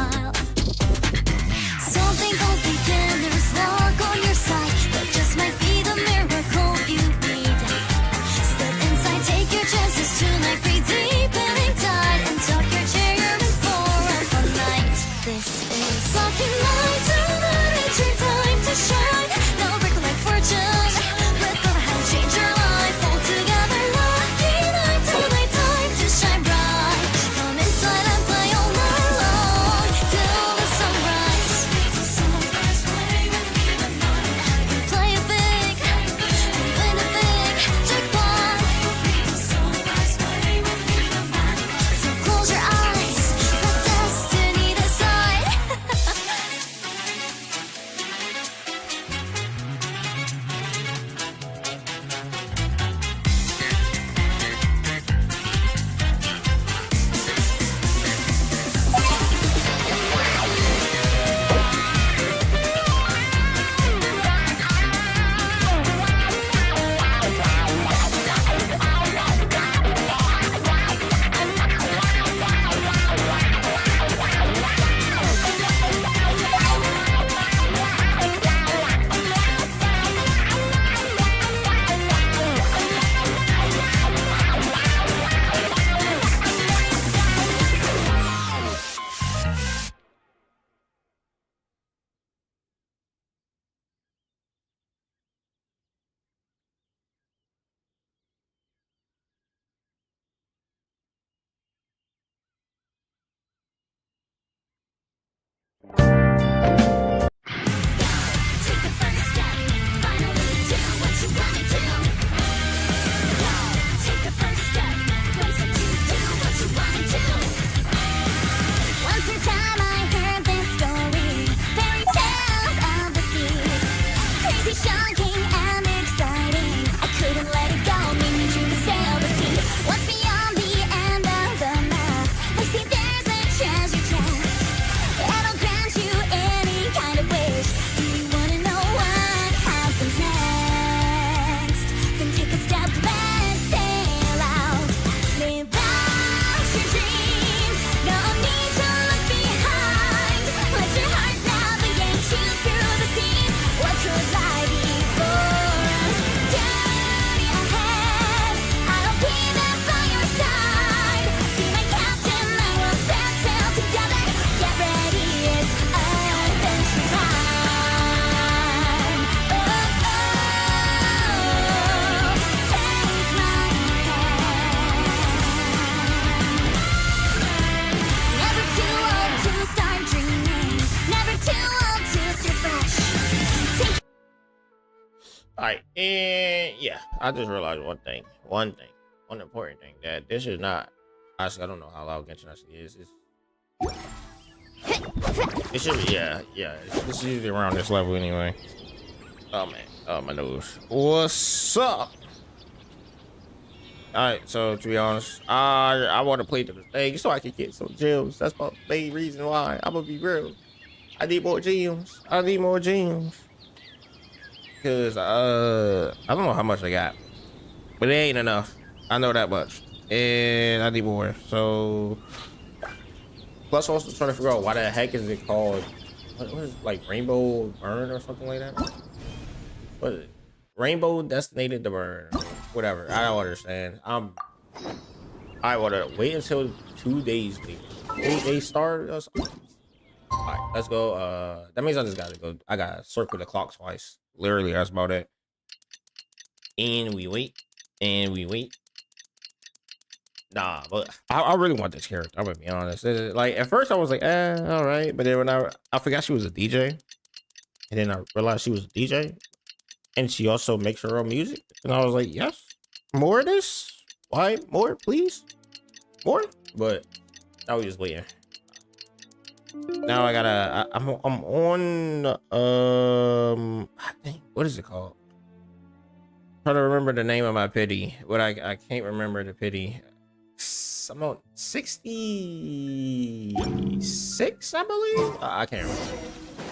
smile. Something called beginner's luck on your side. That just might be the miracle you need. Step inside, take your chances tonight. Breathe deep and hang tight. And tuck your chair, you're in for a fun night. This is lucky night tonight. It's your time to shine. Now break like fortune. Let the hand change your life. All together, lucky night tonight. Time to shine bright. Come inside and play all night long till the sunrise. Play it big, win it big, jackpot. So close your eyes, let destiny decide. Take the first step, finally do what you wanna do. Take the first step, place it to do what you wanna do. Once in time I heard this story, fairy tales of the seas. Crazy, shocking, and exciting. I couldn't let it go, meaning you to sail the sea. What's beyond the end of the map? I see there's a treasure chest. It'll grant you any kind of wish. Do you wanna know what happens next? Then take a step and sail out. Live out your dreams. No need to look behind. Let your heart navigate you through the seas. What could lie before us? Journey ahead. I'll be there by your side. Be my captain and we'll set sail together. Get ready, it's adventure time. Oh, oh, take my hand. Never too old to start dreaming. Never too old to start fresh. Take Alright, and yeah, I just realized one important thing, that this is not, honestly, I don't know how loud Genshin actually is. It should be, yeah, this is usually around this level anyway. Oh man, oh my nose. What's up? Alright, so to be honest, I want to play the thing so I can get some gems. That's my main reason why. I'm gonna be real. I need more gems. Because I don't know how much I got, but it ain't enough. I know that much, and I need more. So plus also trying to figure out why the heck is it called, what is it, like Rainbow Burn or something like that? What is it? Rainbow Destined to Burn, whatever. I don't understand. I want to wait until 2 days later. They start us. All right, let's go. That means I just gotta go. I gotta circle the clock twice. Literally, that's about it. And we wait. Nah, but I really want this character. I'm gonna be honest. Like at first I was like, all right, but then when I forgot she was a DJ, and then I realized she was a DJ, and she also makes her own music, and I was like, yes, more of this. Why more, please, more? But I was just waiting. Now I gotta. I'm on. I think, what is it called? I'm trying to remember the name of my pity, but I can't remember the pity. I'm on 66, I believe. I can't remember.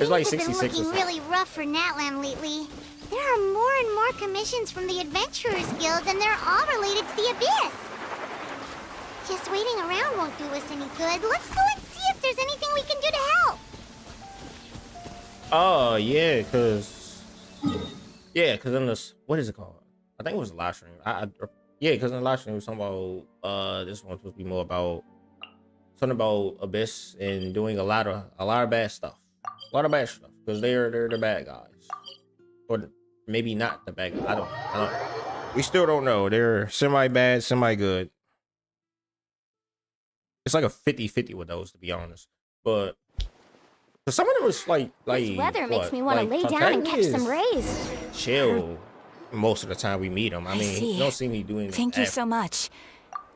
It's like 66. Things have been looking really rough for Natlan lately. There are more and more commissions from the Adventurers Guild, and they're all related to the Abyss. Just waiting around won't do us any good. Let's go and see if there's anything we can do to help? Oh yeah, cause in this, what is it called? I think it was the last stream. Yeah, cause in the last stream it was talking about this one's supposed to be more about something about Abyss and doing a lot of bad stuff. A lot of bad stuff. Because they're the bad guys. Or maybe not the bad guys. I don't we still don't know. They're semi-bad, semi-good. It's like a 50-50 with those, to be honest. But some of them was like This weather makes me want to lay down and catch some rays. Chill. Most of the time we meet them. I mean, you don't see me doing. Thank you so much.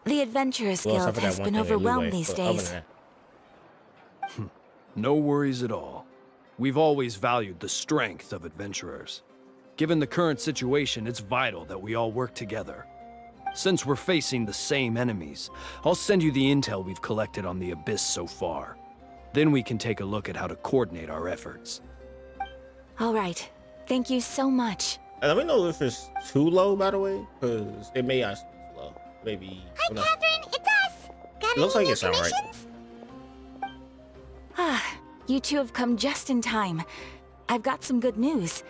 The Adventurers Guild has been overwhelmed these days. No worries at all. We've always valued the strength of adventurers. Given the current situation, it's vital that we all work together. Since we're facing the same enemies, I'll send you the intel we've collected on the Abyss so far. Then we can take a look at how to coordinate our efforts. All right. Thank you so much. Let me know if it's too low, by the way, because it may actually be low. Maybe. Hi, Catherine. It's us. Got It looks any like new it's alright. commissions? You two have come just in time. I've got some good news.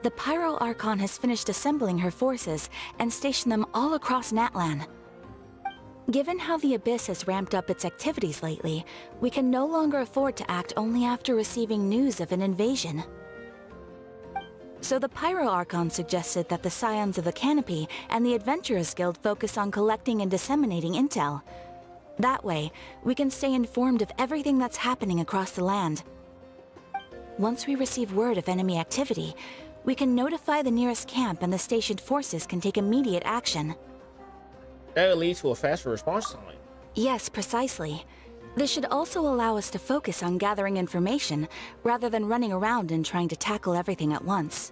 The Pyro Archon has finished assembling her forces and stationed them all across Natlan. Given how the Abyss has ramped up its activities lately, we can no longer afford to act only after receiving news of an invasion. So the Pyro Archon suggested that the Scions of the Canopy and the Adventurers Guild focus on collecting and disseminating intel. That way, we can stay informed of everything that's happening across the land. Once we receive word of enemy activity, we can notify the nearest camp and the stationed forces can take immediate action. That will lead to a faster response time. Yes, precisely. This should also allow us to focus on gathering information, rather than running around and trying to tackle everything at once.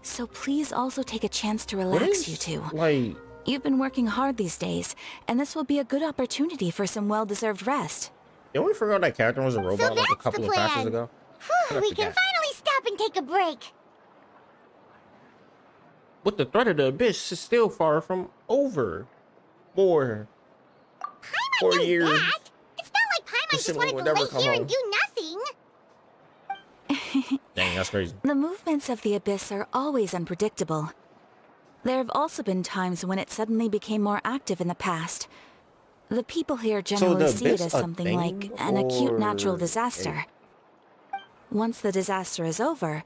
So please also take a chance to relax, you two. Like, You've been working hard these days, and this will be a good opportunity for some well-deserved rest. didn't we forget that Catherine was a robot like a that's couple the of patches plan. ago? Whew, we can finally stop and take a break. But the threat of the Abyss is still far from over. More. Paimon 4 knows years. that. It's not like Paimon This just shit wanted will to never lay come here home. and do nothing. Dang, that's crazy. The movements of the Abyss are always unpredictable. There have also been times when it suddenly became more active in the past. The people here generally the see it Abyss as a something thing, like an acute natural or disaster. Once the disaster is over,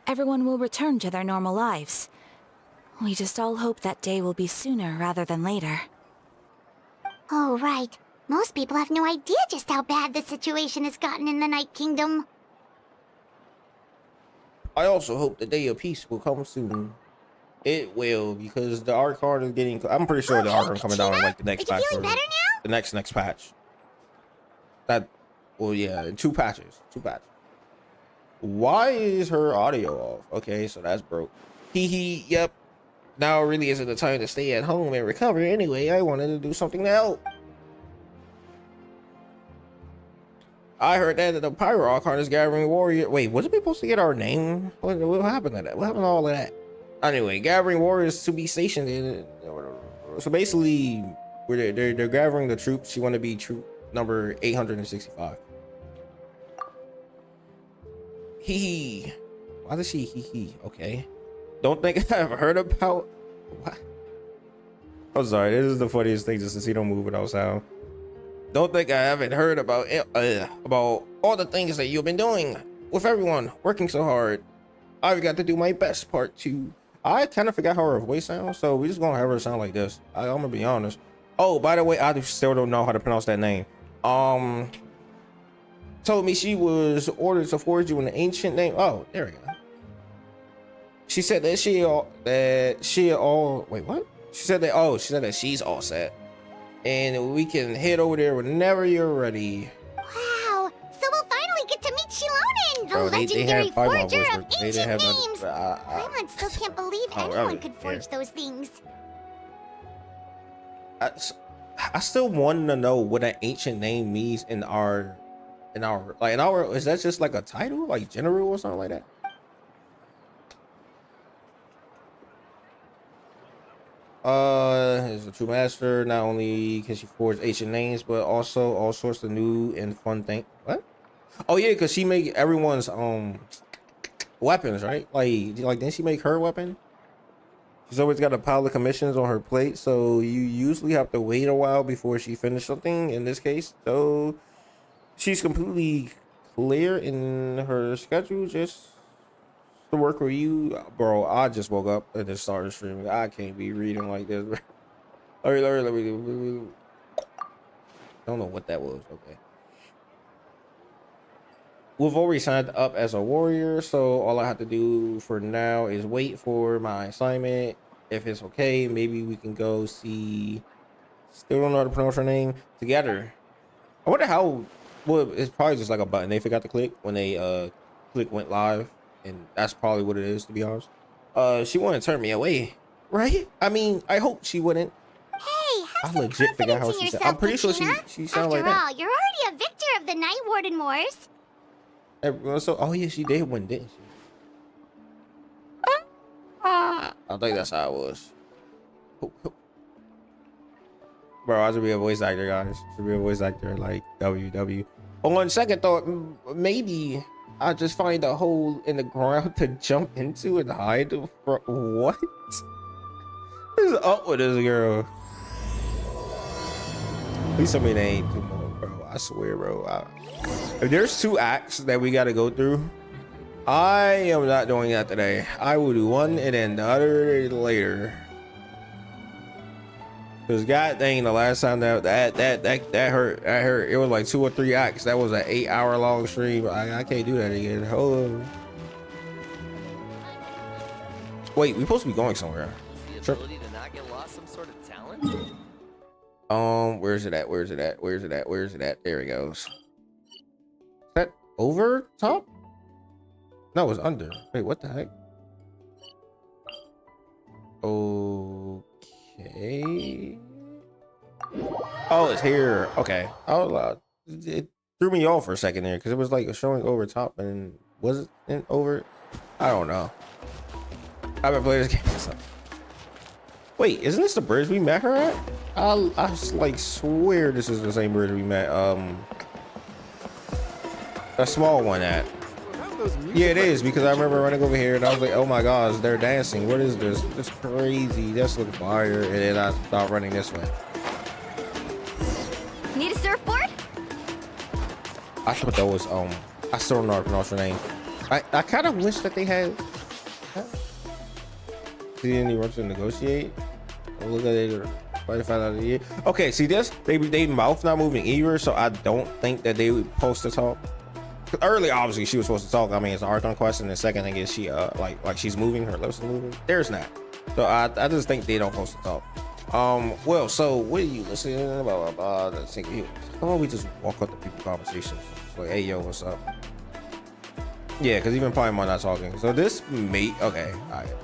everyone will return to their normal lives. We just all hope that day will be sooner rather than later. Oh, right. Most people have no idea just how bad the situation has gotten in the Night Kingdom. I also hope the day of peace will come soon. It will, because the Archon is getting. I'm pretty sure the Archon coming down in like the next Are you patch. feeling or better now? The next patch. That, well, yeah, two patches. Why is her audio off? Okay, so that's broke. Hee, yep. Now really isn't the time to stay at home and recover anyway. I wanted to do something to help. I heard that the Pyro Archon is gathering warrior. Wait, wasn't we supposed to get our name? What happened to that? What happened to all of that? Anyway, gathering warriors to be stationed in. So basically, they're gathering the troops. She want to be troop number 865. Hee. Why does she hee? Okay. Don't think I've heard about. What? I'm sorry. This is the funniest thing, just to see them move without sound. Don't think I haven't heard about all the things that you've been doing with everyone working so hard. I've got to do my best part too. I kind of forgot how her voice sounds, so we just gonna have her sound like this. I'm gonna be honest. Oh, by the way, I still don't know how to pronounce that name. Told me she was ordered to forge you an ancient name. Oh, there we go. She said that wait, what? She said that she's all set, and we can head over there whenever you're ready. Wow, so we'll finally get to meet xilonen, the Bro, they legendary had five forger voice of work. They ancient didn't have names. Paimon still can't believe anyone could forge those things. I still want to know what an ancient name means in our is that just like a title, like general or something like that? Is a true master. Not only can she forge ancient names, but also all sorts of new and fun things. What? Oh yeah, because she make everyone's weapons, right? Like didn't she make her weapon? She's always got a pile of commissions on her plate, so you usually have to wait a while before she finishes something. In this case, though, she's completely clear in her schedule just to work with you, bro. I just woke up and just started streaming. I can't be reading like this. Let me. I don't know what that was. Okay. We've already signed up as a warrior, so all I have to do for now is wait for my assignment. If it's okay, maybe we can go see. Still don't know how to pronounce her name. Together. I wonder how. Well, it's probably just like a button they forgot to click when they click went live, and that's probably what it is, to be honest. She wouldn't turn me away, right? I mean, I hope she wouldn't. Hey, have I some legit forgot how confidence in she said. yourself, I'm pretty sure Lucina. she sounded like After that. all, you're already a victor of the Night Warden Wars. So, oh yeah, she did win, didn't she? I think that's how it was. Bro, I should be a voice actor, guys. Should be a voice actor like WW. On second thought, maybe I just find a hole in the ground to jump into and hide from. What is up with this girl? Please tell me they ain't two more, bro. I swear, bro. If there's 2 acts that we gotta go through, I am not doing that today. I will do one and then the other later. Cause god dang, the last time that hurt. It was like 2 or 3 acts. That was an 8-hour long stream. I can't do that again. Hold on. Wait, we supposed to be going somewhere. The ability to not get lost some sort of talent? Where's it at? Where's it at? Where's it at? Where's it at? There he goes. Is that over top? No, it's under. Wait, what the heck? Okay. Oh, it's here. Okay. It threw me off for a second there because it was like showing over top and was it over? I don't know. I've been playing this game. Wait, isn't this the bridge we met her at? I like swear this is the same bridge we met a small one at. Yeah, it is, because I remember running over here and I was like, oh my gosh, they're dancing. What is this? It's crazy. That's looking fire. And then I stopped running this way. Need a surfboard? I thought that was I still don't know how to pronounce her name. I kind of wish that they had. See any runs to negotiate? Oh, look at it. Okay, see this? They mouth not moving either, so I don't think that they would supposed to talk. Early, obviously, she was supposed to talk. I mean, it's an Archon quest, and the second thing is she like she's moving, her lips are moving. There's not. So I just think they don't supposed to talk. Well, so what are you listening about? Come on, we just walk up to people conversations. It's like, hey, yo, what's up? Yeah, because even probably might not talking. So this mate, okay, all right.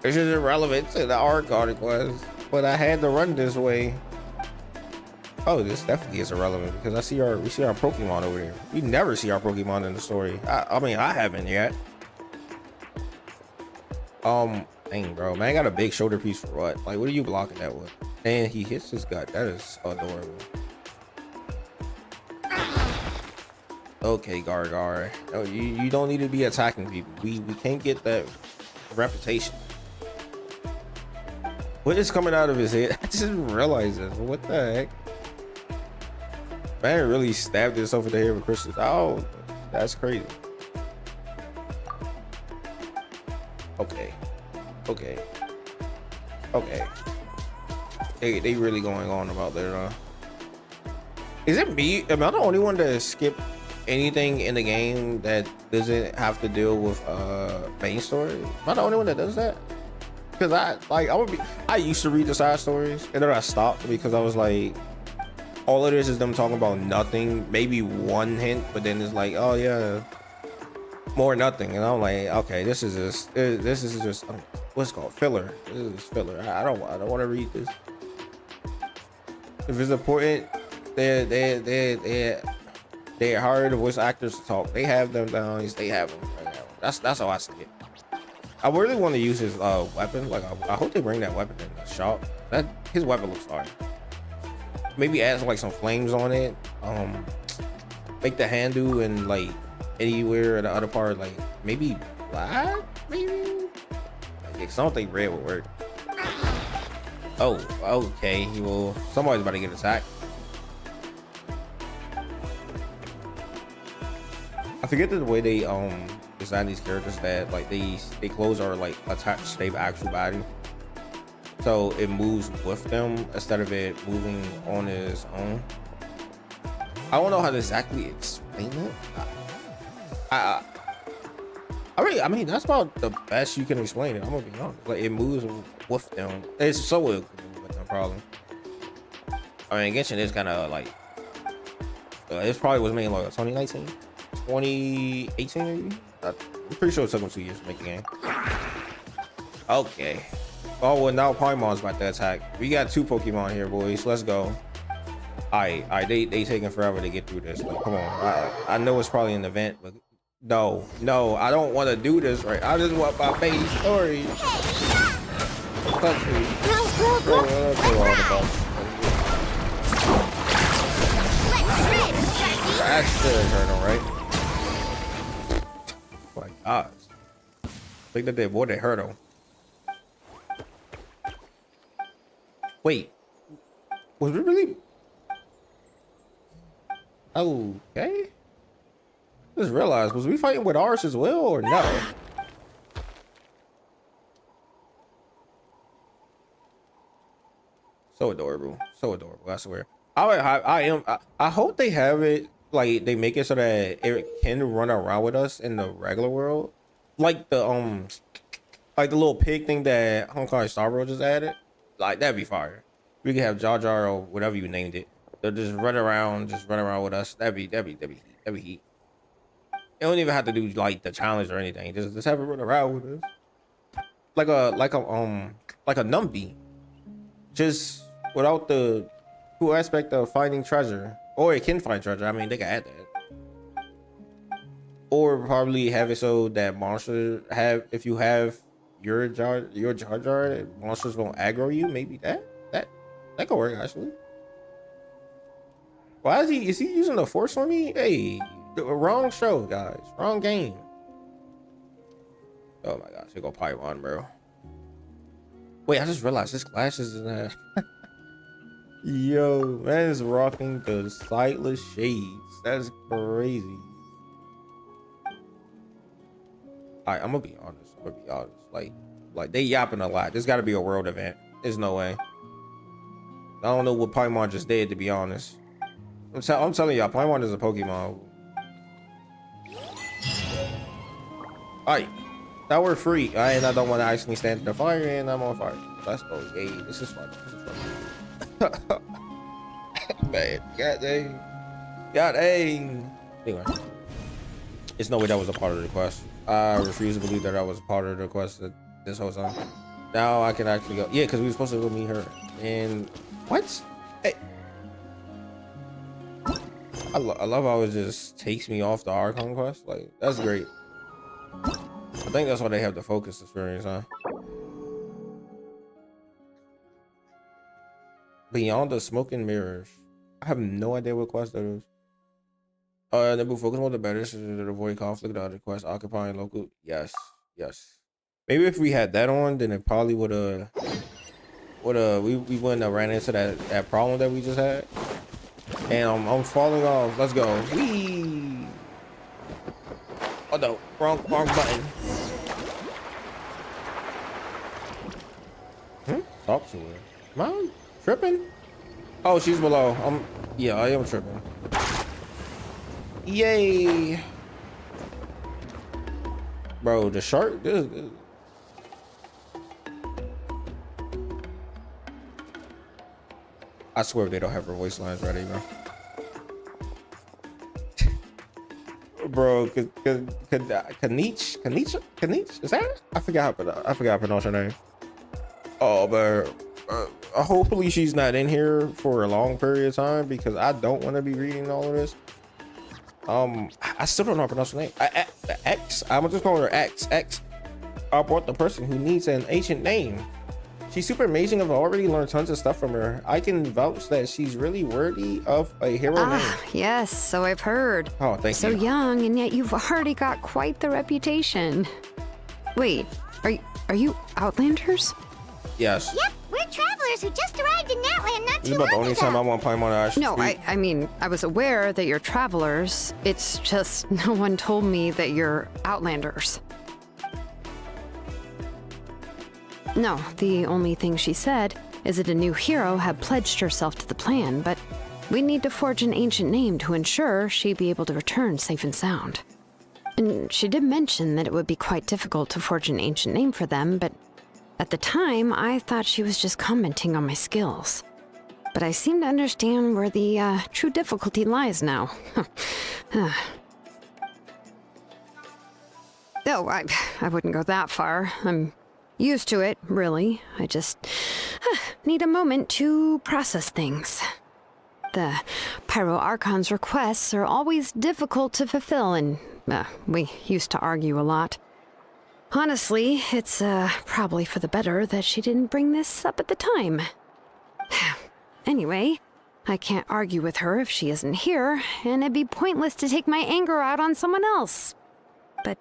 This is irrelevant to the Archon quest, but I had to run this way. Oh, this definitely is irrelevant because we see our Pokemon over there. We never see our Pokemon in the story. I mean, I haven't yet. Dang, bro, man, I got a big shoulder piece for what? Like, what are you blocking that with? And he hits his gut. That is adorable. Okay, Gargar. No, you don't need to be attacking people. We can't get that reputation. What is coming out of his head? I just didn't realize this. What the heck? Man really stabbed himself in the head with crystals. Oh, that's crazy. Okay. They really going on about that, Is it me? Am I the only one to skip anything in the game that doesn't have to deal with main story? Am I the only one that does that? Because I used to read the side stories and then I stopped because I was like, all it is them talking about nothing, maybe one hint, but then it's like, oh yeah, more nothing. And I'm like, okay, this is just what's it called, filler. This is filler. I don't want to read this. If it's important, they hire the voice actors to talk. They have them down. They have them. That's how I see it. I really want to use his weapon. Like I hope they bring that weapon in this. sharp. That his weapon looks fire. Maybe add like some flames on it. Make the handle and like anywhere in the other part like maybe black, maybe. Like, I don't think red would work. Oh, okay. Well, somebody's about to get attacked. I forget the way they design these characters that like they clothes are like attached to their actual body, so it moves with them instead of it moving on its own. I don't know how to exactly explain it. I mean that's about the best you can explain it. I'm gonna be honest. Like it moves with them. It's so with them problem. I mean Genshin is kind of like it probably was made in like 2019, 2018 maybe. I'm pretty sure it took them 2 years to make the game. Okay. Oh well, now Paimon's about to attack. We got 2 Pokemon here, boys. Let's go. Alright, they taking forever to get through this. Like, come on. I know it's probably an event, but no, I don't want to do this right. I just want my main story. Touch me. That's the turtle, right? Oh my gosh. I think that they avoided hurdle. Wait. Was we really? Okay. Just realized, was we fighting with ours as well or no? So adorable, I swear. I hope they have it like they make it so that it can run around with us in the regular world, like the little pig thing that Hong Kong Star World just added. Like that'd be fire. We could have Jar Jar or whatever you named it. They'll just run around with us. That'd be heat. You don't even have to do like the challenge or anything. Just have it run around with us, like a Numby, just without the cool aspect of finding treasure. Or it can find treasure. I mean, they can add that, or probably have it so that monsters have if you have your Jar Jar, monsters won't aggro you. Maybe that could work actually. Why is he using the force on me? Hey. Wrong show, guys. Wrong game. Oh my gosh, here go Paimon, bro. Wait, I just realized this glass is in there. Yo, man is rocking the sightless shades. That's crazy. Alright, I'm gonna be honest. Like they yapping a lot. There's gotta be a world event. There's no way. I don't know what Paimon just did, to be honest. I'm telling y'all, Paimon is a Pokemon. Alright, now we're free. And I don't want to actually stand in the fire, and I'm on fire. Let's go. Yay, this is fun. Man, god dang. Anyway, there's no way that was a part of the quest. I refuse to believe that was a part of the quest this whole time. Now I can actually go. Yeah, because we were supposed to go meet her. And what? Hey. I love how it just takes me off the Archon quest. Like, that's great. I think that's why they have the focus experience, huh? Beyond the smoking mirrors. I have no idea what quest that is. The move focus on the better to avoid conflict with other quests occupying local. Yes. Maybe if we had that on, then it probably would we wouldn't have ran into that problem that we just had. And I'm falling off. Let's go. Whee! Oh no, wrong button. Talk to her. Am I tripping? Oh, she's below. Yeah, I am tripping. Yay! Bro, the shark. I swear they don't have her voice lines ready, bro. Bro, Kanich, is that? I forgot how to pronounce her name. Oh, but hopefully she's not in here for a long period of time because I don't want to be reading all of this. I still don't know how to pronounce her name. X. I'm just calling her X. I brought the person who needs an ancient name. She's super amazing. I've already learned tons of stuff from her. I can vouch that she's really worthy of a hero name. Yes, so I've heard. Oh, thank So you. young, and yet you've already got quite the reputation. Wait, are you Outlanders? Yes. Yep, we're travelers who just arrived in Natland not This is too about the long only time I ago. want Paimon to actually No, speak. I mean, I was aware that you're travelers. It's just no one told me that you're Outlanders. No, the only thing she said is that a new hero had pledged herself to the plan, but we need to forge an ancient name to ensure she'd be able to return safe and sound. And she did mention that it would be quite difficult to forge an ancient name for them, but at the time, I thought she was just commenting on my skills. But I seem to understand where the true difficulty lies now. Oh, I wouldn't go that far. I'm used to it, really. I just need a moment to process things. The Pyro Archon's requests are always difficult to fulfill, and we used to argue a lot. Honestly, it's probably for the better that she didn't bring this up at the time. Anyway, I can't argue with her if she isn't here, and it'd be pointless to take my anger out on someone else. But,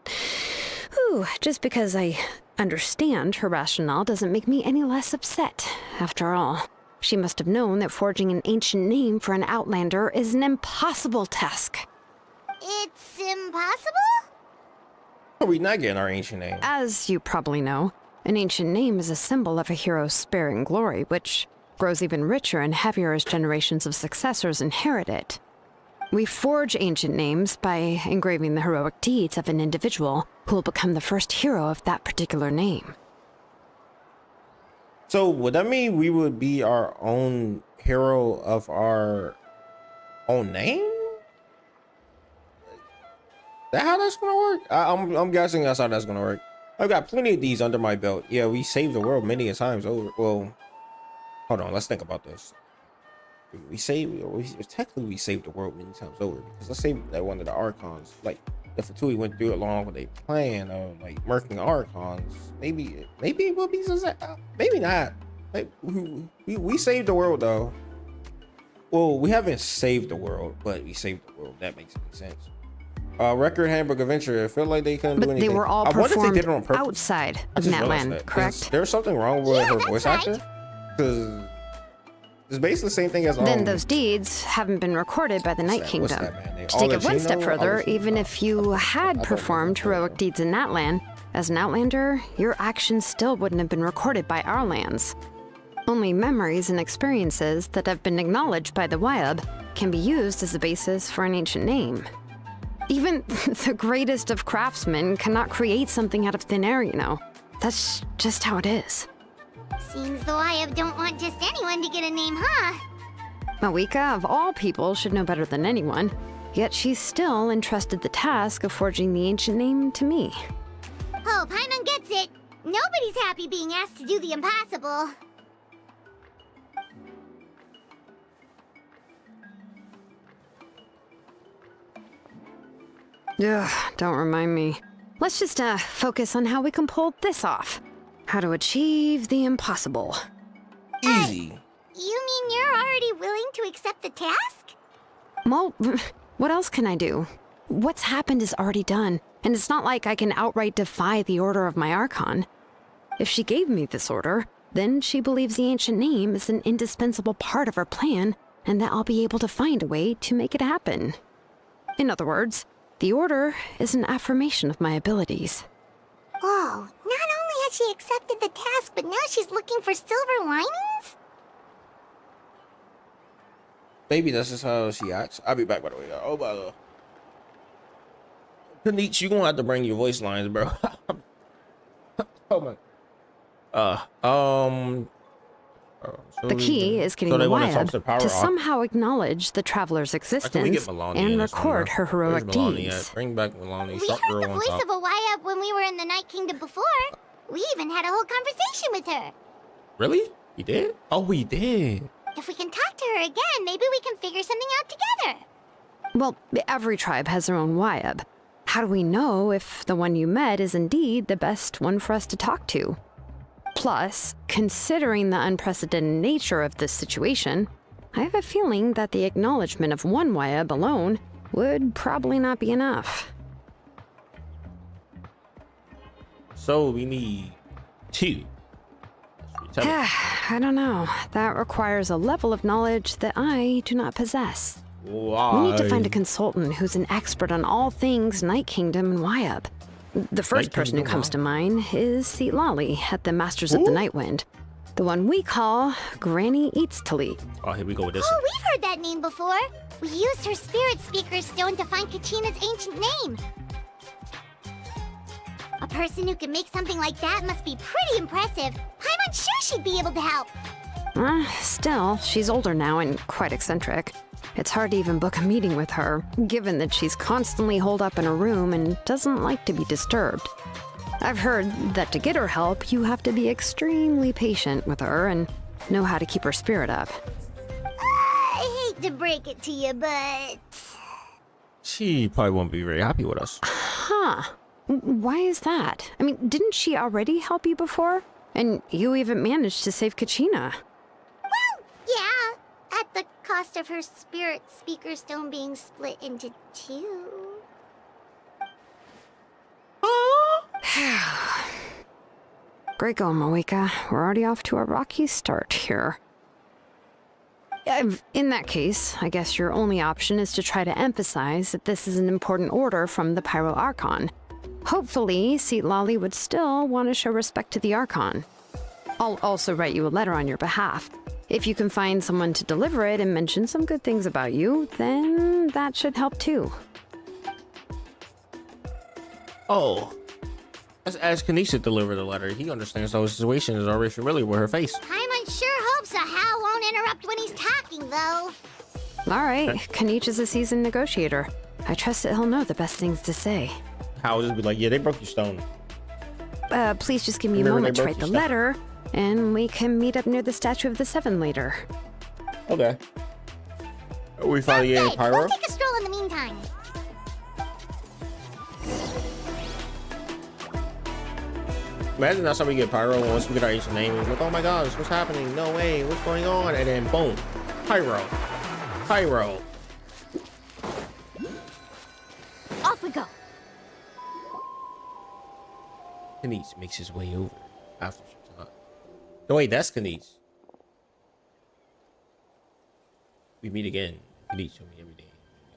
just because I understand her rationale doesn't make me any less upset. After all, she must have known that forging an ancient name for an Outlander is an impossible task. It's impossible? Are we not getting our ancient name? As you probably know, an ancient name is a symbol of a hero's spirit and glory, which grows even richer and heavier as generations of successors inherit it. We forge ancient names by engraving the heroic deeds of an individual who will become the first hero of that particular name. So would that mean we would be our own hero of our own name? That how that's gonna work? I'm guessing that's how that's gonna work. I've got plenty of these under my belt. Yeah, we saved the world many a times over. Well, hold on, let's think about this. Technically we saved the world many times over, because let's say that one of the Archons, like the Fatui went through it along with a plan of like murking Archons. Maybe it will be maybe not. Like, we saved the world though. Well, we haven't saved the world, but we saved the world. That makes any sense. Record Handbook Adventure. I feel like they couldn't do But anything. they were all I wonder if they performed did it on purpose. outside I of just realized Natland, that. correct? There's something wrong with her voice that's actor, because it's basically the same thing as Then those deeds haven't been recorded by the Night what's Kingdom. that man name? To take it one step Olagino? further, Olagino? even if you had thought it performed was heroic deeds in Natland, as an Outlander, your actions still wouldn't have been recorded by our lands. Only memories and experiences that have been acknowledged by the Wyab can be used as a basis for an ancient name. Even the greatest of craftsmen cannot create something out of thin air, you know. That's just how it is. Seems the Wyab don't want just anyone to get a name, huh? Mawika, of all people, should know better than anyone, yet she's still entrusted the task of forging the ancient name to me. Oh, Paimon gets it. Nobody's happy being asked to do the impossible. Ugh, don't remind me. Let's just focus on how we can pull this off. How to achieve the impossible. Easy. You mean you're already willing to accept the task? Well, what else can I do? What's happened is already done, and it's not like I can outright defy the order of my Archon. If she gave me this order, then she believes the ancient name is an indispensable part of her plan, and that I'll be able to find a way to make it happen. In other words, the order is an affirmation of my abilities. Oh, not only has she accepted the task, but now she's looking for silver linings? Maybe that's just how she acts. I'll be back, by the way. Oh, by the way. Panich, you gonna have to bring your voice lines, bro. Oh my. The key is getting so the they wanna talk Wyab to Power to Arc- somehow acknowledge the traveler's Can we existence get Melania in and this one, record bro? her heroic Where's Melania deeds. at? Bring back Melania. We Short heard girl the on voice top. of a Wyab when we were in the Night Kingdom before. We even had a whole conversation with her. Really? We did? Oh, we did. If we can talk to her again, maybe we can figure something out together. Well, every tribe has their own Wyab. How do we know if the one you met is indeed the best one for us to talk to? Plus, considering the unprecedented nature of this situation, I have a feeling that the acknowledgement of one Wayab alone would probably not be enough. So we need 2. I don't know. That requires a level of knowledge that I do not possess. Why? We need to find a consultant who's an expert on all things Night Kingdom and Wayab. The first person who comes to mind is xilonen at the Masters of the Nightwind. The one we call Granny Eats to Lead. Oh, here we go with this. Oh, we've heard that name before. We used her spirit speaker stone to find Kachina's ancient name. A person who can make something like that must be pretty impressive. I'm unsure she'd be able to help. Still, she's older now and quite eccentric. It's hard to even book a meeting with her, given that she's constantly holed up in a room and doesn't like to be disturbed. I've heard that to get her help, you have to be extremely patient with her and know how to keep her spirit up. I hate to break it to you, but... She probably won't be very happy with us. Huh. Why is that? I mean, didn't she already help you before? And you even managed to save Kachina. Well, yeah. At the cost of her spirit speaker stone being split into 2. Great going, Moeka. We're already off to a rocky start here. In that case, I guess your only option is to try to emphasize that this is an important order from the Pyro Archon. Hopefully, xilonen would still want to show respect to the Archon. I'll also write you a letter on your behalf. If you can find someone to deliver it and mention some good things about you, then that should help too. Oh. Let's ask Kanisha to deliver the letter. He understands the whole situation and is already familiar with her face. Paimon sure hopes a Hal won't interrupt when he's talking, though. All right, Kanich's a seasoned negotiator. I trust that he'll know the best things to say. I'll just be like, yeah, they broke your stone. Please just give me a Remember moment they to broke write the your stuff? letter, and we can meet up near the Statue of the Seven later. Okay. We finally Sounds get good. Pyro. We'll take a stroll in the meantime. Imagine that's how we get Pyro once we get our ancient name. It's like, oh my gosh, what's happening? No way, what's going on? And then boom, Pyro. Pyro. Off we go. Kanish makes his way over after some time. No, wait, that's Kanish. We meet again. Kanish told me every day.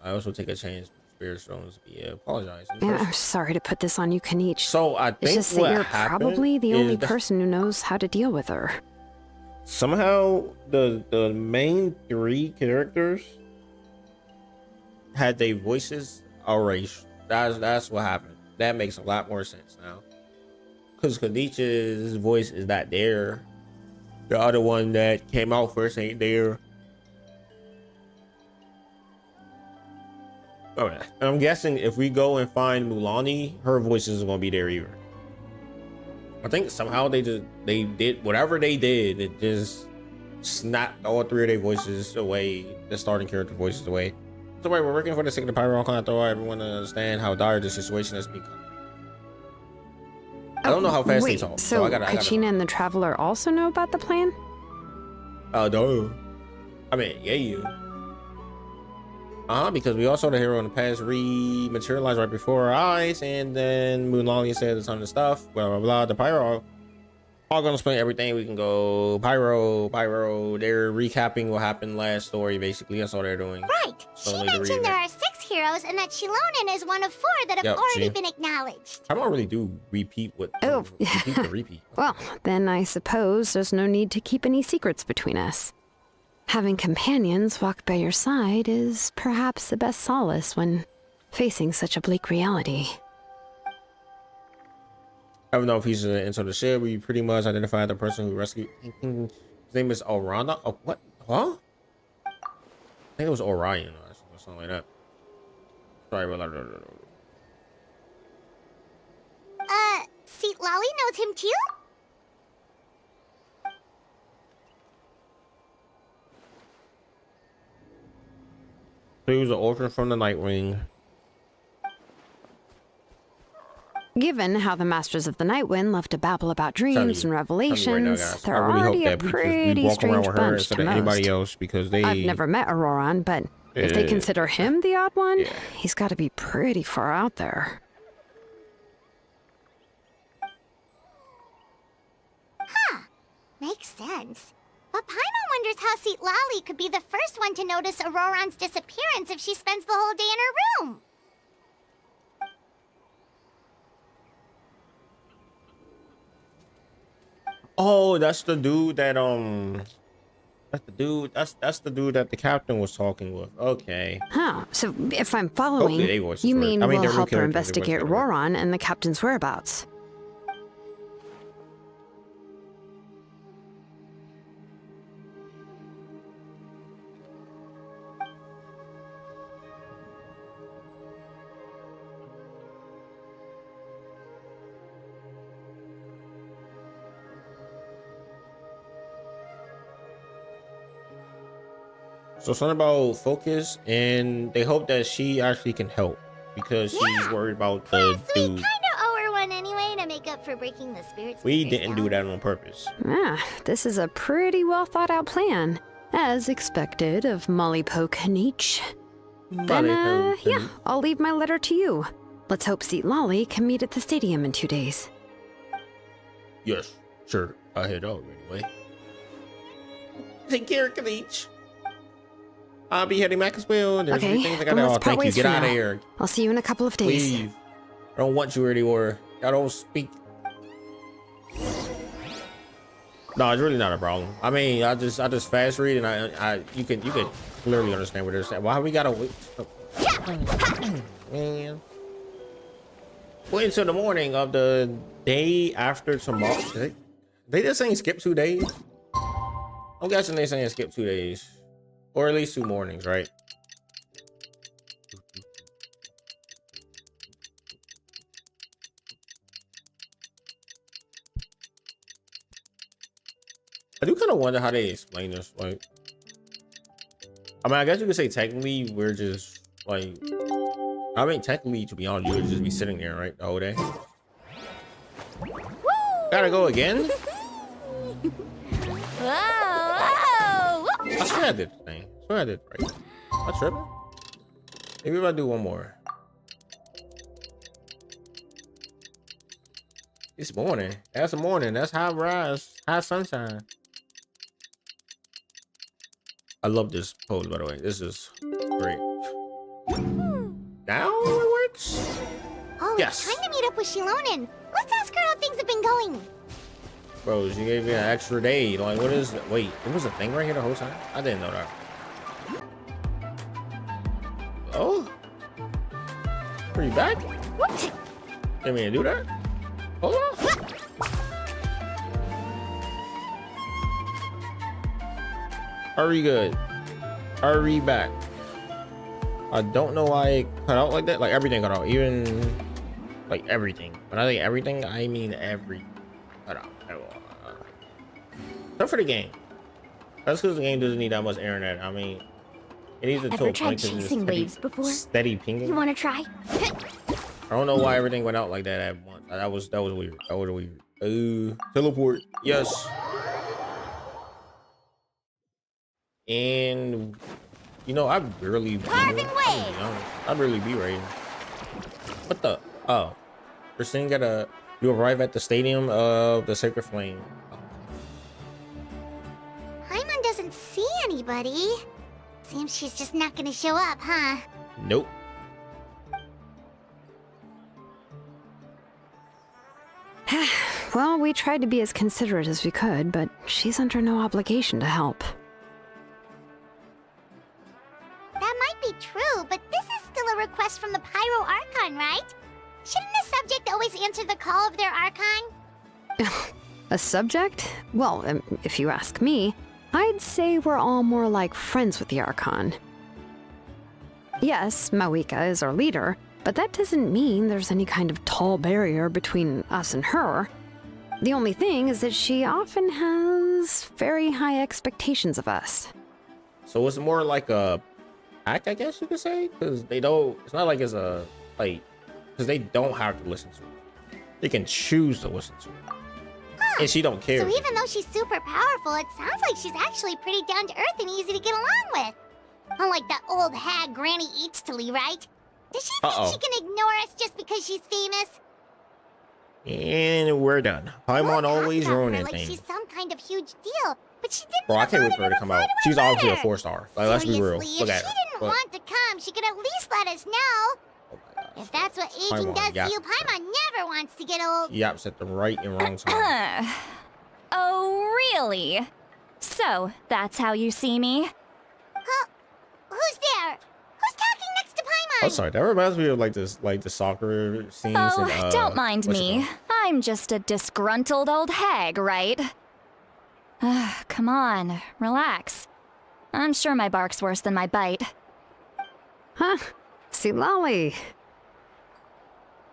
I also take a chance with Spirit Stones to be apologize. Yeah, I'm sorry to put this on you, Kanich. So I It's think just that what you're happened probably the is only that person who knows how to deal with her. somehow the main 3 characters had their voices erased. That's what happened. That makes a lot more sense now. Because Kanich's voice is not there. The other one that came out first ain't there. Okay. And I'm guessing if we go and find Mulani, her voice isn't gonna be there either. I think somehow they did whatever they did, it just snapped all 3 of their voices away, the starting character voices away. So wait, we're working for the sake of the Pyro Archon. I thought everyone to understand how dire the situation has become. I don't know how fast Wait, they talk, so I gotta Kachina and the Traveler also know about the plan? no. I mean, yeah, you. Because we all saw the hero in the past re-materialize right before our eyes, and then Moonlong said a ton of stuff, blah, blah, blah. The Pyro all gonna explain everything. We can go Pyro. They're recapping what happened last story, basically. That's all they're doing. Right. So She only the mentioned there revamp. are 6 heroes and that xilonen is one of 4 that have Yep, already see? been acknowledged. I don't really do repeat what Oh. repeat the repeat. Well, then I suppose there's no need to keep any secrets between us. Having companions walk by your side is perhaps the best solace when facing such a bleak reality. I don't know if he's into the ship. We pretty much identified the person who rescued. His name is Orana. Oh, what? Huh? I think it was Orion or something like that. Sorry about that. See, Lolly knows him too? He was an orphan from the Nightwing. Given how the Masters of the Nightwind love to babble about Telling dreams you. and Telling you right now, revelations, guys. they're I really hope already a that we pretty walk around strange with her bunch instead to of anybody most. else because they. I've never met Auroran, but if they Yeah. consider him the odd one, Yeah. he's got to be pretty far out there. Makes sense. But Paimon wonders how Lali could be the first one to notice Auroran's disappearance if she spends the whole day in her room. Oh, that's the dude that That's the dude that the captain was talking with. Okay. Huh. So if I'm Hopefully following, they voices you work. mean I mean, we'll they're real help her characters, they voice investigate better work. Auroran and the captain's whereabouts? So something about focus, and they hope that she actually can help because she's worried about the Plus, we dude. kinda owe her one anyway to make up for breaking the spirits. We Maker's didn't do down. that on purpose. Ah, this is a pretty well thought out plan. As expected of Molly Poke Nietzsche. Then, yeah, I'll leave my letter to you. Let's hope Seat Lolly can meet at the stadium in 2 days. Yes, sure. I head out anyway. Take care, Kalich. I'll be heading back as well. There's Okay, things I then gotta. let's Oh, part thank you. ways Get for out of now. here. I'll see you in a couple of days. Leave. I don't want you anymore. I don't speak. No, it's really not a problem. I mean, I just fast read and you can clearly understand what they're saying. Why we gotta wait? Man, wait until the morning of the day after tomorrow. They just saying skip 2 days. I'm guessing they saying skip 2 days, or at least 2 mornings, right? I do kind of wonder how they explain this. Like, I mean, I guess you could say technically we're just like, I mean, technically, to be honest, you would just be sitting there, right, the whole day. Gotta go again? Whoa, whoa! I swear I did the thing. I swear I did it right. Am I tripping? Maybe if I do one more. It's morning. That's the morning. That's high rise, high sunshine. I love this pose, by the way. This is great. Now it works? Oh, Yes. it's time to meet up with xilonen. Let's ask her how things have been going. Bro, she gave me an extra day. Like, what is that? Wait, it was a thing right here the whole time? I didn't know that. Oh? Are you back? Didn't mean to do that. Hold on. Are we good? Are we back? I don't know why it cut out like that. Like everything cut out, even like everything. When I say everything, I mean every cut out. Except for the game. That's because the game doesn't need that much internet. I mean, it needs to Ever to a tried point 'cause it's chasing steady- waves before? Steady pinging. You wanna try? I don't know why everything went out like that at once. That was weird. That was weird. Teleport. Yes. And you know, I'd really be Carving waves. I'd really be ready. What the? Oh, Christine you arrive at the stadium of the Sacred Flame. Paimon doesn't see anybody. Seems she's just not gonna show up, huh? Nope. Well, we tried to be as considerate as we could, but she's under no obligation to help. That might be true, but this is still a request from the Pyro Archon, right? Shouldn't the subject always answer the call of their Archon? A subject? Well, if you ask me, I'd say we're all more like friends with the Archon. Yes, Mawika is our leader, but that doesn't mean there's any kind of tall barrier between us and her. The only thing is that she often has very high expectations of us. So it's more like a act, I guess you could say, because they don't. It's not like it's a like, because they don't have to listen to it. They can choose to listen to her. And she don't care. So even though she's super powerful, it sounds like she's actually pretty down to earth and easy to get along with. Unlike that old hag Granny Eatstily, right? Does she think she can ignore us just because she's famous? And we're done. Paimon always ruining like things. she's some kind of huge deal, but she didn't. Bro, I can't wait for her to come out. She's obviously a 4-star. Like, let's be real. Seriously, Look if at she her. didn't want to come, she could at least let us know. Oh my gosh. If that's what aging Paimon, does yeah. to you, Paimon never wants to get old. Yaps at the right and wrong time. Oh, really? So, that's how you see me? Huh? Who's there? Who's talking next to Paimon? Oh, sorry. That reminds me of like this, like the soccer scenes. Oh, in, don't mind what's it me. called? I'm just a disgruntled old hag, right? Come on, relax. I'm sure my bark's worse than my bite. Huh? See, Lolly.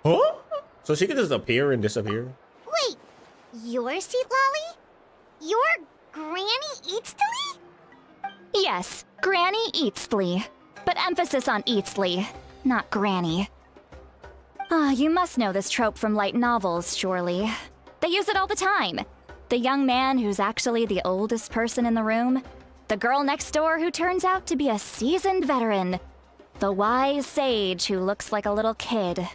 Huh? So she could just appear and disappear? Wait, your seat, Lolly? Your Granny Eatstily? Yes, Granny Eatsley. But emphasis on Eatsley, not Granny. You must know this trope from light novels, surely. They use it all the time. The young man who's actually the oldest person in the room. The girl next door who turns out to be a seasoned veteran. The wise sage who looks like a little kid.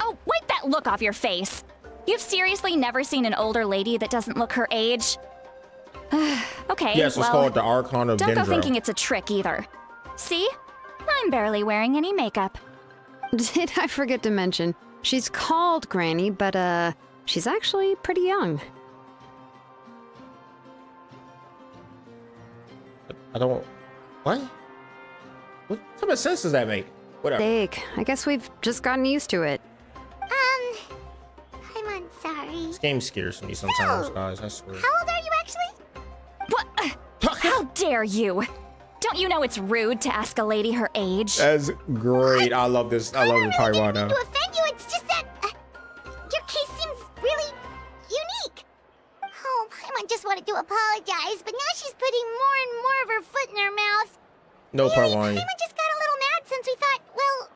Oh, wipe that look off your face! You've seriously never seen an older lady that doesn't look her age? Okay, Yes, it's well, called the Archon of don't go Dendro. thinking it's a trick either. See? I'm barely wearing any makeup. Did I forget to mention? She's called Granny, but she's actually pretty young. I don't... What? What type of sense does that make? Whatever. Dake, I guess we've just gotten used to it. I'm sorry. This game scares me sometimes, So, guys. I swear. How old are you actually? What? How dare you? Don't you know it's rude to ask a lady her age? That's great. I love this. I love the I Taiwan didn't now. mean to offend you, it's just that your case seems really unique. Oh, Paimon just wanted to apologize, but now she's putting more and more of her foot in her mouth. No Really, Taiwan. Paimon just got a little mad since we thought, well,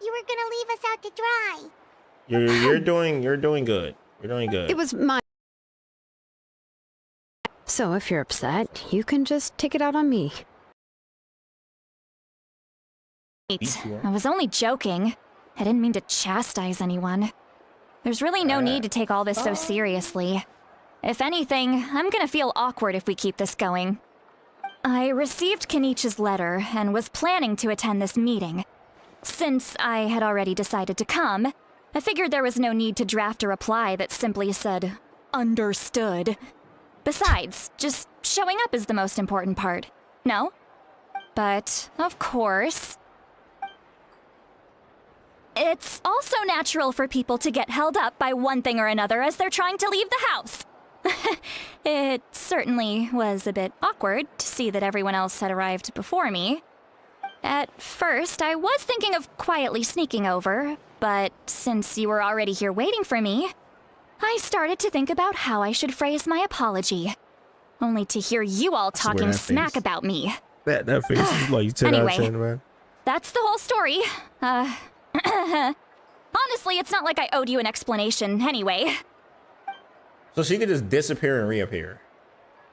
you were gonna leave us out to dry. You're doing good. You're doing good. It was my... So if you're upset, you can just take it out on me. I was only joking. I didn't mean to chastise anyone. There's really no need to take all this so seriously. If anything, I'm gonna feel awkward if we keep this going. I received Kenichi's letter and was planning to attend this meeting. Since I had already decided to come, I figured there was no need to draft a reply that simply said, "Understood." Besides, just showing up is the most important part, no? But, of course, it's also natural for people to get held up by one thing or another as they're trying to leave the house. It certainly was a bit awkward to see that everyone else had arrived before me. At first, I was thinking of quietly sneaking over, but since you were already here waiting for me, I started to think about how I should phrase my apology. Only to hear you all talking that smack face. about me. That face is like 10 out of Anyway. 10, man. That's the whole story. Honestly, it's not like I owed you an explanation anyway. So she could just disappear and reappear.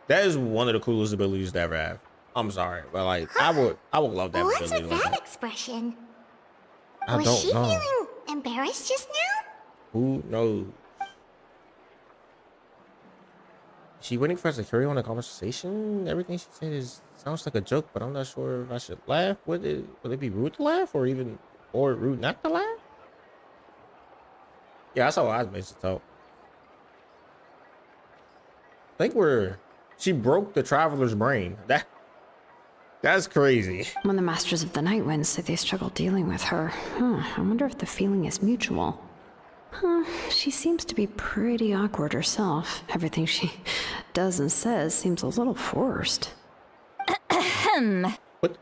That is one of the coolest abilities to ever have. I'm sorry, but like I would love that What's ability. with Like that that. expression? I Was don't she know. feeling embarrassed just now? Who knows? Is she waiting for us to carry on the conversation? Everything she said sounds like a joke, but I'm not sure if I should laugh. Would it be rude to laugh, or rude not to laugh? Yeah, that's how I was basically talk. I think she broke the traveler's brain. That's crazy. When the Masters of the Night Wind say they struggle dealing with her, I wonder if the feeling is mutual. She seems to be pretty awkward herself. Everything she does and says seems a little forced.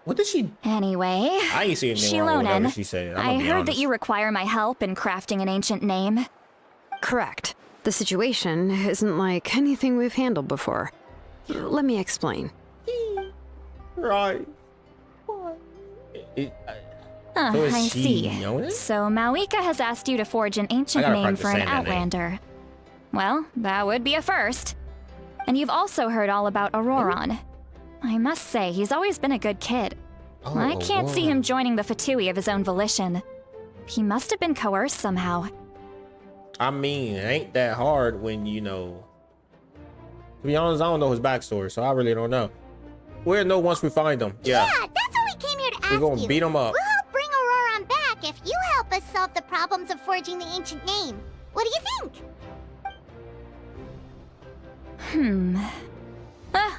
What did she? Anyway, I ain't seen anything wrong with whatever xilonen, she said. I heard that you require my help in crafting an ancient name. Correct. The situation isn't like anything we've handled before. Let me explain. Right. So is I she see. knowing it? So Mawika has asked you to forge an ancient gotta name practice for an saying that name. Outlander. Well, that would be a first. And you've also heard all about Auroron. I must say, he's always been a good kid. Oh, I can't see him whoa. joining the Fatui of his own volition. He must have been coerced somehow. I mean, it ain't that hard when you know. To be honest, I don't know his backstory, so I really don't know. We'll know once we find him. Yeah, Yeah, that's what we came here to ask we're gonna you. beat him up. We'll help bring Auroron back if you help us solve the problems of forging the ancient name. What do you think?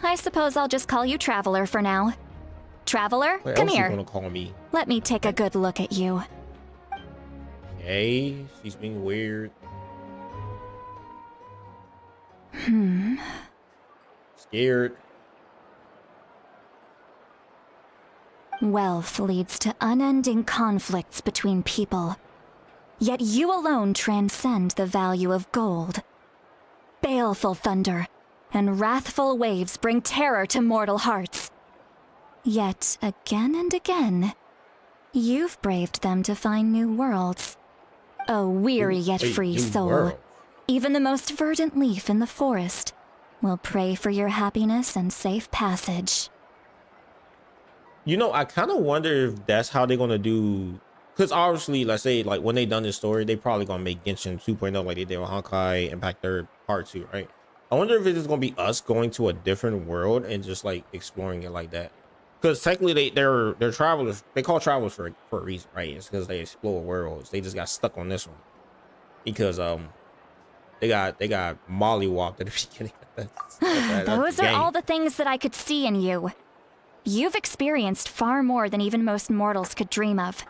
I suppose I'll just call you Traveler for now. Traveler, What come else you here. gonna call me? Let me take a good look at you. Hey, she's being weird. Scared. Wealth leads to unending conflicts between people. Yet you alone transcend the value of gold. Baleful thunder and wrathful waves bring terror to mortal hearts. Yet again and again, you've braved them to find new worlds. A weary yet Wait, free new soul. world. Even the most verdant leaf in the forest will pray for your happiness and safe passage. You know, I kind of wonder if that's how they're gonna do. Because obviously, let's say, like, when they done this story, they probably gonna make Genshin 2.0 like they did with Honkai Impact 3rd Part 2, right? I wonder if it is gonna be us going to a different world and just like exploring it like that. Because technically, they're travelers. They call travelers for a reason, right? It's because they explore worlds. They just got stuck on this one because they got mollywopped at the beginning. Those are all the things that I could see in you. You've experienced far more than even most mortals could dream of.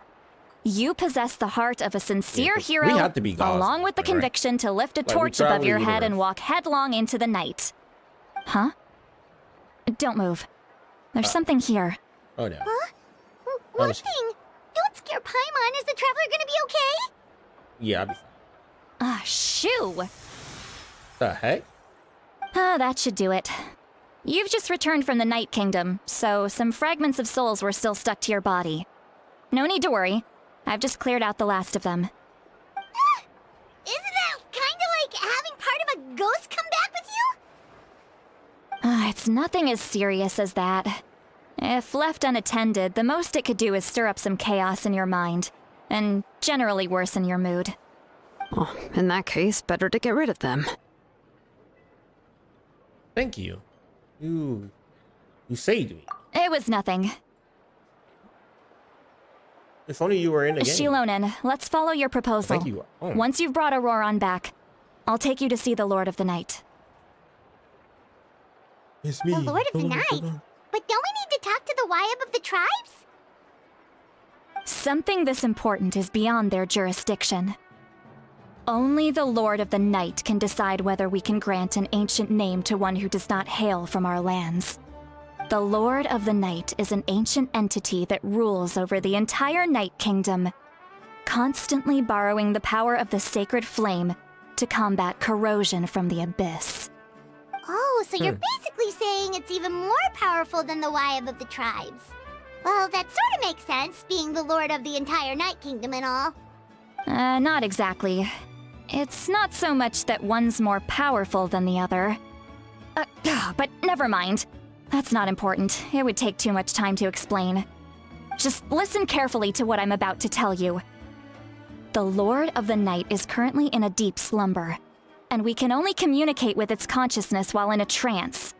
You possess the heart of a sincere Yeah, 'cause hero, we have to be gods, along with the right? conviction to lift a Like, we torch travel above the your head and universe. walk headlong into the night. Huh? Don't move. There's something here. Oh no. One was- thing. Don't scare Paimon. Is the traveler gonna be okay? Yeah, I'll be fine. Ah, shoo! The heck? That should do it. You've just returned from the Night Kingdom, so some fragments of souls were still stuck to your body. No need to worry. I've just cleared out the last of them. Isn't that kind of like having part of a ghost come back with you? It's nothing as serious as that. If left unattended, the most it could do is stir up some chaos in your mind, and generally worsen your mood. Well, in that case, better to get rid of them. Thank you. You saved me. It was nothing. If only you were in the game. xilonen, let's follow your proposal. Thank you. Oh. Once you've brought Auroron back, I'll take you to see the Lord of the Night. It's me. The Lord of the Night? But don't we need to talk to the Wyab of the tribes? Something this important is beyond their jurisdiction. Only the Lord of the Night can decide whether we can grant an ancient name to one who does not hail from our lands. The Lord of the Night is an ancient entity that rules over the entire Night Kingdom, constantly borrowing the power of the sacred flame to combat corrosion from the abyss. Oh, so you're basically saying it's even more powerful than the Wyab of the tribes. Well, that sort of makes sense, being the lord of the entire Night Kingdom and all. Not exactly. It's not so much that one's more powerful than the other. But never mind. That's not important. It would take too much time to explain. Just listen carefully to what I'm about to tell you. The Lord of the Night is currently in a deep slumber, and we can only communicate with its consciousness while in a trance.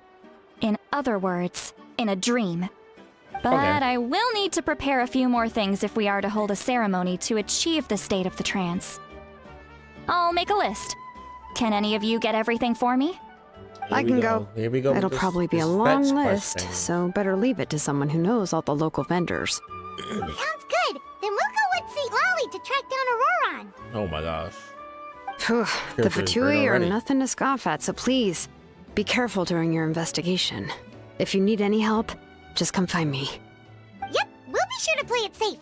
In other words, in a dream. But Okay. I will need to prepare a few more things if we are to hold a ceremony to achieve the state of the trance. I'll make a list. Can any of you get everything for me? I can go. Here we go. with It'll this- probably be a this long fetch list, question. so better leave it to someone who knows all the local vendors. Sounds good. Then we'll go with St. Lolly to track down Auroron. Oh my gosh. Phew, the Careful, it's burnt Fatui are already. nothing to scoff at, so please, be careful during your investigation. If you need any help, just come find me. Yep, we'll be sure to play it safe.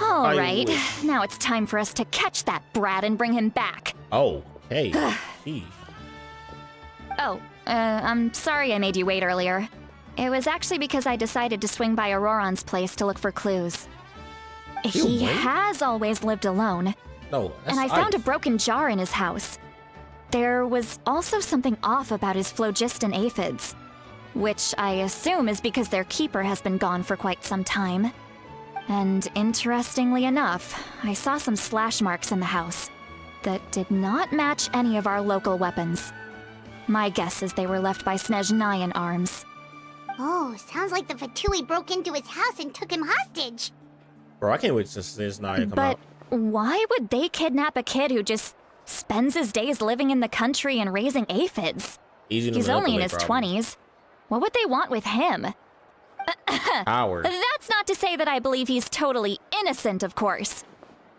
All I right, wish. now it's time for us to catch that brat and bring him back. Oh, hey. Jeez. Oh, I'm sorry I made you wait earlier. It was actually because I decided to swing by Auroron's place to look for clues. He has always lived alone. No, that's And I found a ice. broken jar in his house. There was also something off about his phlogiston aphids, which I assume is because their keeper has been gone for quite some time. And interestingly enough, I saw some slash marks in the house that did not match any of our local weapons. My guess is they were left by Snezhnayan arms. Oh, sounds like the Fatui broke into his house and took him hostage. Bro, I can't wait to see this Naya come But out. why would they kidnap a kid who just spends his days living in the country and raising aphids? Easy to He's only in manipulate, his probably. 20s. What would they want with him? Power. That's not to say that I believe he's totally innocent, of course.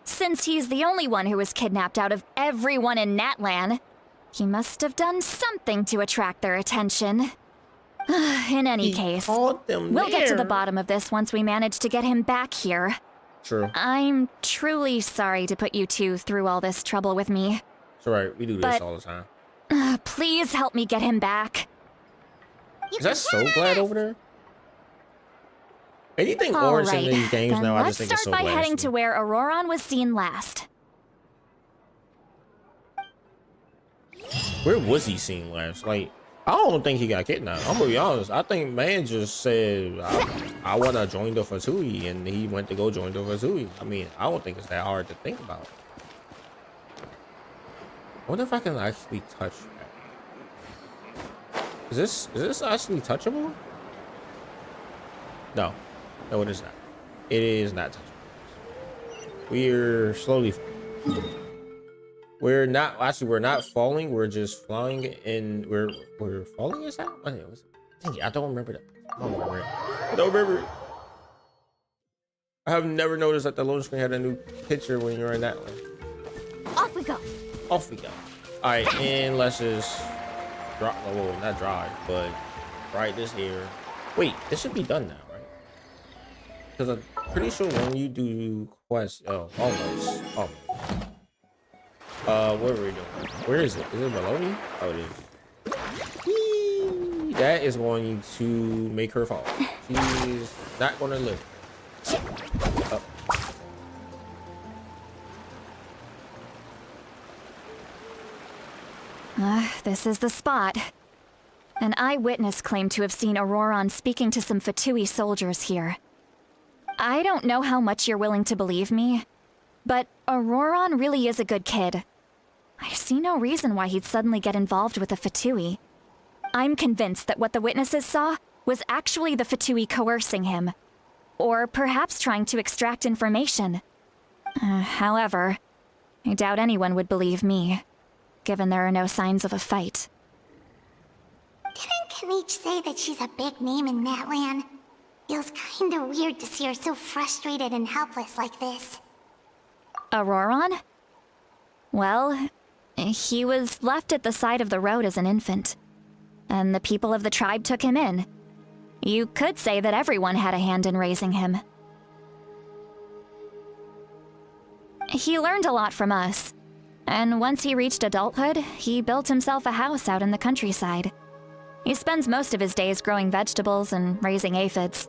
Since he's the only one who was kidnapped out of everyone in Natlan, he must have done something to attract their attention. In any case, Called them we'll get to the there. bottom of this once we manage to get him back here. True. I'm truly sorry to put you two through all this trouble with me. It's alright. We do this But- all the time. Please help me get him back. You Is can that so count on glad us. over there? Anything All orange right, in these games then now, I let's just think it's start so by glad. heading to where Auroron was seen last. Where was he seen last? Like, I don't think he got kidnapped. I'm gonna be honest. I think man just said, I want to join the Fatui, and he went to go join the Fatui. I mean, I don't think it's that hard to think about. I wonder if I can actually touch that. Is this actually touchable? No. No, it is not. It is not touchable. We're slowly... We're not falling. We're just flying, and we're falling. Is that? Dang it, I don't remember that. I don't remember. I have never noticed that the loading screen had a new picture when you're in that one. Off we go. Off we go. All right, and let's just drop. Well, not drive, but right this here. Wait, this should be done now, right? Because I'm pretty sure when you do quests, almost. What are we doing? Where is it? Is it below me? Oh, it is. Whee! That is going to make her fall. She's not going to live. This is the spot. An eyewitness claimed to have seen Auroron speaking to some Fatui soldiers here. I don't know how much you're willing to believe me, but Auroron really is a good kid. I see no reason why he'd suddenly get involved with the Fatui. I'm convinced that what the witnesses saw was actually the Fatui coercing him, or perhaps trying to extract information. However, I doubt anyone would believe me, given there are no signs of a fight. Didn't Kanich say that she's a big name in Natlan? Feels kinda weird to see her so frustrated and helpless like this. Auroron? Well, he was left at the side of the road as an infant, and the people of the tribe took him in. You could say that everyone had a hand in raising him. He learned a lot from us, and once he reached adulthood, he built himself a house out in the countryside. He spends most of his days growing vegetables and raising aphids,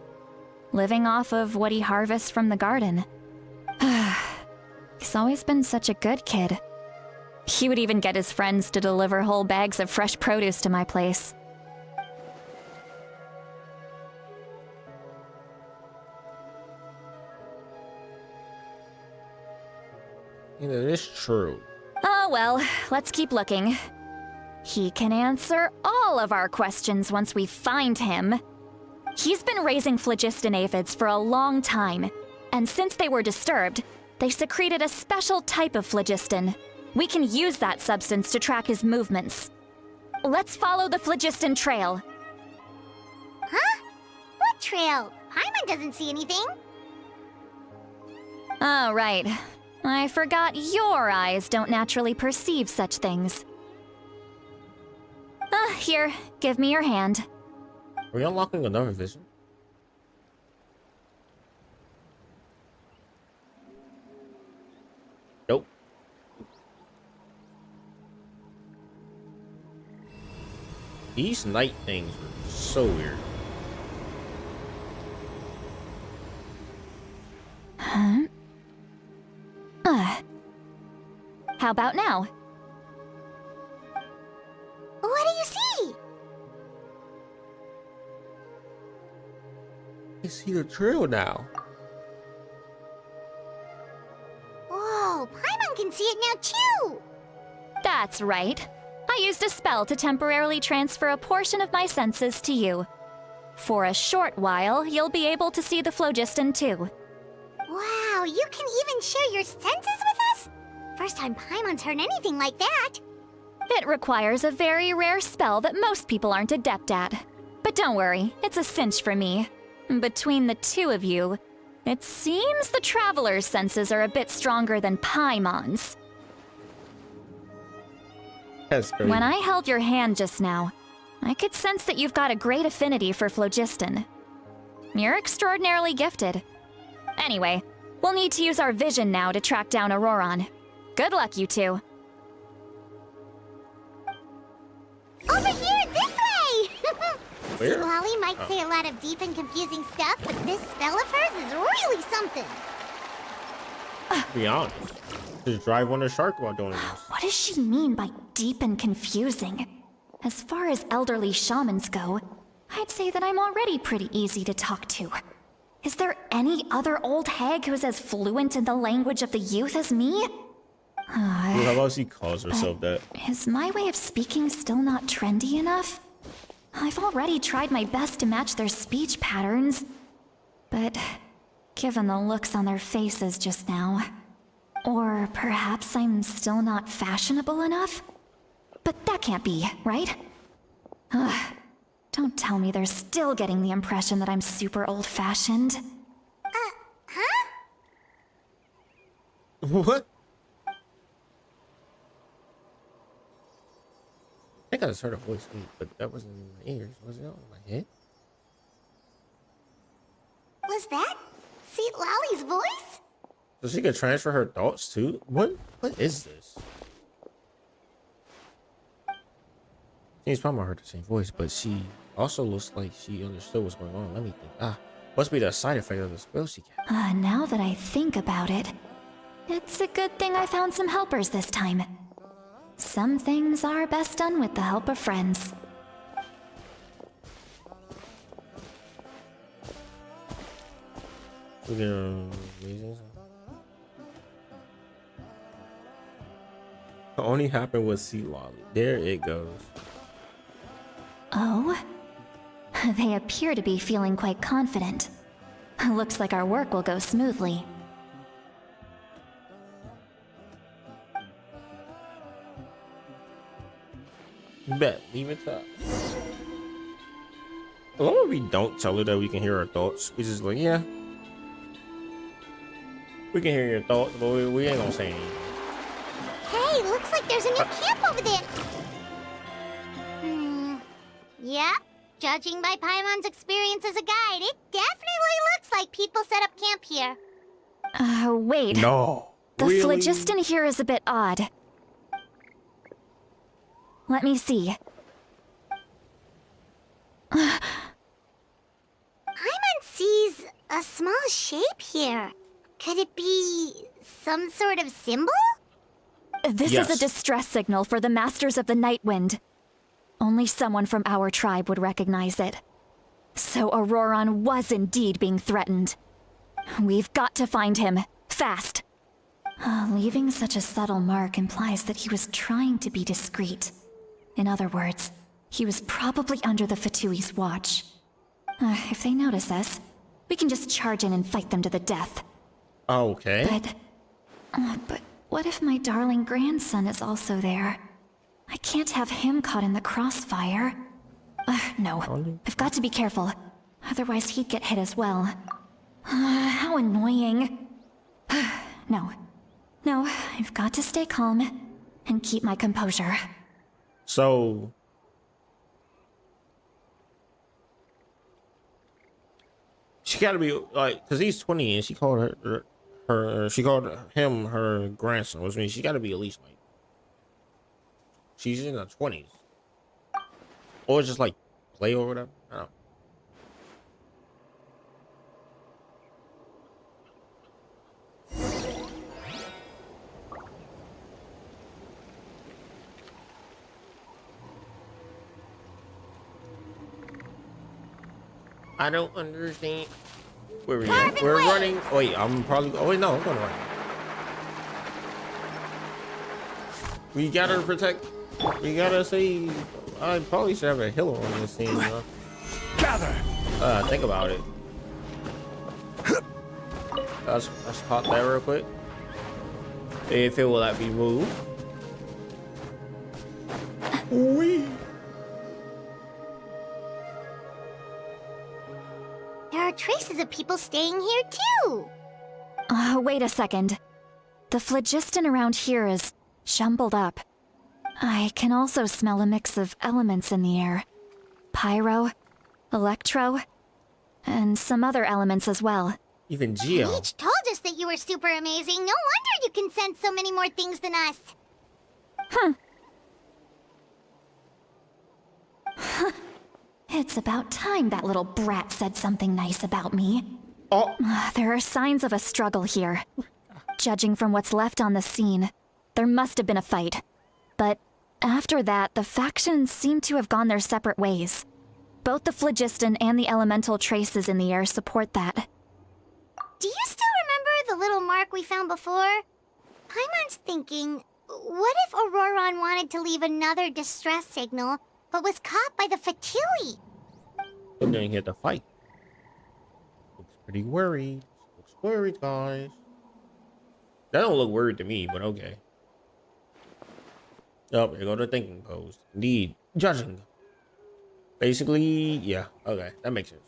living off of what he harvests from the garden. He's always been such a good kid. He would even get his friends to deliver whole bags of fresh produce to my place. You know, it's true. Oh well, let's keep looking. He can answer all of our questions once we find him. He's been raising phlogiston aphids for a long time, and since they were disturbed, they secreted a special type of phlogiston. We can use that substance to track his movements. Let's follow the phlogiston trail. Huh? What trail? Paimon doesn't see anything. Oh, right. I forgot your eyes don't naturally perceive such things. Here, give me your hand. Are we unlocking another vision? Nope. These night things are so weird. Huh? How about now? What do you see? I see the trail now. Whoa, Paimon can see it now too! That's right. I used a spell to temporarily transfer a portion of my senses to you. For a short while, you'll be able to see the phlogiston too. Wow, you can even share your senses with us? First time Paimon's heard anything like that. It requires a very rare spell that most people aren't adept at. But don't worry, it's a cinch for me. Between the two of you, it seems the Traveler's senses are a bit stronger than Paimon's. That's crazy. When I held your hand just now, I could sense that you've got a great affinity for phlogiston. You're extraordinarily gifted. Anyway, we'll need to use our vision now to track down Auroron. Good luck, you two. Over here, this way! Where? See, Lolly might say a lot of deep and confusing stuff, but this spell of hers is really something. To be honest, just drive on the shark while doing this. What does she mean by deep and confusing? As far as elderly shamans go, I'd say that I'm already pretty easy to talk to. Is there any other old hag who's as fluent in the language of the youth as me? How about she calls herself that? Is my way of speaking still not trendy enough? I've already tried my best to match their speech patterns. But given the looks on their faces just now, or perhaps I'm still not fashionable enough? But that can't be, right? Ugh. Don't tell me they're still getting the impression that I'm super old-fashioned. Huh? What? I think I just heard a voice speak, but that wasn't in my ears. Was it on my head? Was that Seat Lolly's voice? So she could transfer her thoughts too? What is this? James Palmer heard the same voice, but she also looks like she understood what's going on. Let me think. Must be the side effect of the spell she cast. Now that I think about it, it's a good thing I found some helpers this time. Some things are best done with the help of friends. We're gonna reasons. What only happened with Sea Lolly. There it goes. Oh? They appear to be feeling quite confident. Looks like our work will go smoothly. Bet. Leave it up. As long as we don't tell her that we can hear her thoughts, we just like, yeah. We can hear your thoughts, but we ain't gonna say anything. Hey, looks like there's a new camp over there. Yep. Judging by Paimon's experience as a guide, it definitely looks like people set up camp here. Wait. No. The really? phlogiston here is a bit odd. Let me see. Paimon sees a small shape here. Could it be some sort of symbol? This Yes. is a distress signal for the Masters of the Night Wind. Only someone from our tribe would recognize it. So Auroron was indeed being threatened. We've got to find him, fast. Leaving such a subtle mark implies that he was trying to be discreet. In other words, he was probably under the Fatui's watch. If they notice us, we can just charge in and fight them to the death. Okay. But what if my darling grandson is also there? I can't have him caught in the crossfire. No, I've got to be careful. Otherwise he'd get hit as well. How annoying. No, I've got to stay calm and keep my composure. So she gotta be like, cause he's 20 and she called she called him her grandson, which means she gotta be at least like, she's in her 20s. Or just like play or whatever. I don't know. I don't understand. Where we at? We're running. Oh, wait, I'm probably. Oh wait, no, I'm gonna run. We gotta protect. We gotta save. I probably should have a healer on this scene. Gather. Think about it. Let's pop that real quick. If it will let me move. Wee. There are traces of people staying here too. Wait a second. The phlogiston around here is jumbled up. I can also smell a mix of elements in the air. Pyro, electro, and some other elements as well. Even Geo. You each told us that you were super amazing. No wonder you can sense so many more things than us. It's about time that little brat said something nice about me. Oh. There are signs of a struggle here. Judging from what's left on the scene, there must have been a fight. But after that, the factions seem to have gone their separate ways. Both the phlogiston and the elemental traces in the air support that. Do you still remember the little mark we found before? Paimon's thinking, what if Auroron wanted to leave another distress signal, but was caught by the Fatui? But then he had to fight. Looks pretty worried. Looks worried, guys. That don't look worried to me, but okay. Oh, here go the thinking pose. Indeed, judging. Basically, yeah. Okay, that makes sense.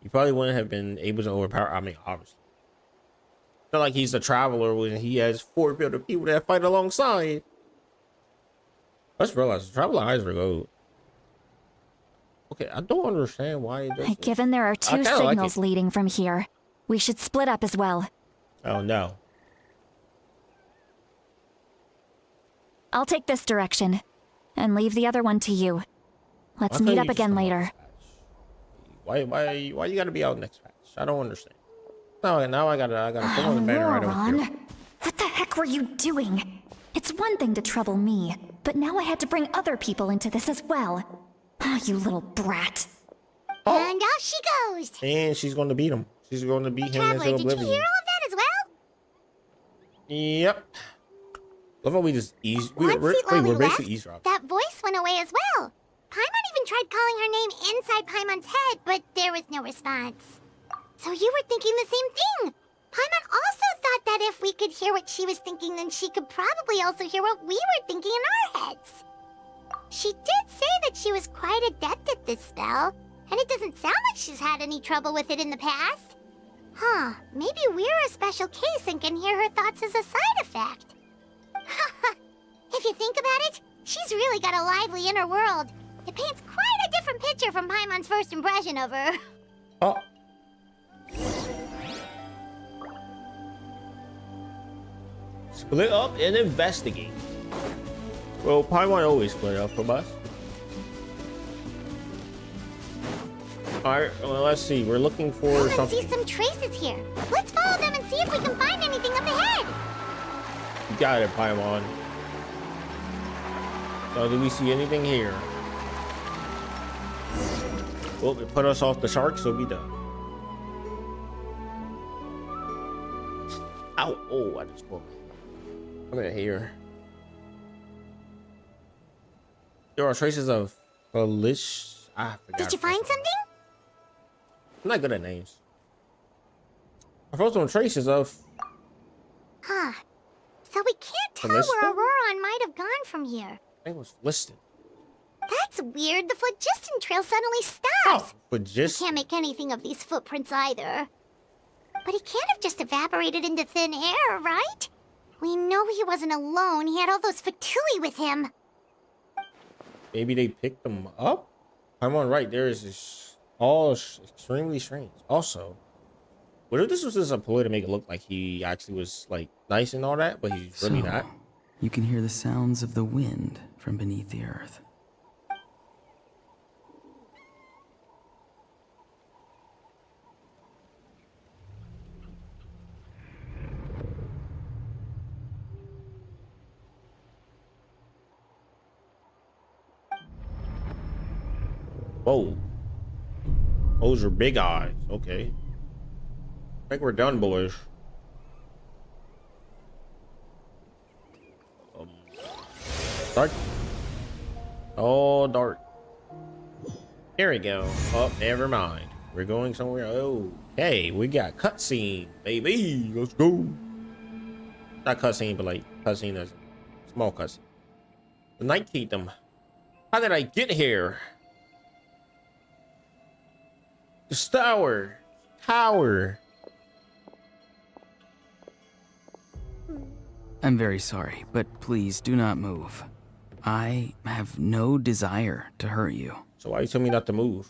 He probably wouldn't have been able to overpower. I mean, obviously. Not like he's a traveler when he has 4 billion people that fight alongside. Let's realize the traveler eyes are gold. Okay, I don't understand why it does. Given there are 2 signals leading from here, we should split up as well. Oh no. I'll take this direction, and leave the other one to you. Let's meet up again later. Why you gotta be out next patch? I don't understand. No, now I gotta put on the banner right over here. What the heck were you doing? It's one thing to trouble me, but now I had to bring other people into this as well. Oh, you little brat. Oh. And off she goes. And she's gonna beat him. She's gonna beat him Traveler, into did oblivion. you hear all of that as well? Yep. Love how we just Once we're left, basically eavesdropping. that voice went away as well. Paimon even tried calling her name inside Paimon's head, but there was no response. So you were thinking the same thing. Paimon also thought that if we could hear what she was thinking, then she could probably also hear what we were thinking in our heads. She did say that she was quite adept at this spell, and it doesn't sound like she's had any trouble with it in the past. Huh, maybe we're a special case and can hear her thoughts as a side effect. If you think about it, she's really got a lively inner world. It paints quite a different picture from Paimon's first impression of her. Oh. Split up and investigate. Well, Paimon always split up from us. Alright, well, let's see. We're looking for I something. see some traces here. Let's follow them and see if we can find anything up ahead. You got it, Paimon. So, do we see anything here? Well, it put us off the shark, so we done. Ow! Oh, I just broke. Look at here. There are traces of Felish. I forgot. Did you find something? I'm not good at names. I found some traces of. Huh. So we can't tell Feliston? where Auroron might have gone from here. I think it was listed. That's weird. The phlogiston trail suddenly stops. Oh, but just. Can't make anything of these footprints either. But he can't have just evaporated into thin air, right? We know he wasn't alone. He had all those Fatui with him. Maybe they picked them up? I'm on right. There is this all extremely strange. Also, what if this was just a ploy to make it look like he actually was like nice and all that, but he's really not? You can hear the sounds of the wind from beneath the earth. Oh. Those are big eyes. Okay. I think we're done, boys. Dark. Oh, dark. Here we go. Oh, never mind. We're going somewhere. Oh, hey, we got cutscene, baby. Let's go. Not cutscene, but like cutscene as a small cutscene. The Night Kingdom. How did I get here? The tower. Tower. I'm very sorry, but please do not move. I have no desire to hurt you. So why you tell me not to move?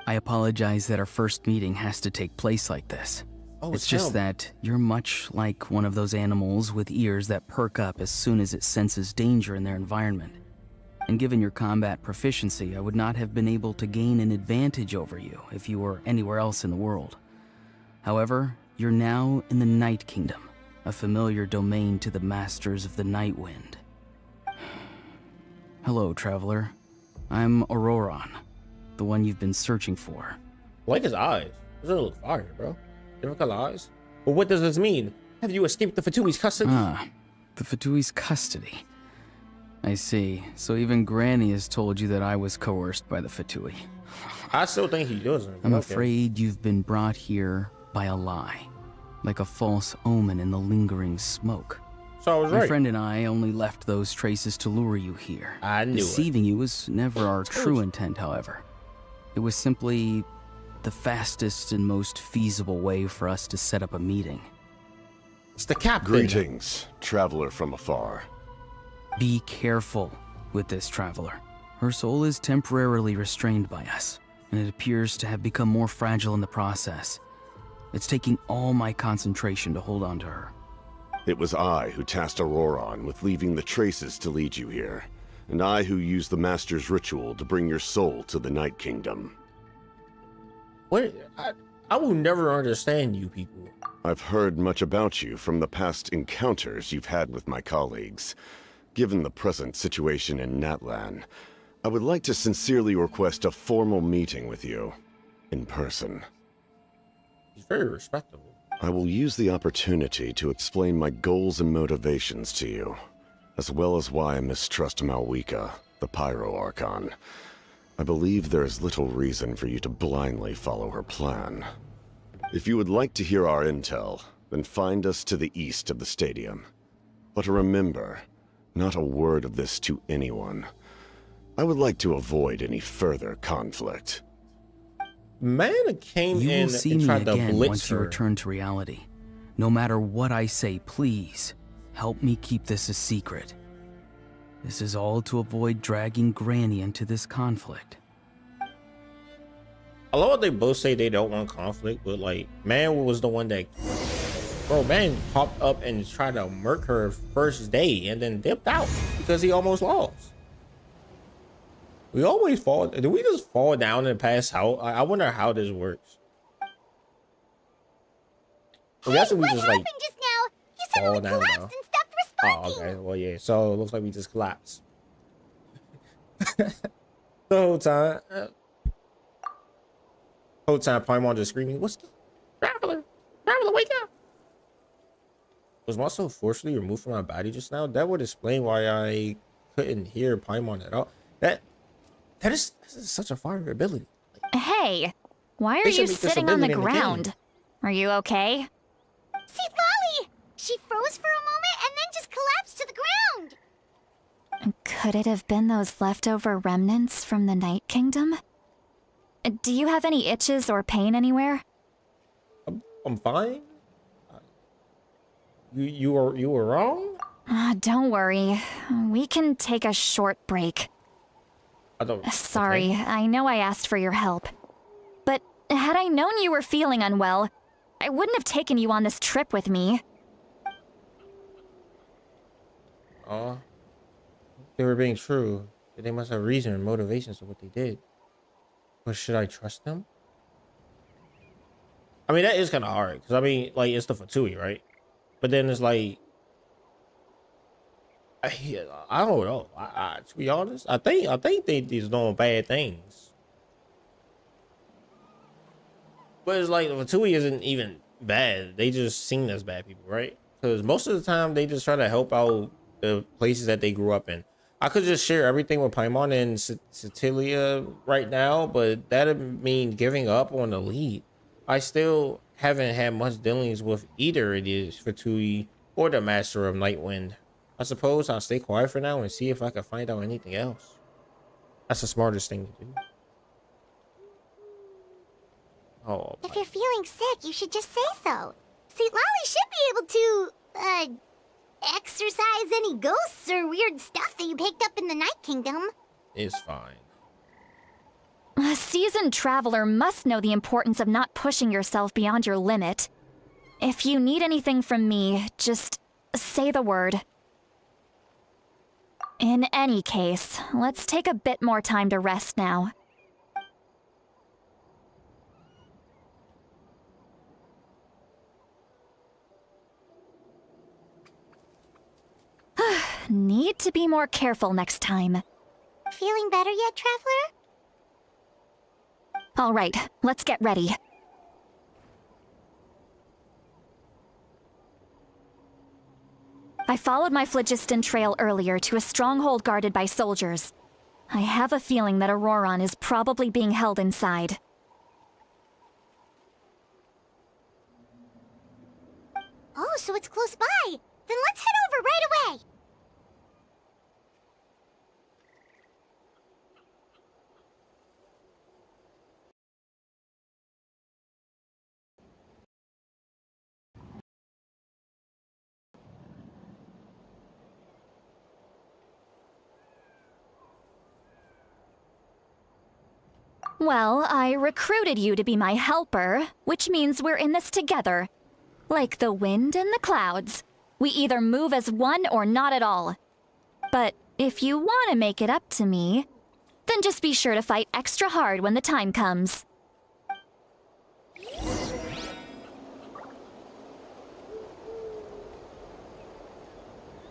I apologize that our first meeting has to take place like this. Oh, it's just that you're much like one of those animals with ears that perk up as soon as it senses danger in their environment. And given your combat proficiency, I would not have been able to gain an advantage over you if you were anywhere else in the world. However, you're now in the Night Kingdom, a familiar domain to the masters of the Night Wind. Hello, traveler. I'm Auroron, the one you've been searching for. I like his eyes. Those look fire, bro. Different color eyes. But what does this mean? Have you escaped the Fatui's custody? Ah, the Fatui's custody. I see. So even Granny has told you that I was coerced by the Fatui. I still think he doesn't. I'm afraid you've been brought here by a lie, like a false omen in the lingering smoke. So I was My right. friend and I only left those traces to lure you here. I knew it. Deceiving you was never our true intent, however. It was simply the fastest and most feasible way for us to set up a meeting. It's the captain. Greetings, traveler from afar. Be careful with this traveler. Her soul is temporarily restrained by us, and it appears to have become more fragile in the process. It's taking all my concentration to hold on to her. It was I who tasked Auroron with leaving the traces to lead you here, and I who used the Master's ritual to bring your soul to the Night Kingdom. What? I will never understand you people. I've heard much about you from the past encounters you've had with my colleagues. Given the present situation in Natlan, I would like to sincerely request a formal meeting with you, in person. He's very respectable. I will use the opportunity to explain my goals and motivations to you, as well as why I mistrust Malwika, the Pyro Archon. I believe there is little reason for you to blindly follow her plan. If you would like to hear our intel, then find us to the east of the stadium. But remember, not a word of this to anyone. I would like to avoid any further conflict. Man came You in will see and me tried to again blitz once you her. return to reality. No matter what I say, please, help me keep this a secret. This is all to avoid dragging Granny into this conflict. I love what they both say they don't want conflict, but like, man was the one that, bro, man popped up and tried to murk her first day and then dipped out because he almost lost. We always fall. Do we just fall down and pass out? I wonder how this works. I guess we what just happened like just now? You fall suddenly down collapsed now. and stopped Oh, responding. okay. Well, yeah. So it looks like we just collapsed the whole time. Whole time, Paimon just screaming, "What's the traveler? Traveler, wake up!" Was my soul forcibly removed from my body just now? That would explain why I couldn't hear Paimon at all. That is such a fire ability. Hey, why are They should you make this sitting on the ability in the game. ground? Are you okay? See, Lolly! She froze for a moment and then just collapsed to the ground. Could it have been those leftover remnants from the Night Kingdom? Do you have any itches or pain anywhere? I'm fine. You were wrong. Don't worry. We can take a short break. I don't. Sorry, okay. I know I asked for your help. But had I known you were feeling unwell, I wouldn't have taken you on this trip with me. They were being true. They must have reason and motivations for what they did. But should I trust them? I mean, that is kind of hard because I mean, like, it's the Fatui, right? But then it's like, I don't know. To be honest, I think they just doing bad things. But it's like Fatui isn't even bad. They just seen as bad people, right? Because most of the time they just try to help out the places that they grew up in. I could just share everything with Paimon and Cecilia right now, but that'd mean giving up on the lead. I still haven't had much dealings with either it is Fatui or the Master of Nightwind. I suppose I'll stay quiet for now and see if I can find out anything else. That's the smartest thing to do. Oh, If you're feeling sick, you should just say so. See, Lolly should be able to, exorcise any ghosts or weird stuff that you picked up in the Night Kingdom. it's fine. A seasoned traveler must know the importance of not pushing yourself beyond your limit. If you need anything from me, just say the word. In any case, let's take a bit more time to rest now. Need to be more careful next time. Feeling better yet, Traveler? All right, let's get ready. I followed my phlogiston trail earlier to a stronghold guarded by soldiers. I have a feeling that Auroron is probably being held inside. Oh, so it's close by. Then let's head over right away. Well, I recruited you to be my helper, which means we're in this together. Like the wind and the clouds. We either move as one or not at all. But if you want to make it up to me, then just be sure to fight extra hard when the time comes.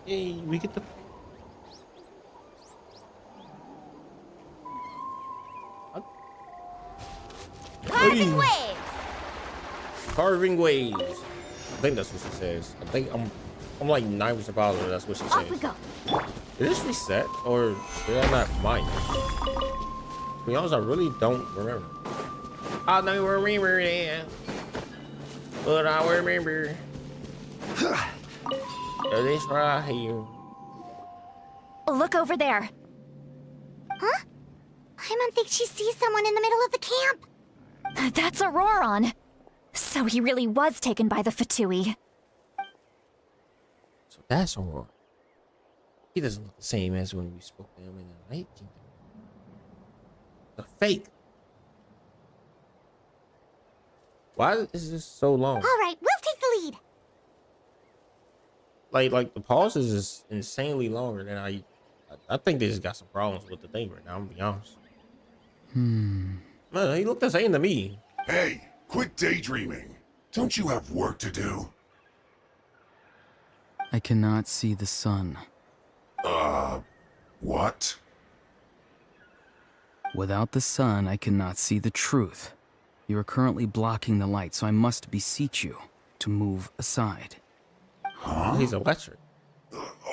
Yay, we get the... Carving waves. Carving waves. I think that's what she says. I think I'm like 90% positive that's what she says. Off we go. Did this reset or did I not mind? To be honest, I really don't remember. I don't remember it, but I remember. This right here. Look over there. Huh? Paimon thinks she sees someone in the middle of the camp. That's Auroron. So he really was taken by the Fatui. So that's Aurora. He doesn't look the same as when we spoke to him in the Night Kingdom. The fake. Why is this so long? All right, we'll take the lead. Like the pauses is insanely longer than I think they just got some problems with the thing right now, I'm gonna be honest. Man, he looked the same to me. Hey, quit daydreaming. Don't you have work to do? I cannot see the sun. What? Without the sun, I cannot see the truth. You are currently blocking the light, so I must beseech you to move aside. Huh? He's electric.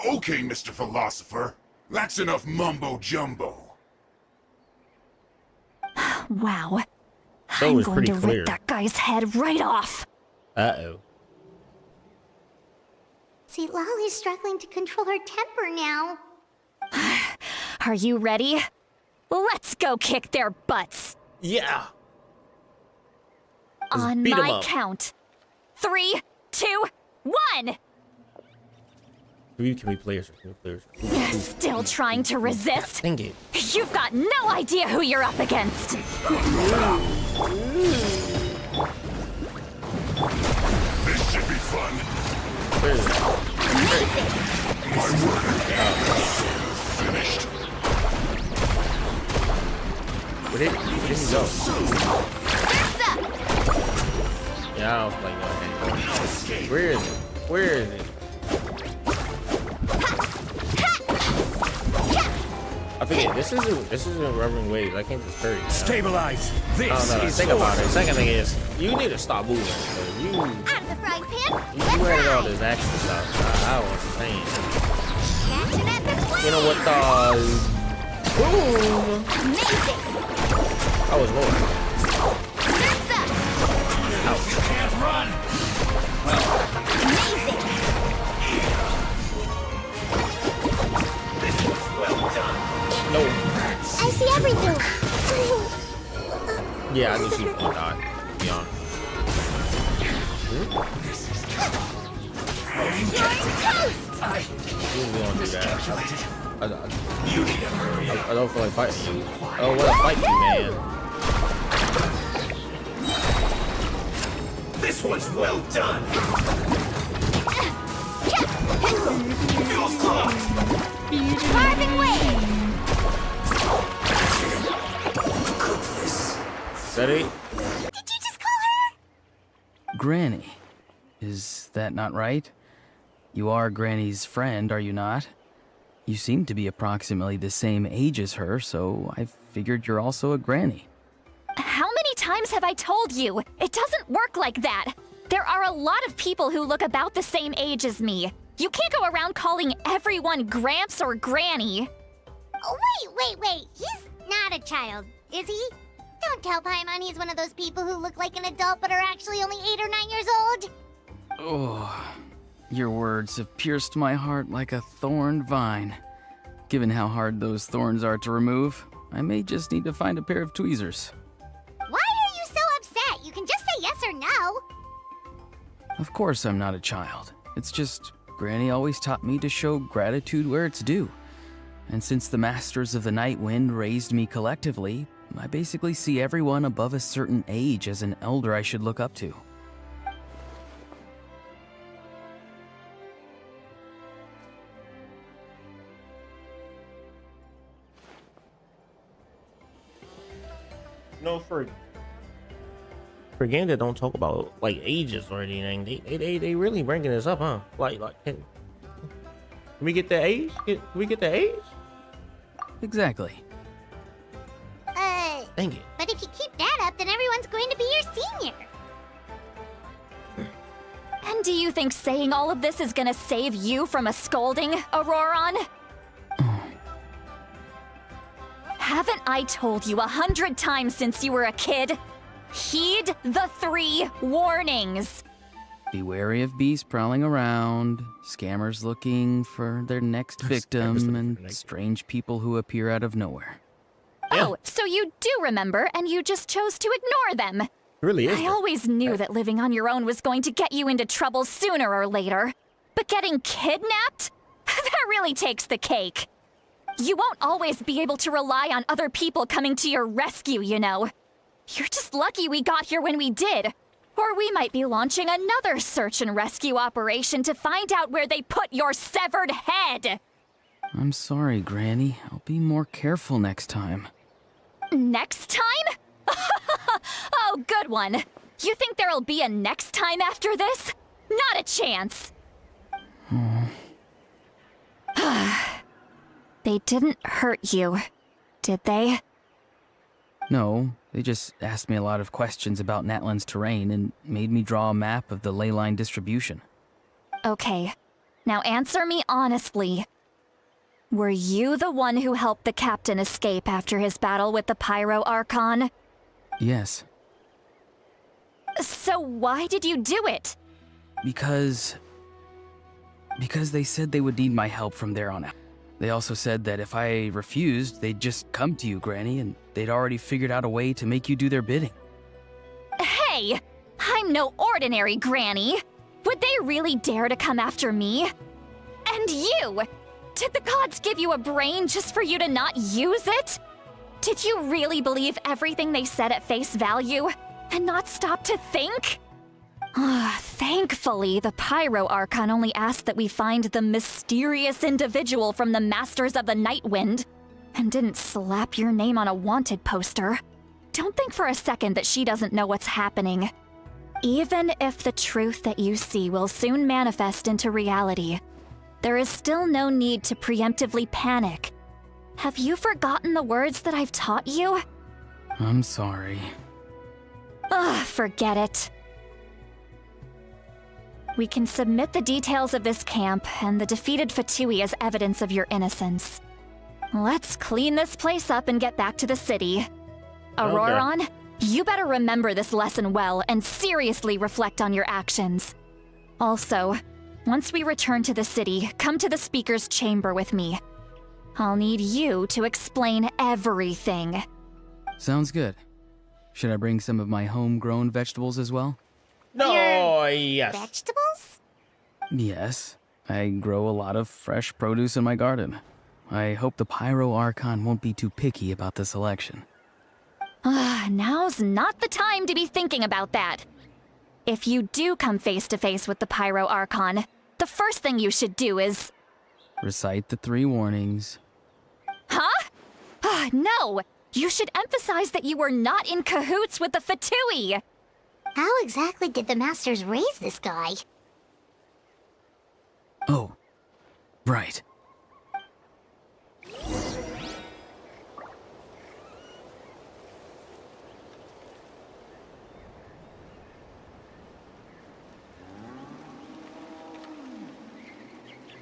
Okay, Mr. Philosopher. That's enough mumbo-jumbo. Wow. That I'm was going pretty to clear. rip that guy's head right off. Uh-oh. See, Lolly's struggling to control her temper now. Are you ready? Let's go kick their butts. Yeah. Let's On beat 'em my up. count. 3, 2, 1! Can we play this? Can we play this? Still trying to resist? Dang it. You've got no idea who you're up against. This should be fun. Where is it? My work is finished. Where did he go? Yeah, I was like, okay. Where is it? Where is it? forget, this isn't rubbing waves. I can't just hurry. Stabilize. This No, is think about it. Second thing is, you need to stop moving. You Out of the frying pan, you let's added all ride. this extra stuff. I was saying. Catch an epic wave. You know what the boom? Amazing. I was lower. Surf's up. Ouch. Can't run. Amazing. No. I see everything. Yeah, I just see one die. To be honest. You're toast. You don't want to do that. I don't feel like fighting you. I don't want to fight you, man. This one's well done. Feels close. Carving waves. Ready? Did you just call her? Granny. Is that not right? You are Granny's friend, are you not? You seem to be approximately the same age as her, so I figured you're also a granny. How many times have I told you? It doesn't work like that. There are a lot of people who look about the same age as me. You can't go around calling everyone Gramps or Granny. Oh, wait. He's not a child, is he? Don't tell Paimon he's one of those people who look like an adult but are actually only 8 or 9 years old. Oh, your words have pierced my heart like a thorned vine. Given how hard those thorns are to remove, I may just need to find a pair of tweezers. Why are you so upset? You can just say yes or no. Of course I'm not a child. It's just Granny always taught me to show gratitude where it's due. And since the Masters of the Night Wind raised me collectively, I basically see everyone above a certain age as an elder I should look up to. No, for games that don't talk about like ages or anything, they really bringing this up, huh? Like can we get the age? Can we get the age? Exactly. Dang it. But if you keep that up, then everyone's going to be your senior. And do you think saying all of this is gonna save you from a scolding, Auroron? Haven't I told you 100 times since you were a kid? Heed the 3 warnings. Be wary of beasts prowling around, scammers looking for their next victim, and strange people who appear out of nowhere. Oh, so you do remember, and you just chose to ignore them. Really is. I always knew that living on your own was going to get you into trouble sooner or later. But getting kidnapped? That really takes the cake. You won't always be able to rely on other people coming to your rescue, you know. You're just lucky we got here when we did. Or we might be launching another search and rescue operation to find out where they put your severed head. I'm sorry, Granny. I'll be more careful next time. Next time? Oh, good one. You think there'll be a next time after this? Not a chance. They didn't hurt you, did they? No, they just asked me a lot of questions about Natlan's terrain and made me draw a map of the ley line distribution. Okay, now answer me honestly. Were you the one who helped the captain escape after his battle with the Pyro Archon? Yes. So why did you do it? Because they said they would need my help from there on out. They also said that if I refused, they'd just come to you, Granny, and they'd already figured out a way to make you do their bidding. Hey! I'm no ordinary Granny! Would they really dare to come after me? And you! Did the gods give you a brain just for you to not use it? Did you really believe everything they said at face value and not stop to think? Thankfully, the Pyro Archon only asked that we find the mysterious individual from the Masters of the Night Wind and didn't slap your name on a wanted poster. Don't think for a second that she doesn't know what's happening. Even if the truth that you see will soon manifest into reality, there is still no need to preemptively panic. Have you forgotten the words that I've taught you? I'm sorry. Ugh, forget it. We can submit the details of this camp and the defeated Fatui as evidence of your innocence. Let's clean this place up and get back to the city. Auroron, you better remember this lesson well and seriously reflect on your actions. Also, once we return to the city, come to the speaker's chamber with me. I'll need you to explain everything. Sounds good. Should I bring some of my homegrown vegetables as well? No, yes. Vegetables? Yes. I grow a lot of fresh produce in my garden. I hope the Pyro Archon won't be too picky about the selection. Now's not the time to be thinking about that. If you do come face to face with the Pyro Archon, the first thing you should do is... Recite the 3 warnings. Huh? No! You should emphasize that you were not in cahoots with the Fatui! How exactly did the Masters raise this guy? Oh, right.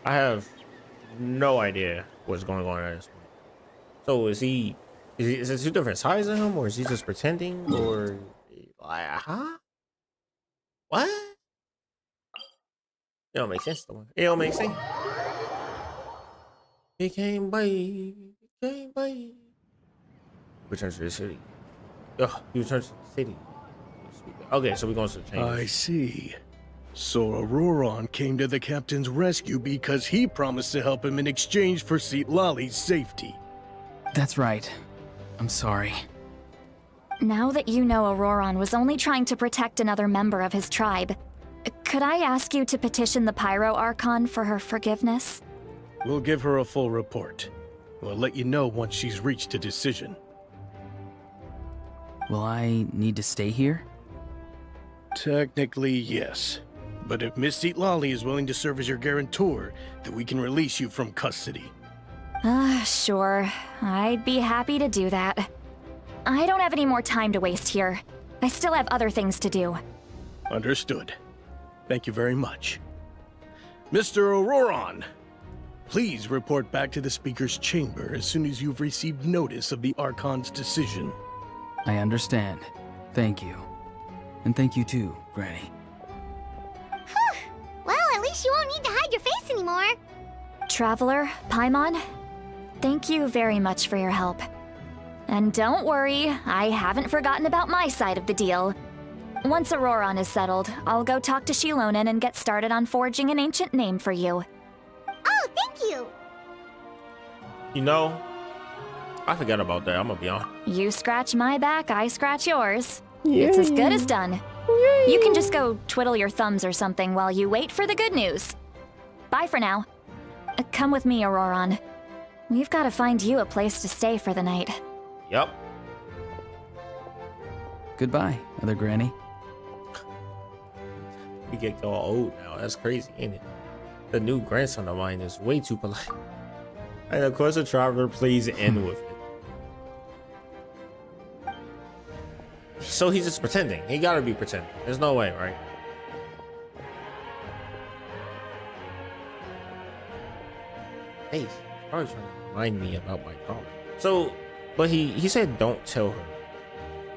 I have no idea what's going on at this point. So is it 2 different sides of him, or is he just pretending, or huh? What? It don't make sense though. It don't make sense. He came by. Return to the city. Ugh, he returns to the city. Okay, so we're going to the chamber. I see. So Auroron came to the captain's rescue because he promised to help him in exchange for Lali's safety. That's right. I'm sorry. Now that you know Auroron was only trying to protect another member of his tribe, could I ask you to petition the Pyro Archon for her forgiveness? We'll give her a full report. We'll let you know once she's reached a decision. Will I need to stay here? Technically, yes. But if Miss Lali is willing to serve as your guarantor, then we can release you from custody. Sure. I'd be happy to do that. I don't have any more time to waste here. I still have other things to do. Understood. Thank you very much. Mr. Auroron, please report back to the Speaker's chamber as soon as you've received notice of the Archon's decision. I understand. Thank you. And thank you too, Granny. Well, at least you won't need to hide your face anymore. Traveler, Paimon, thank you very much for your help. And don't worry, I haven't forgotten about my side of the deal. Once Auroron is settled, I'll go talk to xilonen and get started on forging an ancient name for you. Oh, thank you. You know, I forgot about that. I'm gonna be honest. You scratch my back, I scratch yours. It's as good as done. You can just go twiddle your thumbs or something while you wait for the good news. Bye for now. Come with me, Auroron. We've got to find you a place to stay for the night. Yep. Goodbye, Other Granny. We get all old now. That's crazy, ain't it? The new grandson of mine is way too polite. And of course, the traveler plays end with it. So he's just pretending. He gotta be pretending. There's no way, right? Hey, he's probably trying to remind me about my problem. So, but he said don't tell her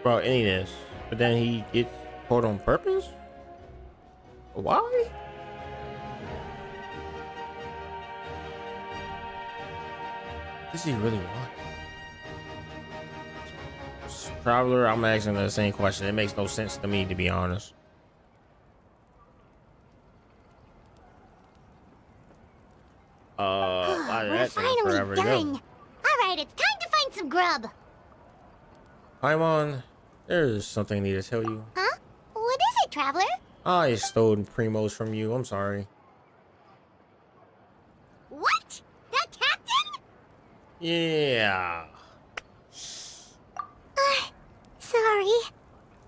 about any of this. But then he gets caught on purpose? Why? Does he really want? Traveler, I'm asking the same question. It makes no sense to me, to be honest. We're finally done. All right, it's time to find some grub. Paimon, there's something I need to tell you. Huh? What is it, Traveler? I stole Primos from you. I'm sorry. What? That captain? Yeah. Sorry.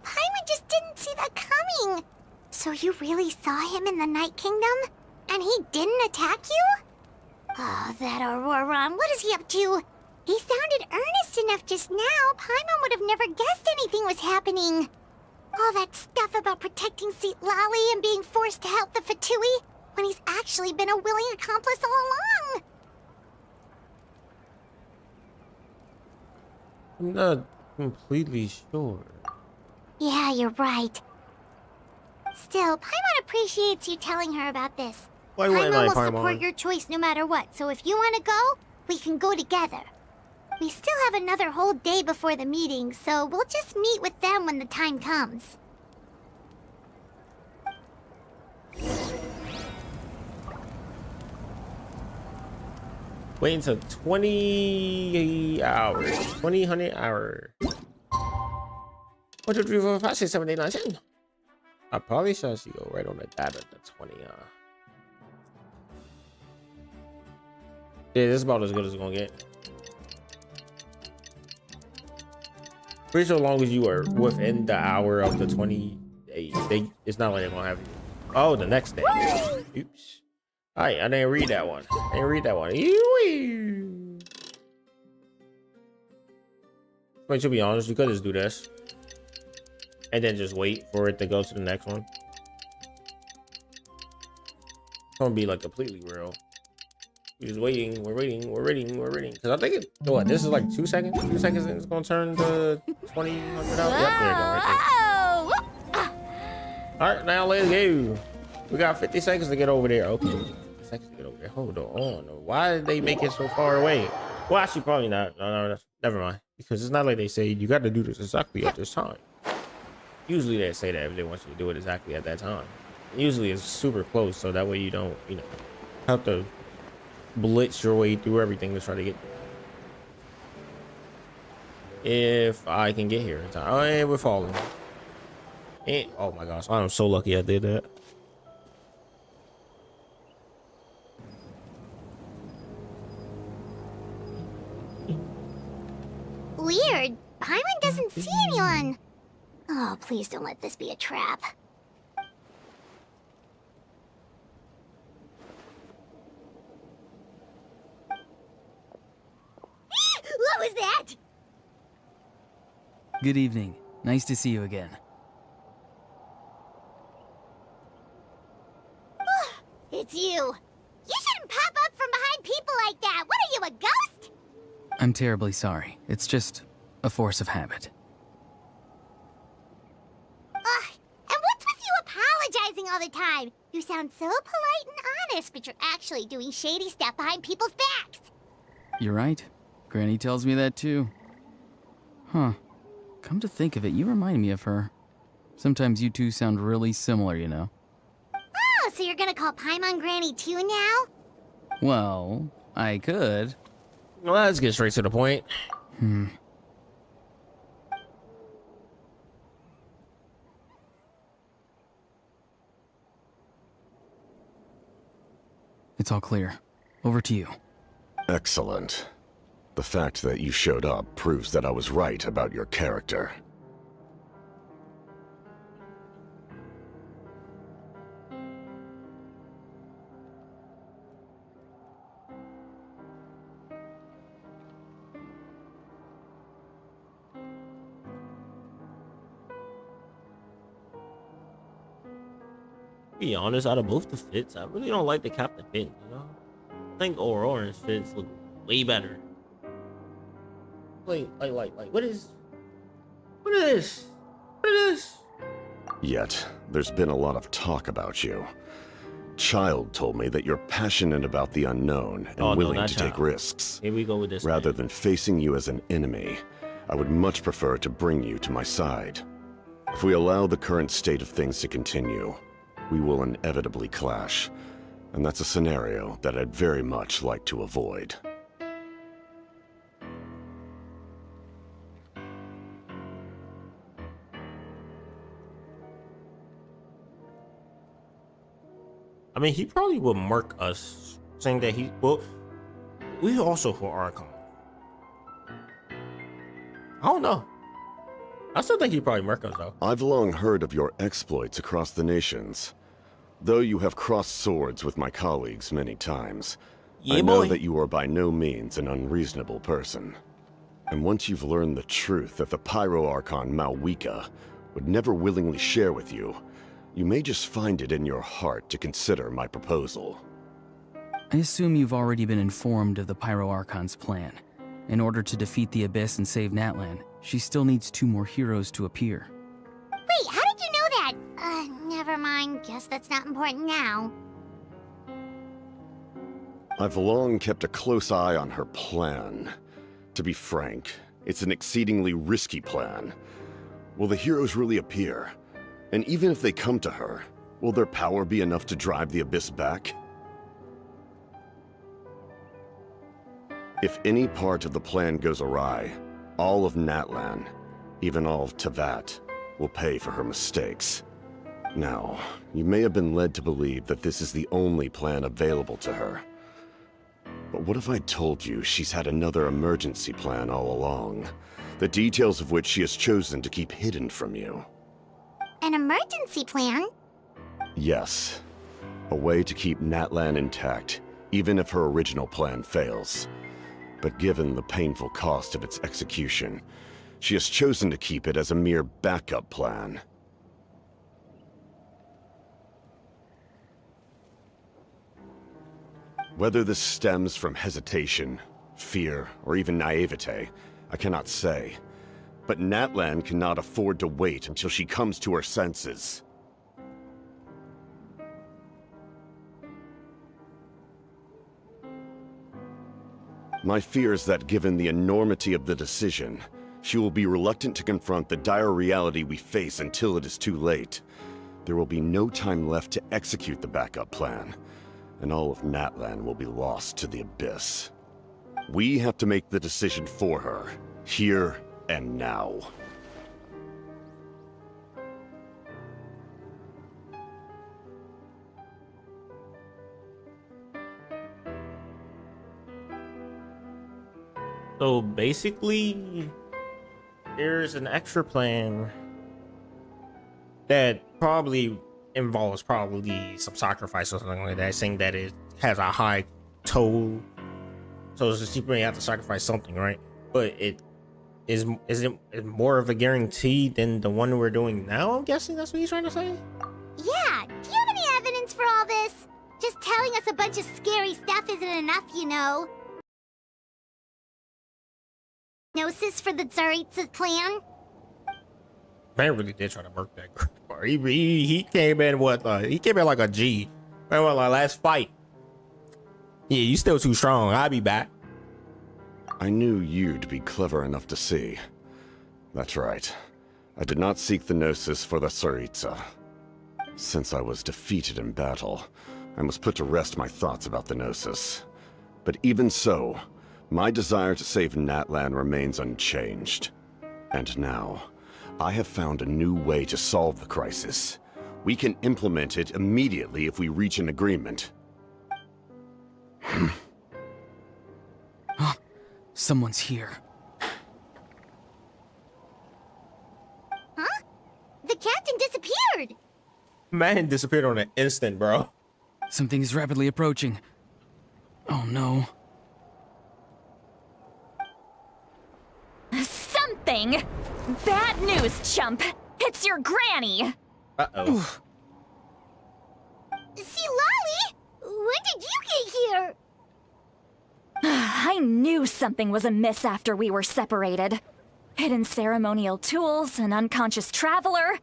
Paimon just didn't see that coming. So you really saw him in the Night Kingdom? And he didn't attack you? Oh, that Auroron. What is he up to? He sounded earnest enough just now. Paimon would have never guessed anything was happening. All that stuff about protecting Seat Lally and being forced to help the Fatui, when he's actually been a willing accomplice all along. I'm not completely sure. Yeah, you're right. Still, Paimon appreciates you telling her about this. Why wouldn't I, Paimon will support Paimon? your choice no matter what, so if you want to go, we can go together. We still have another whole day before the meeting, so we'll just meet with them when the time comes. Wait until 20 hours. 20 hour. 1, 2, 3, 4, 5, 6, 7, 8, 9, 10. I probably should actually go right on the data. The 20. Yeah, this is about as good as it's gonna get. Pretty sure as long as you are within the hour of the 20, it's not like they're gonna have you. Oh, the next day. Oops. All right, I didn't read that one. I didn't read that one. Wait, to be honest, you could just do this and then just wait for it to go to the next one. It's gonna be like completely real. We're just waiting. We're waiting. We're waiting. We're waiting. Because I think it. What? This is like 2 seconds. 2 seconds, and it's gonna turn to 20,000 out. Yep, there you go. Right there. All right, now let's go. We got 50 seconds to get over there. Okay, 50 seconds to get over there. Hold on. Why did they make it so far away? Well, actually, probably not. No, never mind. Because it's not like they say you got to do this exactly at this time. Usually they say that if they want you to do it exactly at that time. Usually it's super close, so that way you don't, have to blitz your way through everything to try to get there. If I can get here in time. Oh, and we're falling. And, oh my gosh, I'm so lucky I did that. Weird. Paimon doesn't see anyone. Oh, please don't let this be a trap. What was that? Good evening. Nice to see you again. It's you. You shouldn't pop up from behind people like that. What are you, a ghost? I'm terribly sorry. It's just a force of habit. And what's with you apologizing all the time? You sound so polite and honest, but you're actually doing shady stuff behind people's backs. You're right. Granny tells me that too. Huh. Come to think of it, you remind me of her. Sometimes you two sound really similar, you know. Oh, so you're gonna call Paimon Granny too now? Well, I could. Well, let's get straight to the point. It's all clear. Over to you. Excellent. The fact that you showed up proves that I was right about your character. Be honest, out of both the fits, I really don't like the Captain Pin, I think Aurora's fits look way better. Like, what is this? Yet, there's been a lot of talk about you. Child told me that you're passionate about the unknown and willing to take risks. Here we go with this. Rather than facing you as an enemy, I would much prefer to bring you to my side. If we allow the current state of things to continue, we will inevitably clash, and that's a scenario that I'd very much like to avoid. I mean, he probably would mark us, saying that we also for Archon. I don't know. I still think he'd probably mark us though. I've long heard of your exploits across the nations. Though you have crossed swords with my colleagues many times, Yeah, I know boy. that you are by no means an unreasonable person. And once you've learned the truth that the Pyro Archon Malwika would never willingly share with you, you may just find it in your heart to consider my proposal. I assume you've already been informed of the Pyro Archon's plan. In order to defeat the Abyss and save Natlan, she still needs 2 more heroes to appear. Wait, how did you know that? Never mind. Guess that's not important now. I've long kept a close eye on her plan. To be frank, it's an exceedingly risky plan. Will the heroes really appear? And even if they come to her, will their power be enough to drive the Abyss back? If any part of the plan goes awry, all of Natlan, even all of Tevat, will pay for her mistakes. Now, you may have been led to believe that this is the only plan available to her. But what if I told you she's had another emergency plan all along, the details of which she has chosen to keep hidden from you? An emergency plan? Yes. A way to keep Natlan intact, even if her original plan fails. But given the painful cost of its execution, she has chosen to keep it as a mere backup plan. Whether this stems from hesitation, fear, or even naivete, I cannot say. But Natlan cannot afford to wait until she comes to her senses. My fear is that given the enormity of the decision, she will be reluctant to confront the dire reality we face until it is too late. There will be no time left to execute the backup plan, and all of Natlan will be lost to the Abyss. We have to make the decision for her, here and now. So basically, there's an extra plan that probably involves some sacrifice or something like that, saying that it has a high toll. So she may have to sacrifice something, right? But it is it more of a guarantee than the one we're doing now? I'm guessing that's what he's trying to say. Yeah, do you have any evidence for all this? Just telling us a bunch of scary stuff isn't enough, you know. Gnosis for the Tsaritsa plan? Man really did try to work that group. He came in he came in like a G. Man, what, like last fight? Yeah, you still too strong. I'll be back. I knew you'd be clever enough to see. That's right. I did not seek the Gnosis for the Tsaritsa. Since I was defeated in battle, I must put to rest my thoughts about the Gnosis. But even so, my desire to save Natlan remains unchanged. And now, I have found a new way to solve the crisis. We can implement it immediately if we reach an agreement. Someone's here. Huh? The captain disappeared! Man disappeared on an instant, bro. Something is rapidly approaching. Oh no. Something? Bad news, chump. It's your granny. Uh-oh. See, Lolly? When did you get here? I knew something was amiss after we were separated. Hidden ceremonial tools, an unconscious traveler.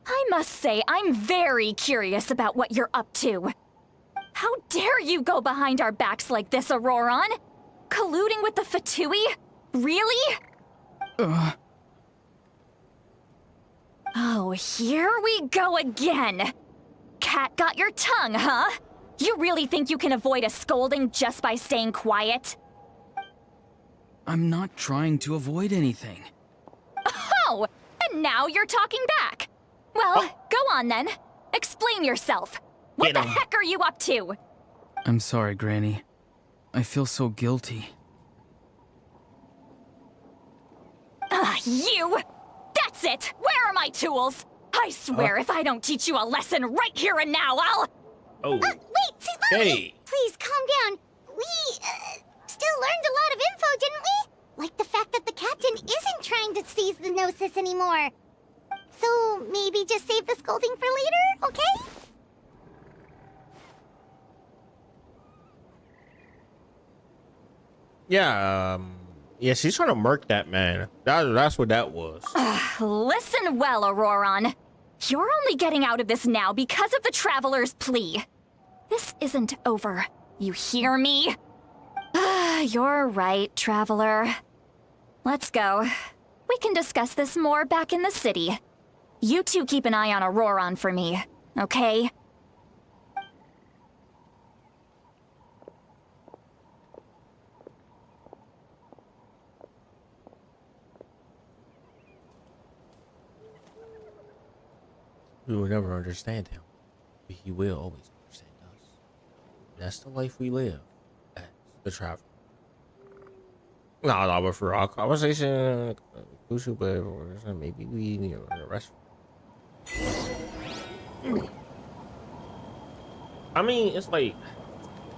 I must say, I'm very curious about what you're up to. How dare you go behind our backs like this, Auroron? Colluding with the Fatui? Really? Oh, here we go again. Cat got your tongue, huh? You really think you can avoid a scolding just by staying quiet? I'm not trying to avoid anything. Oh, and now you're talking back. Well, go on then. Explain yourself. What the heck are you up to? I'm sorry, Granny. I feel so guilty. You! That's it! Where are my tools? I swear if I don't teach you a lesson right here and now, I'll... Oh. Wait, see, Lolly! Hey. Please, calm down. We, still learned a lot of info, didn't we? Like the fact that the captain isn't trying to seize the Gnosis anymore. So maybe just save the scolding for later, okay? Yeah, yeah, she's trying to murk that man. That's what that was. Listen well, Auroron. You're only getting out of this now because of the Traveler's plea. This isn't over. You hear me? You're right, Traveler. Let's go. We can discuss this more back in the city. You two keep an eye on Auroron for me, okay? We will never understand him, but he will always understand us. That's the life we live as the Traveler. No, but for our conversation, crucial, but maybe we need to rest. I mean, it's like,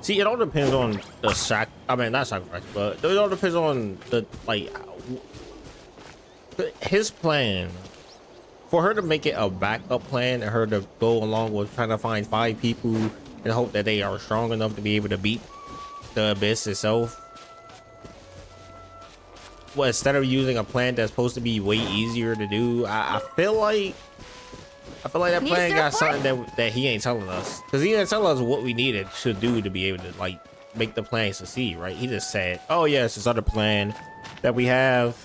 see, it all depends on the not sacrifice, but it all depends on the, like, his plan. For her to make it a backup plan and her to go along with trying to find 5 people and hope that they are strong enough to be able to beat the Abyss itself. Well, instead of using a plan that's supposed to be way easier to do, I feel like that plan got something that he ain't telling us. Because he didn't tell us what we needed to do to be able to, like, make the plan succeed, right? He just said, oh yeah, it's this other plan that we have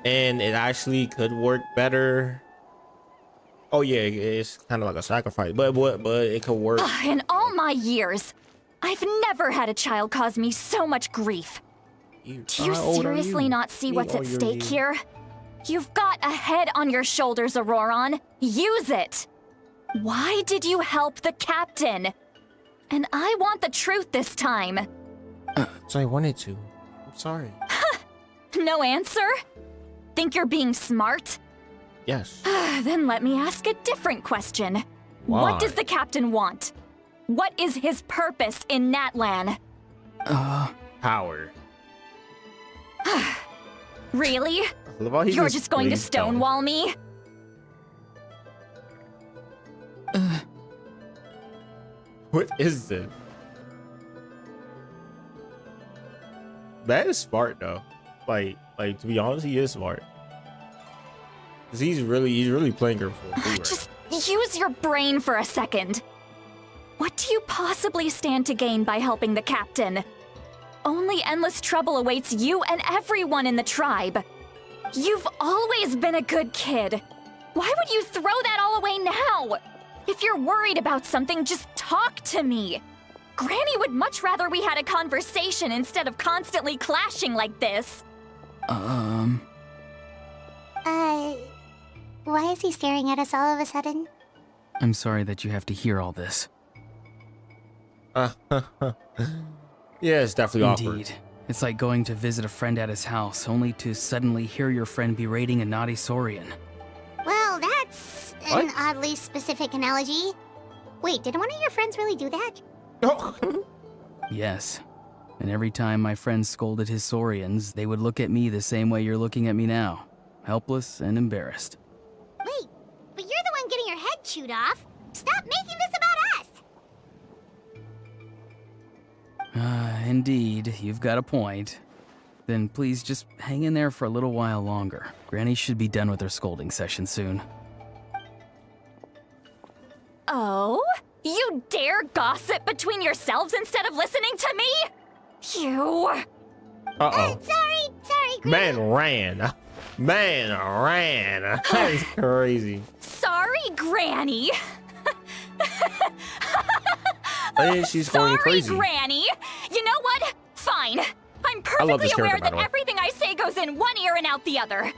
and it actually could work better. Oh yeah, it's kind of like a sacrifice, but it could work. In all my years, I've never had a child cause me so much grief. Do you seriously not see what's at stake here? You've got a head on your shoulders, Auroron. Use it! Why did you help the captain? And I want the truth this time. So I wanted to. I'm sorry. No answer? Think you're being smart? Yes. Then let me ask a different question. Why? What does the captain want? What is his purpose in Natlan? Power. Really? You're You're just going to stonewall me? What is this? That is smart though. Like to be honest, he is smart. Cause he's really playing her for food right Just use your brain for a second. What do you possibly stand to gain by helping the captain? Only endless trouble awaits you and everyone in the tribe. You've always been a good kid. Why would you throw that all away now? If you're worried about something, just talk to me. Granny would much rather we had a conversation instead of constantly clashing like this. Why is he staring at us all of a sudden? I'm sorry that you have to hear all this. Yeah, it's definitely awkward. Indeed. It's like going to visit a friend at his house, only to suddenly hear your friend berating a naughty Saurian. Well, that's an oddly specific analogy. Wait, did one of your friends really do that? Yes. And every time my friend scolded his Saurians, they would look at me the same way you're looking at me now. Helpless and embarrassed. Wait, but you're the one getting your head chewed off. Stop making this about us! Indeed, you've got a point. Then please just hang in there for a little while longer. Granny should be done with her scolding session soon. Oh? You dare gossip between yourselves instead of listening to me? You... Uh-oh. Sorry, Granny. Man ran. That is crazy. Sorry, Granny. She's going crazy. Sorry, Granny. You know what? Fine. I'm I love perfectly this aware character, by that the way. everything I say goes in one ear and out the other.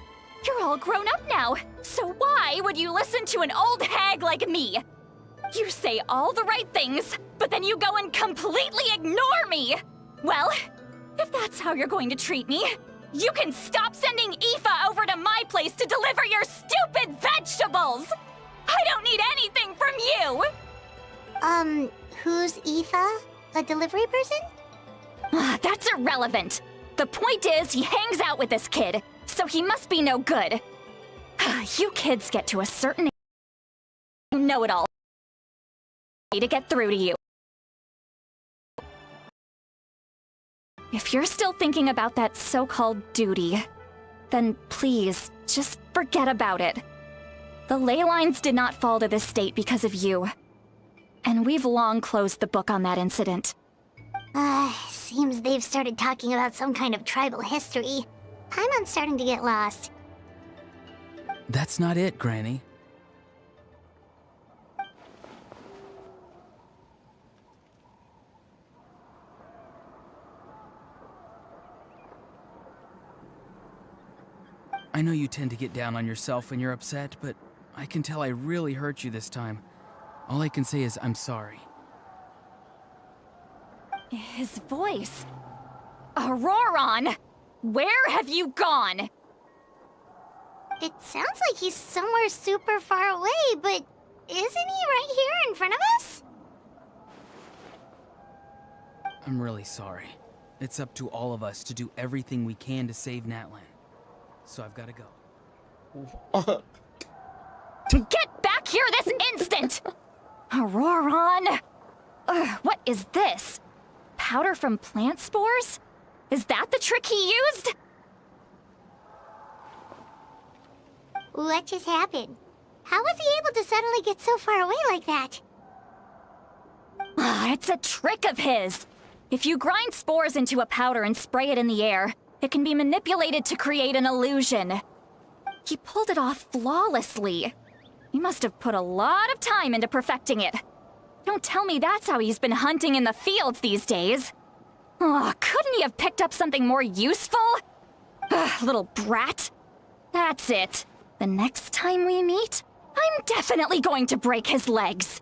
You're all grown up now, so why would you listen to an old hag like me? You say all the right things, but then you go and completely ignore me. Well, if that's how you're going to treat me, you can stop sending Aoife over to my place to deliver your stupid vegetables. I don't need anything from you. Who's Aoife? A delivery person? That's irrelevant. The point is, he hangs out with this kid, so he must be no good. You kids get to a certain know it all to get through to you. If you're still thinking about that so-called duty, then please, just forget about it. The ley lines did not fall to this state because of you. And we've long closed the book on that incident. Seems they've started talking about some kind of tribal history. Paimon's starting to get lost. That's not it, Granny. I know you tend to get down on yourself when you're upset, but I can tell I really hurt you this time. All I can say is I'm sorry. His voice. Auroron! Where have you gone? It sounds like he's somewhere super far away, but isn't he right here in front of us? I'm really sorry. It's up to all of us to do everything we can to save Natlan. So I've got to go. Get back here this instant! Auroron! What is this? Powder from plant spores? Is that the trick he used? What just happened? How was he able to suddenly get so far away like that? It's a trick of his. If you grind spores into a powder and spray it in the air, it can be manipulated to create an illusion. He pulled it off flawlessly. He must have put a lot of time into perfecting it. Don't tell me that's how he's been hunting in the fields these days. Couldn't he have picked up something more useful? Little brat. That's it. The next time we meet, I'm definitely going to break his legs.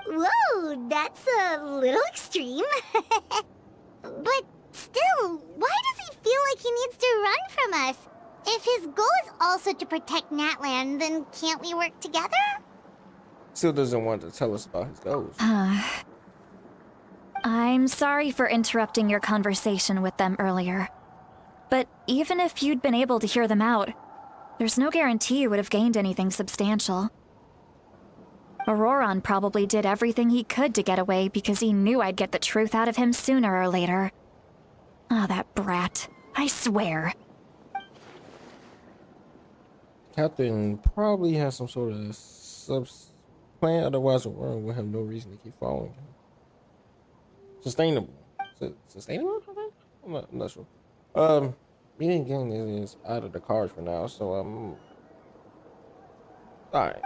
Whoa, that's a little extreme. But still, why does he feel like he needs to run from us? If his goal is also to protect Natlan, then can't we work together? Still doesn't want to tell us about his goals. I'm sorry for interrupting your conversation with them earlier. But even if you'd been able to hear them out, there's no guarantee you would have gained anything substantial. Auroron probably did everything he could to get away because he knew I'd get the truth out of him sooner or later. That brat. I swear. Captain probably has some sort of plan, otherwise Auroron would have no reason to keep following him. Sustainable. Sustainable? I'm not sure. Meeting gang is out of the cards for now, so alright.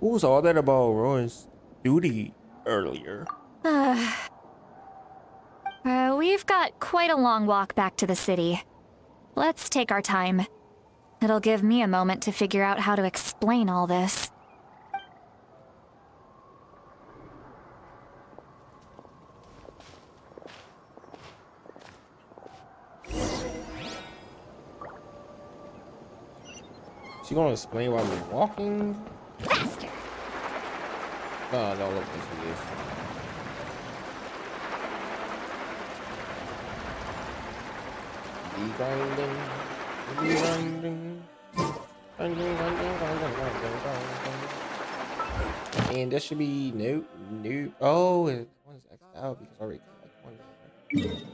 Who was all that about Auroron's duty earlier? We've got quite a long walk back to the city. Let's take our time. It'll give me a moment to figure out how to explain all this. She gonna explain why we're walking? Faster! No, don't look this is. And this should be nope. Oh, it one's X out because I already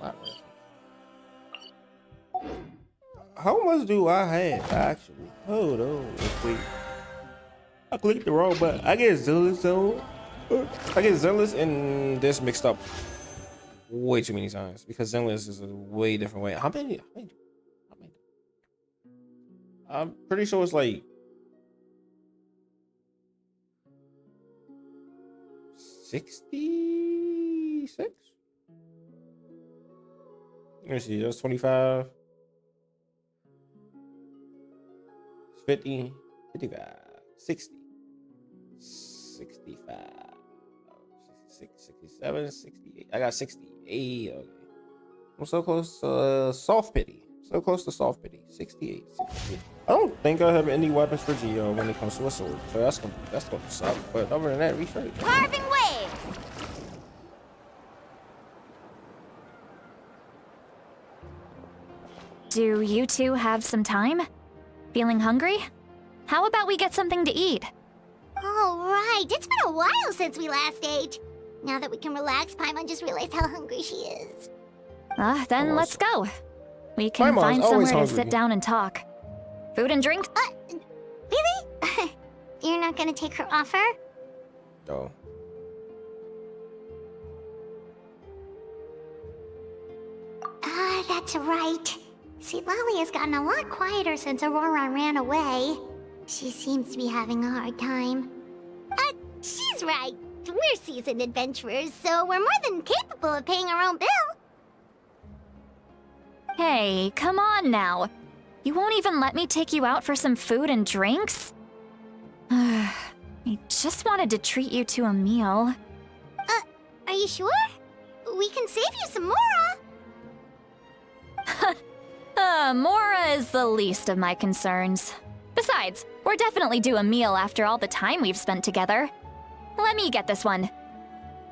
got one. How much do I have actually? Hold on, wait. I clicked the wrong button. I get zealous though. I get zealous and this mixed up way too many times because zealous is a way different way. How many? I'm pretty sure it's like 66. Let me see. That's 25. 50, 55, 60, 65, 66, 67, 68. I got 68. Okay. I'm so close. Soft pity. So close to soft pity. 68. 68. I don't think I have any weapons for Geo when it comes to a sword. So that's gonna suck. But other than that, we straight. Carving waves! Do you two have some time? Feeling hungry? How about we get something to eat? Oh, right. It's been a while since we last ate. Now that we can relax, Paimon just realized how hungry she is. Then let's go. We can Paimon's find always somewhere to hungry. sit down and talk. Food and drink? Really? You're not gonna take her offer? No. Ah, that's right. See, Lolly has gotten a lot quieter since Aurora ran away. She seems to be having a hard time. She's right. We're seasoned adventurers, so we're more than capable of paying our own bill. Hey, come on now. You won't even let me take you out for some food and drinks? I just wanted to treat you to a meal. Are you sure? We can save you some Mora. Mora is the least of my concerns. Besides, we're definitely due a meal after all the time we've spent together. Let me get this one.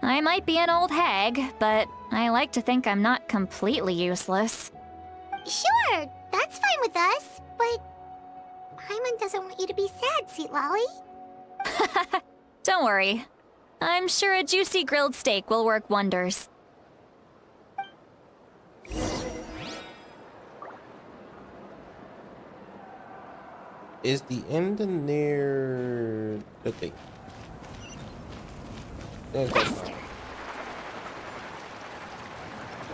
I might be an old hag, but I like to think I'm not completely useless. Sure, that's fine with us, but Paimon doesn't want you to be sad, sweet Lolly. Don't worry. I'm sure a juicy grilled steak will work wonders. Is the end near the thing? There's that one.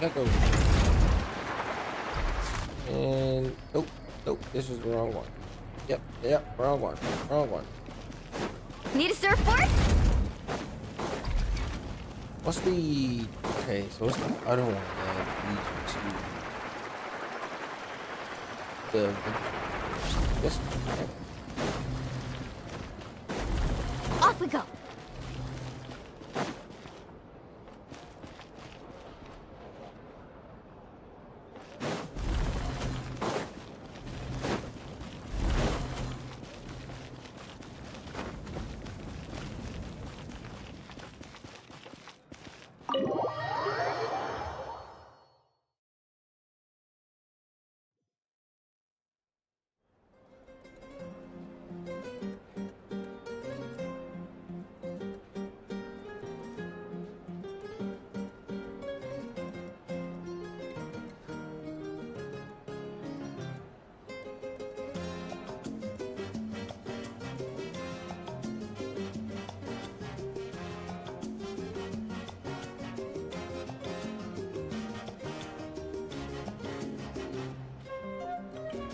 That goes. And nope, this is the wrong one. Yep, wrong one. Need a surfboard? What's the okay? So what's the other one that leads you to the this one? Off we go.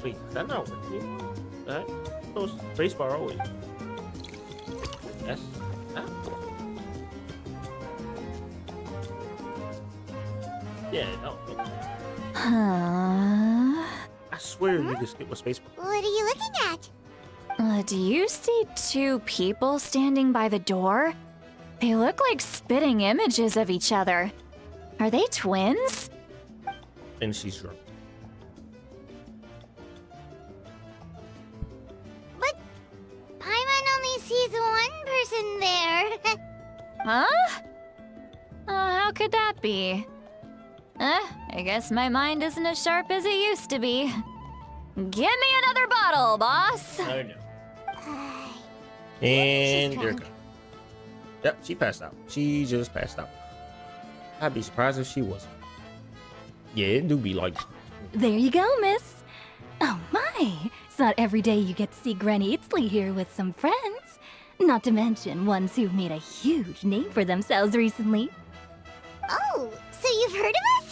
Wait, is that not working? That goes spacebar always. Yes. Ah. Yeah, no. I swear you just skip a spacebar. What are you looking at? Do you see two people standing by the door? They look like spitting images of each other. Are they twins? And she's drunk. But Paimon only sees one person there. Huh? How could that be? I guess my mind isn't as sharp as it used to be. Give me another bottle, boss! I know. And She's there drunk. goes. Yep, she passed out. She just passed out. I'd be surprised if she wasn't. Yeah, it do be like. There you go, miss. Oh my, it's not every day you get to see Granny Itzley here with some friends. Not to mention ones who've made a huge name for themselves recently. Oh, so you've heard of us?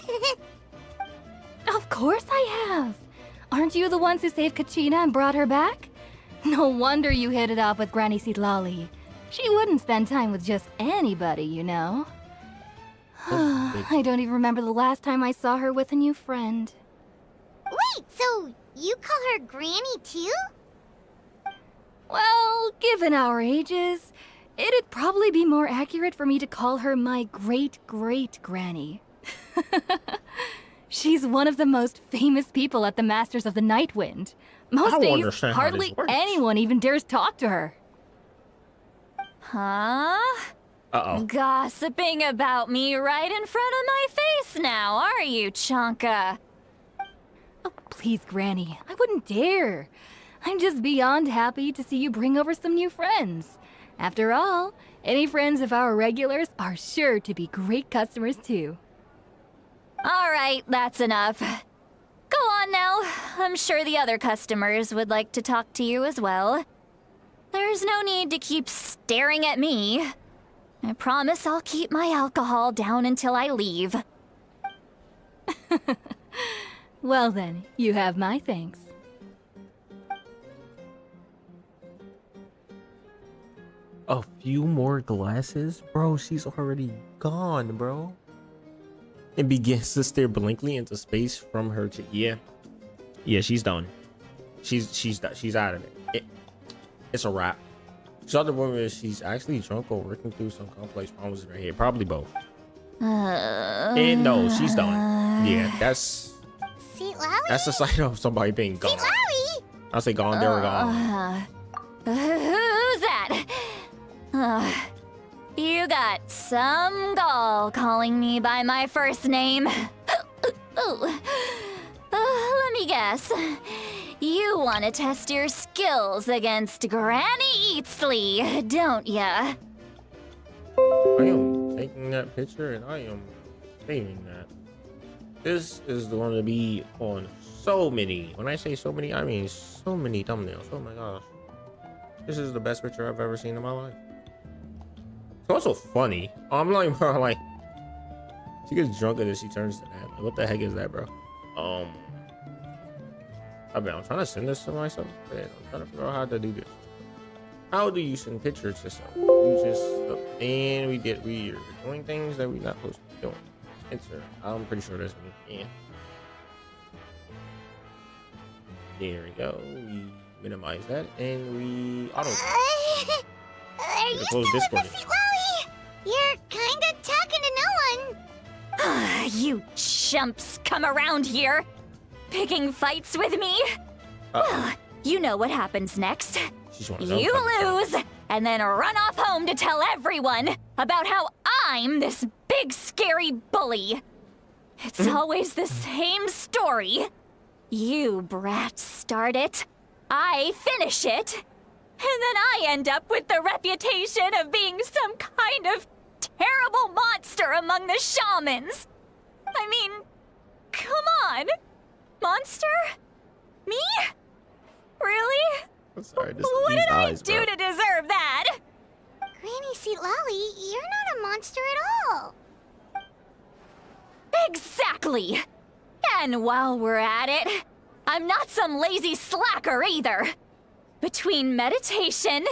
Of course I have. Aren't you the ones who saved Kachina and brought her back? No wonder you hit it off with Granny Sitlali. She wouldn't spend time with just anybody, you know. I don't even remember the last time I saw her with a new friend. Wait, so you call her Granny too? Well, given our ages, it'd probably be more accurate for me to call her my great-great-granny. She's one of the most famous people at the Masters of the Nightwind. Most don't days, understand how hardly this works. anyone even dares talk to her. Huh? Uh-oh. Gossiping about me right in front of my face now, are you, Chonka? Oh, please, Granny. I wouldn't dare. I'm just beyond happy to see you bring over some new friends. After all, any friends of our regulars are sure to be great customers too. All right, that's enough. Go on now. I'm sure the other customers would like to talk to you as well. There's no need to keep staring at me. I promise I'll keep my alcohol down until I leave. Well then, you have my thanks. A few more glasses? Bro, she's already gone, bro. And begins to stare blankly into space from her to yeah, she's done. She's out of it. It's a wrap. So the woman is she's actually drunk or working through some complex problems in her head. Probably both. And no, she's done. Yeah, that's the sight of somebody being gone. I'll say gone, they were gone. Who's that? You got some gall calling me by my first name. Let me guess. You want to test your skills against Granny Eatsley, don't ya? I am taking that picture and I am saving that. This is going to be on so many. When I say so many, I mean so many thumbnails. Oh my gosh. This is the best picture I've ever seen in my life. It's also funny. I'm like, bro, like, she gets drunk and then she turns to that. Like, what the heck is that, bro? I'm trying to send this to myself. Man, I'm trying to figure out how to do this. How do you send pictures to yourself? You just, and we're doing things that we're not supposed to be doing. Enter. I'm pretty sure that's me. Yeah. There we go. We minimize that and we auto. Are you still in the seat, Lolly? You're kinda talking to no one. You chumps come around here, picking fights with me. Well, you know what happens next. You lose, and then run off home to tell everyone about how I'm this big scary bully. It's always the same story. You brats start it, I finish it, and then I end up with the reputation of being some kind of terrible monster among the shamans. I mean, come on. Monster? Me? Really? I'm sorry, What did I do to deserve that? Granny Seat Lolly, you're not a monster at all. Exactly. And while we're at it, I'm not some lazy slacker either. Between meditation,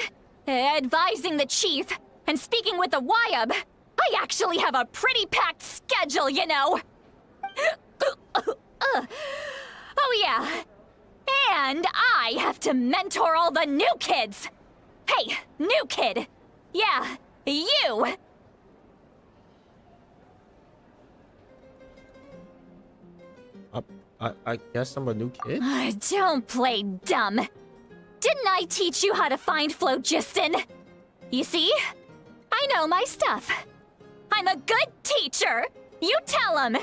advising the chief, and speaking with the Wyab, I actually have a pretty packed schedule, you know. Oh yeah. And I have to mentor all the new kids. Hey, new kid. Yeah, you. I guess I'm a new kid? Don't play dumb. Didn't I teach you how to find phlogiston? You see? I know my stuff. I'm a good teacher. You tell him.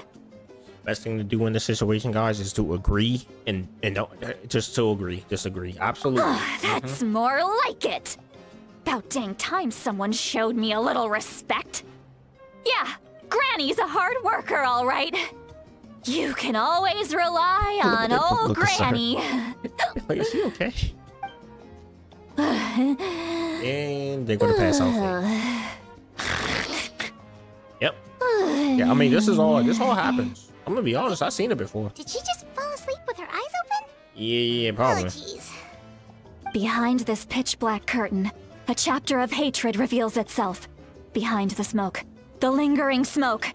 Best thing to do in this situation, guys, is to agree and no, just to agree. Disagree. Absolutely. That's more like it. About dang time someone showed me a little respect. Yeah, Granny's a hard worker, all right. You can always rely on old Granny. Like, is she okay? And they're gonna pass out. Yep. Yeah, I mean, this all happens. I'm gonna be honest, I've seen it before. Did she just fall asleep with her eyes open? Yeah, probably. Oh, jeez. Behind this pitch black curtain, a chapter of hatred reveals itself. Behind the smoke, the lingering smoke.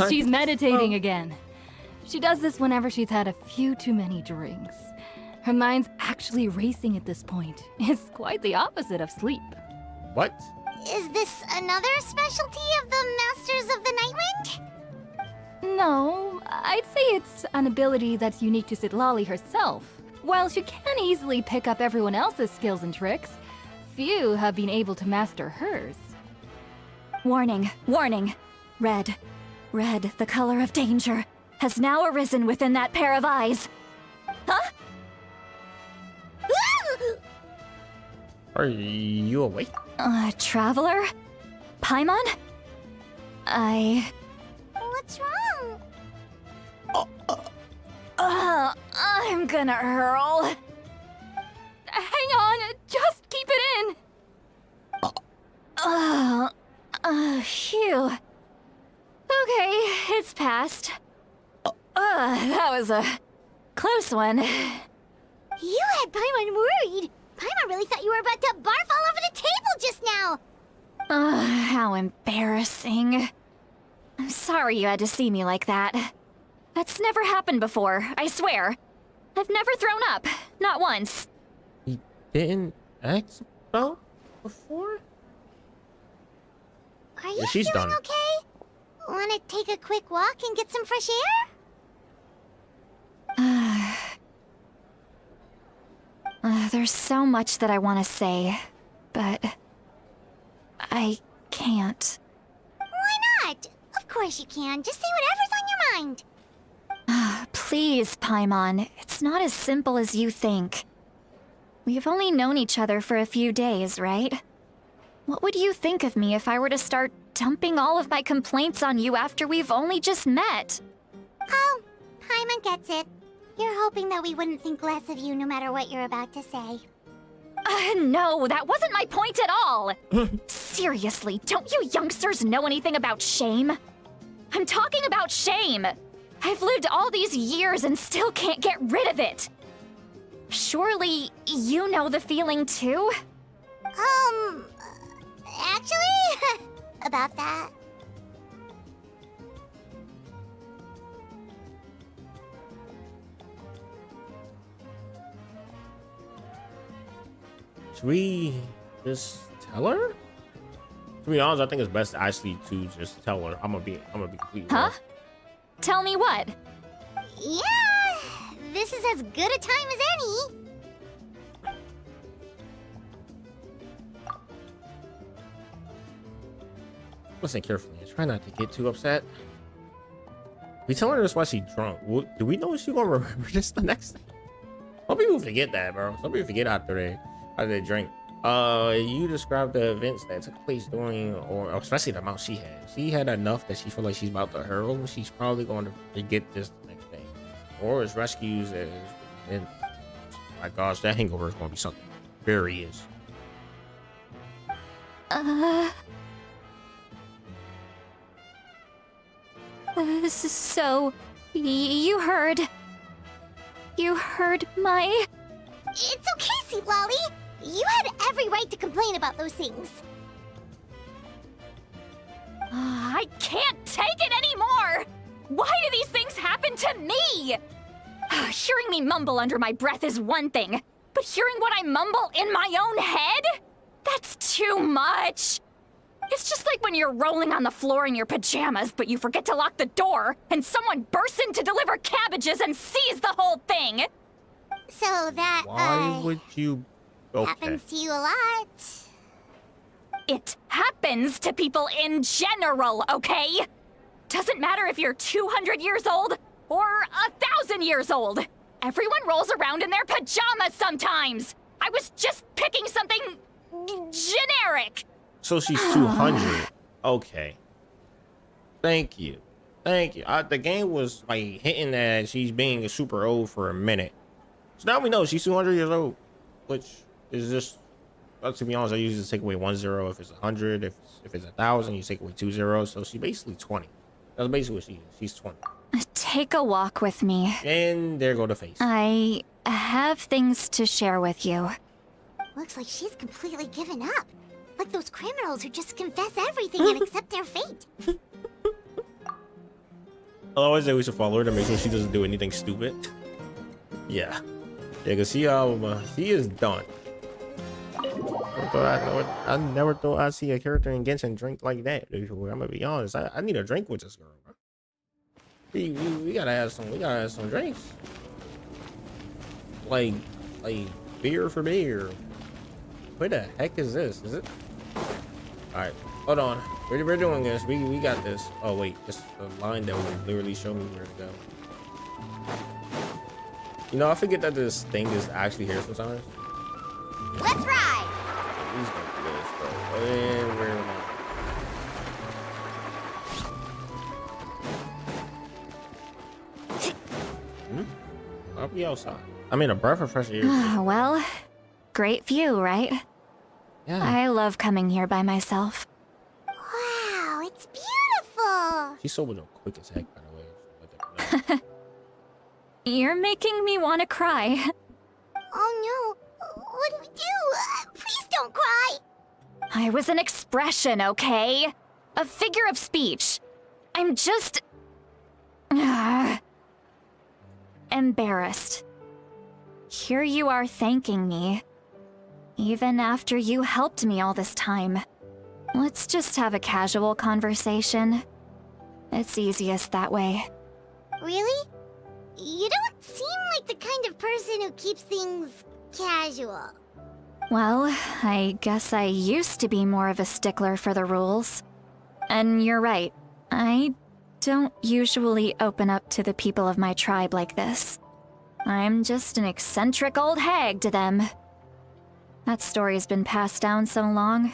She's meditating again. She does this whenever she's had a few too many drinks. Her mind's actually racing at this point. It's quite the opposite of sleep. What? Is this another specialty of the Masters of the Nightwind? No, I'd say it's an ability that's unique to Citlali herself. While she can easily pick up everyone else's skills and tricks, few have been able to master hers. Warning, warning. Red, red, the color of danger, has now arisen within that pair of eyes. Huh? Are you awake? Traveler? Paimon? What's wrong? I'm gonna hurl. Hang on, just keep it in. Phew. Okay, it's passed. That was a close one. You had Paimon worried. Paimon really thought you were about to barf all over the table just now. How embarrassing. I'm sorry you had to see me like that. That's never happened before, I swear. I've never thrown up, not once. He didn't ask about before? Are you she's feeling done. okay? Want to take a quick walk and get some fresh air? There's so much that I want to say, but I can't. Why not? Of course you can. Just say whatever's on your mind. Please, Paimon, it's not as simple as you think. We've only known each other for a few days, right? What would you think of me if I were to start dumping all of my complaints on you after we've only just met? Oh, Paimon gets it. You're hoping that we wouldn't think less of you no matter what you're about to say. No, that wasn't my point at all! Seriously, don't you youngsters know anything about shame? I'm talking about shame! I've lived all these years and still can't get rid of it! Surely, you know the feeling too? Actually, about that. Should we just tell her? To be honest, I think it's best actually to just tell her. I'm gonna be completely Huh? honest. Tell me what? Yeah, this is as good a time as any. Listen carefully. Try not to get too upset. We tell her this while she's drunk. Do we know if she's gonna remember this the next day? Some people forget that, bro. Some people forget after they drink. You described the events that took place during, or especially the amount she had. She had enough that she feel like she's about to hurl. She's probably going to forget this the next day, or as rescues and my gosh, that hangover is going to be something serious. So, you heard my... It's okay, Sweet Lolly. You had every right to complain about those things. I can't take it anymore! Why do these things happen to me? Hearing me mumble under my breath is one thing, but hearing what I mumble in my own head? That's too much! It's just like when you're rolling on the floor in your pajamas, but you forget to lock the door, and someone bursts in to deliver cabbages and sees the whole thing! So that, Why would you... Okay. happens to you a lot. It happens to people in general, okay? Doesn't matter if you're 200 years old or 1,000 years old. Everyone rolls around in their pajamas sometimes. I was just picking something generic. So she's 200. Okay. Thank you. Thank you. The game was like hitting that she's being super old for a minute. So now we know she's 200 years old, which is just, to be honest, I usually take away 1 0 if it's 100. If it's 1,000, you take away 2 zeros. So she's basically 20. That's basically what she is. She's 20. Take a walk with me. And there go the face. I have things to share with you. Looks like she's completely given up. Like those criminals who just confess everything and accept their fate. I always say we should follow her to make sure she doesn't do anything stupid. Yeah. Yeah, because she is done. I never thought I'd see a character in Genshin drink like that. I'm gonna be honest. I need a drink with this girl, bro. We gotta have some drinks. Like beer for beer. What the heck is this? Is it? Alright, hold on. We're doing this. We got this. Oh wait, it's a line that will literally show me where to go. You know, I forget that this thing is actually here sometimes. Let's ride! Please don't do this, bro. And where am I? I'll be outside. I mean, a breath of fresh air. Well, great view, right? Yeah. I love coming here by myself. Wow, it's beautiful! She's sober though, quick as heck, by the way. You're making me want to cry. Oh no, what do we do? Please don't cry! I was an expression, okay? A figure of speech. I'm just... embarrassed. Here you are thanking me. Even after you helped me all this time. Let's just have a casual conversation. It's easiest that way. Really? You don't seem like the kind of person who keeps things casual. Well, I guess I used to be more of a stickler for the rules. And you're right, I don't usually open up to the people of my tribe like this. I'm just an eccentric old hag to them. That story's been passed down so long,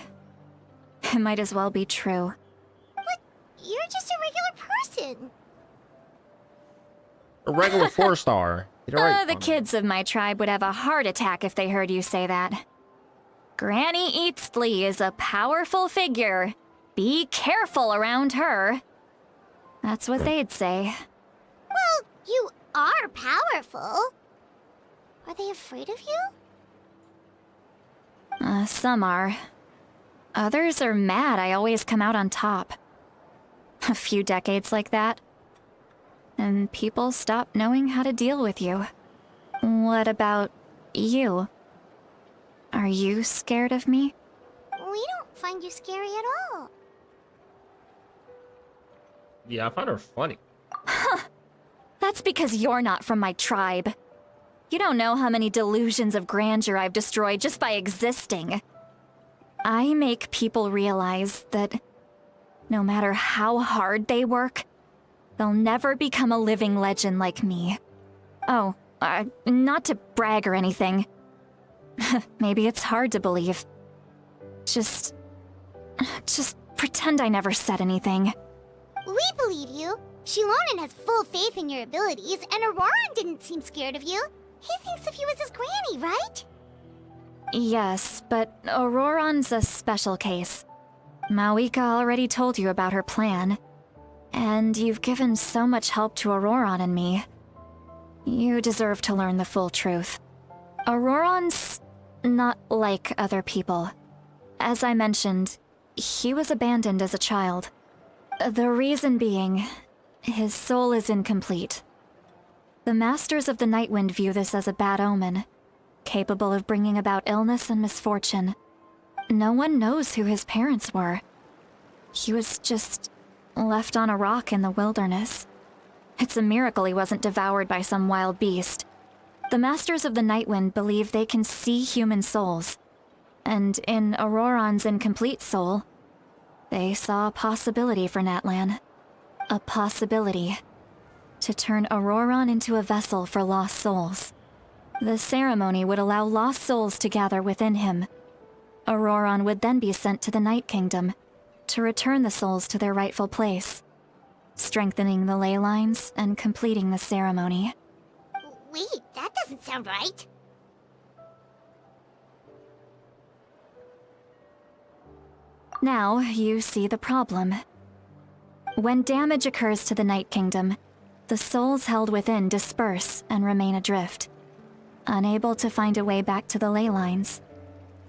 it might as well be true. But you're just a regular person. A regular 4-star. The kids of my tribe would have a heart attack if they heard you say that. Granny Eatsley is a powerful figure. Be careful around her. That's what they'd say. Well, you are powerful. Are they afraid of you? Some are. Others are mad I always come out on top. A few decades like that, and people stop knowing how to deal with you. What about you? Are you scared of me? We don't find you scary at all. Yeah, I find her funny. That's because you're not from my tribe. You don't know how many delusions of grandeur I've destroyed just by existing. I make people realize that no matter how hard they work, they'll never become a living legend like me. Oh, not to brag or anything. Maybe it's hard to believe. Just pretend I never said anything. We believe you. xilonen has full faith in your abilities, and Auroran didn't seem scared of you. He thinks of you as his granny, right? Yes, but Auroran's a special case. Mawika already told you about her plan. And you've given so much help to Auroran and me. You deserve to learn the full truth. Auroran's not like other people. As I mentioned, he was abandoned as a child. The reason being, his soul is incomplete. The Masters of the Nightwind view this as a bad omen, capable of bringing about illness and misfortune. No one knows who his parents were. He was just left on a rock in the wilderness. It's a miracle he wasn't devoured by some wild beast. The Masters of the Nightwind believe they can see human souls, and in Auroran's incomplete soul, they saw a possibility for Natlan. A possibility to turn Auroran into a vessel for lost souls. The ceremony would allow lost souls to gather within him. Auroran would then be sent to the Night Kingdom to return the souls to their rightful place, strengthening the ley lines and completing the ceremony. Wait, that doesn't sound right. Now you see the problem. When damage occurs to the Night Kingdom, the souls held within disperse and remain adrift, unable to find a way back to the ley lines.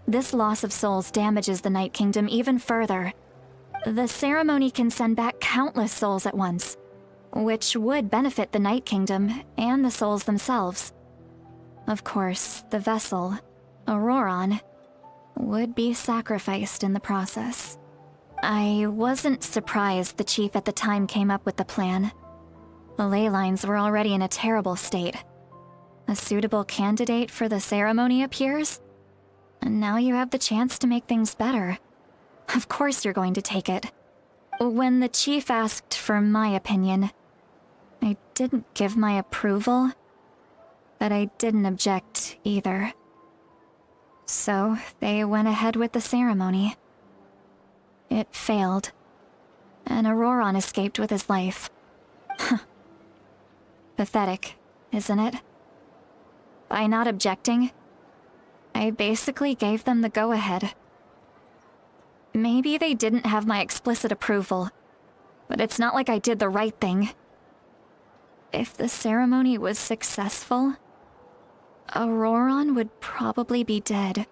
This loss of souls damages the Night Kingdom even further. The ceremony can send back countless souls at once, which would benefit the Night Kingdom and the souls themselves. Of course, the vessel, Auroran, would be sacrificed in the process. I wasn't surprised the chief at the time came up with the plan. The ley lines were already in a terrible state. A suitable candidate for the ceremony appears, and now you have the chance to make things better. Of course you're going to take it. When the chief asked for my opinion, I didn't give my approval, but I didn't object either. So they went ahead with the ceremony. It failed, and Auroron escaped with his life. Pathetic, isn't it? By not objecting, I basically gave them the go-ahead. Maybe they didn't have my explicit approval, but it's not like I did the right thing. If the ceremony was successful, Auroron would probably be dead.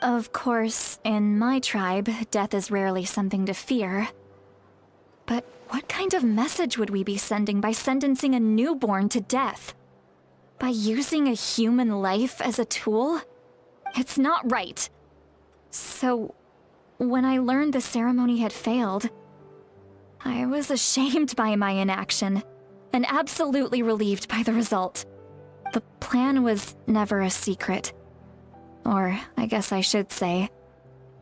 Of course, in my tribe, death is rarely something to fear. But what kind of message would we be sending by sentencing a newborn to death? By using a human life as a tool? It's not right. So, when I learned the ceremony had failed, I was ashamed by my inaction, and absolutely relieved by the result. The plan was never a secret. Or, I guess I should say,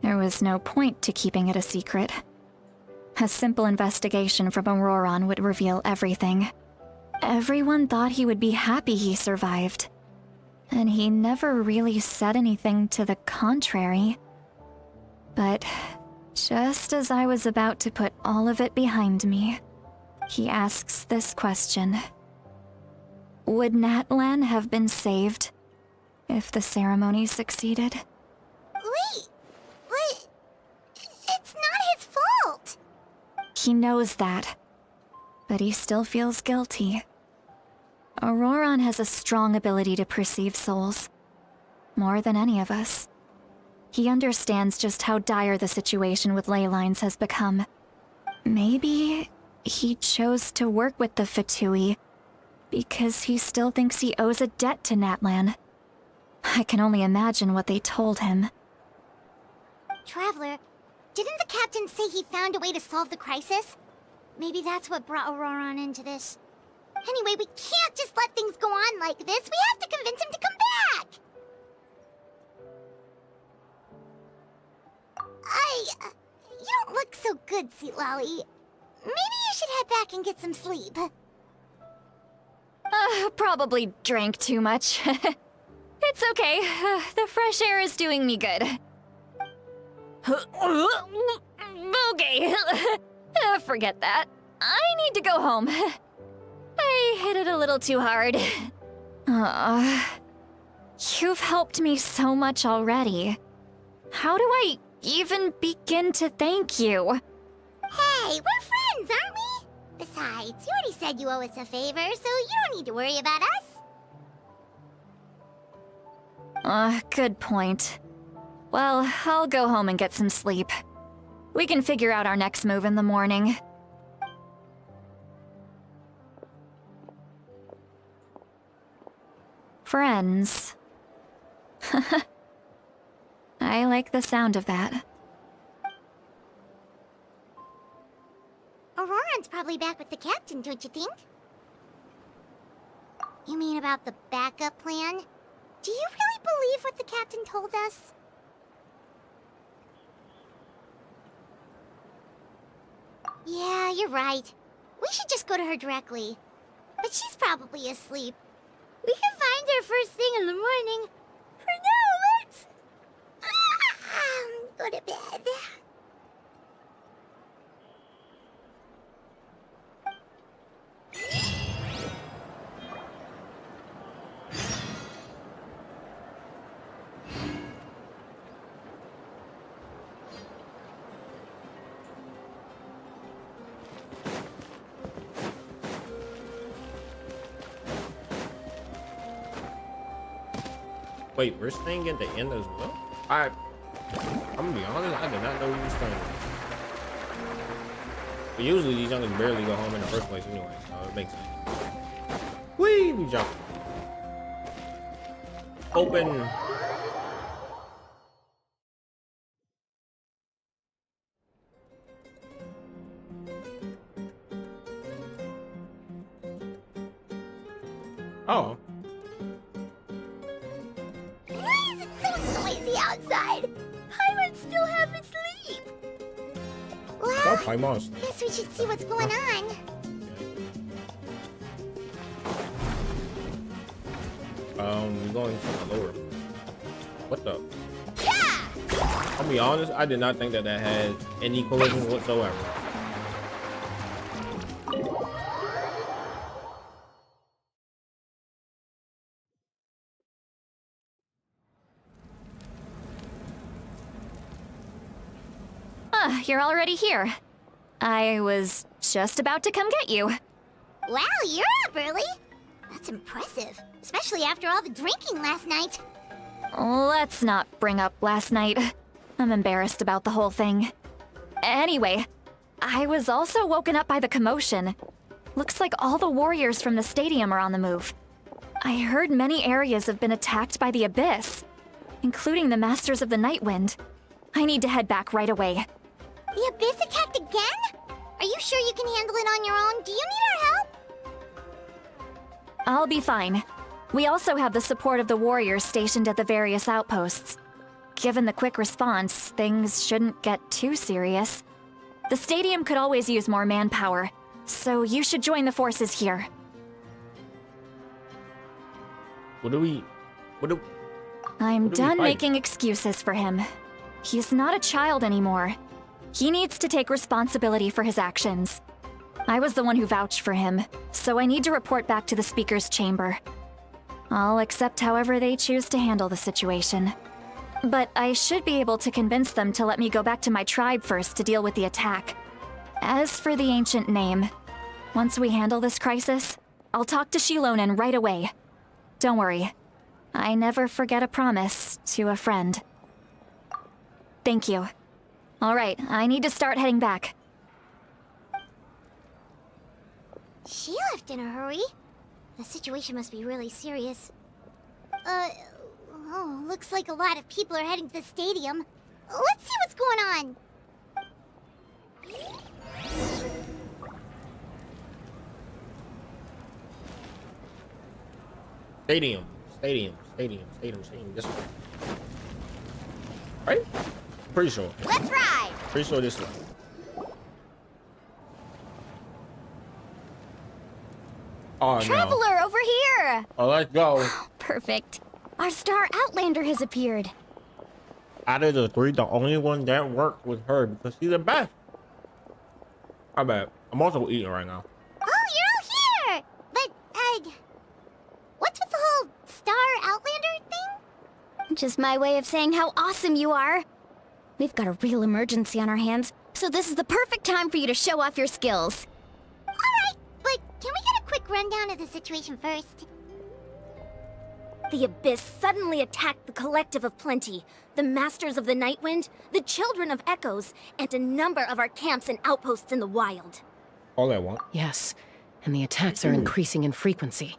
there was no point to keeping it a secret. A simple investigation from Auroron would reveal everything. Everyone thought he would be happy he survived, and he never really said anything to the contrary. But just as I was about to put all of it behind me, he asks this question. Would Natlan have been saved if the ceremony succeeded? Wait, but it's not his fault. He knows that, but he still feels guilty. Auroron has a strong ability to perceive souls, more than any of us. He understands just how dire the situation with ley lines has become. Maybe he chose to work with the Fatui because he still thinks he owes a debt to Natlan. I can only imagine what they told him. Traveler, didn't the captain say he found a way to solve the crisis? Maybe that's what brought Auroron into this. Anyway, we can't just let things go on like this. We have to convince him to come back! You don't look so good, Sweet Lolly. Maybe you should head back and get some sleep. Probably drank too much. It's okay. The fresh air is doing me good. Okay. Forget that. I need to go home. I hit it a little too hard. You've helped me so much already. How do I even begin to thank you? Hey, we're friends, aren't we? Besides, you already said you owe us a favor, so you don't need to worry about us. Good point. Well, I'll go home and get some sleep. We can figure out our next move in the morning. Friends. I like the sound of that. Auroron's probably back with the captain, don't you think? You mean about the backup plan? Do you really believe what the captain told us? Yeah, you're right. We should just go to her directly. But she's probably asleep. We can find her first thing in the morning. For now, let's... go to bed. Wait, we're staying at the end as well? I'm gonna be honest, I did not know we were staying. But usually these youngins barely go home in the first place anyway, so it makes sense. Whee! We jump. Open. Oh, Paimons. Guess we should see what's going on. We're going to the lower. What the? Yeah! I'll be honest, I did not think that had any collision whatsoever. You're already here. I was just about to come get you. Wow, you're up early. That's impressive, especially after all the drinking last night. Let's not bring up last night. I'm embarrassed about the whole thing. Anyway, I was also woken up by the commotion. Looks like all the warriors from the stadium are on the move. I heard many areas have been attacked by the Abyss, including the Masters of the Nightwind. I need to head back right away. The Abyss attacked again? Are you sure you can handle it on your own? Do you need our help? I'll be fine. We also have the support of the warriors stationed at the various outposts. Given the quick response, things shouldn't get too serious. The stadium could always use more manpower, so you should join the forces here. I'm done making excuses for him. He's not a child anymore. He needs to take responsibility for his actions. I was the one who vouched for him, so I need to report back to the Speaker's chamber. I'll accept however they choose to handle the situation. But I should be able to convince them to let me go back to my tribe first to deal with the attack. As for the ancient name, once we handle this crisis, I'll talk to xilonen right away. Don't worry. I never forget a promise to a friend. Thank you. All right, I need to start heading back. She left in a hurry. The situation must be really serious. Oh, looks like a lot of people are heading to the stadium. Let's see what's going on. Stadium. This way. Right? Pretty sure. Let's ride! Pretty sure this way. Oh, Traveler, over here! Oh, let's go. Perfect. Our star Outlander has appeared. Out of the three, the only one that worked was her because she's the best. I bet. I'm also eating right now. Oh, you're all here! But, what's with the whole star Outlander thing? Just my way of saying how awesome you are. We've got a real emergency on our hands, so this is the perfect time for you to show off your skills. Alright, but can we get a quick rundown of the situation first? The Abyss suddenly attacked the Collective of Plenty, the Masters of the Nightwind, the Children of Echoes, and a number of our camps and outposts in the wild. All I want. Yes, and the attacks are increasing in frequency.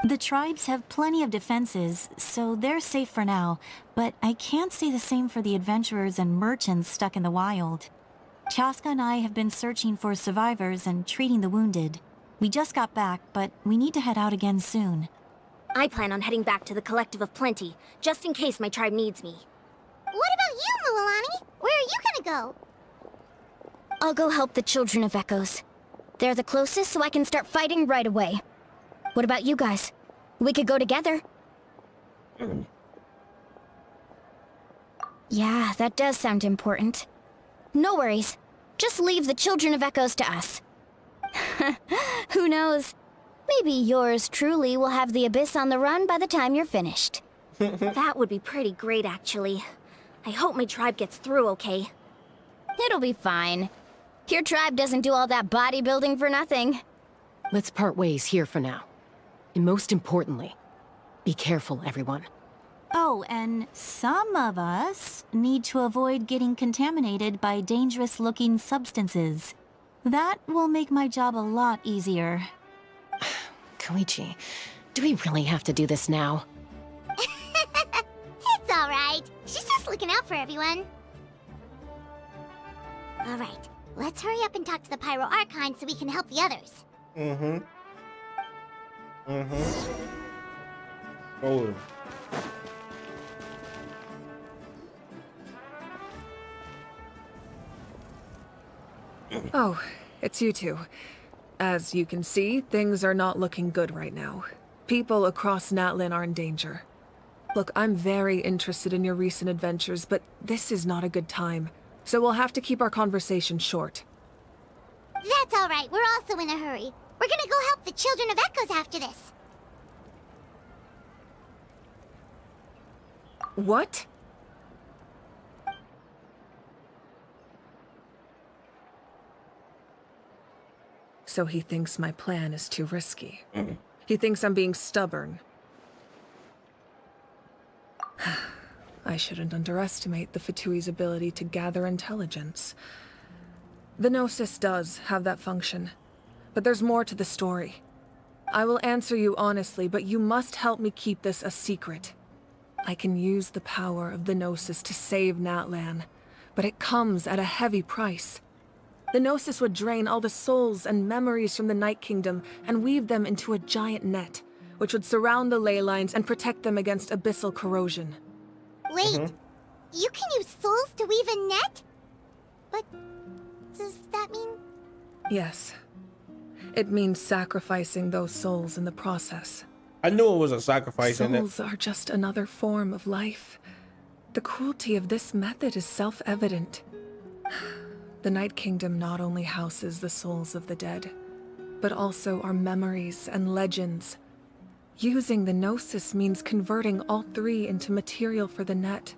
The tribes have plenty of defenses, so they're safe for now, but I can't say the same for the adventurers and merchants stuck in the wild. Chaska and I have been searching for survivors and treating the wounded. We just got back, but we need to head out again soon. I plan on heading back to the Collective of Plenty, just in case my tribe needs me. What about you, Mualani? Where are you gonna go? I'll go help the Children of Echoes. They're the closest, so I can start fighting right away. What about you guys? We could go together. Yeah, that does sound important. No worries. Just leave the Children of Echoes to us. Who knows? Maybe yours truly will have the Abyss on the run by the time you're finished. That would be pretty great, actually. I hope my tribe gets through okay. It'll be fine. Your tribe doesn't do all that bodybuilding for nothing. Let's part ways here for now. And most importantly, be careful, everyone. Oh, and some of us need to avoid getting contaminated by dangerous-looking substances. That will make my job a lot easier. Koichi, do we really have to do this now? It's alright. She's just looking out for everyone. Alright, let's hurry up and talk to the Pyro Archon so we can help the others. Oh. Oh, it's you two. As you can see, things are not looking good right now. People across Natlan are in danger. Look, I'm very interested in your recent adventures, but this is not a good time. So we'll have to keep our conversation short. That's all right. We're also in a hurry. We're gonna go help the Children of Echoes after this. What? So he thinks my plan is too risky. He thinks I'm being stubborn. I shouldn't underestimate the Fatui's ability to gather intelligence. The Gnosis does have that function, but there's more to the story. I will answer you honestly, but you must help me keep this a secret. I can use the power of the Gnosis to save Natlan, but it comes at a heavy price. The Gnosis would drain all the souls and memories from the Night Kingdom and weave them into a giant net, which would surround the ley lines and protect them against abyssal corrosion. Wait, you can use souls to weave a net? But does that mean... Yes. It means sacrificing those souls in the process. I knew it was a sacrifice in it. Souls are just another form of life. The cruelty of this method is self-evident. The Night Kingdom not only houses the souls of the dead, but also our memories and legends. Using the Gnosis means converting all three into material for the net,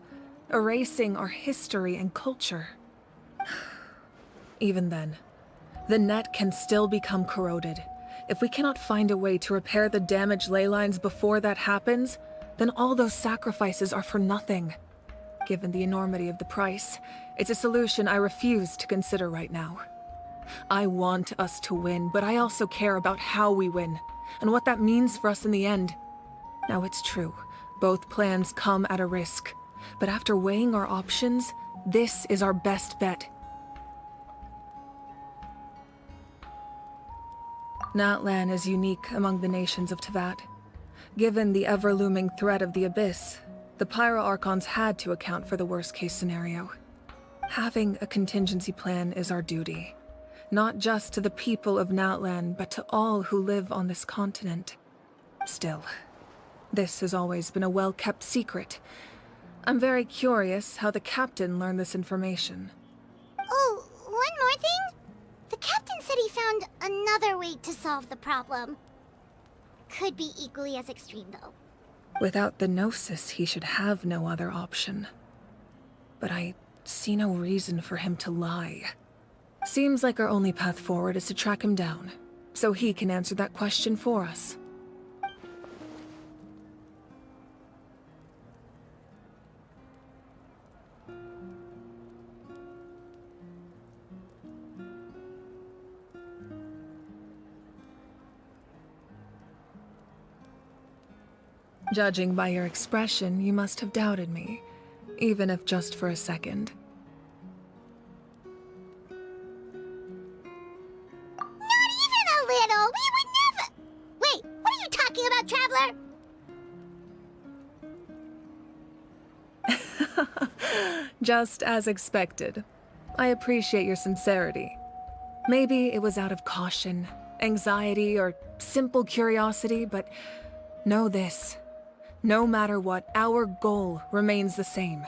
erasing our history and culture. Even then, the net can still become corroded. If we cannot find a way to repair the damaged ley lines before that happens, then all those sacrifices are for nothing. Given the enormity of the price, it's a solution I refuse to consider right now. I want us to win, but I also care about how we win, and what that means for us in the end. Now it's true, both plans come at a risk, but after weighing our options, this is our best bet. Natlan is unique among the nations of Teyvat. Given the ever-looming threat of the Abyss, the Pyro Archons had to account for the worst-case scenario. Having a contingency plan is our duty, not just to the people of Natlan, but to all who live on this continent. Still, this has always been a well-kept secret. I'm very curious how the captain learned this information. Oh, one more thing? The captain said he found another way to solve the problem. Could be equally as extreme, though. Without the Gnosis, he should have no other option. But I see no reason for him to lie. Seems like our only path forward is to track him down, so he can answer that question for us. Judging by your expression, you must have doubted me, even if just for a second. Not even a little! We would never... Wait, what are you talking about, Traveler? Just as expected. I appreciate your sincerity. Maybe it was out of caution, anxiety, or simple curiosity, but know this. No matter what, our goal remains the same.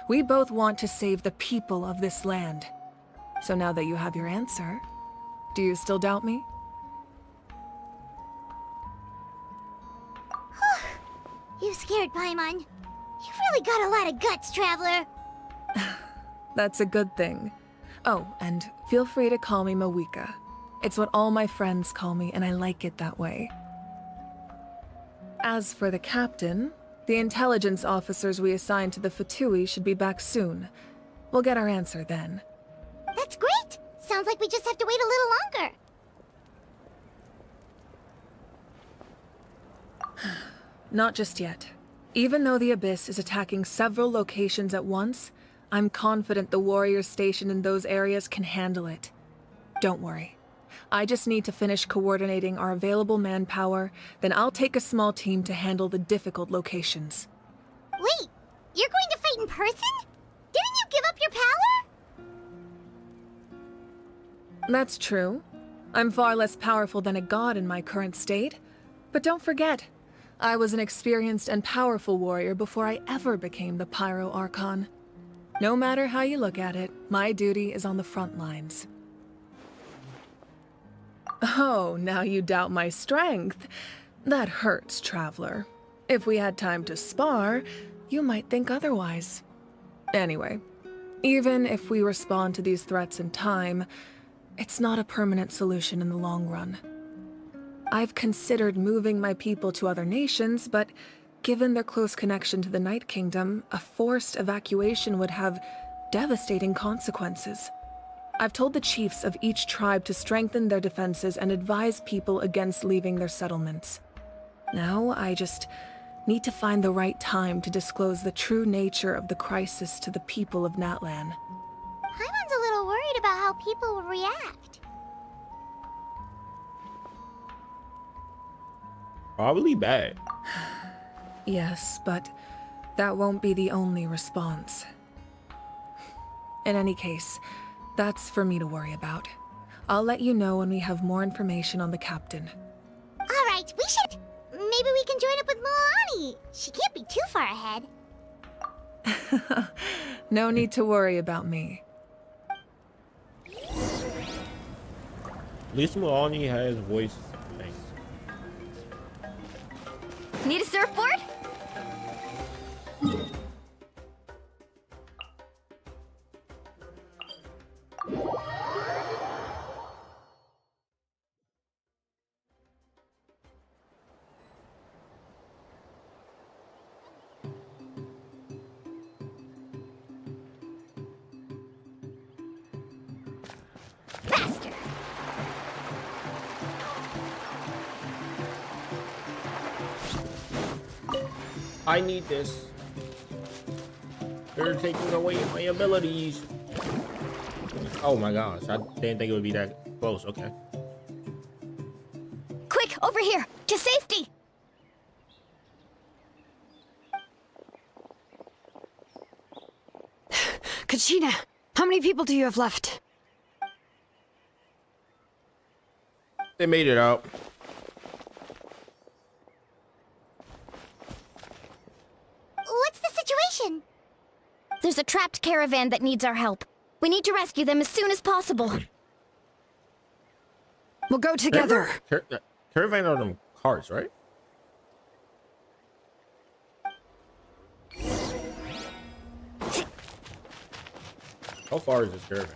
We both want to save the people of this land. So now that you have your answer, do you still doubt me? You scared Paimon. You've really got a lot of guts, Traveler. That's a good thing. Oh, and feel free to call me Mawika. It's what all my friends call me, and I like it that way. As for the captain, the intelligence officers we assigned to the Fatui should be back soon. We'll get our answer then. That's great! Sounds like we just have to wait a little longer. Not just yet. Even though the Abyss is attacking several locations at once, I'm confident the warriors stationed in those areas can handle it. Don't worry. I just need to finish coordinating our available manpower, then I'll take a small team to handle the difficult locations. Wait, you're going to fight in person? Didn't you give up your power? That's true. I'm far less powerful than a god in my current state. But don't forget, I was an experienced and powerful warrior before I ever became the Pyro Archon. No matter how you look at it, my duty is on the front lines. Oh, now you doubt my strength. That hurts, Traveler. If we had time to spar, you might think otherwise. Anyway, even if we respond to these threats in time, it's not a permanent solution in the long run. I've considered moving my people to other nations, but given their close connection to the Night Kingdom, a forced evacuation would have devastating consequences. I've told the chiefs of each tribe to strengthen their defenses and advise people against leaving their settlements. Now, I just need to find the right time to disclose the true nature of the crisis to the people of Natlan. Paimon's a little worried about how people will react. Probably bad. Yes, but that won't be the only response. In any case, that's for me to worry about. I'll let you know when we have more information on the captain. Alright, we should... Maybe we can join up with Milani. She can't be too far ahead. No need to worry about me. At least Milani has voice things. Need a surfboard? Faster! I need this. They're taking away my abilities. Oh my gosh, I didn't think it would be that close. Okay. Quick, over here! To safety! Kachina, how many people do you have left? They made it out. What's the situation? There's a trapped caravan that needs our help. We need to rescue them as soon as possible. We'll go together. Caravan are them cars, right? How far is this caravan?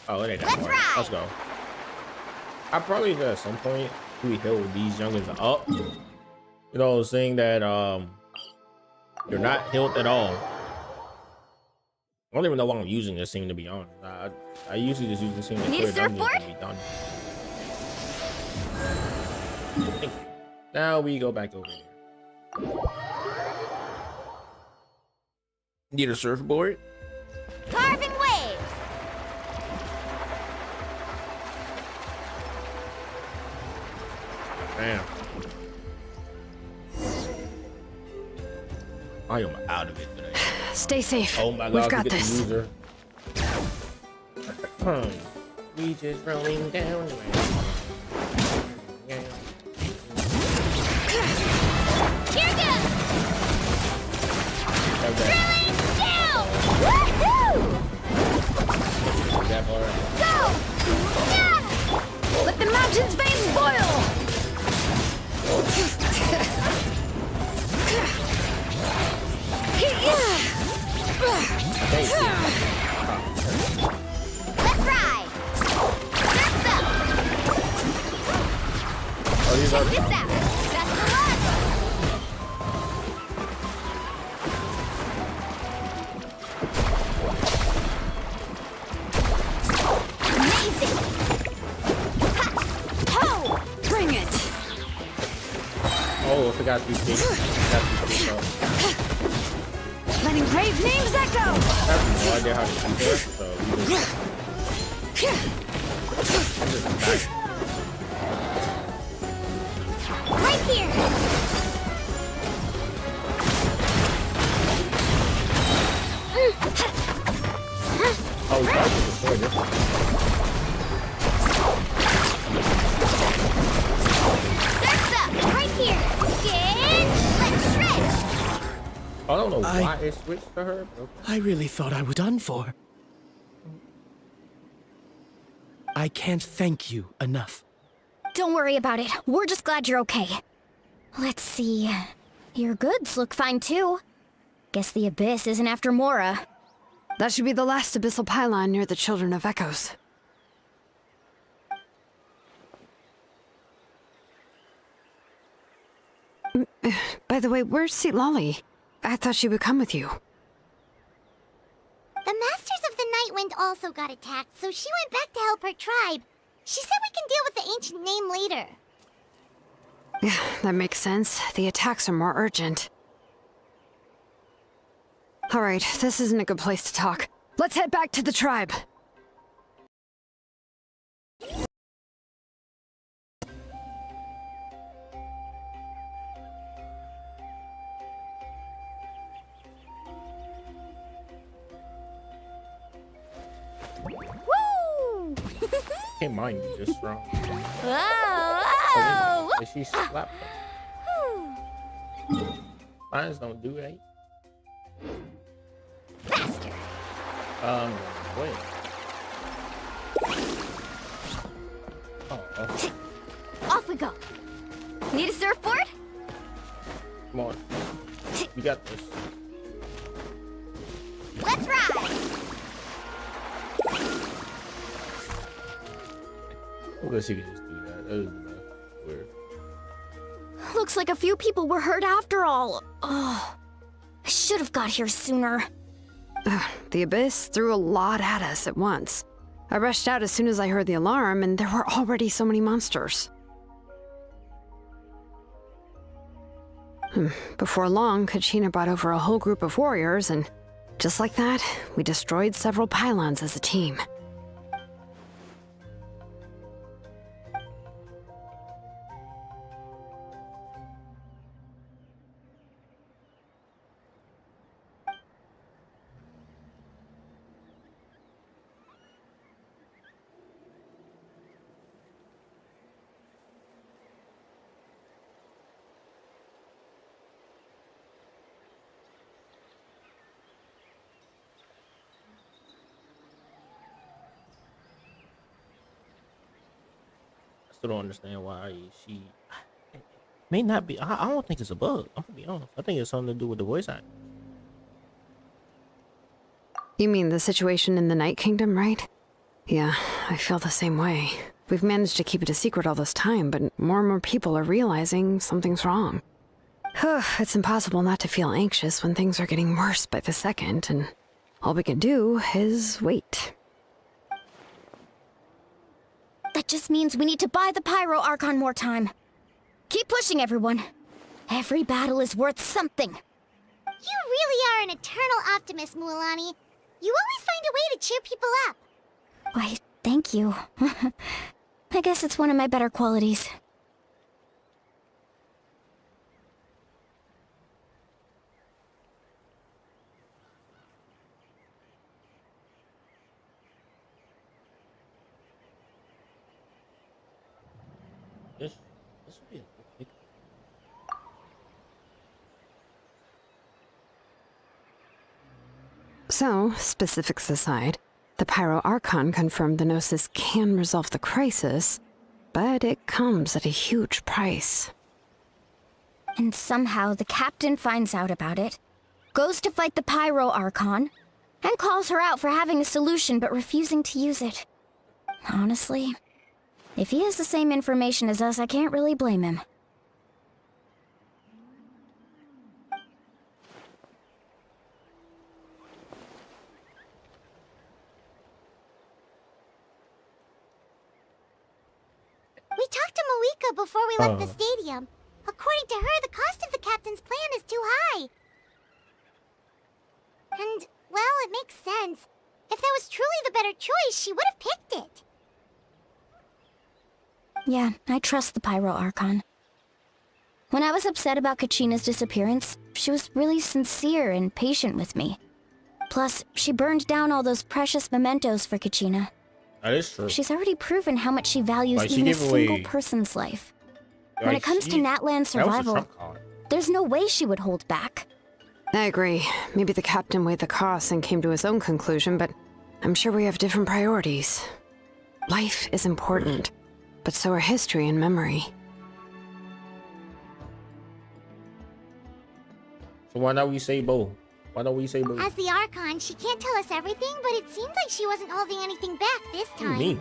Oh, it ain't that far. Let's go. I probably at some point we heal these youngins up. You know, saying that you're not healed at all. I don't even know why I'm using this thing, to be honest. I usually just use this thing to Need a clear dungeons surfboard? and be done. Thank you. Now we go back over here. Need a surfboard? Carving waves! Damn. I am out of it today. Stay safe. Oh my god, We've got this. Loser. We just rolling down the Here goes! Drilling down! Woohoo! Go! Yeah! Let the mountain's veins boil! Let's ride! Surf's up! Oh, these Check are this out! Best of luck! Amazing! Ha! Ho! Bring it! Oh, I forgot these things. Letting brave names echo! I have no idea how to do that, so we just Right here! oh, we tried to destroy this one. I don't know why it switched to her. But okay. I really thought I was done for. I can't thank you enough. Don't worry about it. We're just glad you're okay. Let's see. Your goods look fine too. Guess the Abyss isn't after Mora. That should be the last abyssal pylon near the Children of Echoes. By the way, where's Lolly? I thought she would come with you. The Masters of the Nightwind also got attacked, so she went back to help her tribe. She said we can deal with the ancient name later. Yeah, that makes sense. The attacks are more urgent. Alright, this isn't a good place to talk. Let's head back to the tribe. Woo! Can't mind you this strong. Whoa! Did she slap them? Mines don't do that. Faster! Wait. Oh. Off we go. Need a surfboard? Come on. You got this. Let's ride! I guess you could just do that. That was weird. Looks like a few people were hurt after all. Oh, I should have got here sooner. The Abyss threw a lot at us at once. I rushed out as soon as I heard the alarm, and there were already so many monsters. Before long, Kachina brought over a whole group of warriors, and just like that, we destroyed several pylons as a team. Still don't understand why she may not be. I don't think it's a bug. I'm gonna be honest. I think it's something to do with the voice acting. You mean the situation in the Night Kingdom, right? Yeah, I feel the same way. We've managed to keep it a secret all this time, but more and more people are realizing something's wrong. It's impossible not to feel anxious when things are getting worse by the second, and all we can do is wait. That just means we need to buy the Pyro Archon more time. Keep pushing, everyone. Every battle is worth something. You really are an eternal optimist, Mualani. You always find a way to cheer people up. Why, thank you. I guess it's one of my better qualities. This would be a big. So, specifics aside, the Pyro Archon confirmed the Gnosis can resolve the crisis, but it comes at a huge price. And somehow the captain finds out about it, goes to fight the Pyro Archon, and calls her out for having a solution but refusing to use it. Honestly, if he has the same information as us, I can't really blame him. We talked to Moika before we left the stadium. According to her, the cost of the captain's plan is too high. And, well, it makes sense. If that was truly the better choice, she would have picked it. Yeah, I trust the Pyro Archon. When I was upset about Kachina's disappearance, she was really sincere and patient with me. Plus, she burned down all those precious mementos for Kachina. That is true. She's already proven how much she values Like, she even a gave single away- person's life. Like, When it comes to Natlan that was a survival, trump card. there's no way she would hold back. I agree. Maybe the captain weighed the costs and came to his own conclusion, but I'm sure we have different priorities. Life is important, but so are history and memory. So why not we say both? Why don't we say both? As the Archon, she can't tell us everything, but it seems like she wasn't holding anything back this What do you time. mean?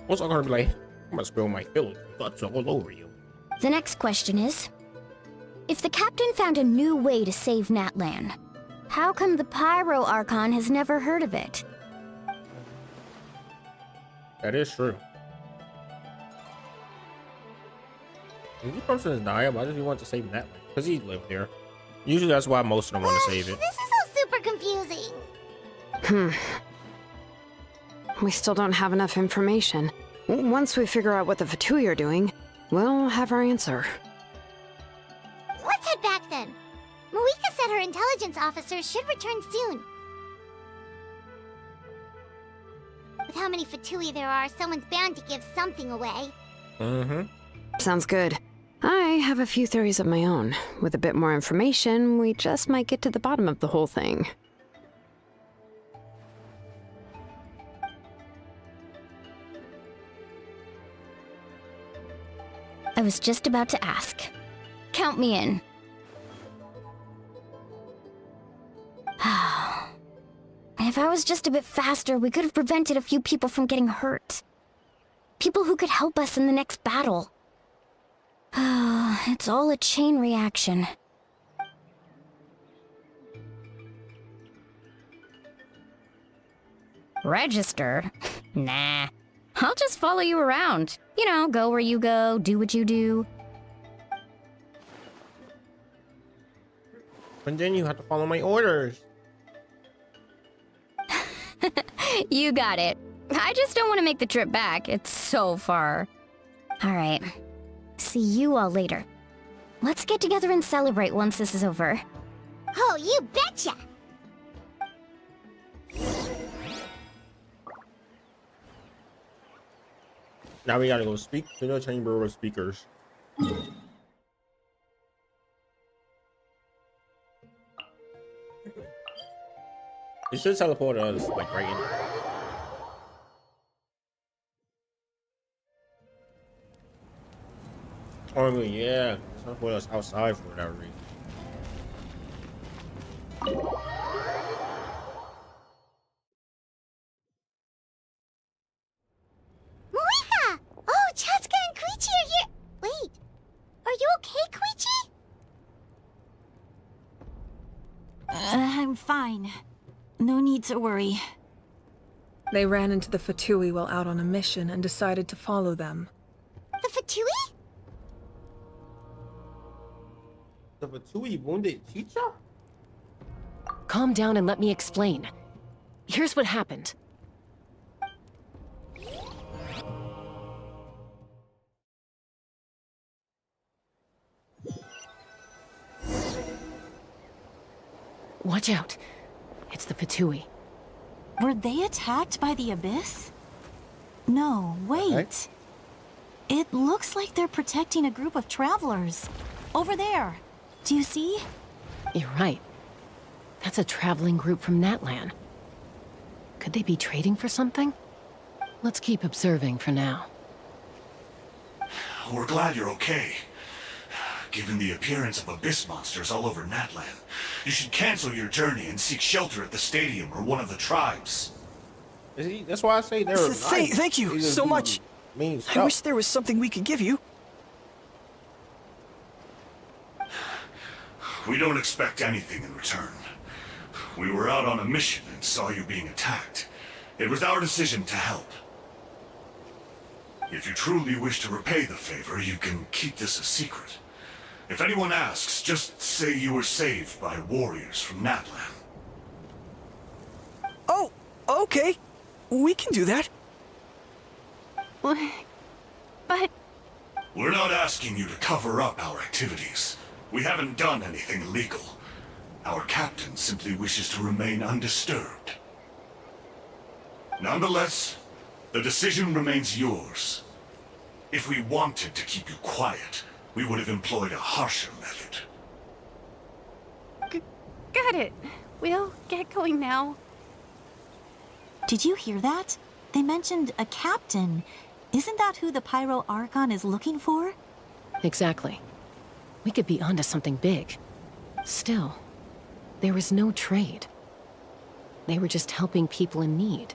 What's I gonna be like? I'm gonna spill my feelings. Guts all over you. The next question is, if the captain found a new way to save Natlan, how come the Pyro Archon has never heard of it? That is true. If this person is dying, why does he want to save that? Because he lived there. Usually that's why most of them want to save it. This is all super confusing. We still don't have enough information. Once we figure out what the Fatui are doing, we'll have our answer. Let's head back then. Marika said her intelligence officers should return soon. With how many Fatui there are, someone's bound to give something away. Sounds good. I have a few theories of my own. With a bit more information, we just might get to the bottom of the whole thing. I was just about to ask. Count me in. If I was just a bit faster, we could have prevented a few people from getting hurt. People who could help us in the next battle. It's all a chain reaction. Register? Nah. I'll just follow you around. You know, go where you go, do what you do. And then you have to follow my orders. You got it. I just don't want to make the trip back. It's so far. Alright. See you all later. Let's get together and celebrate once this is over. Oh, you betcha! Now we gotta go speak to the Chamber of Speakers. It should teleport us like right in. Oh yeah, teleport us outside for whatever reason. Marika! Oh, Chaska and Koichi are here! Wait, are you okay, Koichi? I'm fine. No need to worry. They ran into the Fatui while out on a mission and decided to follow them. The Fatui? The Fatui wounded Chicha? Calm down and let me explain. Here's what happened. Watch out. It's the Fatui. Were they attacked by the Abyss? No, wait. It looks like they're protecting a group of travelers. Over there. Do you see? You're right. That's a traveling group from Natlan. Could they be trading for something? Let's keep observing for now. We're glad you're okay. Given the appearance of abyss monsters all over Natlan, you should cancel your journey and seek shelter at the stadium or one of the tribes. That's why I say they're Thank you so much. I wish there was something we could give you. We don't expect anything in return. We were out on a mission and saw you being attacked. It was our decision to help. If you truly wish to repay the favor, you can keep this a secret. If anyone asks, just say you were saved by warriors from Natlan. Oh, okay. We can do that. But... We're not asking you to cover up our activities. We haven't done anything illegal. Our captain simply wishes to remain undisturbed. Nonetheless, the decision remains yours. If we wanted to keep you quiet, we would have employed a harsher method. Got it. We'll get going now. Did you hear that? They mentioned a captain. Isn't that who the Pyro Archon is looking for? Exactly. We could be onto something big. Still, there was no trade. They were just helping people in need.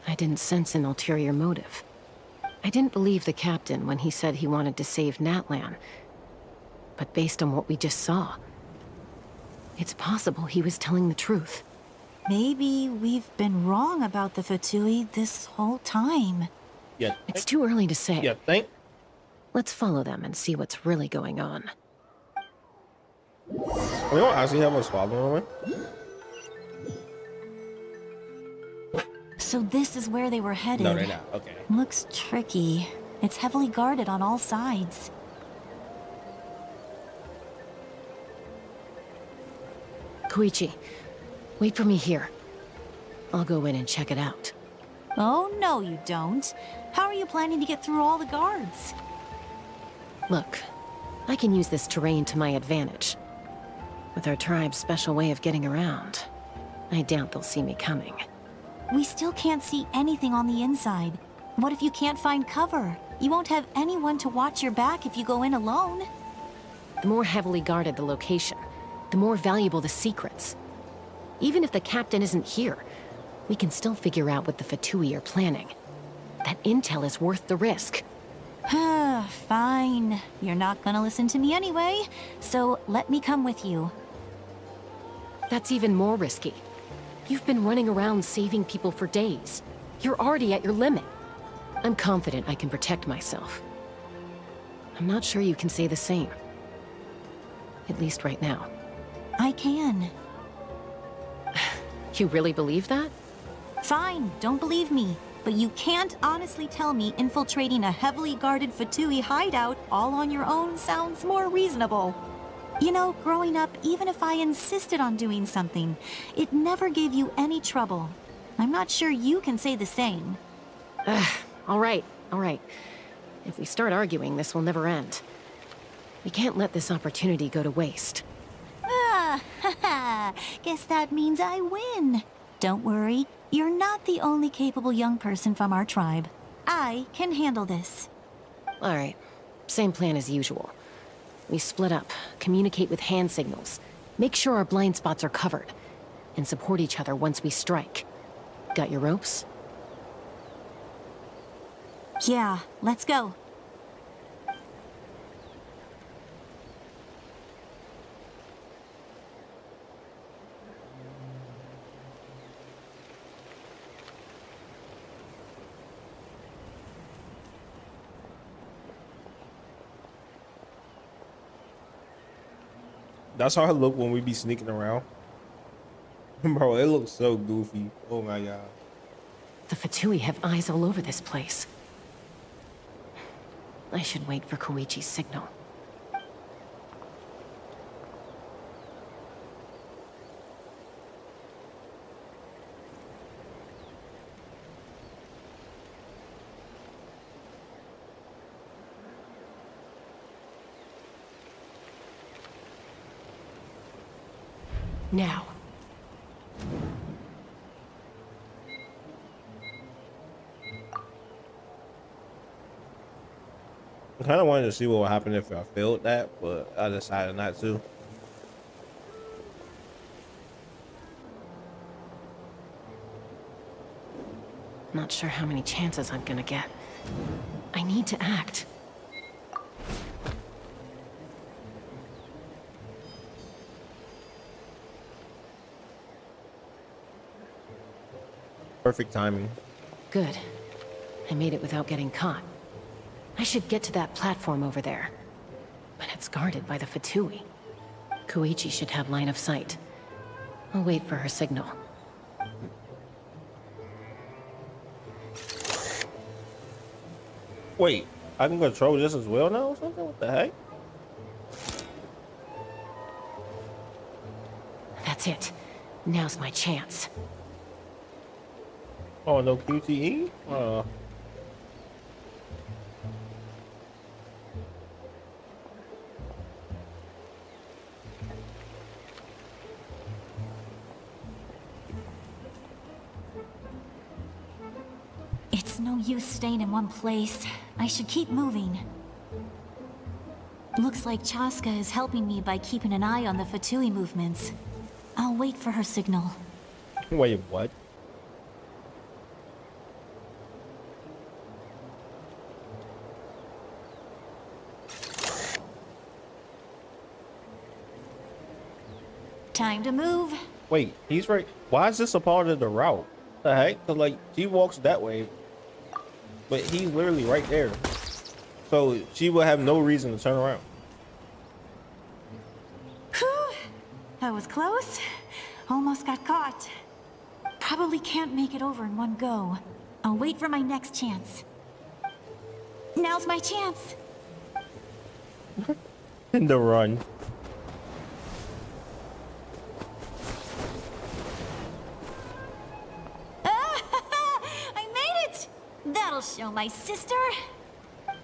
I didn't sense an ulterior motive. I didn't believe the captain when he said he wanted to save Natlan. But based on what we just saw, it's possible he was telling the truth. Maybe we've been wrong about the Fatui this whole time. Yeah. It's too early to say. Yeah, think. Let's follow them and see what's really going on. We don't actually have a swallowing one. So this is where they were headed. No, they're not. Okay. Looks tricky. It's heavily guarded on all sides. Koichi, wait for me here. I'll go in and check it out. Oh, no you don't. How are you planning to get through all the guards? Look, I can use this terrain to my advantage. With our tribe's special way of getting around, I doubt they'll see me coming. We still can't see anything on the inside. What if you can't find cover? You won't have anyone to watch your back if you go in alone. The more heavily guarded the location, the more valuable the secrets. Even if the captain isn't here, we can still figure out what the Fatui are planning. That intel is worth the risk. Fine. You're not gonna listen to me anyway, so let me come with you. That's even more risky. You've been running around saving people for days. You're already at your limit. I'm confident I can protect myself. I'm not sure you can say the same. At least right now. I can. You really believe that? Fine, don't believe me. But you can't honestly tell me infiltrating a heavily guarded Fatui hideout all on your own sounds more reasonable. You know, growing up, even if I insisted on doing something, it never gave you any trouble. I'm not sure you can say the same. All right. If we start arguing, this will never end. We can't let this opportunity go to waste. Guess that means I win. Don't worry, you're not the only capable young person from our tribe. I can handle this. All right, same plan as usual. We split up, communicate with hand signals, make sure our blind spots are covered, and support each other once we strike. Got your ropes? Yeah, let's go. That's how I look when we be sneaking around. Bro, it looks so goofy. Oh my god. The Fatui have eyes all over this place. I should wait for Koichi's signal. Now. I kind of wanted to see what would happen if I failed that, but I decided not to. Not sure how many chances I'm gonna get. I need to act. Perfect timing. Good. I made it without getting caught. I should get to that platform over there. But it's guarded by the Fatui. Koichi should have line of sight. I'll wait for her signal. Wait, I can control this as well now or something? What the heck? That's it. Now's my chance. Oh, no QTE? It's no use staying in one place. I should keep moving. Looks like Chaska is helping me by keeping an eye on the Fatui movements. I'll wait for her signal. Wait, what? Time to move. Wait, he's right. Why is this a part of the route? The heck? 'Cause, like, she walks that way, but he's literally right there. So she will have no reason to turn around. Whew. That was close. Almost got caught. Probably can't make it over in one go. I'll wait for my next chance. Now's my chance. In the run. I made it! That'll show my sister.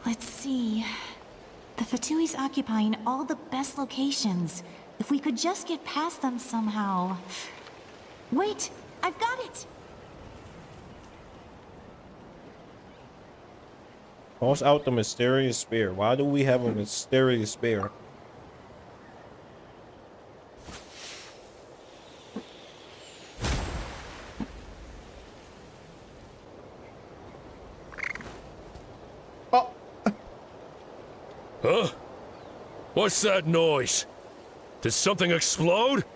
Let's see. The Fatui's occupying all the best locations. If we could just get past them somehow. Wait, I've got it! Toss out the mysterious spear. Why do we have a mysterious spear? Huh? What's that noise? Did something explode?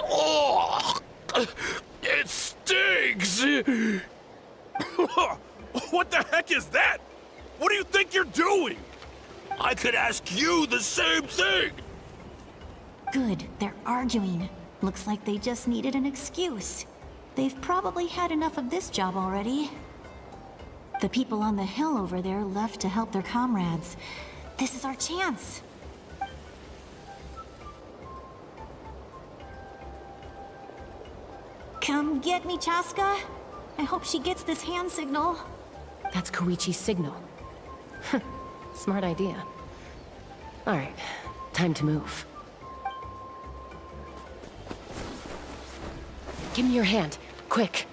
Oh! It stings! What the heck is that? What do you think you're doing? I could ask you the same thing! Good, they're arguing. Looks like they just needed an excuse. They've probably had enough of this job already. The people on the hill over there left to help their comrades. This is our chance. Come get me, Chaska. I hope she gets this hand signal. That's Koichi's signal. Smart idea. All right, time to move. Give me your hand, quick.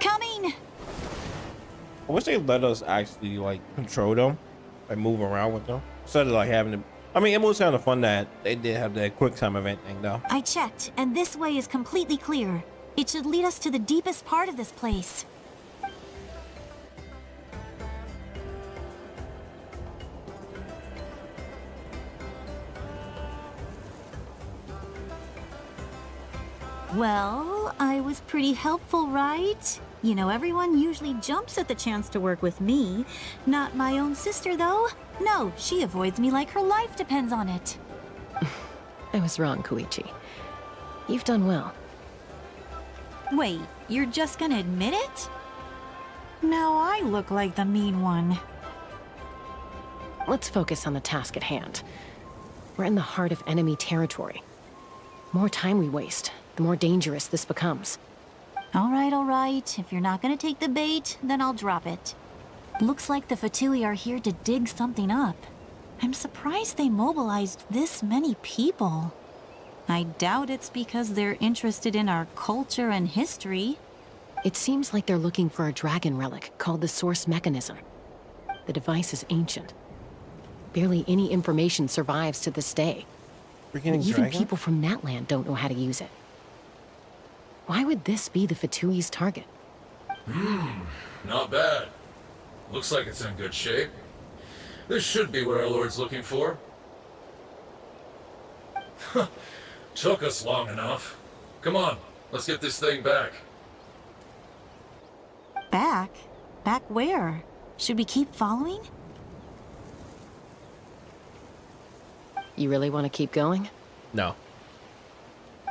Coming! I wish they let us actually like control them and move around with them instead of like having to. I mean, it was kind of fun that they did have that quick time event thing though. I checked, and this way is completely clear. It should lead us to the deepest part of this place. Well, I was pretty helpful, right? You know, everyone usually jumps at the chance to work with me. Not my own sister, though. No, she avoids me like her life depends on it. I was wrong, Koichi. You've done well. Wait, you're just gonna admit it? Now I look like the mean one. Let's focus on the task at hand. We're in the heart of enemy territory. The more time we waste, the more dangerous this becomes. All right. If you're not gonna take the bait, then I'll drop it. Looks like the Fatui are here to dig something up. I'm surprised they mobilized this many people. I doubt it's because they're interested in our culture and history. It seems like they're looking for a dragon relic called the Source Mechanism. The device is ancient. Barely any information survives to this day. Even dragon? people from Natland don't know how to use it. Why would this be the Fatui's target? Not bad. Looks like it's in good shape. This should be what our Lord's looking for. Took us long enough. Come on, let's get this thing back. Back? Back where? Should we keep following? You really want to keep going? No.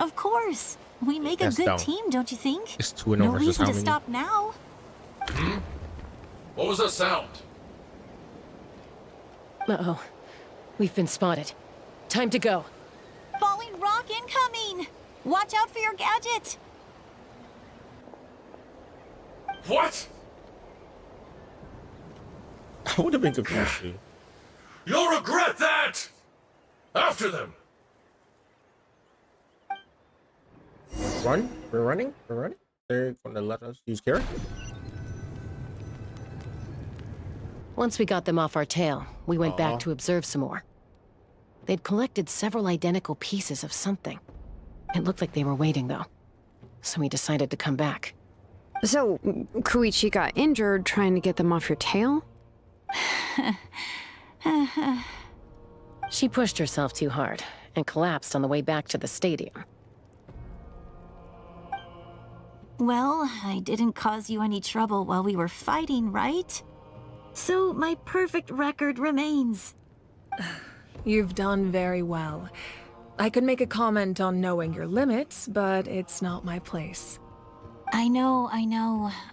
Of course. We make That's a good dumb. team, don't you think? It's 2-0 No versus reason how to many? stop now. What was that sound? Uh-oh. We've been spotted. Time to go. Falling rock incoming! Watch out for your gadget! What? I would have been confused too. You'll regret that! After them! Run? We're running? We're running? They're gonna let us use carrot? Once we got them off our tail, we went back to observe some more. They'd collected several identical pieces of something. It looked like they were waiting, though. So we decided to come back. So, Koichi got injured trying to get them off your tail? She pushed herself too hard and collapsed on the way back to the stadium. Well, I didn't cause you any trouble while we were fighting, right? So my perfect record remains. You've done very well. I could make a comment on knowing your limits, but it's not my place. I know.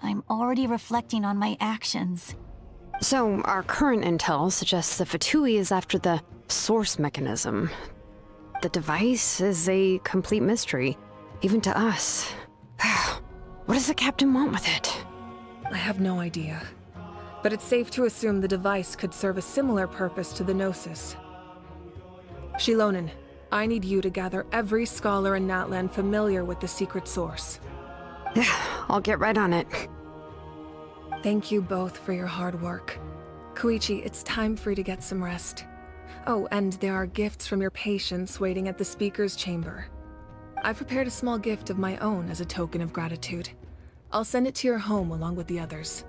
I'm already reflecting on my actions. So, our current intel suggests the Fatui is after the source mechanism. The device is a complete mystery, even to us. What does the captain want with it? I have no idea. But it's safe to assume the device could serve a similar purpose to the Gnosis. Xilonen, I need you to gather every scholar in Natlan familiar with the secret source. I'll get right on it. Thank you both for your hard work. Koichi, it's time for you to get some rest. Oh, and there are gifts from your patients waiting at the speaker's chamber. I've prepared a small gift of my own as a token of gratitude. I'll send it to your home along with the others.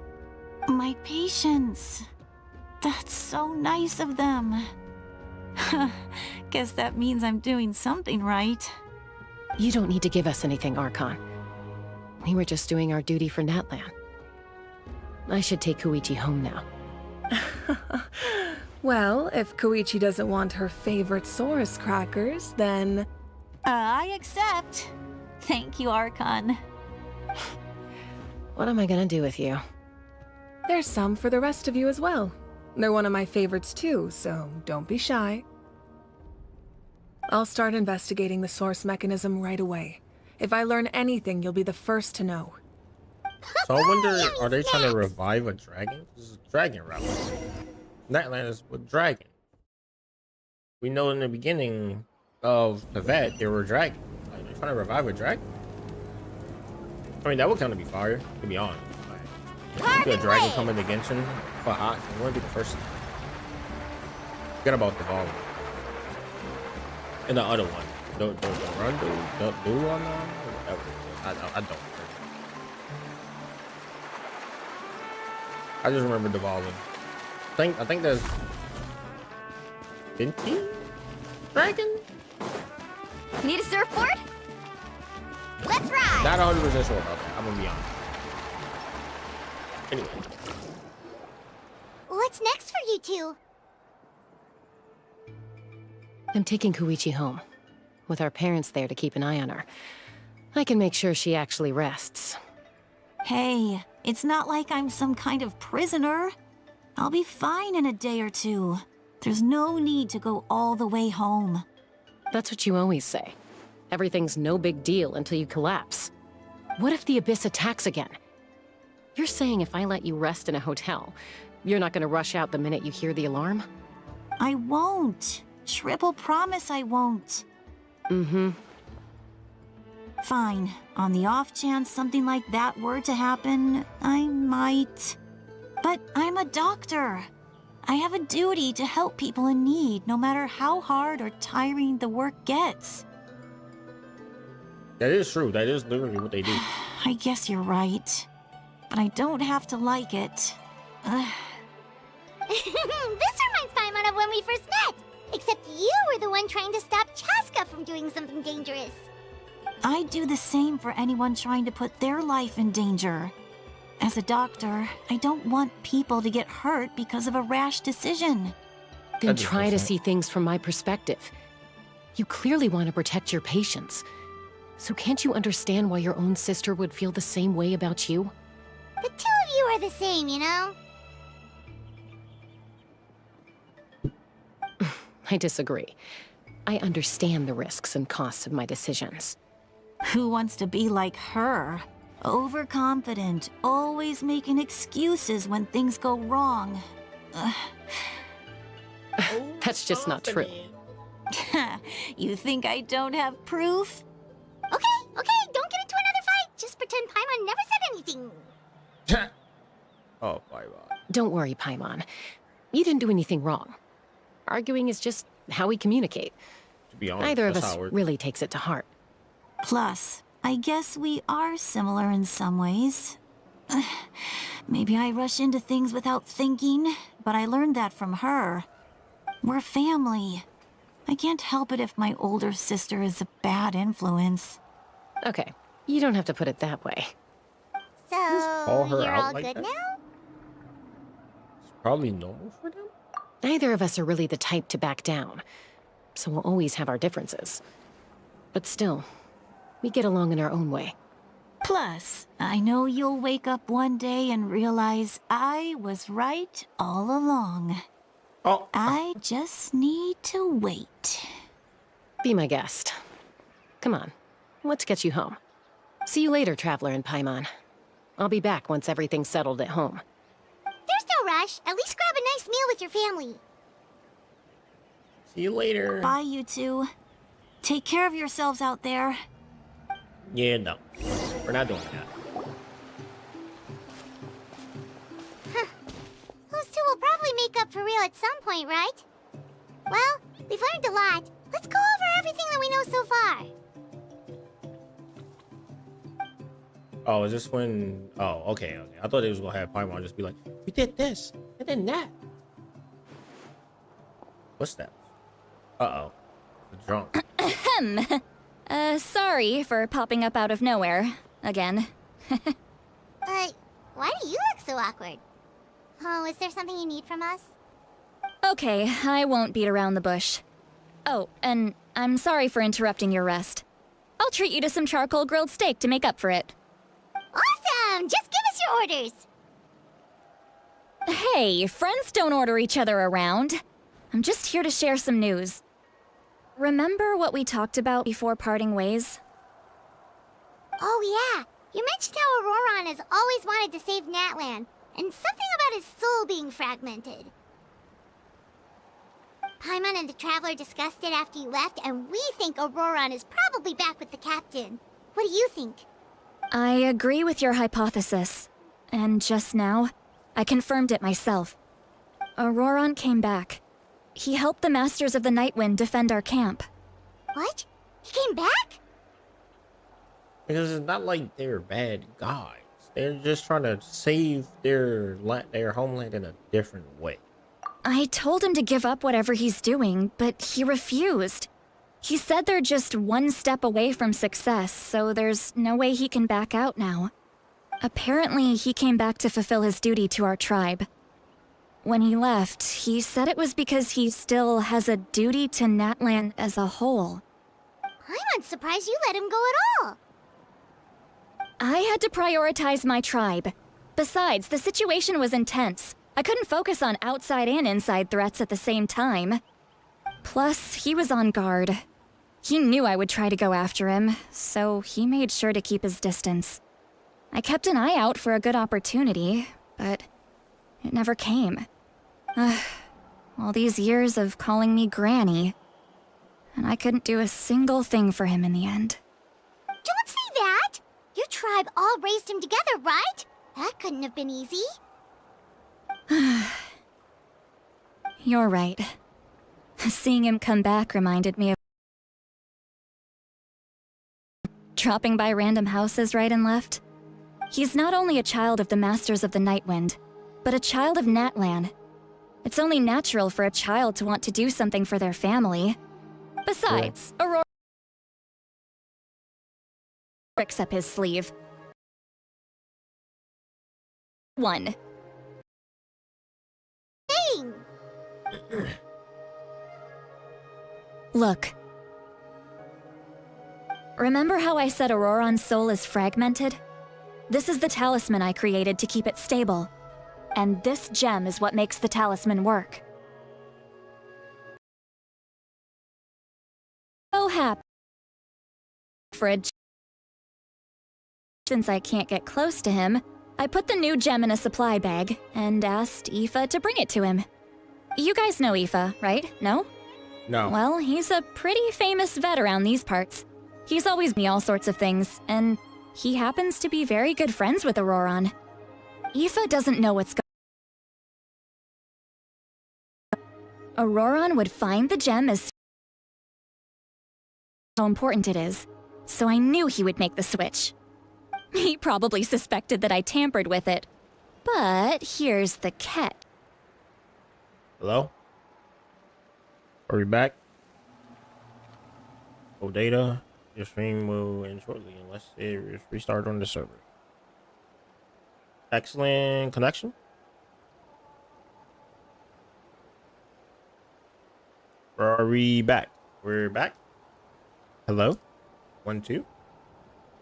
My patience. That's so nice of them. Guess that means I'm doing something right. You don't need to give us anything, Archon. We were just doing our duty for Natlan. I should take Koichi home now. Well, if Koichi doesn't want her favorite Saurus crackers, then... I accept. Thank you, Archon. What am I gonna do with you? There's some for the rest of you as well. They're one of my favorites too, so don't be shy. I'll start investigating the source mechanism right away. If I learn anything, you'll be the first to know. So I wonder, are they trying to revive a dragon? This is a dragon route. Natlan is with dragon. We know in the beginning of the vet, there were dragons. Like, they're trying to revive a dragon? I mean, that would kind of be fire, to be honest. Like, see a dragon come into Genshin, but I want to be the first. Forget about the ball. And the other one. The run do one, whatever. I don't. I just remember devolving. I think there's 50 dragon. Need a surfboard? Let's ride! Not 100% sure about that. I'm gonna be honest. Anyway. What's next for you two? I'm taking Koichi home. With our parents there to keep an eye on her. I can make sure she actually rests. Hey, it's not like I'm some kind of prisoner. I'll be fine in a day or two. There's no need to go all the way home. That's what you always say. Everything's no big deal until you collapse. What if the Abyss attacks again? You're saying if I let you rest in a hotel, you're not gonna rush out the minute you hear the alarm? I won't. Triple promise I won't. Mm-hmm. Fine. On the off chance something like that were to happen, I might. But I'm a doctor. I have a duty to help people in need, no matter how hard or tiring the work gets. That is true. That is literally what they do. I guess you're right. But I don't have to like it. This reminds Paimon of when we first met. Except you were the one trying to stop Chaska from doing something dangerous. I'd do the same for anyone trying to put their life in danger. As a doctor, I don't want people to get hurt because of a rash decision. Then try to see things from my perspective. You clearly want to protect your patients. So can't you understand why your own sister would feel the same way about you? The two of you are the same, you know? I disagree. I understand the risks and costs of my decisions. Who wants to be like her? Overconfident, always making excuses when things go wrong. That's just not true. You think I don't have proof? Okay, don't get into another fight. Just pretend Paimon never said anything. Oh, my God. Don't worry, Paimon. You didn't do anything wrong. Arguing is just how we communicate. To be honest, Neither of that's us how it works. really takes it to heart. Plus, I guess we are similar in some ways. Maybe I rush into things without thinking, but I learned that from her. We're family. I can't help it if my older sister is a bad influence. Okay, you don't have to put it that way. So, call her you're out all like good that? now? It's probably normal for them. Neither of us are really the type to back down, so we'll always have our differences. But still, we get along in our own way. Plus, I know you'll wake up one day and realize I was right all along. Oh. I just need to wait. Be my guest. Come on, let's get you home. See you later, Traveler and Paimon. I'll be back once everything's settled at home. There's no rush. At least grab a nice meal with your family. See you later. Bye, you two. Take care of yourselves out there. Yeah, no. We're not doing that. Those two will probably make up for real at some point, right? Well, we've learned a lot. Let's go over everything that we know so far. Oh, is this when... Oh, okay. I thought it was gonna have Paimon just be like, we did this, and then that. What's that? Uh-oh. The drunk. Ahem. Sorry for popping up out of nowhere. Again. But why do you look so awkward? Oh, is there something you need from us? Okay, I won't beat around the bush. Oh, and I'm sorry for interrupting your rest. I'll treat you to some charcoal grilled steak to make up for it. Awesome! Just give us your orders! Hey, friends don't order each other around. I'm just here to share some news. Remember what we talked about before parting ways? Oh yeah, you mentioned how Auroron has always wanted to save Natlan, and something about his soul being fragmented. Paimon and the Traveler discussed it after you left, and we think Auroron is probably back with the Captain. What do you think? I agree with your hypothesis. And just now, I confirmed it myself. Auroron came back. He helped the Masters of the Nightwind defend our camp. What? He came back? Because it's not like they're bad guys. They're just trying to save their homeland in a different way. I told him to give up whatever he's doing, but he refused. He said they're just one step away from success, so there's no way he can back out now. Apparently, he came back to fulfill his duty to our tribe. When he left, he said it was because he still has a duty to Natlan as a whole. I'm surprised you let him go at all. I had to prioritize my tribe. Besides, the situation was intense. I couldn't focus on outside and inside threats at the same time. Plus, he was on guard. He knew I would try to go after him, so he made sure to keep his distance. I kept an eye out for a good opportunity, but it never came. All these years of calling me Granny, and I couldn't do a single thing for him in the end. Don't say that! Your tribe all raised him together, right? That couldn't have been easy. You're right. Seeing him come back reminded me of dropping by random houses right and left. He's not only a child of the Masters of the Nightwind, but a child of Natlan. It's only natural for a child to want to do something for their family. Besides, Aurora tricks up his sleeve. One. Dang! Look. Remember how I said Auroron's soul is fragmented? This is the talisman I created to keep it stable. And this gem is what makes the talisman work. So happy for a since I can't get close to him, I put the new gem in a supply bag and asked Aoife to bring it to him. You guys know Aoife, right? No? No. Well, he's a pretty famous vet around these parts. He's always me all sorts of things, and he happens to be very good friends with Auroron. Aoife doesn't know what's going Auroron would find the gem as how important it is, so I knew he would make the switch. He probably suspected that I tampered with it. But here's the catch. Hello? Are we back? Oh, data. Your stream will end shortly unless it is restarted on the server. Excellent connection. Are we back? We're back. Hello? 1 2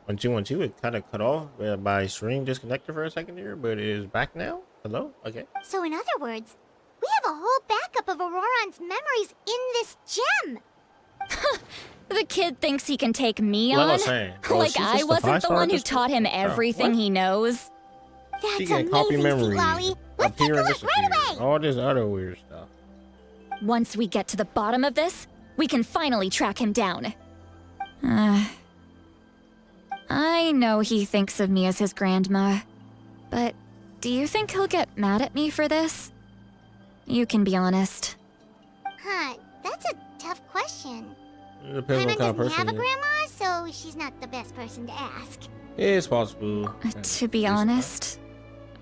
1 2 1 2. It kind of cut off by stream disconnected for a second here, but it is back now. Hello? Okay. So in other words, we have a whole backup of Auroron's memories in this gem. The kid thinks he can take me Well, on? I was saying, well, Like she's I just a wasn't the five-star one who at this taught him point. everything What? he knows. That's She can copy amazing, memories, Lolly. Let's take appear a and look right disappear, away. all this other weird stuff. Once we get to the bottom of this, we can finally track him down. I know he thinks of me as his grandma, but do you think he'll get mad at me for this? You can be honest. Huh, that's a tough question. It depends Paimon what kind of doesn't have person a you grandma, so she's not the best person to ask. It's possible. To be honest,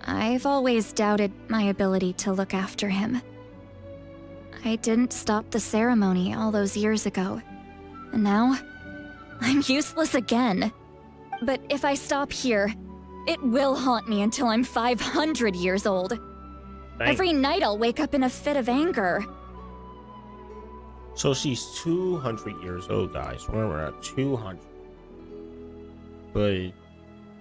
I've always doubted my ability to look after him. I didn't stop the ceremony all those years ago, and now I'm useless again. But if I stop here, it will haunt me until I'm 500 years old. Dang. Every night I'll wake up in a fit of anger. So she's 200 years old, guys. Remember that, 200. But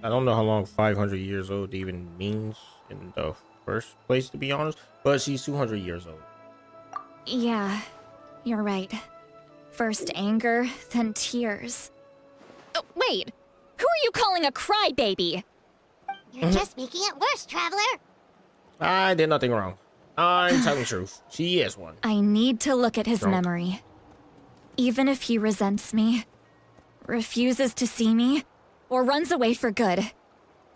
I don't know how long 500 years old even means in the first place, to be honest. But she's 200 years old. Yeah, you're right. First anger, then tears. Oh, wait! Who are you calling a crybaby? You're just making it worse, Traveler. I did nothing wrong. I'm telling the truth. She is one. I need to look at his Don't. memory. Even if he resents me, refuses to see me, or runs away for good,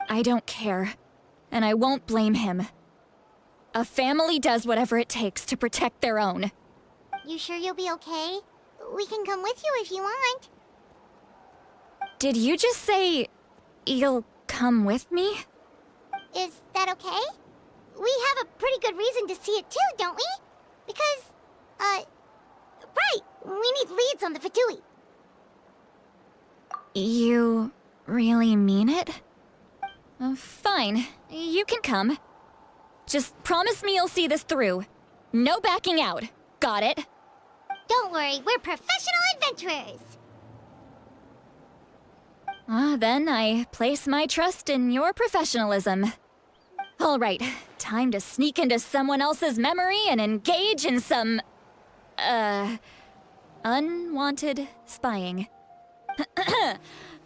I don't care, and I won't blame him. A family does whatever it takes to protect their own. You sure you'll be okay? We can come with you if you want. Did you just say you'll come with me? Is that okay? We have a pretty good reason to see it too, don't we? Because, right, we need leads on the Fatui. You really mean it? Fine, you can come. Just promise me you'll see this through. No backing out. Got it? Don't worry, we're professional adventurers. Then I place my trust in your professionalism. All right, time to sneak into someone else's memory and engage in some, unwanted spying.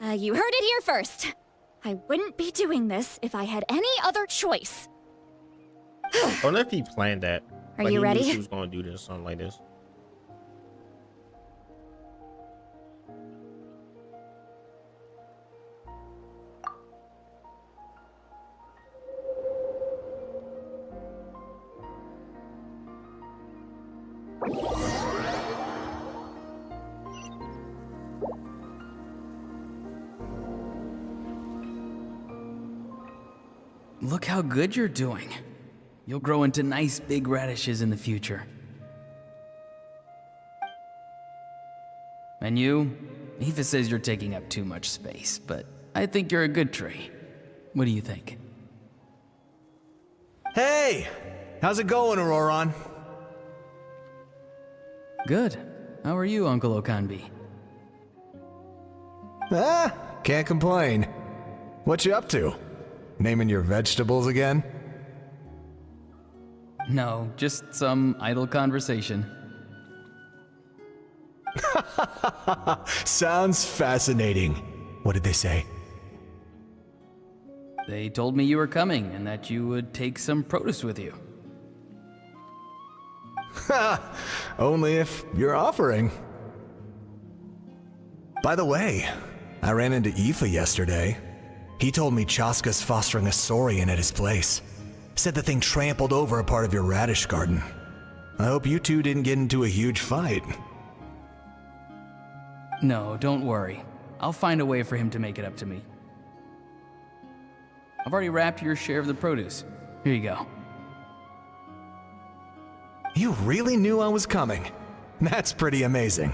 You heard it here first. I wouldn't be doing this if I had any other choice. I wonder if he planned that. Are Like, you he ready? knew she was going to do this, something like this. Look how good you're doing. You'll grow into nice big radishes in the future. And you? Aoife says you're taking up too much space, but I think you're a good tree. What do you think? Hey! How's it going, Auroron? Good. How are you, Uncle Okanbi? Can't complain. What you up to? Naming your vegetables again? No, just some idle conversation. Sounds fascinating. What did they say? They told me you were coming and that you would take some produce with you. Only if you're offering. By the way, I ran into Aoife yesterday. He told me Chaska's fostering a saurian at his place. Said the thing trampled over a part of your radish garden. I hope you two didn't get into a huge fight. No, don't worry. I'll find a way for him to make it up to me. I've already wrapped your share of the produce. Here you go. You really knew I was coming. That's pretty amazing.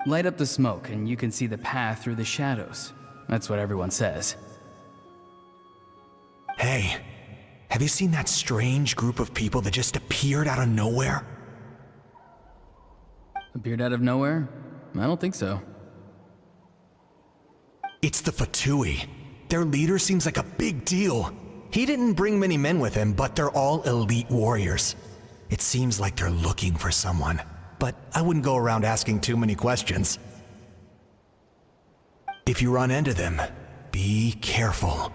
Light up the smoke and you can see the path through the shadows. That's what everyone says. Hey, have you seen that strange group of people that just appeared out of nowhere? Appeared out of nowhere? I don't think so. It's the Fatui. Their leader seems like a big deal. He didn't bring many men with him, but they're all elite warriors. It seems like they're looking for someone, but I wouldn't go around asking too many questions. If you run into them, be careful.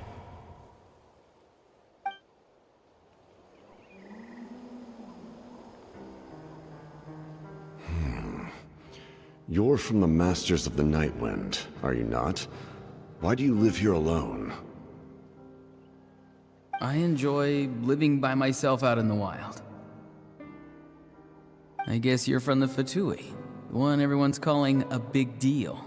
You're from the Masters of the Nightwind, are you not? Why do you live here alone? I enjoy living by myself out in the wild. I guess you're from the Fatui, the one everyone's calling a big deal.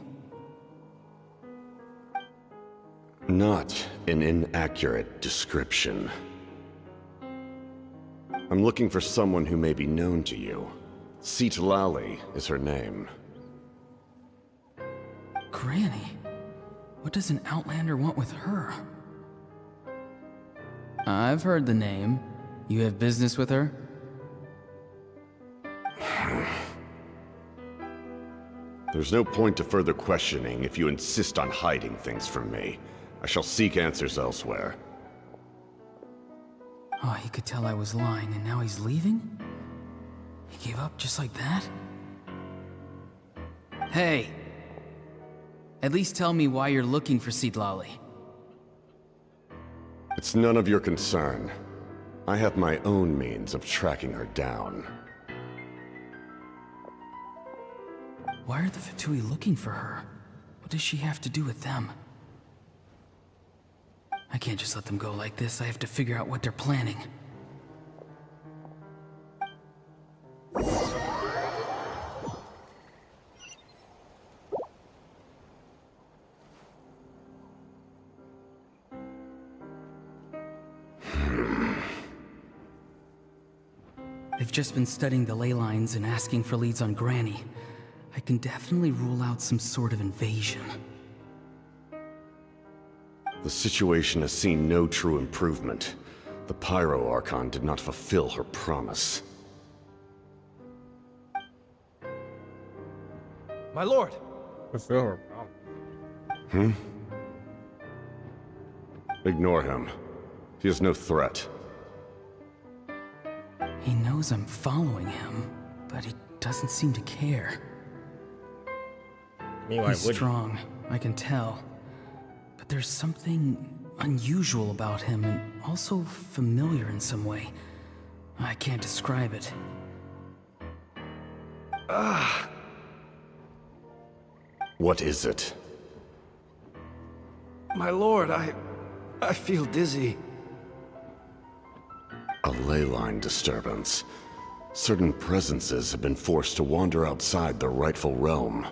Not an inaccurate description. I'm looking for someone who may be known to you. Citlali is her name. Granny? What does an Outlander want with her? I've heard the name. You have business with her? There's no point to further questioning if you insist on hiding things from me. I shall seek answers elsewhere. Oh, he could tell I was lying and now he's leaving? He gave up just like that? Hey! At least tell me why you're looking for Citlali. It's none of your concern. I have my own means of tracking her down. Why are the Fatui looking for her? What does she have to do with them? I can't just let them go like this. I have to figure out what they're planning. They've just been studying the ley lines and asking for leads on Granny. I can definitely rule out some sort of invasion. The situation has seen no true improvement. The Pyro Archon did not fulfill her promise. My lord! Fulfill her promise. Ignore him. He is no threat. He knows I'm following him, but he doesn't seem to care. He's strong, I can tell. But there's something unusual about him and also familiar in some way. I can't describe it. What is it? My lord, I feel dizzy. A ley line disturbance. Certain presences have been forced to wander outside their rightful realm.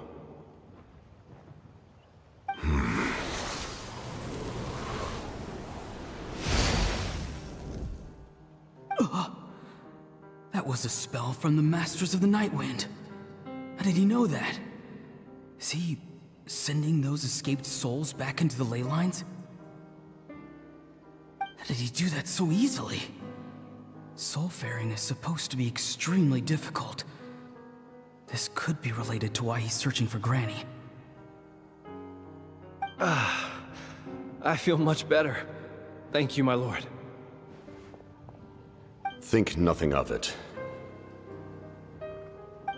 That was a spell from the Masters of the Nightwind. How did he know that? Is he sending those escaped souls back into the ley lines? How did he do that so easily? Soulfaring is supposed to be extremely difficult. This could be related to why he's searching for Granny. I feel much better. Thank you, my lord. Think nothing of it.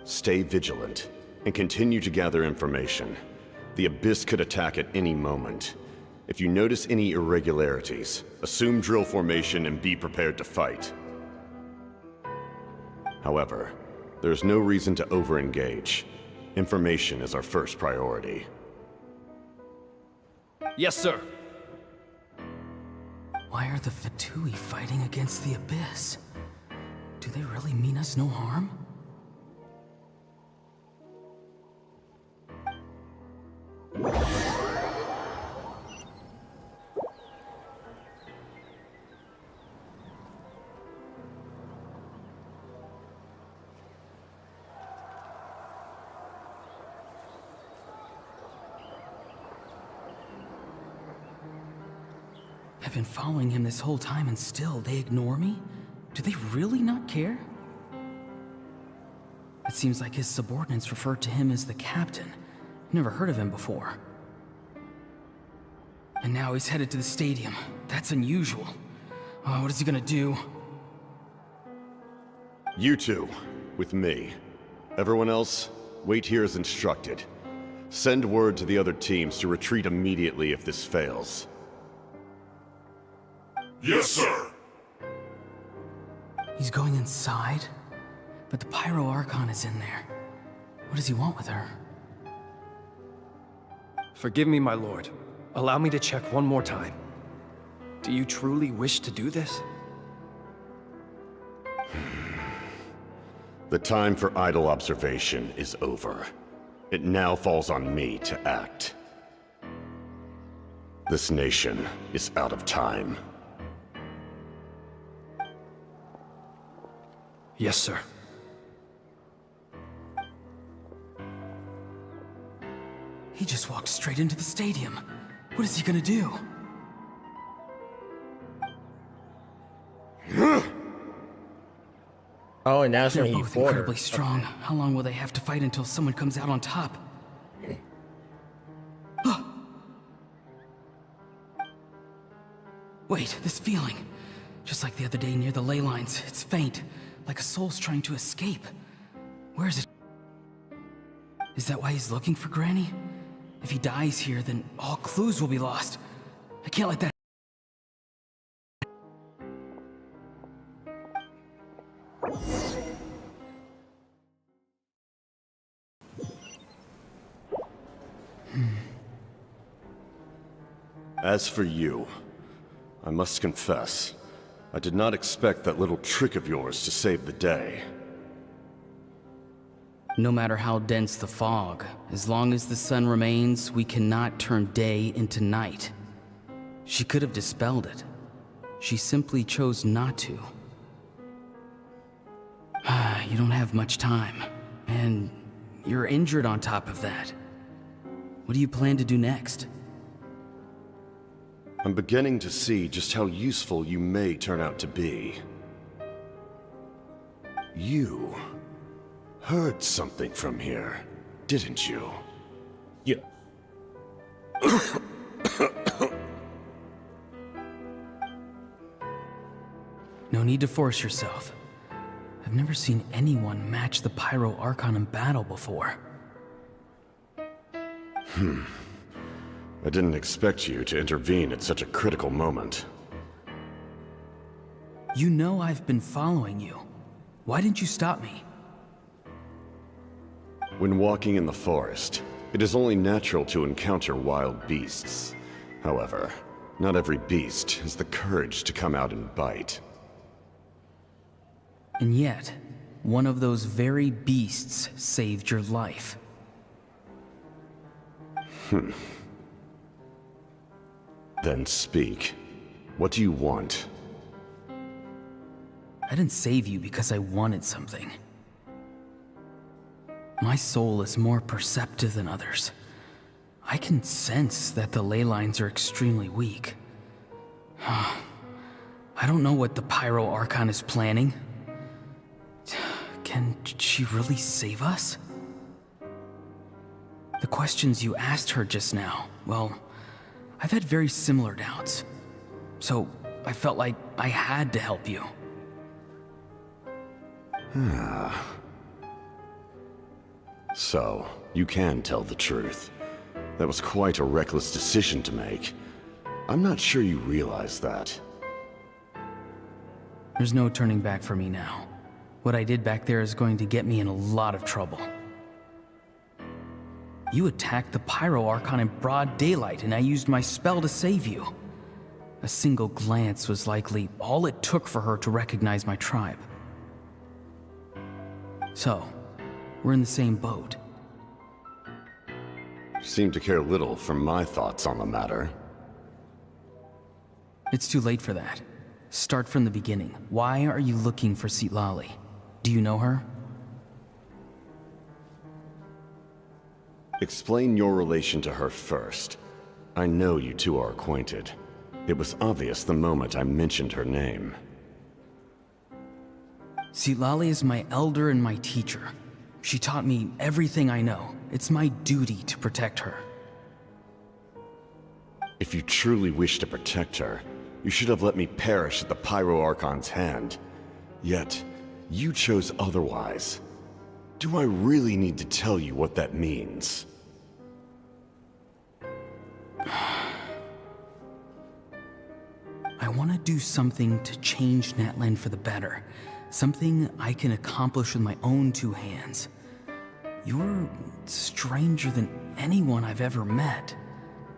Stay vigilant, and continue to gather information. The Abyss could attack at any moment. If you notice any irregularities, assume drill formation and be prepared to fight. However, there is no reason to over-engage. Information is our first priority. Yes, sir. Why are the Fatui fighting against the Abyss? Do they really mean us no harm? I've been following him this whole time and still they ignore me? Do they really not care? It seems like his subordinates refer to him as the captain. Never heard of him before. And now he's headed to the stadium. That's unusual. Oh, what is he gonna do? You two, with me. Everyone else, wait here as instructed. Send word to the other teams to retreat immediately if this fails. Yes, sir! He's going inside? But the Pyro Archon is in there. What does he want with her? Forgive me, my lord. Allow me to check one more time. Do you truly wish to do this? The time for idle observation is over. It now falls on me to act. This nation is out of time. Yes, sir. He just walked straight into the stadium. What is he gonna do? Oh, and that's They're when he both fought her. incredibly strong. How long will they have to fight until someone comes out on top? Wait, this feeling. Just like the other day near the ley lines, it's faint, like a soul's trying to escape. Where is it? Is that why he's looking for Granny? If he dies here, then all clues will be lost. I can't let that. As for you, I must confess, I did not expect that little trick of yours to save the day. No matter how dense the fog, as long as the sun remains, we cannot turn day into night. She could have dispelled it. She simply chose not to. You don't have much time, and you're injured on top of that. What do you plan to do next? I'm beginning to see just how useful you may turn out to be. You heard something from here, didn't you? Yeah. No need to force yourself. I've never seen anyone match the Pyro Archon in battle before. I didn't expect you to intervene at such a critical moment. You know I've been following you. Why didn't you stop me? When walking in the forest, it is only natural to encounter wild beasts. However, not every beast has the courage to come out and bite. And yet, one of those very beasts saved your life. Then speak. What do you want? I didn't save you because I wanted something. My soul is more perceptive than others. I can sense that the ley lines are extremely weak. I don't know what the Pyro Archon is planning. Can she really save us? The questions you asked her just now, well, I've had very similar doubts. So I felt like I had to help you. So, you can tell the truth. That was quite a reckless decision to make. I'm not sure you realize that. There's no turning back for me now. What I did back there is going to get me in a lot of trouble. You attacked the Pyro Archon in broad daylight, and I used my spell to save you. A single glance was likely all it took for her to recognize my tribe. So, we're in the same boat. You seem to care little for my thoughts on the matter. It's too late for that. Start from the beginning. Why are you looking for xilolen? Do you know her? Explain your relation to her first. I know you two are acquainted. It was obvious the moment I mentioned her name. xilolen is my elder and my teacher. She taught me everything I know. It's my duty to protect her. If you truly wish to protect her, you should have let me perish at the Pyro Archon's hand. Yet, you chose otherwise. Do I really need to tell you what that means? I want to do something to change Natlan for the better. Something I can accomplish with my own two hands. You're stranger than anyone I've ever met.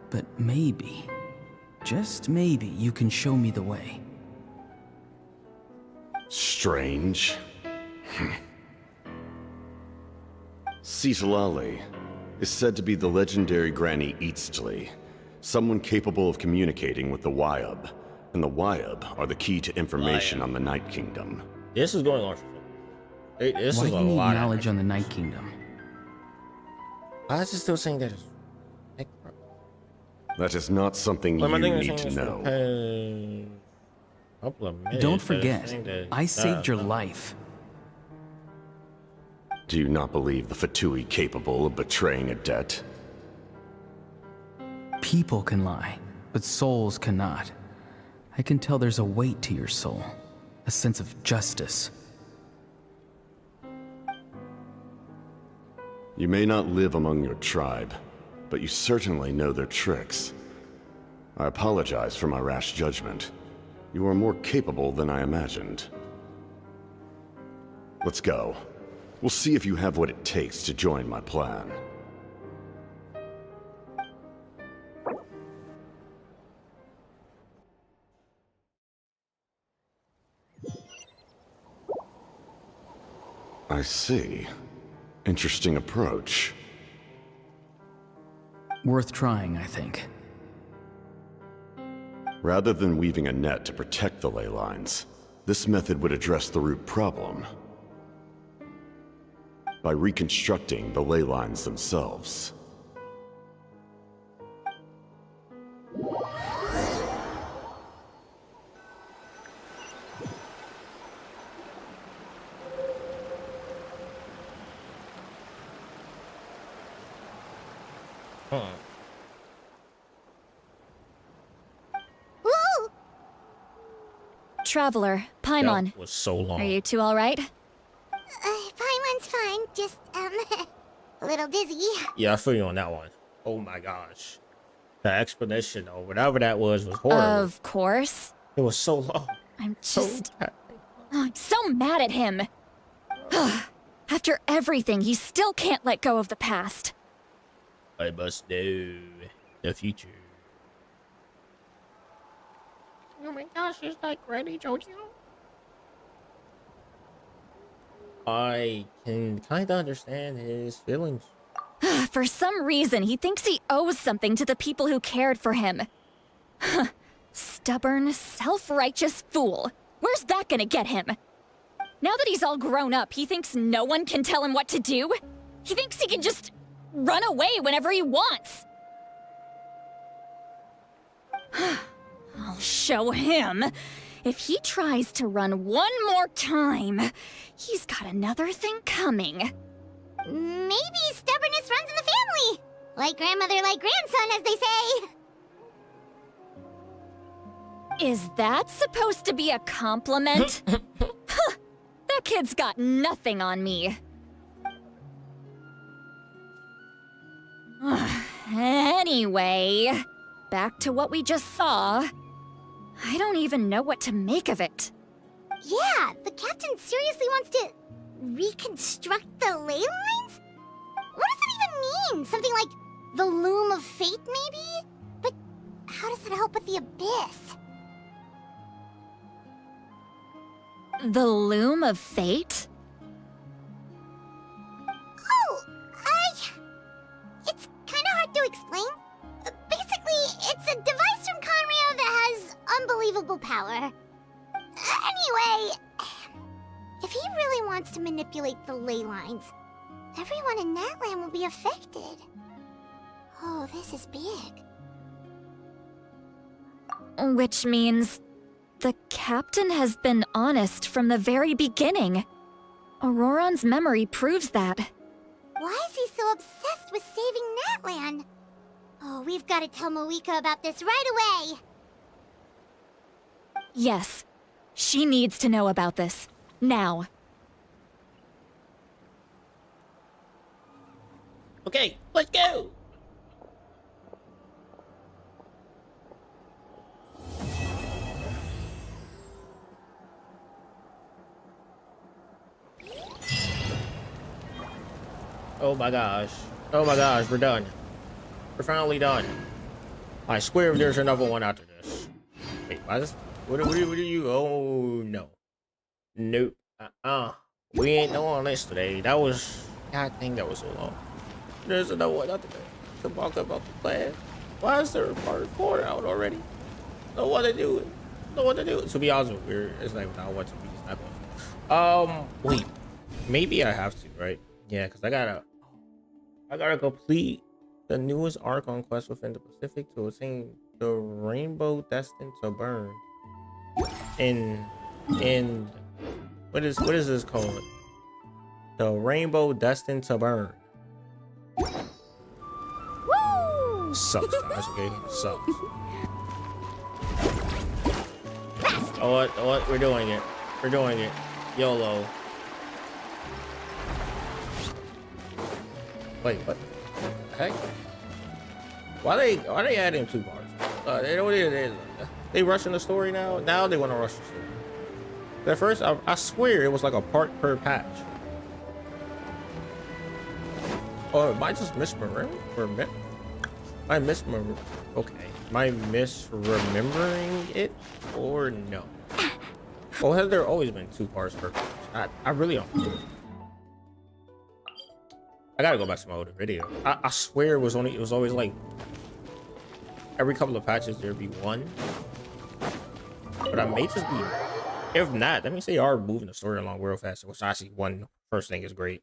But maybe, just maybe, you can show me the way. Strange? xilolen is said to be the legendary Granny Eastly, someone capable of communicating with the Wyab, and the Wyab are the key to information on the Night Kingdom. This is going on. This Why is do a you need lot. knowledge on the Night Kingdom? Why is it still saying that? That is not something you need to know. Don't forget, I saved your life. Do you not believe the Fatui capable of betraying a debt? People can lie, but souls cannot. I can tell there's a weight to your soul, a sense of justice. You may not live among your tribe, but you certainly know their tricks. I apologize for my rash judgment. You are more capable than I imagined. Let's go. We'll see if you have what it takes to join my plan. I see. Interesting approach. Worth trying, I think. Rather than weaving a net to protect the ley lines, this method would address the root problem by reconstructing the ley lines themselves. Woo! Traveler, Paimon. That was so long. Are you two all right? Paimon's fine, just, a little dizzy. Yeah, I feel you on that one. Oh my gosh. The explanation or whatever that was horrible. Of course. It was so long. I'm so mad at him. After everything, he still can't let go of the past. I must know the future. Oh my gosh, it's like Granny Jojo. I can kind of understand his feelings. For some reason, he thinks he owes something to the people who cared for him. Stubborn, self-righteous fool. Where's that gonna get him? Now that he's all grown up, he thinks no one can tell him what to do? He thinks he can just run away whenever he wants. I'll show him. If he tries to run one more time, he's got another thing coming. Maybe stubbornness runs in the family. Like grandmother, like grandson, as they say. Is that supposed to be a compliment? That kid's got nothing on me. Anyway, back to what we just saw. I don't even know what to make of it. Yeah, the captain seriously wants to reconstruct the ley lines? What does that even mean? Something like the loom of fate, maybe? But how does that help with the abyss? The loom of fate? unstoppable power. Anyway, if he really wants to manipulate the ley lines, everyone in Natlan will be affected. Oh, this is big. Which means the captain has been honest from the very beginning. Auroron's memory proves that. Why is he so obsessed with saving Natlan? Oh, we've got to tell Moika about this right away. Yes, she needs to know about this. Now. Okay, let's go. Oh my gosh. Oh my gosh, we're done. We're finally done. I swear if there's another one after this. Wait, why is this? What are you? Oh no. Nope. We ain't doing this today. That was... God dang, that was so long. There's another one after that. To talk about the plan. Why is there a part 4 out already? Know what to do. Know what to do. To be honest with you, it's like I want to be just not going. Wait. Maybe I have to, right? Yeah, because I gotta complete the newest Archon quest within the Pacific to attain the rainbow destined to burn. And what is this called? The rainbow destined to burn. Woo! Sucks, guys. Okay, sucks. Oh, what? We're doing it. We're doing it. YOLO. Wait, what the heck? Why they adding 2 parts? They rushing the story now. Now they want to rush the story. At first, I swear it was like a part per patch. Or am I just misremembering? Okay, am I misremembering it or no? Or has there always been 2 parts per patch? I really don't know. I gotta go back to my older video. I swear it was always like every couple of patches there'd be 1. But I may just be, if not, that means they are moving the story along real fast, which actually first thing is great.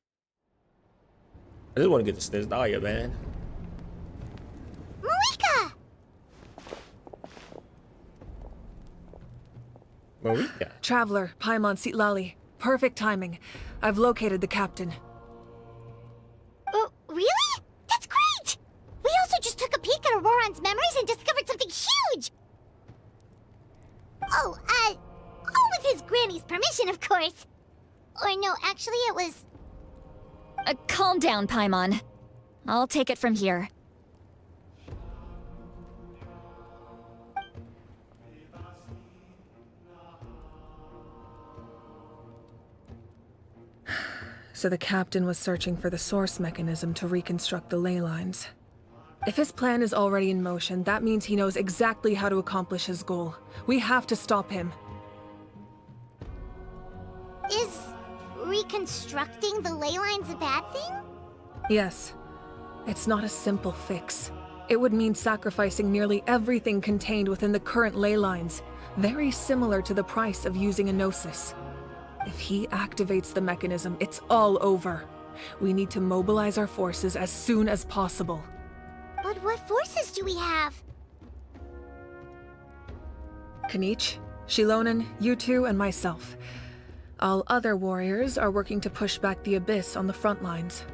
I just want to get to Destined, man. Moika! Traveler, Paimon Sitlali. Perfect timing. I've located the captain. Really? That's great! We also just took a peek at Auroron's memories and discovered something huge! Oh, all with his granny's permission, of course. Or no, actually it was... Calm down, Paimon. I'll take it from here. So the captain was searching for the source mechanism to reconstruct the ley lines. If his plan is already in motion, that means he knows exactly how to accomplish his goal. We have to stop him. Is reconstructing the ley lines a bad thing? Yes. It's not a simple fix. It would mean sacrificing nearly everything contained within the current ley lines, very similar to the price of using a Gnosis. If he activates the mechanism, it's all over. We need to mobilize our forces as soon as possible. But what forces do we have? Kanich, xilonen, you two, and myself. All other warriors are working to push back the Abyss on the front lines.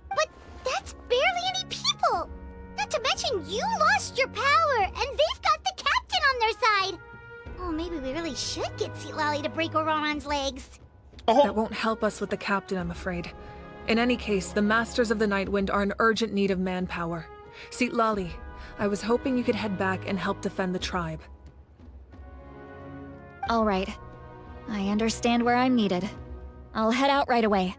But that's barely any people! Not to mention you lost your power, and they've got the captain on their side! Oh, maybe we really should get Sitlali to break Auroron's legs. That won't help us with the captain, I'm afraid. In any case, the Masters of the Nightwind are in urgent need of manpower. Sitlali, I was hoping you could head back and help defend the tribe. All right. I understand where I'm needed. I'll head out right away.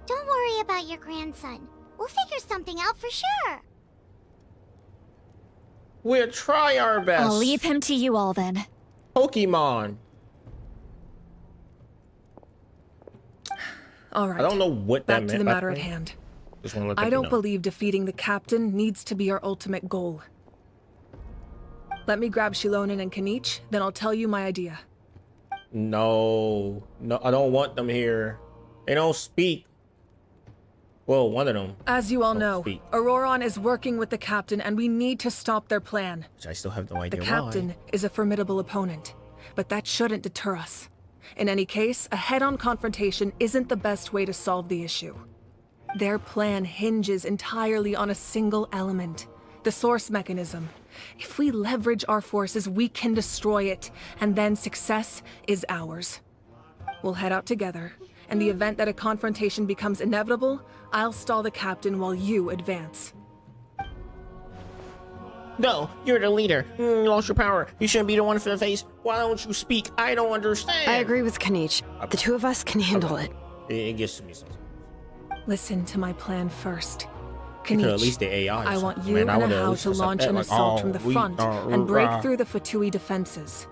Don't worry about your grandson. We'll figure something out for sure. We'll try our best. I'll leave him to you all then. Pokemon. All right. I don't know what that meant. Back to the matter at hand. Just want to let I you don't know. believe defeating the captain needs to be our ultimate goal. Let me grab xilonen and Kanich, then I'll tell you my idea. No, I don't want them here. They don't speak. Well, one of them. As you all don't know, speak. Auroron is working with the captain and we need to stop their plan. Which I still have no idea The why. captain is a formidable opponent, but that shouldn't deter us. In any case, a head-on confrontation isn't the best way to solve the issue. Their plan hinges entirely on a single element, the source mechanism. If we leverage our forces, we can destroy it, and then success is ours. We'll head out together. In the event that a confrontation becomes inevitable, I'll stall the captain while you advance. No, you're the leader. You lost your power. You shouldn't be the one for the face. Why don't you speak? I don't understand. I agree with Kanich. The two of us can handle it. It gets to me sometimes. Listen to my plan first. At Kanich, least the AI. I want you and Ahau to launch an assault from the front and break through the Fatui defenses.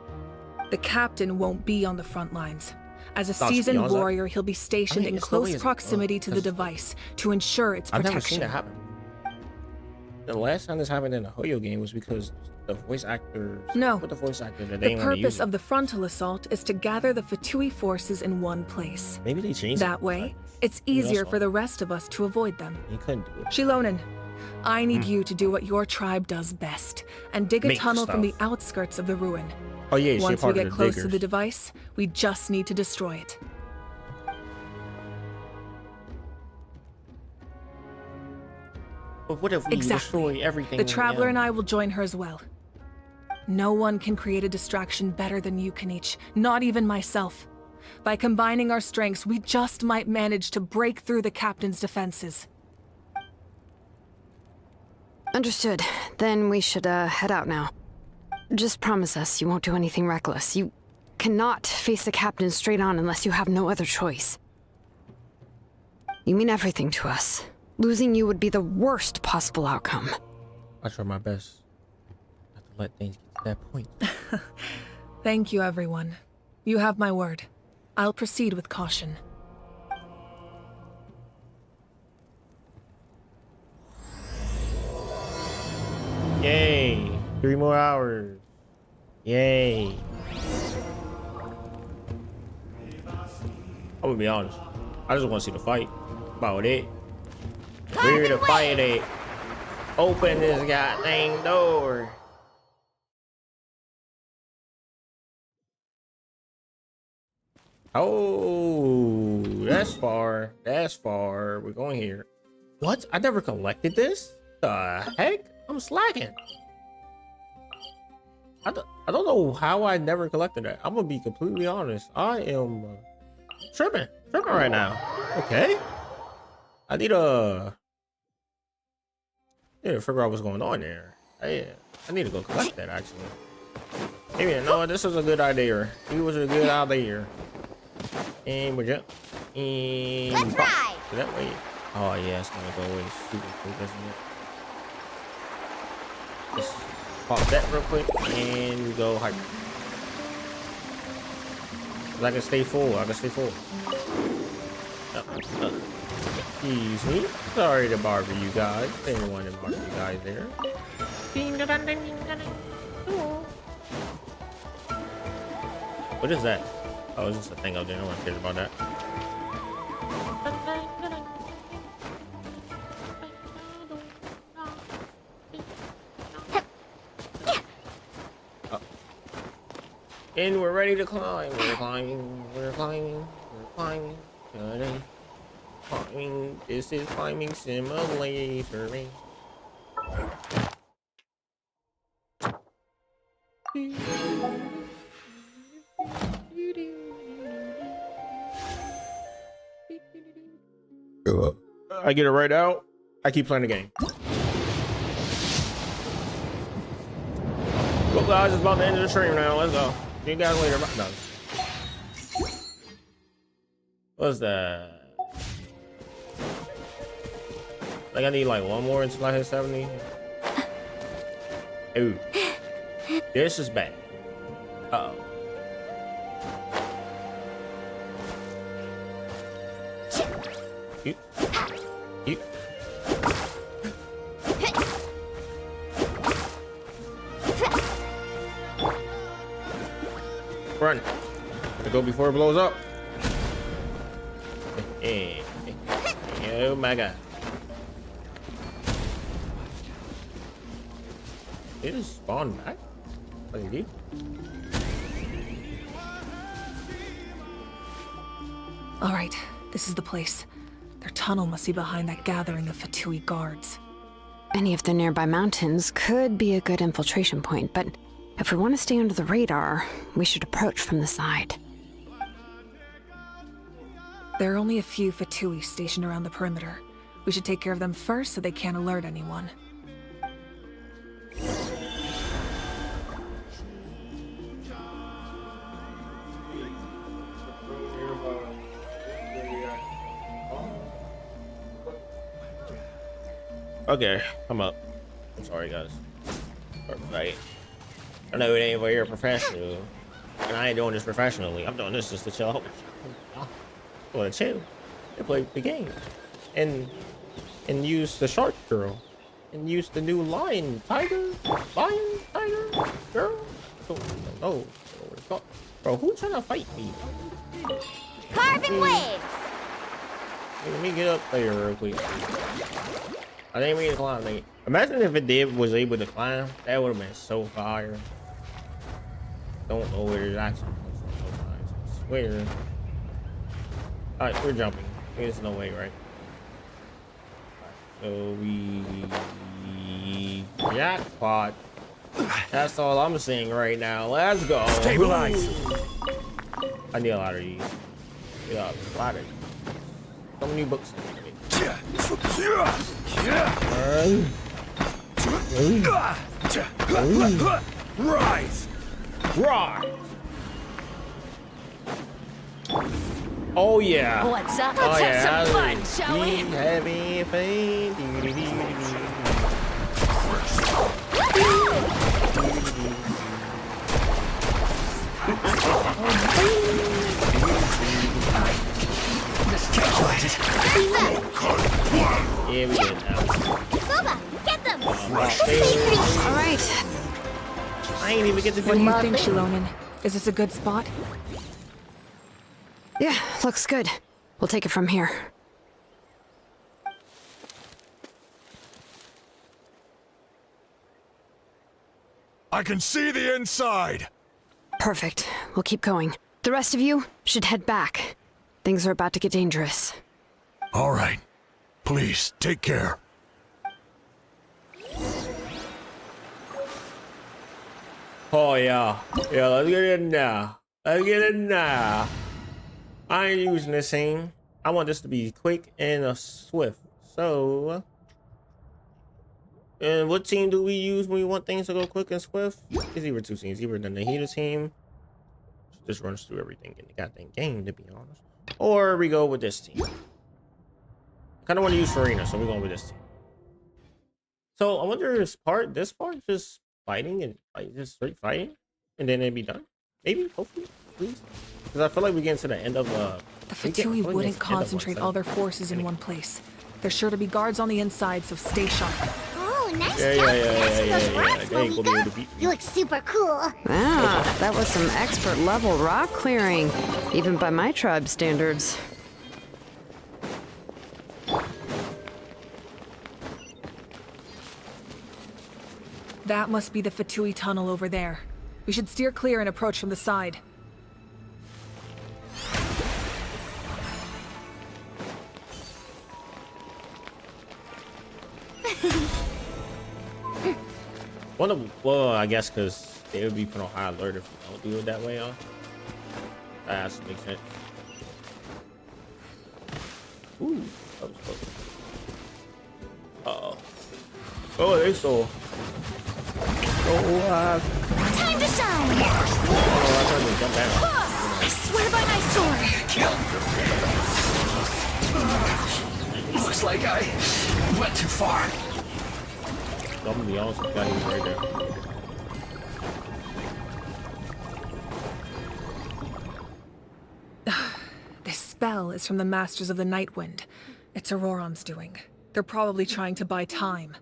The captain won't be on the front lines. As a seasoned warrior, he'll be stationed in close proximity to the device to ensure its protection. I've never seen that happen. The last time this happened in a Hoyo game was because the voice actors... No. What the voice actors that The purpose of the frontal assault is to gather the Fatui forces in one place. Maybe they changed that way, it's easier for the rest of us to avoid them. You couldn't do it. xilonen, I need you to do what your tribe does best and dig a tunnel from the outskirts of the ruin. Oh yeah, once we get close to the device, we just need to destroy it. But what if we destroy everything? The Traveler and I will join her as well. No one can create a distraction better than you, Kanich, not even myself. By combining our strengths, we just might manage to break through the captain's defenses. Understood. Then we should head out now. Just promise us you won't do anything reckless. You cannot face the captain straight on unless you have no other choice. You mean everything to us. Losing you would be the worst possible outcome. I try my best not to let things get to that point. Thank you, everyone. You have my word. I'll proceed with caution. Yay! 3 more hours. Yay! I'm gonna be honest. I just want to see the fight. About it. We're to fight it. Open this goddamn door. Oh, that's far. That's far. We're going here. What? I never collected this? The heck? I'm slacking. I don't know how I never collected that. I'm gonna be completely honest. I am tripping right now. Okay. I need to figure out what's going on there. I need to go collect that actually. Maybe no, this was a good idea. It was a good idea. And we're jump. And let's ride. That way. Oh yeah, it's gonna go away super quick, doesn't it? Just pop that real quick and we go hyper. I can stay full. I can stay full. Excuse me. Sorry to bother you guys. Didn't want to bother you guys there. What is that? Oh, it's just a thing out there. No one cares about that. Oh. And we're ready to climb. We're climbing. We're climbing. We're climbing. Climbing. This is climbing simulator. I get it right out. I keep playing the game. Well, guys, it's about the end of the stream now. Let's go. See you guys later. No. What's that? Like I need like one more until I hit 70. Ooh, this is bad. Uh-oh. You. Run. Gotta go before it blows up. Oh my god. It just spawned back? Like it did? All right, this is the place. Their tunnel must be behind that gathering of Fatui guards. Any of the nearby mountains could be a good infiltration point, but if we want to stay under the radar, we should approach from the side. There are only a few Fatui stationed around the perimeter. We should take care of them first so they can't alert anyone. Okay, come up. I'm sorry, guys. Right. I know it ain't very professional, and I ain't doing this professionally. I'm doing this just to chill out. I want to chill and play the game, and use the shark girl, and use the new lion tiger girl. Oh, bro, who's trying to fight me? Carving waves. Let me get up there real quick. I didn't mean to climb. Like, imagine if it was able to climb. That would have been so fire. Don't know where it actually comes from sometimes. I swear. Alright, we're jumping. There's no way, right? So we jackpot. That's all I'm saying right now. Let's go. Stabilize. I need a lot of these. Yeah, a lot of these. So many books. Rise! Rise! Oh yeah! What's up? Oh, Let's yeah. have some fun, shall we? Having fun. Miscalculated. Yeah, we did now. Boba, get them. All right. I ain't even get to do What do you my think, thing. xilonen? Is this a good spot? Yeah, looks good. We'll take it from here. I can see the inside. Perfect. We'll keep going. The rest of you should head back. Things are about to get dangerous. All right. Please, take care. Oh yeah. Yeah, let's get in now. Let's get in now. I ain't using this thing. I want this to be quick and swift. So, and what team do we use when we want things to go quick and swift? It's either two teams. Either the Nahida team just runs through everything in the goddamn game, to be honest, or we go with this team. I kind of want to use Farina, so we're going with this team. So I wonder is this part just fighting and just straight fighting, and then it'd be done. Maybe, hopefully, please. Because I feel like we're getting to the end of The Fatui wouldn't concentrate all their forces in one place. There's sure to be guards on the inside, so stay sharp. Oh, nice Yeah, job yeah, yeah, smashing yeah, those yeah, rocks, yeah. They ain't gonna be able to beat me. You look super cool. Ah, that was some expert level rock clearing, even by my tribe standards. That must be the Fatui tunnel over there. We should steer clear and approach from the side. Well, I guess because they would be put on high alert if we don't do it that way, huh? That has to make sense. Ooh, that was close. Uh-oh. Oh, they saw. Oh, Time to shine. oh, I tried to jump down. I swear by my sword. Looks like I went too far. I'm gonna be honest with you, right there. This spell is from the Masters of the Night Wind. It's Auroron's doing. They're probably trying to buy time.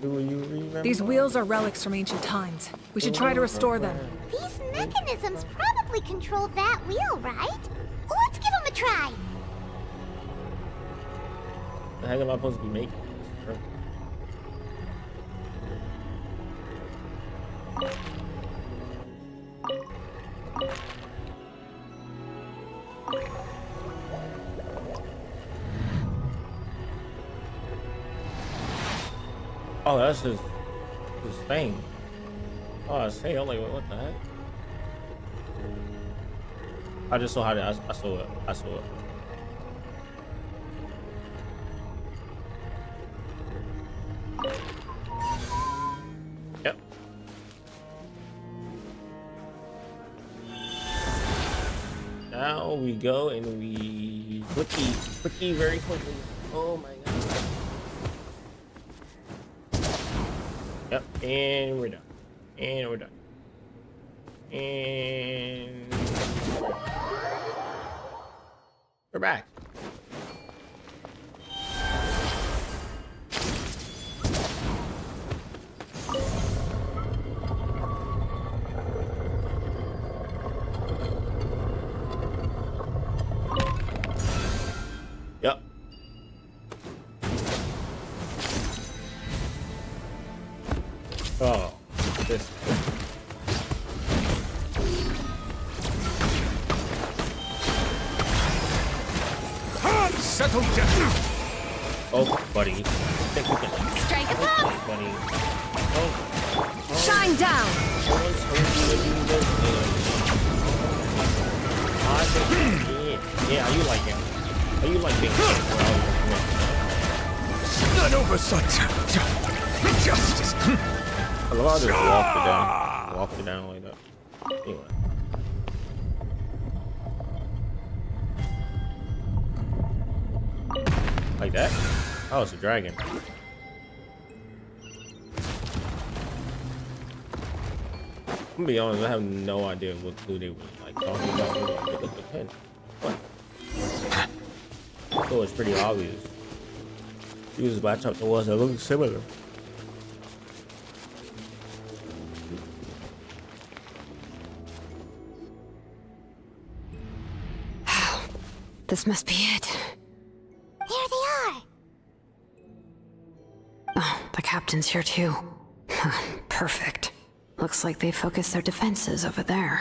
Do you remember? These wheels are relics from ancient times. We should try to restore them. These mechanisms probably control that wheel, right? Let's give them a try. The heck am I supposed to be making? Oh, that's his thing. Oh, I say, I'm like, what the heck? I just saw how to. I saw it. I saw it. Yep. Now we go and we quickie very quickly. Oh my god. Yep, and we're done. And we're done. And we're back. Yep. Oh, this. Settle down. Oh, buddy. I think we can Strike a pop! buddy. Oh. Shine down! Someone's hoping to do this. I think yeah, you like it. How you like being None over such justice. I love how they walked it down. Walked it down like that. Anyway. Like that? Oh, it's a dragon. I'm gonna be honest, I have no idea who they were like talking about with the pen. What? I thought it was pretty obvious. He was match up the ones that look similar. This must be it. Here they are. Oh, the captain's here too. Perfect. Looks like they focused their defenses over there.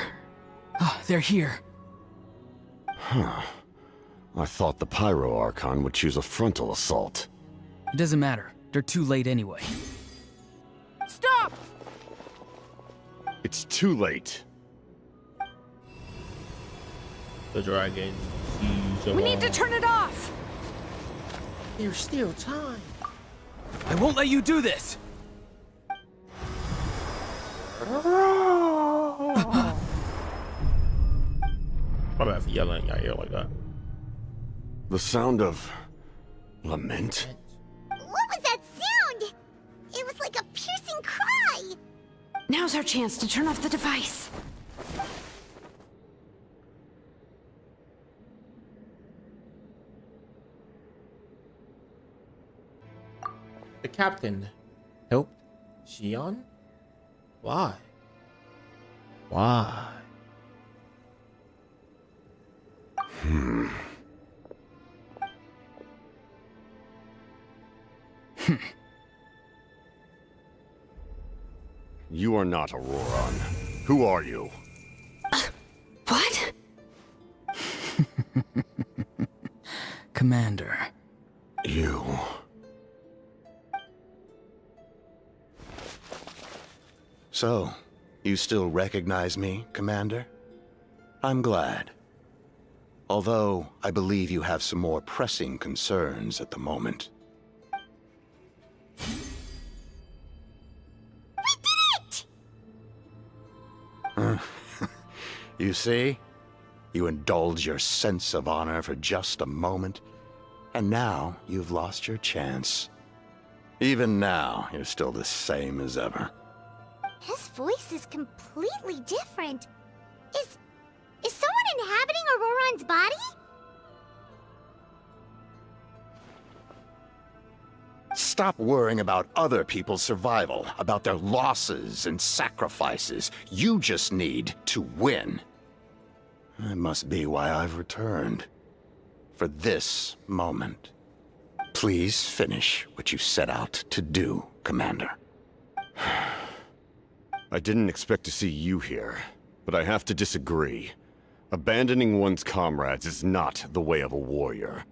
Ah, they're here. Huh. I thought the Pyro Archon would choose a frontal assault. It doesn't matter. They're too late anyway. Stop! It's too late. The dragon. We need to turn it off! There's still time. I won't let you do this! My bad for yelling in your ear like that. The sound of lament? What was that sound? It was like a piercing cry. Now's our chance to turn off the device. The captain helped Xion? Why? Why? You are not Auroron. Who are you? What? Commander. You. So, you still recognize me, Commander? I'm glad. Although, I believe you have some more pressing concerns at the moment. You see? You indulge your sense of honor for just a moment, and now you've lost your chance. Even now, you're still the same as ever. His voice is completely different. Is someone inhabiting Auroron's body? stop worrying about other people's survival, about their losses and sacrifices. You just need to win. That must be why I've returned. For this moment. Please finish what you set out to do, Commander. I didn't expect to see you here, but I have to disagree. Abandoning one's comrades is not the way of a warrior.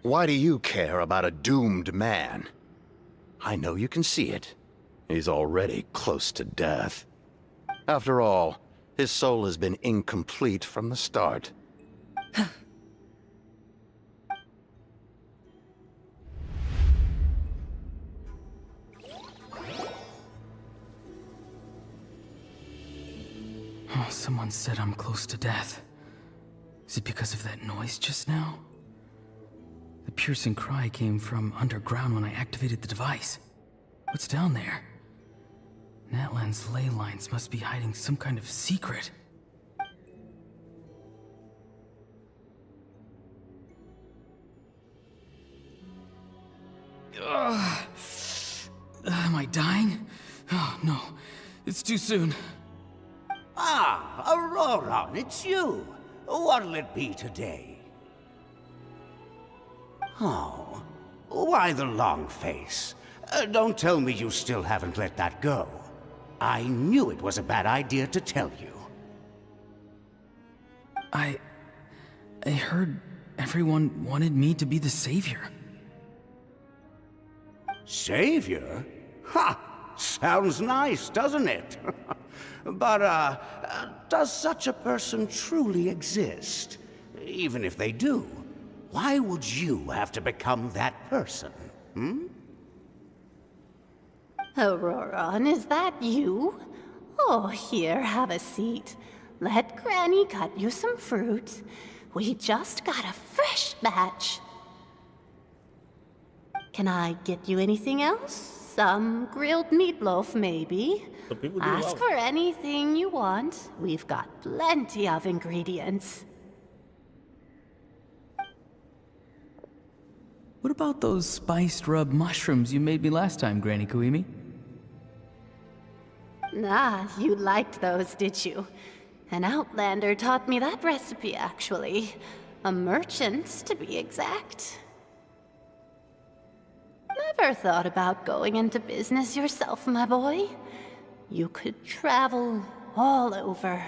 Why do you care about a doomed man? I know you can see it. He's already close to death. After all, his soul has been incomplete from the start. Oh, someone said I'm close to death. Is it because of that noise just now? The piercing cry came from underground when I activated the device. What's down there? Natlan's ley lines must be hiding some kind of secret. Ugh. Am I dying? Oh, no. It's too soon. Ah, Auroron, it's you. What'll it be today? Oh, why the long face? Don't tell me you still haven't let that go. I knew it was a bad idea to tell you. I heard everyone wanted me to be the savior. Savior? Ha! Sounds nice, doesn't it? But, does such a person truly exist? Even if they do, why would you have to become that person, hmm? Auroron, is that you? Oh, here, have a seat. Let Granny cut you some fruit. We just got a fresh batch. Can I get you anything else? Some grilled meatloaf, maybe? Ask for anything you want. We've got plenty of ingredients. What about those spiced rub mushrooms you made me last time, Granny Kuimi? Ah, you liked those, did you? An outlander taught me that recipe, actually. A merchant, to be exact. Never thought about going into business yourself, my boy? You could travel all over.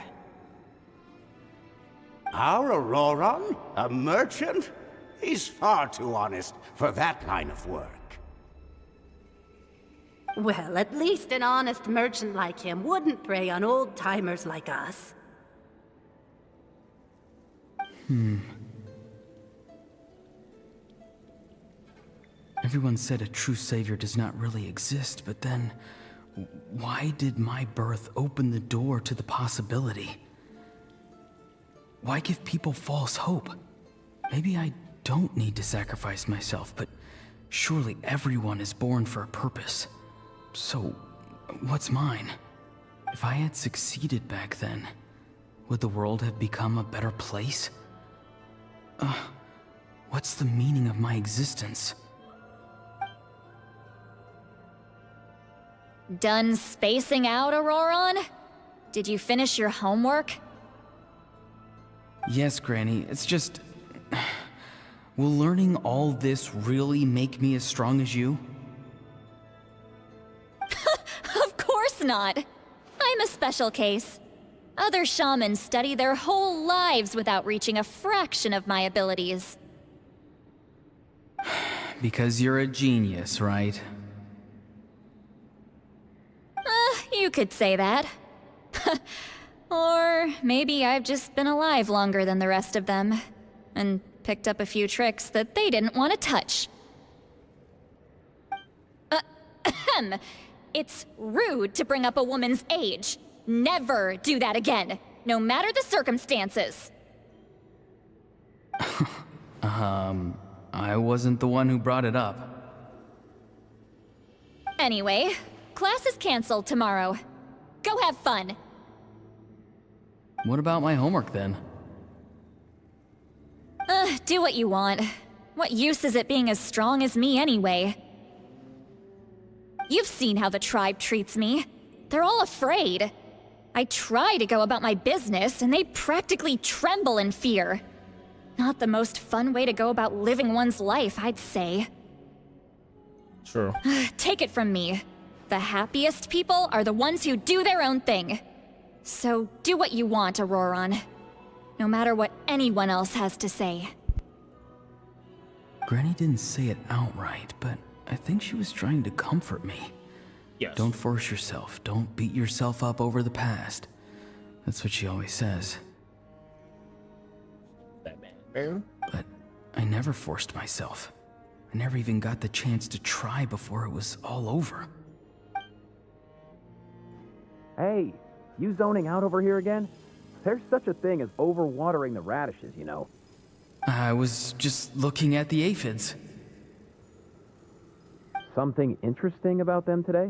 Our Auroron? A merchant? He's far too honest for that line of work. Well, at least an honest merchant like him wouldn't prey on old-timers like us. Everyone said a true savior does not really exist, but then why did my birth open the door to the possibility? Why give people false hope? Maybe I don't need to sacrifice myself, but surely everyone is born for a purpose. So, what's mine? If I had succeeded back then, would the world have become a better place? What's the meaning of my existence? Done spacing out, Auroron? Did you finish your homework? Yes, Granny, it's just... Will learning all this really make me as strong as you? Of course not! I'm a special case. Other shamans study their whole lives without reaching a fraction of my abilities. Because you're a genius, right? You could say that. Or maybe I've just been alive longer than the rest of them, and picked up a few tricks that they didn't want to touch. It's rude to bring up a woman's age. Never do that again, no matter the circumstances. I wasn't the one who brought it up. Anyway, class is canceled tomorrow. Go have fun. What about my homework then? Do what you want. What use is it being as strong as me anyway? You've seen how the tribe treats me. They're all afraid. I try to go about my business, and they practically tremble in fear. Not the most fun way to go about living one's life, I'd say. True. Take it from me. The happiest people are the ones who do their own thing. So do what you want, Auroron. No matter what anyone else has to say. Granny didn't say it outright, but I think she was trying to comfort me. Yes. Don't force yourself. Don't beat yourself up over the past. That's what she always says. Batman. But I never forced myself. I never even got the chance to try before it was all over. Hey, you zoning out over here again? There's such a thing as overwatering the radishes, you know. I was just looking at the aphids. Something interesting about them today?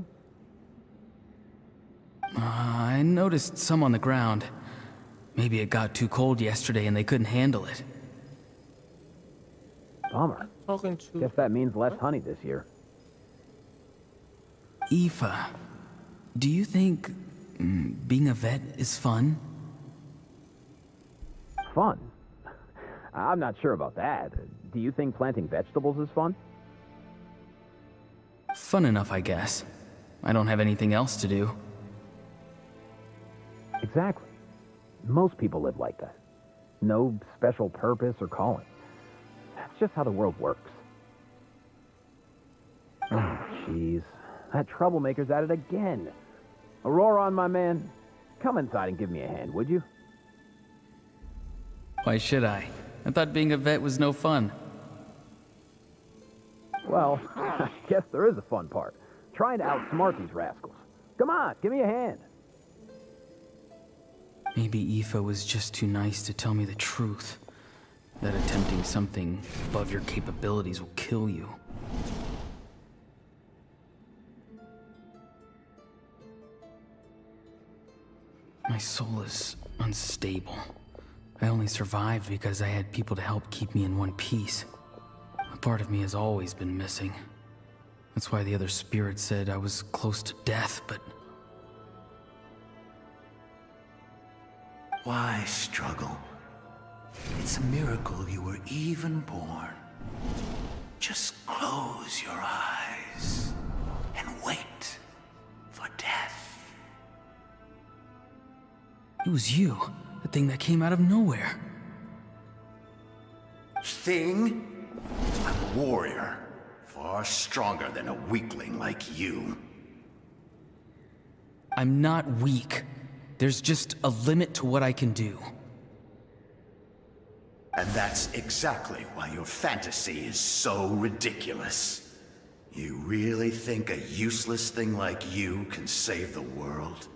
I noticed some on the ground. Maybe it got too cold yesterday and they couldn't handle it. Bummer. Guess that means less honey this year. Aoife, do you think being a vet is fun? Fun? I'm not sure about that. Do you think planting vegetables is fun? Fun enough, I guess. I don't have anything else to do. Exactly. Most people live like that. No special purpose or calling. That's just how the world works. Oh, jeez. That troublemaker's at it again. Auroron, my man, come inside and give me a hand, would you? Why should I? I thought being a vet was no fun. Well, I guess there is a fun part. Trying to outsmart these rascals. Come on, give me a hand. Maybe Aoife was just too nice to tell me the truth. That attempting something above your capabilities will kill you. My soul is unstable. I only survived because I had people to help keep me in one piece. A part of me has always been missing. That's why the other spirits said I was close to death, but... Why struggle? It's a miracle you were even born. Just close your eyes and wait for death. It was you, the thing that came out of nowhere. Thing? I'm a warrior, far stronger than a weakling like you. I'm not weak. There's just a limit to what I can do. And that's exactly why your fantasy is so ridiculous. You really think a useless thing like you can save the world?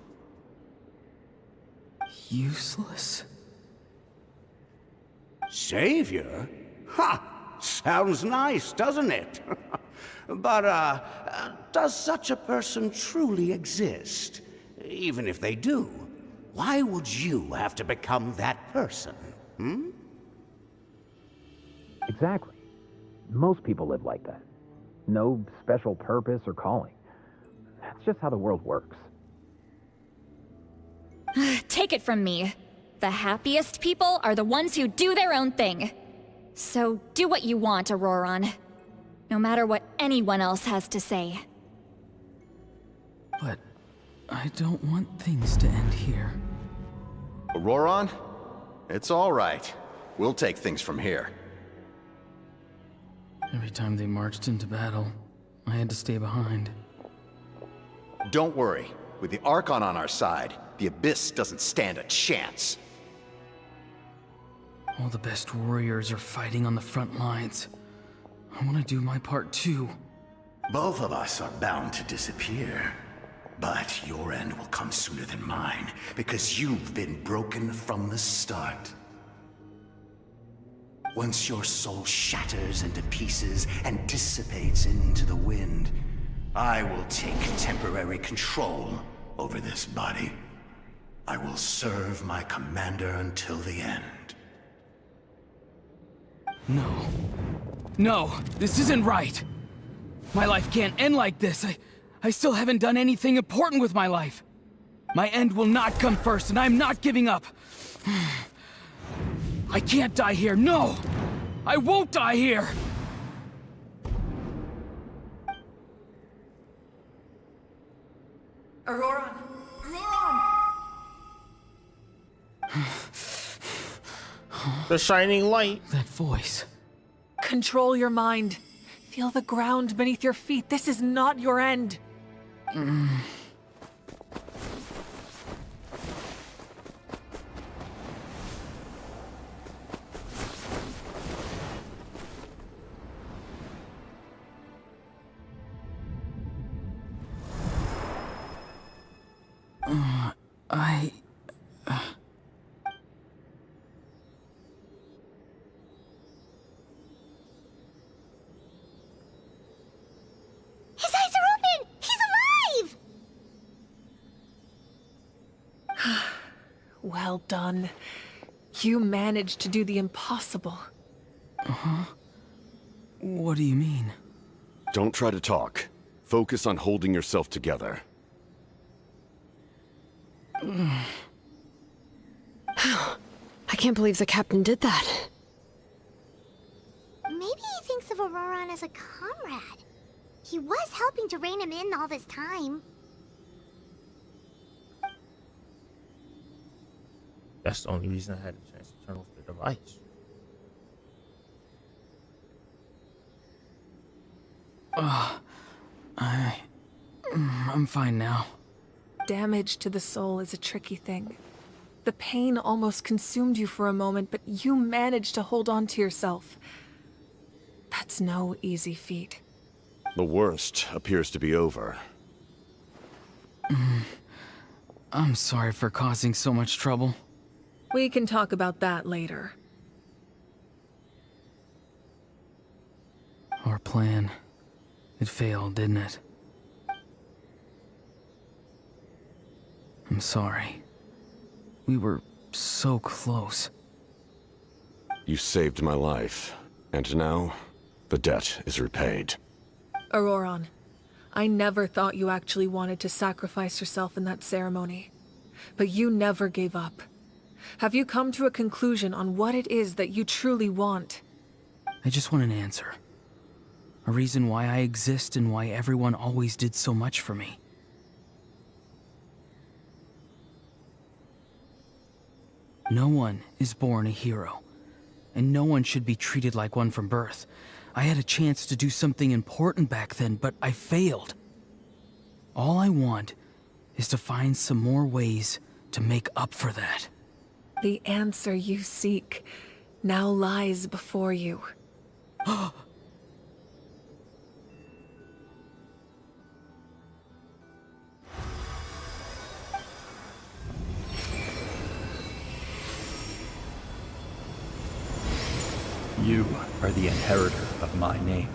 Useless? Savior? Ha! Sounds nice, doesn't it? But, does such a person truly exist? Even if they do, why would you have to become that person? Hmm? Exactly. Most people live like that. No special purpose or calling. That's just how the world works. Take it from me. The happiest people are the ones who do their own thing. So do what you want, Auroron. No matter what anyone else has to say. But I don't want things to end here. Auroron? It's all right. We'll take things from here. Every time they marched into battle, I had to stay behind. Don't worry. With the Archon on our side, the Abyss doesn't stand a chance. All the best warriors are fighting on the front lines. I want to do my part too. Both of us are bound to disappear. But your end will come sooner than mine, because you've been broken from the start. Once your soul shatters into pieces and dissipates into the wind, I will take temporary control over this body. I will serve my commander until the end. No. No, this isn't right. My life can't end like this. I I still haven't done anything important with my life. My end will not come first, and I'm not giving up. I can't die here, no! I won't die here! Auroran! Auroran! The shining light. That voice. Control your mind. Feel the ground beneath your feet. This is not your end. His eyes are open! He's alive! Well done. You managed to do the impossible. Uh-huh. What do you mean? Don't try to talk. Focus on holding yourself together. I can't believe the captain did that. Maybe he thinks of Auroran as a comrade. He was helping to rein him in all this time. That's the only reason I had a chance to turn off the device. I'm fine now. Damage to the soul is a tricky thing. The pain almost consumed you for a moment, but you managed to hold on to yourself. That's no easy feat. The worst appears to be over. I'm sorry for causing so much trouble. We can talk about that later. Our plan. It failed, didn't it? I'm sorry. We were so close. You saved my life, and now the debt is repaid. Auroran, I never thought you actually wanted to sacrifice yourself in that ceremony. But you never gave up. Have you come to a conclusion on what it is that you truly want? I just want an answer. A reason why I exist and why everyone always did so much for me. No one is born a hero, and no one should be treated like one from birth. I had a chance to do something important back then, but I failed. All I want is to find some more ways to make up for that. The answer you seek now lies before you. You are the inheritor of my name.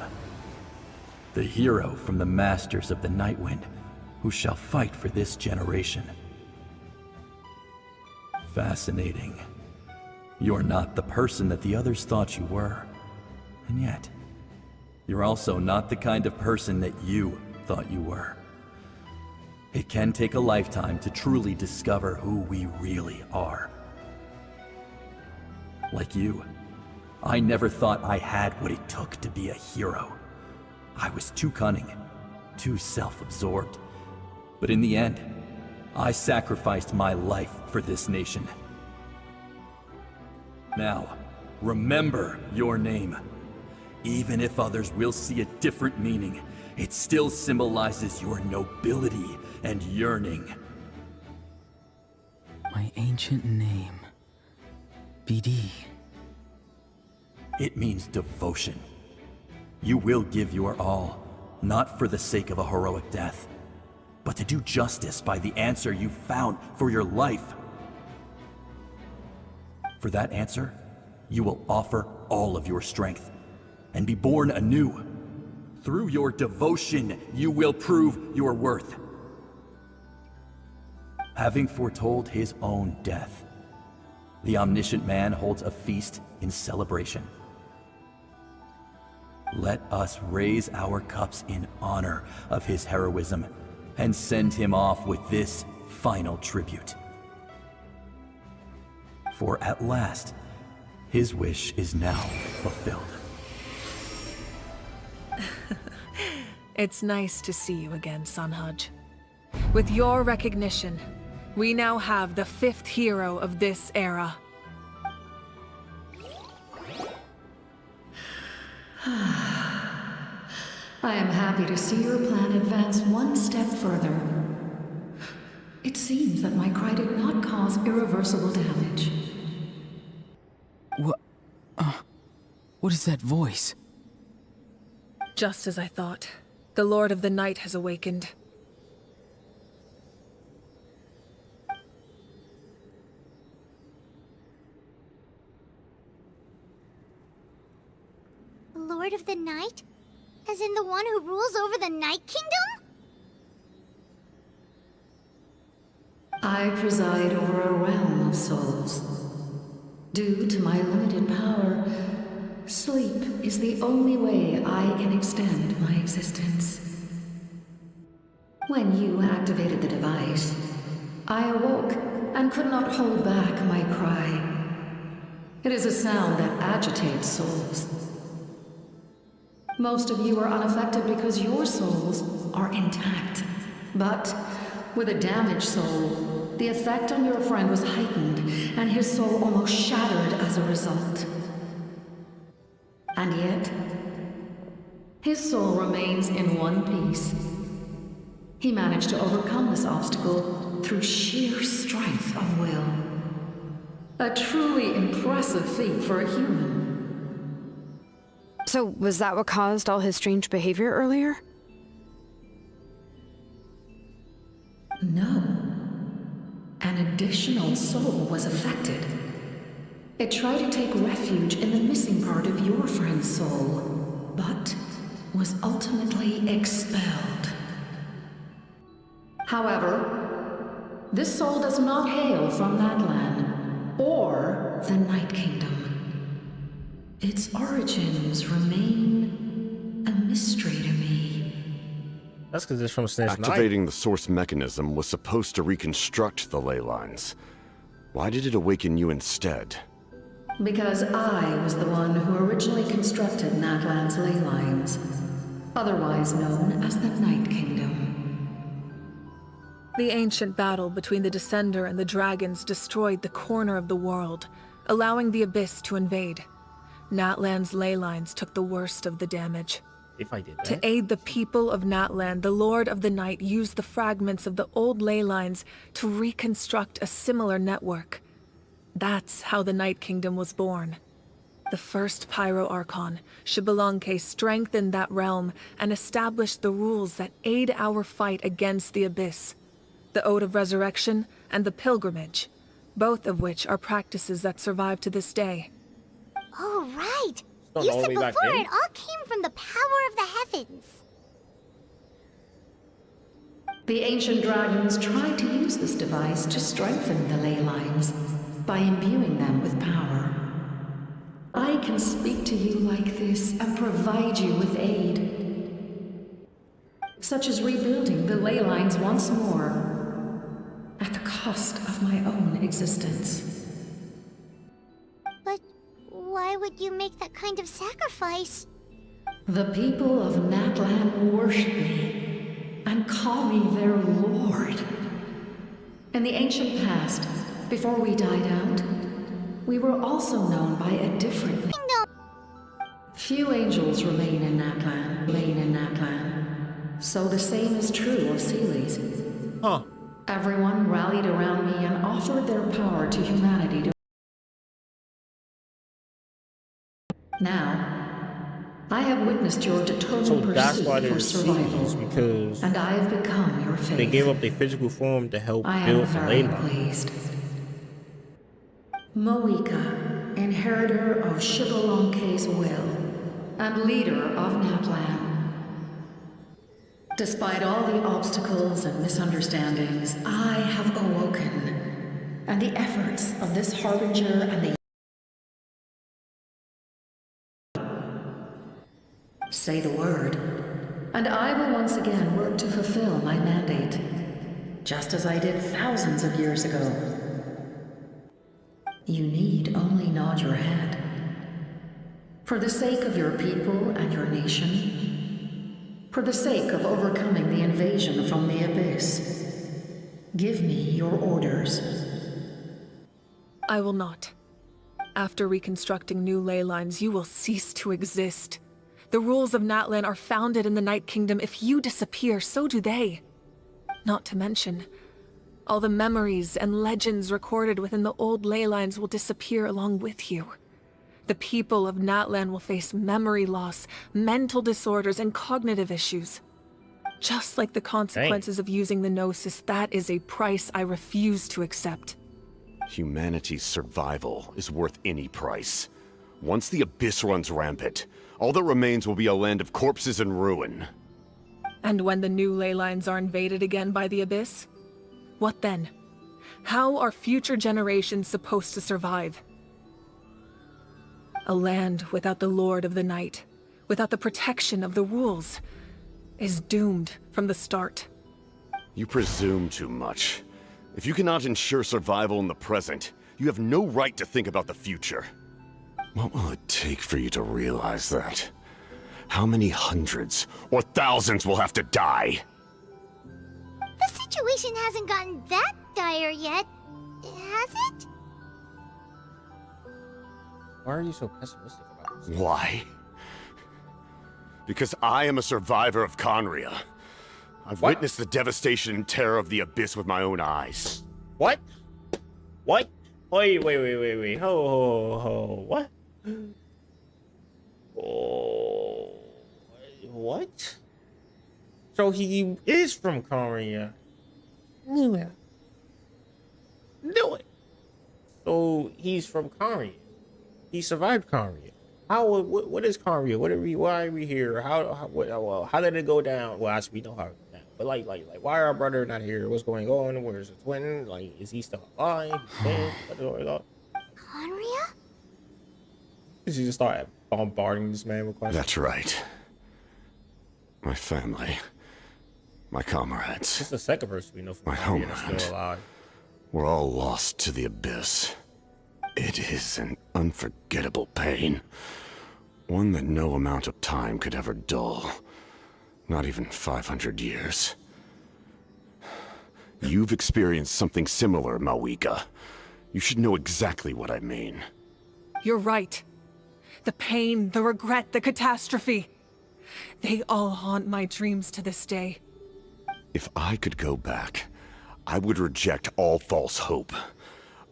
The hero from the Masters of the Nightwind, who shall fight for this generation. Fascinating. You're not the person that the others thought you were. And yet, you're also not the kind of person that you thought you were. It can take a lifetime to truly discover who we really are. Like you, I never thought I had what it took to be a hero. I was too cunning, too self-absorbed. But in the end, I sacrificed my life for this nation. Now, remember your name. Even if others will see a different meaning, it still symbolizes your nobility and yearning. My ancient name. BD. It means devotion. You will give your all, not for the sake of a heroic death, but to do justice by the answer you found for your life. For that answer, you will offer all of your strength and be born anew. Through your devotion, you will prove your worth. Having foretold his own death, the omniscient man holds a feast in celebration. Let us raise our cups in honor of his heroism and send him off with this final tribute. For at last, his wish is now fulfilled. It's nice to see you again, Sunhudge. With your recognition, we now have the 5th hero of this era. I am happy to see your plan advance one step further. It seems that my cry did not cause irreversible damage. What is that voice? Just as I thought. The Lord of the Night has awakened. The Lord of the Night? As in the one who rules over the Night Kingdom? I preside over a realm of souls. Due to my limited power, sleep is the only way I can extend my existence. When you activated the device, I awoke and could not hold back my cry. It is a sound that agitates souls. Most of you are unaffected because your souls are intact. But with a damaged soul, the effect on your friend was heightened, and his soul almost shattered as a result. And yet, his soul remains in one piece. He managed to overcome this obstacle through sheer strength of will. A truly impressive feat for a human. So, was that what caused all his strange behavior earlier? No. An additional soul was affected. It tried to take refuge in the missing part of your friend's soul, but was ultimately expelled. However, this soul does not hail from Natlan or the Night Kingdom. Its origins remain a mystery to me. That's because it's from Snitch Activating the source mechanism was supposed to reconstruct the ley lines. Why did it awaken you instead? Because I was the one who originally constructed Natlan's ley lines, otherwise known as the Night Kingdom. The ancient battle between the Descender and the dragons destroyed the corner of the world, allowing the Abyss to invade. Natlan's ley lines took the worst of the damage. If I did that. To aid the people of Natlan, the Lord of the Night used the fragments of the old ley lines to reconstruct a similar network. That's how the Night Kingdom was born. The first Pyro Archon, Xbalanque, strengthened that realm and established the rules that aid our fight against the Abyss. The Ode of Resurrection and the Pilgrimage, both of which are practices that survive to this day. Oh, right! Not You all the said way before back then. it all came from the power of the heavens. The ancient dragons tried to use this device to strengthen the ley lines by imbuing them with power. I can speak to you like this and provide you with aid, such as rebuilding the ley lines once more, at the cost of my own existence. But why would you make that kind of sacrifice? The people of Natlan worship me and call me their lord. In the ancient past, before we died out, we were also known by a different name. Few angels remain in Natlan. So the same is true of Seelis. Huh. Everyone rallied around me and offered their power to humanity to... Now, I have witnessed your determined that's why pursuit they're for survival, because and I have become your faith. they gave up their physical form to help I am build the ley very line. pleased. Moika, inheritor of Xbalanque's will, and leader of Natlan. Despite all the obstacles and misunderstandings, I have awoken, and the efforts of this Harbinger and the Say the word, and I will once again work to fulfill my mandate, just as I did thousands of years ago. You need only nod your head. For the sake of your people and your nation, for the sake of overcoming the invasion from the Abyss, give me your orders. I will not. After reconstructing new ley lines, you will cease to exist. The rules of Natlan are founded in the Night Kingdom. If you disappear, so do they. Not to mention, all the memories and legends recorded within the old ley lines will disappear along with you. The people of Natlan will face memory loss, mental disorders, and cognitive issues. Just like the consequences of using the Gnosis, that is a price I refuse to accept. Humanity's survival is worth any price. Once the Abyss runs rampant, all that remains will be a land of corpses and ruin. And when the new ley lines are invaded again by the Abyss? What then? How are future generations supposed to survive? A land without the Lord of the Night, without the protection of the rules, is doomed from the start. You presume too much. If you cannot ensure survival in the present, you have no right to think about the future. What will it take for you to realize that? How many hundreds or thousands will have to die? The situation hasn't gotten that dire yet, has it? Why are you so pessimistic about this? Why? Because I am a survivor of Conria. I've witnessed the devastation and terror of the Abyss with my own eyes. What? What? Wait. Ho. What? Oh. What? So he is from Conria. Yeah. Do it. So he's from Conria. He survived Conria. How? What is Conria? Why are we here? How did it go down? Well, actually, we know how it went down. But like, why are our brother not here? What's going on? Where's the twin? Like, is he still alive? What's going on? Conria? Did you just start bombarding this man with questions? That's right. My family. My comrades. This is the second person we know from my Conria that's homeland. still alive. We're all lost to the Abyss. It is an unforgettable pain. One that no amount of time could ever dull. Not even 500 years. You've experienced something similar, Mawika. You should know exactly what I mean. You're right. The pain, the regret, the catastrophe. They all haunt my dreams to this day. If I could go back, I would reject all false hope.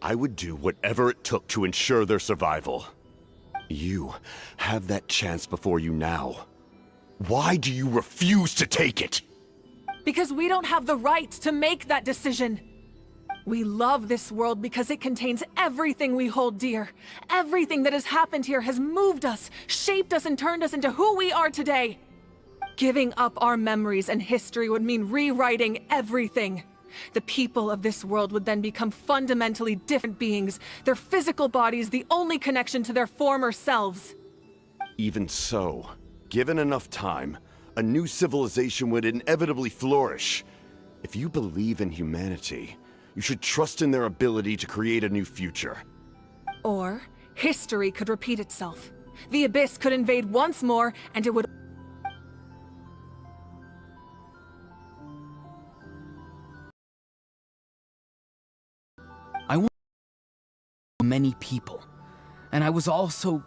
I would do whatever it took to ensure their survival. You have that chance before you now. Why do you refuse to take it? Because we don't have the right to make that decision. We love this world because it contains everything we hold dear. Everything that has happened here has moved us, shaped us, and turned us into who we are today. Giving up our memories and history would mean rewriting everything. The people of this world would then become fundamentally different beings, their physical bodies the only connection to their former selves. Even so, given enough time, a new civilization would inevitably flourish. If you believe in humanity, you should trust in their ability to create a new future. Or, history could repeat itself. The Abyss could invade once more, and it would... I want many people, and I was also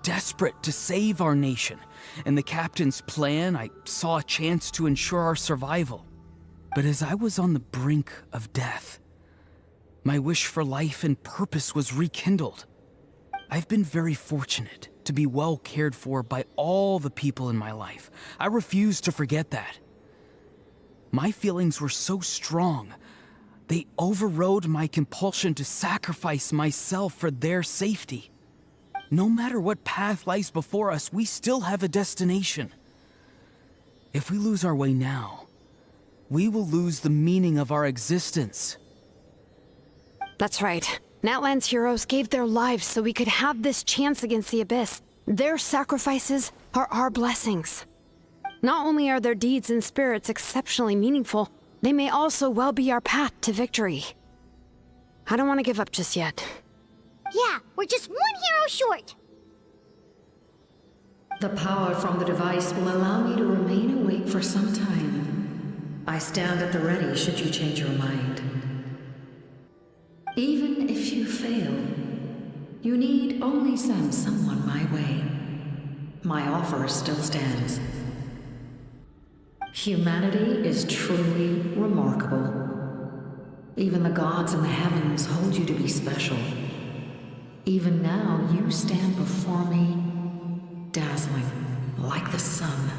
desperate to save our nation. In the captain's plan, I saw a chance to ensure our survival. But as I was on the brink of death, my wish for life and purpose was rekindled. I've been very fortunate to be well cared for by all the people in my life. I refuse to forget that. My feelings were so strong, they overrode my compulsion to sacrifice myself for their safety. No matter what path lies before us, we still have a destination. If we lose our way now, we will lose the meaning of our existence. That's right. Natlan's heroes gave their lives so we could have this chance against the Abyss. Their sacrifices are our blessings. Not only are their deeds and spirits exceptionally meaningful, they may also well be our path to victory. I don't want to give up just yet. Yeah, we're just one hero short. The power from the device will allow me to remain awake for some time. I stand at the ready should you change your mind. Even if you fail, you need only send someone my way. My offer still stands. Humanity is truly remarkable. Even the gods in the heavens hold you to be special. Even now, you stand before me, dazzling like the sun.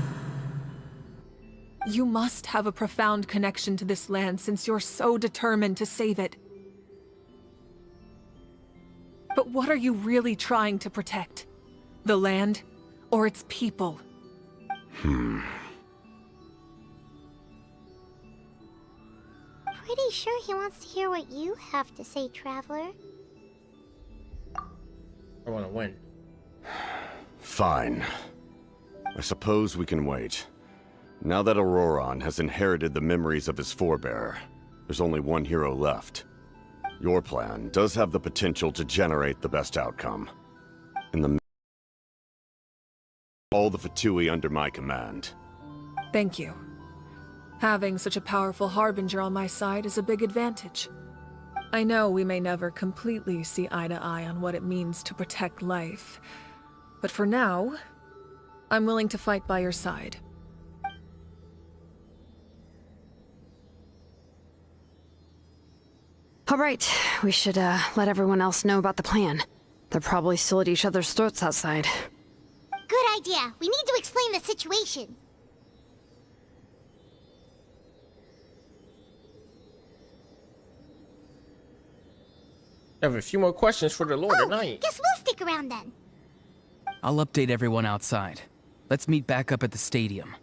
You must have a profound connection to this land since you're so determined to save it. But what are you really trying to protect? The land or its people? Pretty sure he wants to hear what you have to say, Traveler. I want to win. Fine. I suppose we can wait. Now that Auroron has inherited the memories of his forebear, there's only one hero left. Your plan does have the potential to generate the best outcome. In the all the Fatui under my command. Thank you. Having such a powerful harbinger on my side is a big advantage. I know we may never completely see eye to eye on what it means to protect life, but for now, I'm willing to fight by your side. All right, we should let everyone else know about the plan. They're probably still at each other's throats outside. Good idea. We need to explain the situation. I have a few more questions for the Lord tonight. Guess we'll stick around then. I'll update everyone outside. Let's meet back up at the stadium.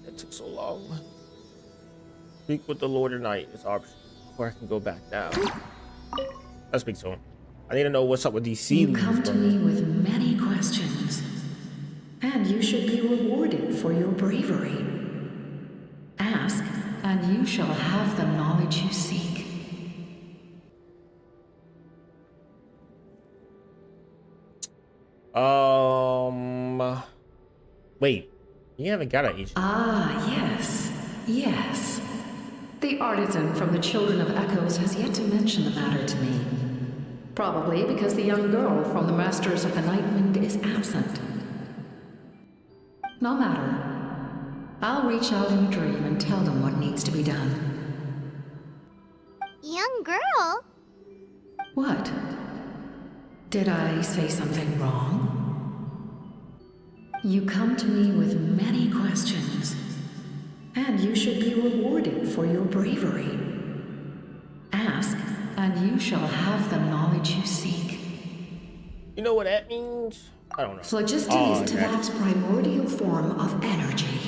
It took so long. Speak with the Lord tonight is option, or I can go back now. Let's speak to him. I need to know what's up with these You seedlings. come to me with many questions, and you should be rewarded for your bravery. Ask, and you shall have the knowledge you seek. Wait. You haven't got an agent. Ah, yes. Yes. The artisan from the Children of Echoes has yet to mention the matter to me. Probably because the young girl from the Masters of the Nightwind is absent. No matter. I'll reach out in a dream and tell them what needs to be done. Young girl? What? Did I say something wrong? You come to me with many questions, and you should be rewarded for your bravery. Ask, and you shall have the knowledge you seek. You know what that means? I don't know. Phlogiston is Teyvat's primordial form of energy.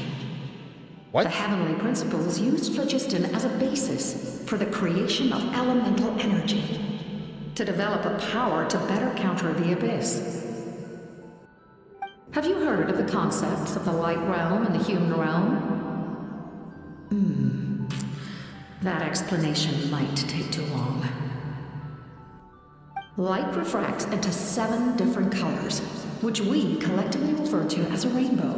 What? The heavenly principles used phlogiston as a basis for the creation of elemental energy, to develop a power to better counter the abyss. Have you heard of the concepts of the light realm and the human realm? That explanation might take too long. Light refracts into 7 different colors, which we collectively refer to as a rainbow.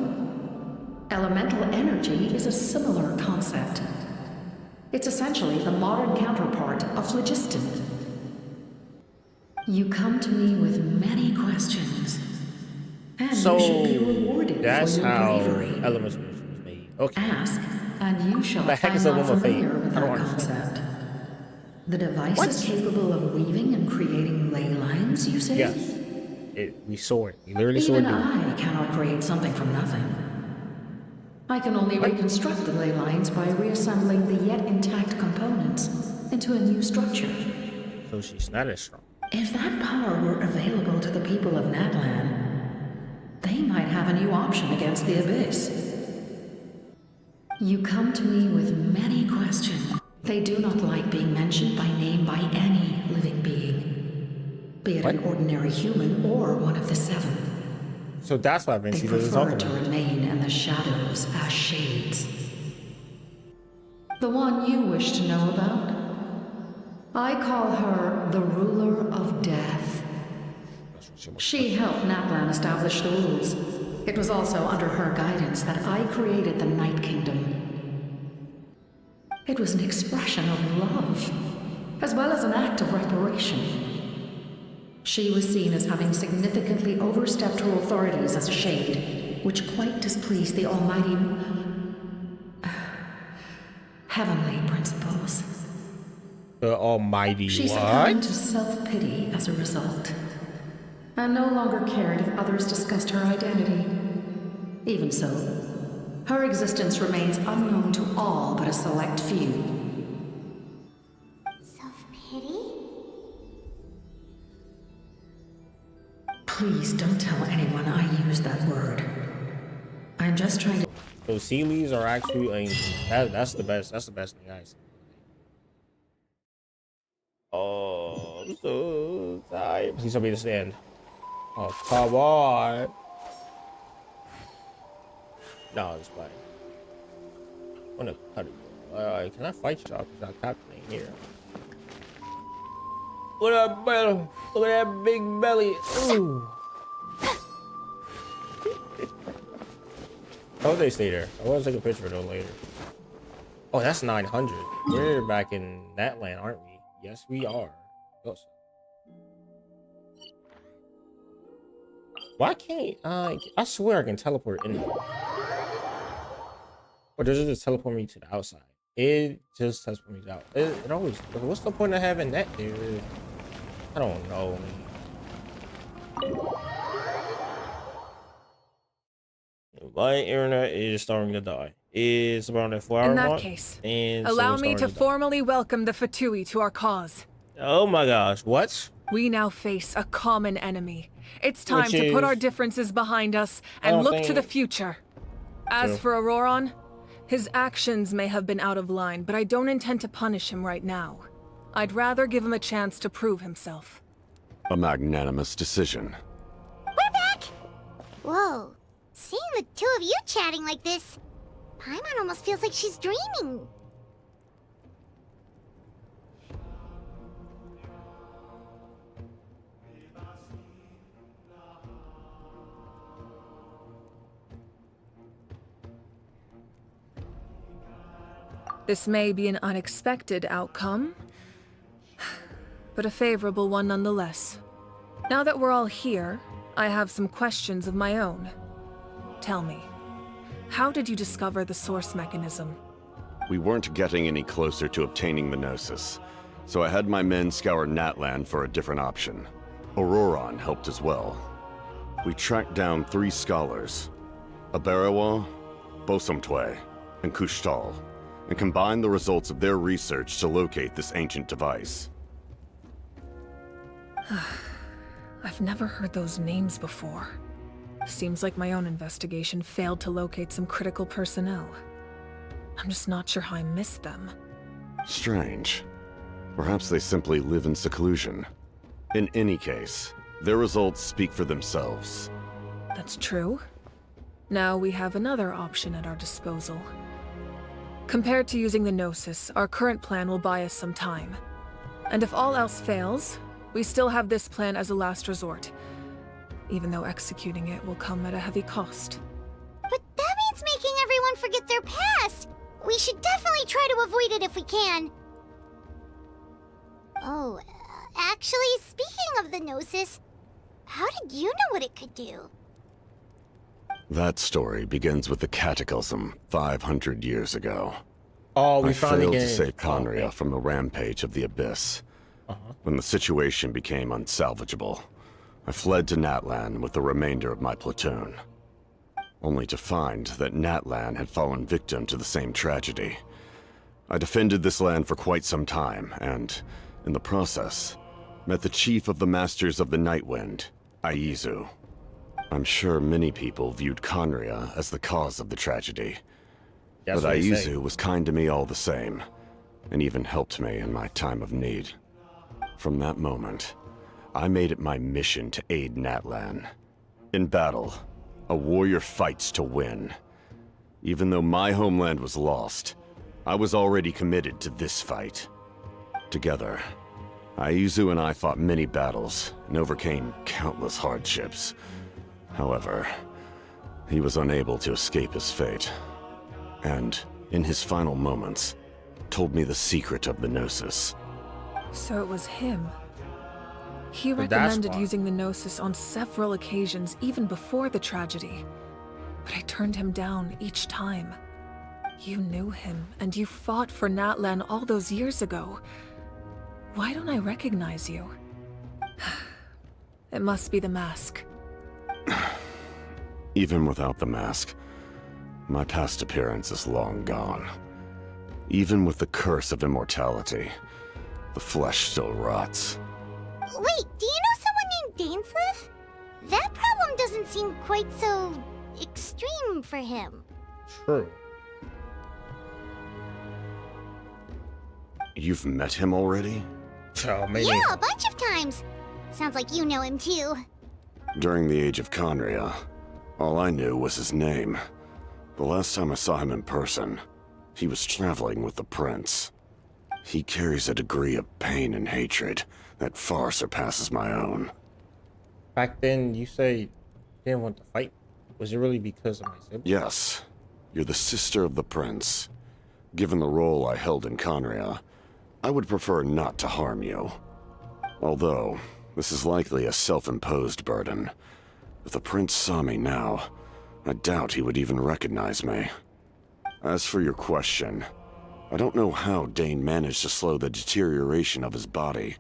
Elemental energy is a similar concept. It's essentially the modern counterpart of phlogiston. You come to me with many questions, and So you should be rewarded that's for your how bravery. Elements was made. Okay. Ask, and you shall. The heck is I'm a not woman fate? familiar with I don't that understand. concept. The device is capable of weaving and creating ley lines, you say? Yes. We saw it. We literally saw it. Even I cannot create something from nothing. I can only reconstruct the ley lines by reassembling the yet intact components into a new structure. So she's not as strong. If that power were available to the people of Natlan, they we might have a new option against the Abyss. You come to me with many questions. They do not like being mentioned by name by any living being, be it an ordinary human or one of the seven. So that's why Vinci They doesn't prefer talk to about it. remain in the shadows as shades. The one you wish to know about? I call her the ruler of death. She helped Natlan establish the rules. It was also under her guidance that I created the Night Kingdom. It was an expression of love, as well as an act of reparation. She was seen as having significantly overstepped her authorities as a shade, which quite displeased the almighty heavenly principles. The almighty She what? succumbed to self-pity as a result, and no longer cared if others discussed her identity. Even so, her existence remains unknown to all but a select few. Self-pity? Please don't tell anyone I used that word. I'm just trying to... Those sea leaves are actually angels. That's the best. That's the best thing I see. Oh, I'm so tired. Please tell me to stand. Oh, come on. No, it's fine. I'm gonna cut it. Can I fight y'all? Because our captain ain't here. Look at that belly. Look at that big belly. Ooh. I hope they stay there. I want to take a picture of them later. Oh, that's 900. We're back in that land, aren't we? Yes, we are. Close. Why can't I swear I can teleport in there. Or does it just teleport me to the outside? It just teleports me out. It always. What's the point of having that there? I don't know. My internet is starting to die. It's around that 4 hour In that mark, case, and allow so me to formally welcome the Fatui to our cause. Oh my gosh, what? We now face a common enemy. It's time Which to put is- our differences behind us I and don't look to the think- future. As True. for Auroron, his actions may have been out of line, but I don't intend to punish him right now. I'd rather give him a chance to prove himself. A magnanimous decision. We're back! Whoa. Seeing the two of you chatting like this, Paimon almost feels like she's dreaming. This may be an unexpected outcome, but a favorable one nonetheless. Now that we're all here, I have some questions of my own. Tell me, how did you discover the source mechanism? We weren't getting any closer to obtaining the Gnosis, so I had my men scour Natlan for a different option. Auroron helped as well. We tracked down 3 scholars, Abarawa, Bosumtwe, and Kushtal, and combined the results of their research to locate this ancient device. I've never heard those names before. Seems like my own investigation failed to locate some critical personnel. I'm just not sure how I missed them. Strange. Perhaps they simply live in seclusion. In any case, their results speak for themselves. That's true. Now we have another option at our disposal. Compared to using the Gnosis, our current plan will buy us some time. And if all else fails, we still have this plan as a last resort, even though executing it will come at a heavy cost. But that means making everyone forget their past! We should definitely try to avoid it if we can. Oh, actually, speaking of the Gnosis, how did you know what it could do? That story begins with the Cataclysm 500 years ago. Oh, we I finally failed get to it. save Conria from the rampage of the Abyss. When the situation became unsalvageable, I fled to Natlan with the remainder of my platoon, only to find that Natlan had fallen victim to the same tragedy. I defended this land for quite some time, and, in the process, met the chief of the Masters of the Nightwind, Aizu. I'm sure many people viewed Conria as the cause of the tragedy. That's But what they say. Aizu was kind to me all the same, and even helped me in my time of need. From that moment, I made it my mission to aid Natlan. In battle, a warrior fights to win. Even though my homeland was lost, I was already committed to this fight. Together, Aizu and I fought many battles and overcame countless hardships. However, he was unable to escape his fate, and, in his final moments, told me the secret of the Gnosis. So it was him. He But that's recommended why. using the Gnosis on several occasions, even before the tragedy. But I turned him down each time. You knew him, and you fought for Natlan all those years ago. Why don't I recognize you? It must be the mask. Even without the mask, my past appearance is long gone. Even with the curse of immortality, the flesh still rots. Wait, do you know someone named Dainsleif? That problem doesn't seem quite so extreme for him. True. You've met him already? Oh, maybe. Yeah, a bunch of times. Sounds like you know him too. During the age of Conria, all I knew was his name. The last time I saw him in person, he was traveling with the prince. He carries a degree of pain and hatred that far surpasses my own. Back then, you say you didn't want to fight. Was it really because of my sibling? Yes, you're the sister of the prince. Given the role I held in Conria, I would prefer not to harm you. Although, this is likely a self-imposed burden. If the prince saw me now, I doubt he would even recognize me. As for your question, I don't know how Dane managed to slow the deterioration of his body.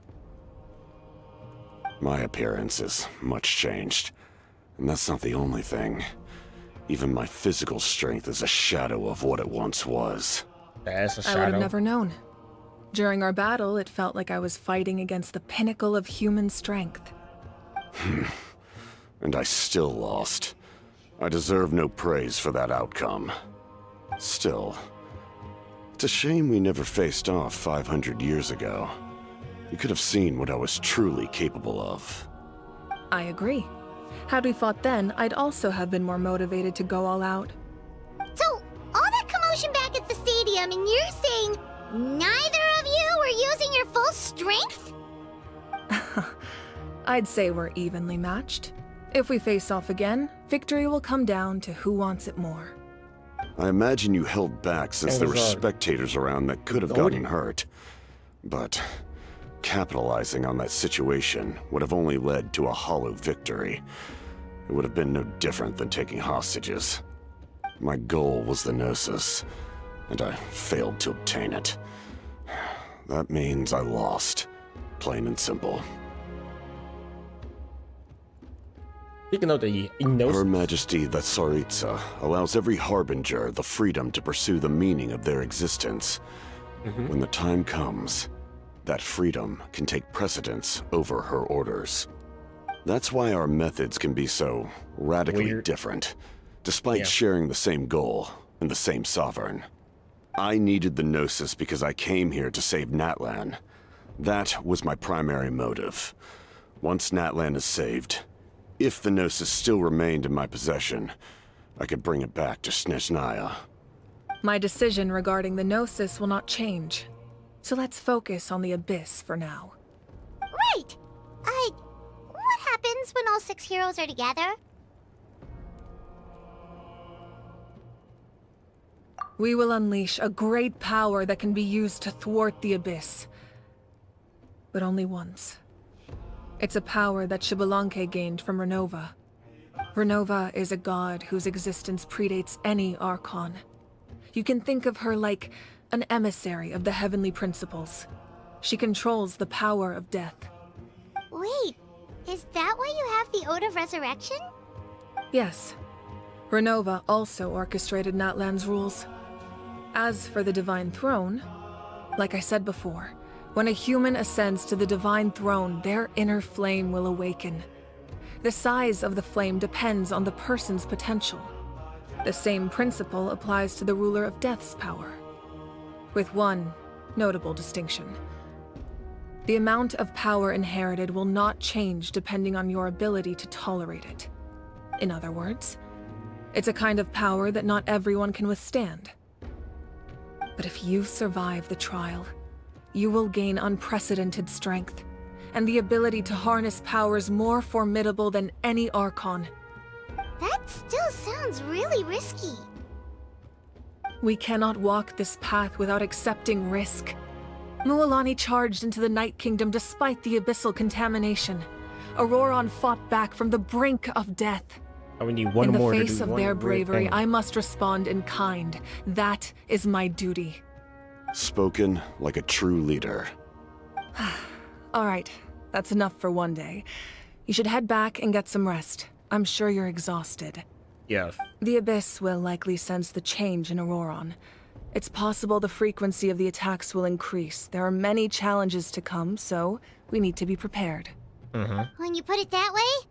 My appearance is much changed, and that's not the only thing. Even my physical strength is a shadow of what it once was. That's a I would have shadow. never known. During our battle, it felt like I was fighting against the pinnacle of human strength. And I still lost. I deserve no praise for that outcome. Still, it's a shame we never faced off 500 years ago. You could have seen what I was truly capable of. I agree. Had we fought then, I'd also have been more motivated to go all out. So, all that commotion back at the stadium, and you're saying neither of you were using your full strength? I'd say we're evenly matched. If we face off again, victory will come down to who wants it more. I imagine you held back since there were spectators around that could have gotten hurt. But capitalizing on that situation would have only led to a hollow victory. It would have been no different than taking hostages. My goal was the Gnosis, and I failed to obtain it. That means I lost, plain and simple. Speaking of the Gnosis, Her Majesty the Tsaritsa allows every harbinger the freedom to pursue the meaning of their existence. When the time comes, that freedom can take precedence over her orders. That's why our methods can be so radically different, despite sharing the same goal and the same sovereign. I needed the Gnosis because I came here to save Natlan. That was my primary motive. Once Natlan is saved, if the Gnosis still remained in my possession, I could bring it back to Snezhnaya. My decision regarding the Gnosis will not change. So let's focus on the Abyss for now. Right! What happens when all 6 heroes are together? We will unleash a great power that can be used to thwart the Abyss. But only once. It's a power that Xbalanque gained from Renova. Renova is a god whose existence predates any Archon. You can think of her like an emissary of the heavenly principles. She controls the power of death. Wait, is that why you have the Ode of Resurrection? Yes. Renova also orchestrated Natlan's rules. As for the Divine Throne, like I said before, when a human ascends to the Divine Throne, their inner flame will awaken. The size of the flame depends on the person's potential. The same principle applies to the ruler of Death's power, with one notable distinction. The amount of power inherited will not change depending on your ability to tolerate it. In other words, it's a kind of power that not everyone can withstand. But if you survive the trial, you will gain unprecedented strength, and the ability to harness powers more formidable than any Archon. That still sounds really risky. We cannot walk this path without accepting risk. Mualani charged into the Night Kingdom despite the abyssal contamination. Auroron fought back from the brink of death. We need one in the more face to do of one their great bravery, thing. I must respond in kind. That is my duty. Spoken like a true leader. All right, that's enough for one day. You should head back and get some rest. I'm sure you're exhausted. Yes. The Abyss will likely sense the change in Auroron. It's possible the frequency of the attacks will increase. There are many challenges to come, so we need to be prepared. When you put it that way,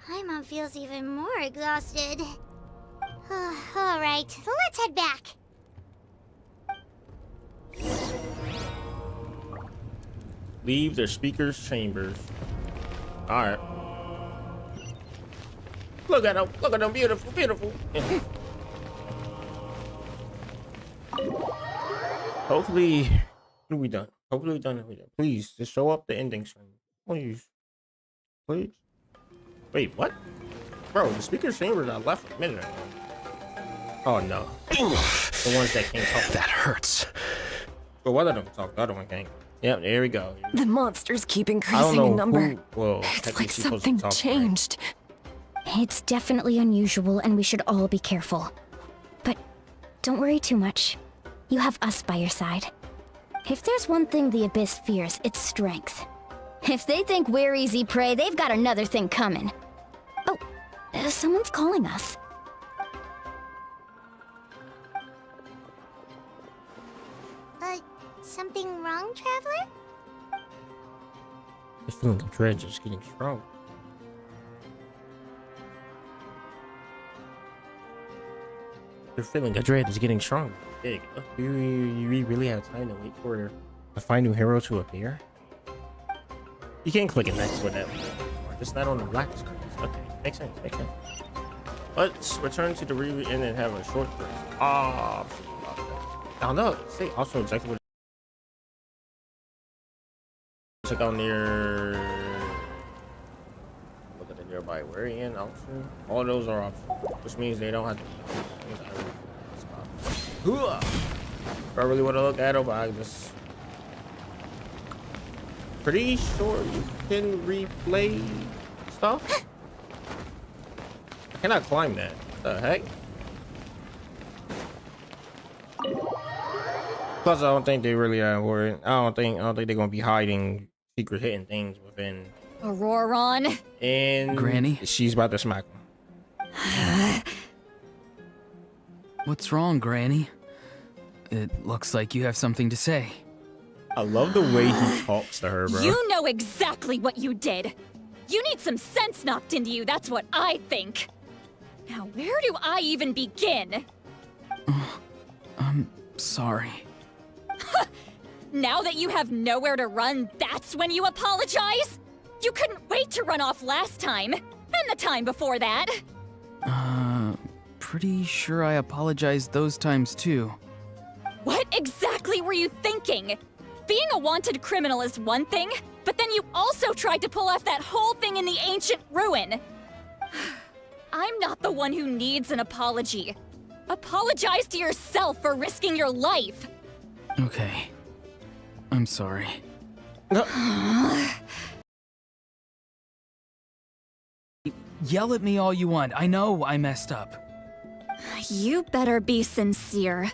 Paimon feels even more exhausted. All right, let's head back. Leave the speaker's chambers. Alright. Look at them, beautiful, beautiful. Hopefully, we done. Hopefully we done. Please, just show up the ending screen. Please. Please. Wait, what? Bro, the speaker's chambers I left a minute ago. Oh no. The ones that can't talk. That hurts. But one of them talk, the other one can't. Yep, there we go. The monsters keep I don't increasing know in number. who- well, It's technically like she's supposed to something talk, right? changed. It's definitely unusual, and we should all be careful. But don't worry too much. You have us by your side. If there's one thing the Abyss fears, it's strength. If they think we're easy prey, they've got another thing coming. Oh, someone's calling us. Something wrong, Traveler? The feeling of dread is getting strong. The feeling of dread is getting strong. There you go. We really have time to wait for a final hero to appear. You can't click it next with that. Just not on the black screen. Okay, makes sense. Makes sense. Let's return to the reread and have a short break. I don't know. Say also exactly what. Check out near. Look at the nearby wearing option. All those are options, which means they don't have to. Stop. I really want to look at them, but I just. Pretty sure you can replay stuff. I cannot climb that. The heck? Plus, I don't think they really are worried. I don't think they're gonna be hiding secret hidden things within. Auroron. And Granny? she's about to smack him. What's wrong, Granny? It looks like you have something to say. I love the way he talks to her, bro. You know exactly what you did. You need some sense knocked into you, that's what I think. Now, where do I even begin? I'm sorry. Now that you have nowhere to run, that's when you apologize? You couldn't wait to run off last time, and the time before that. Pretty sure I apologized those times too. What exactly were you thinking? Being a wanted criminal is one thing, but then you also tried to pull off that whole thing in the ancient ruin. I'm not the one who needs an apology. Apologize to yourself for risking your life. Okay. I'm sorry. Yell at me all you want. I know I messed up. You better be sincere.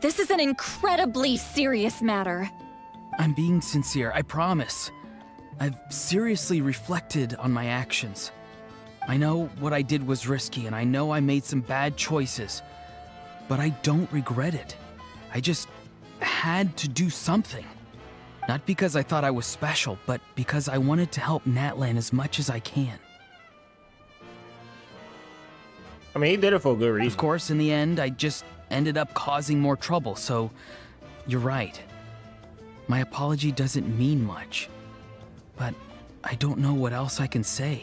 This is an incredibly serious matter. I'm being sincere, I promise. I've seriously reflected on my actions. I know what I did was risky, and I know I made some bad choices. But I don't regret it. I just had to do something. Not because I thought I was special, but because I wanted to help Natlan as much as I can. I mean, he did it for a good reason. Of course, in the end, I just ended up causing more trouble, so you're right. My apology doesn't mean much, but I don't know what else I can say.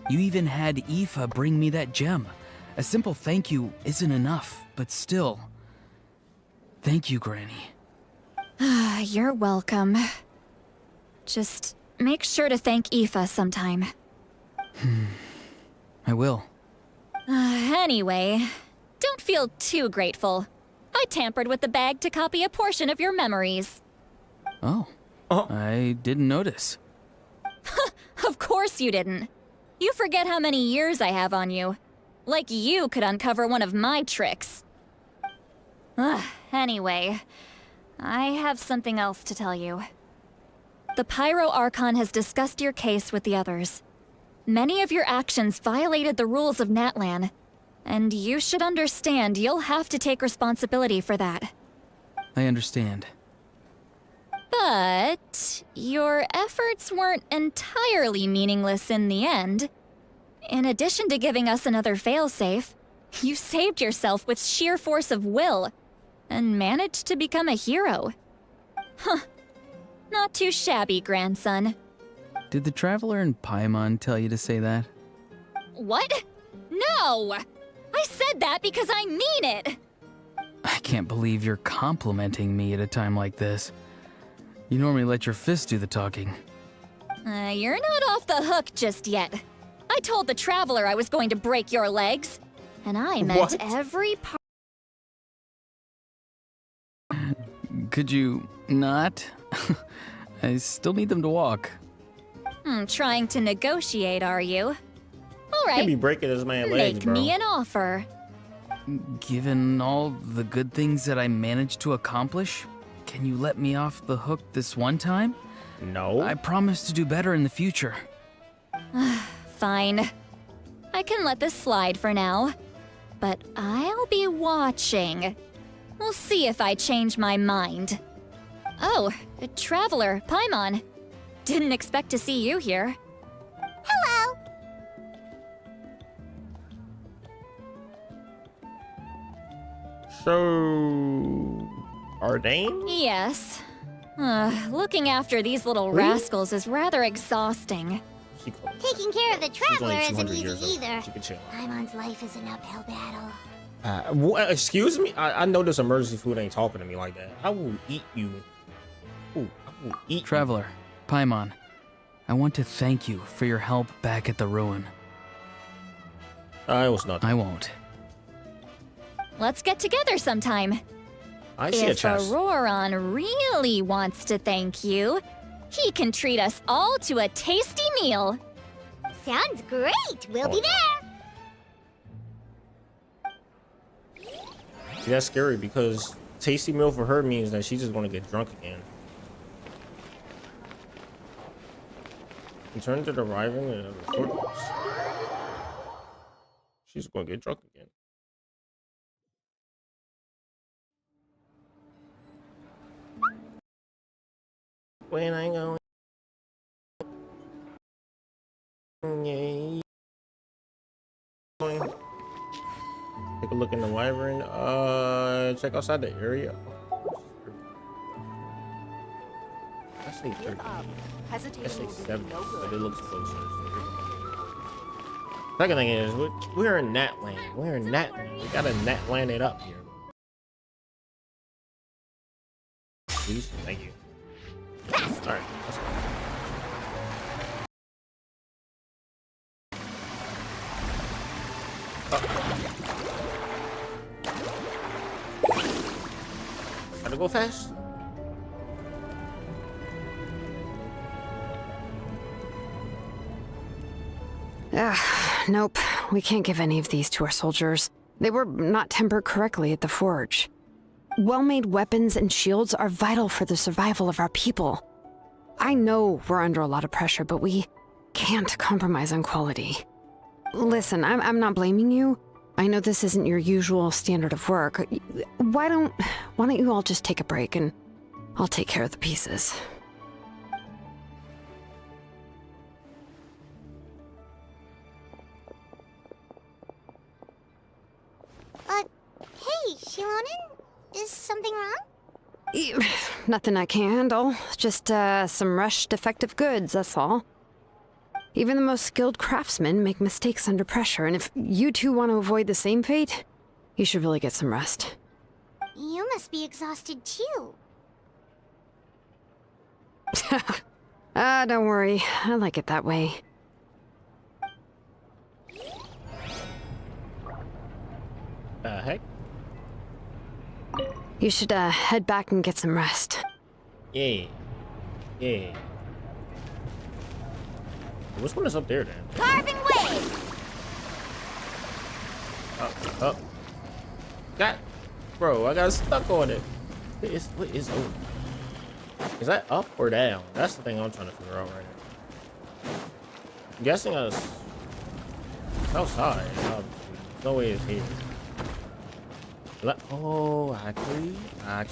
You even had Aoife bring me that gem. A simple thank you isn't enough, but still. Thank you, Granny. You're welcome. Just make sure to thank Aoife sometime. I will. Anyway, don't feel too grateful. I tampered with the bag to copy a portion of your memories. Oh. I didn't notice. Of course you didn't. You forget how many years I have on you. Like you could uncover one of my tricks. Anyway, I have something else to tell you. The Pyro Archon has discussed your case with the others. Many of your actions violated the rules of Natlan, and you should understand you'll have to take responsibility for that. I understand. But your efforts weren't entirely meaningless in the end. In addition to giving us another failsafe, you saved yourself with sheer force of will and managed to become a hero. Huh. Not too shabby, grandson. Did the Traveler in Paimon tell you to say that? What? No! I said that because I mean it! I can't believe you're complimenting me at a time like this. You normally let your fist do the talking. You're not off the hook just yet. I told the Traveler I was going to break your legs. And I meant every part. Could you not? I still need them to walk. Trying to negotiate, are you? All right. Can't be breaking this man's legs, Make bro. me an offer. Given all the good things that I managed to accomplish, can you let me off the hook this one time? No. I promise to do better in the future. Fine. I can let this slide for now. But I'll be watching. We'll see if I change my mind. Oh, Traveler, Paimon. Didn't expect to see you here. Hello! So... Ardain? Yes. Looking after these little rascals is rather exhausting. Taking care of the Traveler only isn't 200 years easy old. either. She can chill. Paimon's life is an uphill battle. Excuse me? I know this emergency food ain't talking to me like that. I will eat you. Ooh, I will eat Traveler, Paimon, I want to thank you for your help back at the ruin. It was nothing. I won't. Let's get together sometime. I see a If chest. Auroron really wants to thank you, he can treat us all to a tasty meal. Sounds great! We'll be there! See, that's scary because tasty meal for her means that she's just gonna get drunk again. Return to the arriving in a fortress. She's gonna get drunk again. When I go, yeah. Take a look in the wyvern. Check outside the area. I say 13. I say 7, but it looks closer. Second thing is, we're in Natland. We're in Natland. We gotta Natland it up here. Please, thank you. All right, let's go. Gotta go fast. Nope. We can't give any of these to our soldiers. They were not tempered correctly at the forge. Well-made weapons and shields are vital for the survival of our people. I know we're under a lot of pressure, but we can't compromise on quality. Listen, I'm not blaming you. I know this isn't your usual standard of work. Why don't you all just take a break and I'll take care of the pieces. xilonen? Is something wrong? Nothing I can handle. Just, some rushed defective goods, that's all. Even the most skilled craftsmen make mistakes under pressure, and if you two want to avoid the same fate, you should really get some rest. You must be exhausted too. Don't worry. I like it that way. Heck? You should, head back and get some rest. Yeah. Yeah. Which one is up there, then? Carving waves! Up. God. Bro, I got stuck on it. What is over? Is that up or down? That's the thing I'm trying to figure out right now. I'm guessing it's outside. No way it's here. Oh, actually, I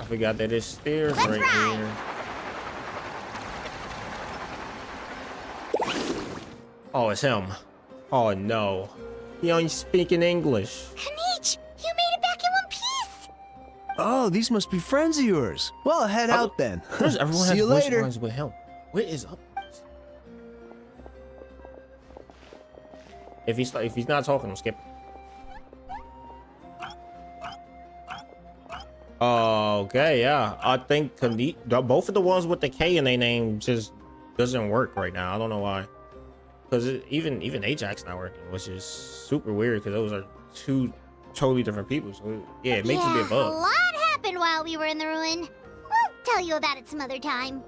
forgot that there's stairs right here. Oh, it's him. Oh no, he only speaking English. Kanich, you made it back in one piece. Oh, these must be friends of yours. Well, head out then. Everyone See has you voice later. lines with him. What is up? If he's not talking, I'm skipping. Okay, yeah. I think both of the ones with the K in their name just doesn't work right now. I don't know why. Because even Ajax not working, which is super weird because those are two totally different people. So yeah, it makes it be a bug. A lot happened while we were in the ruin. We'll tell you about it some other time.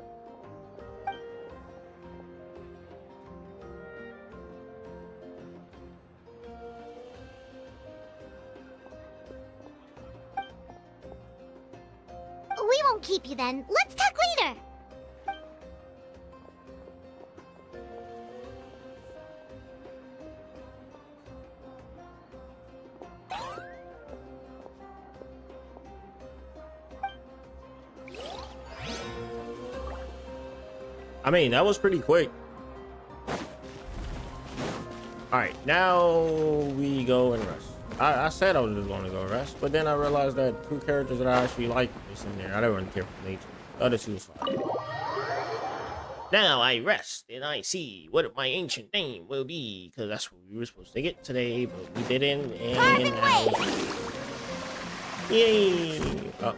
We won't keep you then. Let's talk later. I mean, that was pretty quick. All right, now we go and rest. I said I was just going to go rest, but then I realized that two characters that I actually like is in there. I don't really care for nature. The other two was fine. Now I rest and I see what my ancient name will be, because that's what we were supposed to get today, but we didn't. And yay! Oh.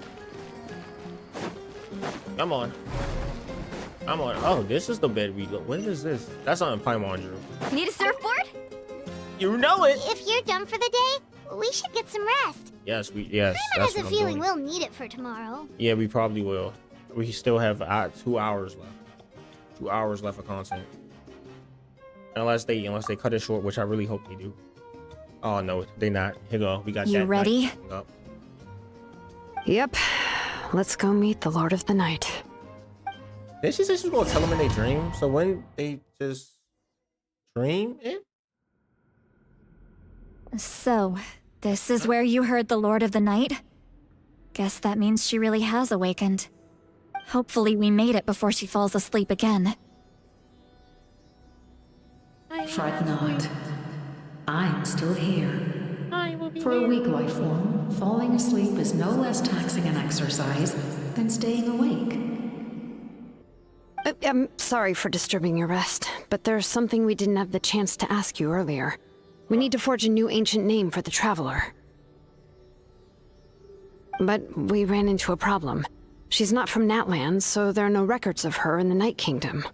Come on. Oh, this is the bed we look. What is this? That's on Paimon, Drew. Need a surfboard? You know it. If you're done for the day, we should get some rest. Yes. Paimon That's has a what I'm feeling doing. we'll need it for tomorrow. Yeah, we probably will. We still have 2 hours left. 2 hours left of content. Unless they cut it short, which I really hope they do. Oh no, they not. Here you go. We got You that ready? night coming up. Yep. Let's go meet the Lord of the Night. Did she say she was gonna tell them in their dream? So when they just dream it? So, this is where you heard the Lord of the Night? Guess that means she really has awakened. Hopefully we made it before she falls asleep again. Fret not. I'm still here. For a weak life form, falling asleep is no less taxing an exercise than staying awake. I'm sorry for disturbing your rest, but there's something we didn't have the chance to ask you earlier. We need to forge a new ancient name for the Traveler. But we ran into a problem. She's not from Natlands, so there are no records of her in the Night Kingdom.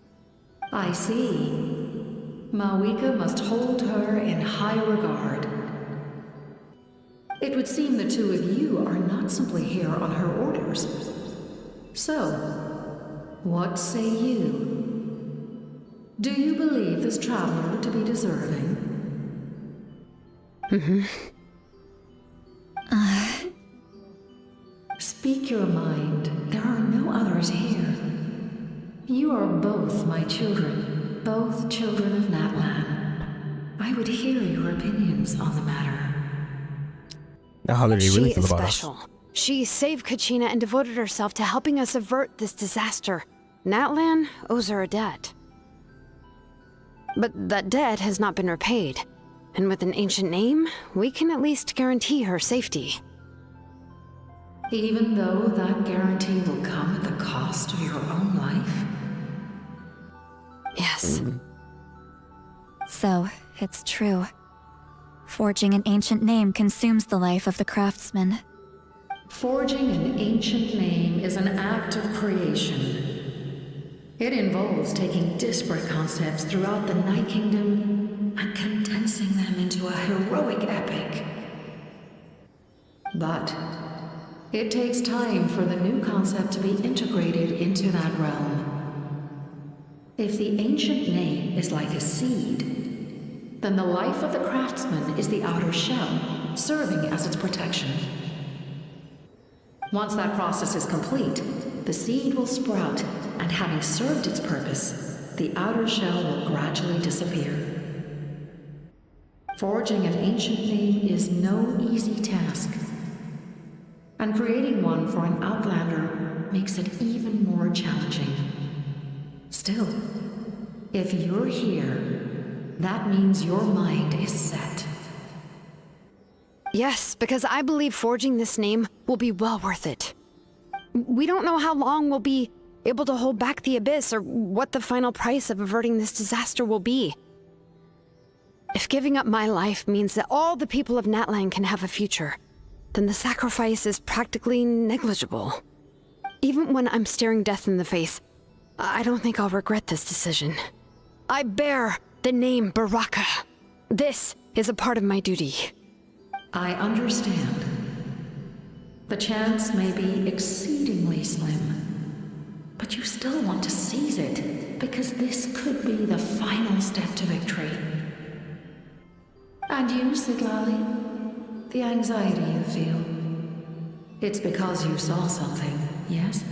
I see. Mawika must hold her in high regard. It would seem the two of you are not simply here on her orders. So, what say you? Do you believe this traveler to be deserving? Speak your mind. There are no others here. You are both my children, both children of Natlan. I would hear your opinions on the matter. Now, how did he really She feel is about special. She saved Kachina and devoted herself to helping us avert this disaster. Natlan owes her a debt. But that debt has not been repaid. And with an ancient name, we can at least guarantee her safety. Even though that guarantee will come at the cost of your own life? Yes. So, it's true. Forging an ancient name consumes the life of the craftsman. Forging an ancient name is an act of creation. It involves taking disparate concepts throughout the Night Kingdom and condensing them into a heroic epic. But it takes time for the new concept to be integrated into that realm. If the ancient name is like a seed, then the life of the craftsman is the outer shell, serving as its protection. Once that process is complete, the seed will sprout, and having served its purpose, the outer shell will gradually disappear. Forging an ancient name is no easy task, and creating one for an outlander makes it even more challenging. Still, if you're here, that means your mind is set. Yes, because I believe forging this name will be well worth it. We don't know how long we'll be able to hold back the abyss or what the final price of averting this disaster will be. If giving up my life means that all the people of Natlan can have a future, then the sacrifice is practically negligible. Even when I'm staring death in the face, I don't think I'll regret this decision. I bear the name Baraka. This is a part of my duty. I understand. The chance may be exceedingly slim, but you still want to seize it, because this could be the final step to victory. And you, Siglali, the anxiety you feel, it's because you saw something, yes?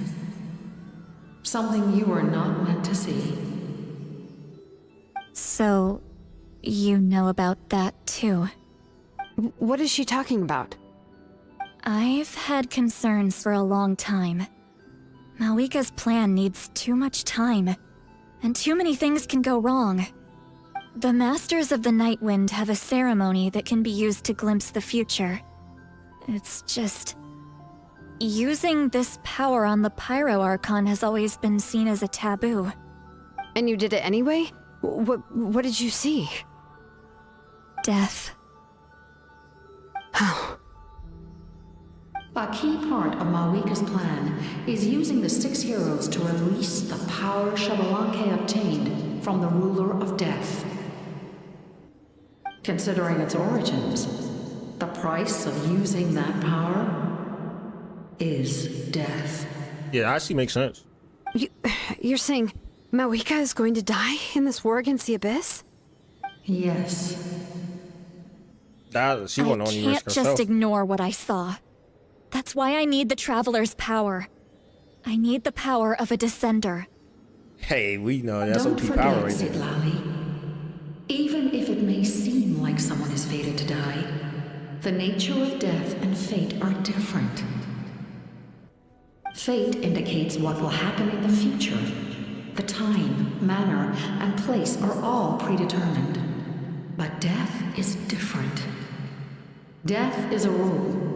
Something you were not meant to see. So, you know about that too? What is she talking about? I've had concerns for a long time. Malika's plan needs too much time, and too many things can go wrong. The Masters of the Night Wind have a ceremony that can be used to glimpse the future. It's just... using this power on the Pyro Archon has always been seen as a taboo. And you did it anyway? What did you see? Death. How? A key part of Malika's plan is using the 6 heroes to release the power Xbalanque obtained from the ruler of death. Considering its origins, the price of using that power is death. Yeah, that actually makes sense. You're saying Malika is going to die in this war against the Abyss? Yes. She won't only risk I can't herself. just ignore what I saw. That's why I need the Traveler's power. I need the power of a Descender. Hey, we know that's Don't OP forget, power right there. Siglali. Even if it may seem like someone is fated to die, the nature of death and fate are different. Fate indicates what will happen in the future. The time, manner, and place are all predetermined. But death is different. Death is a rule.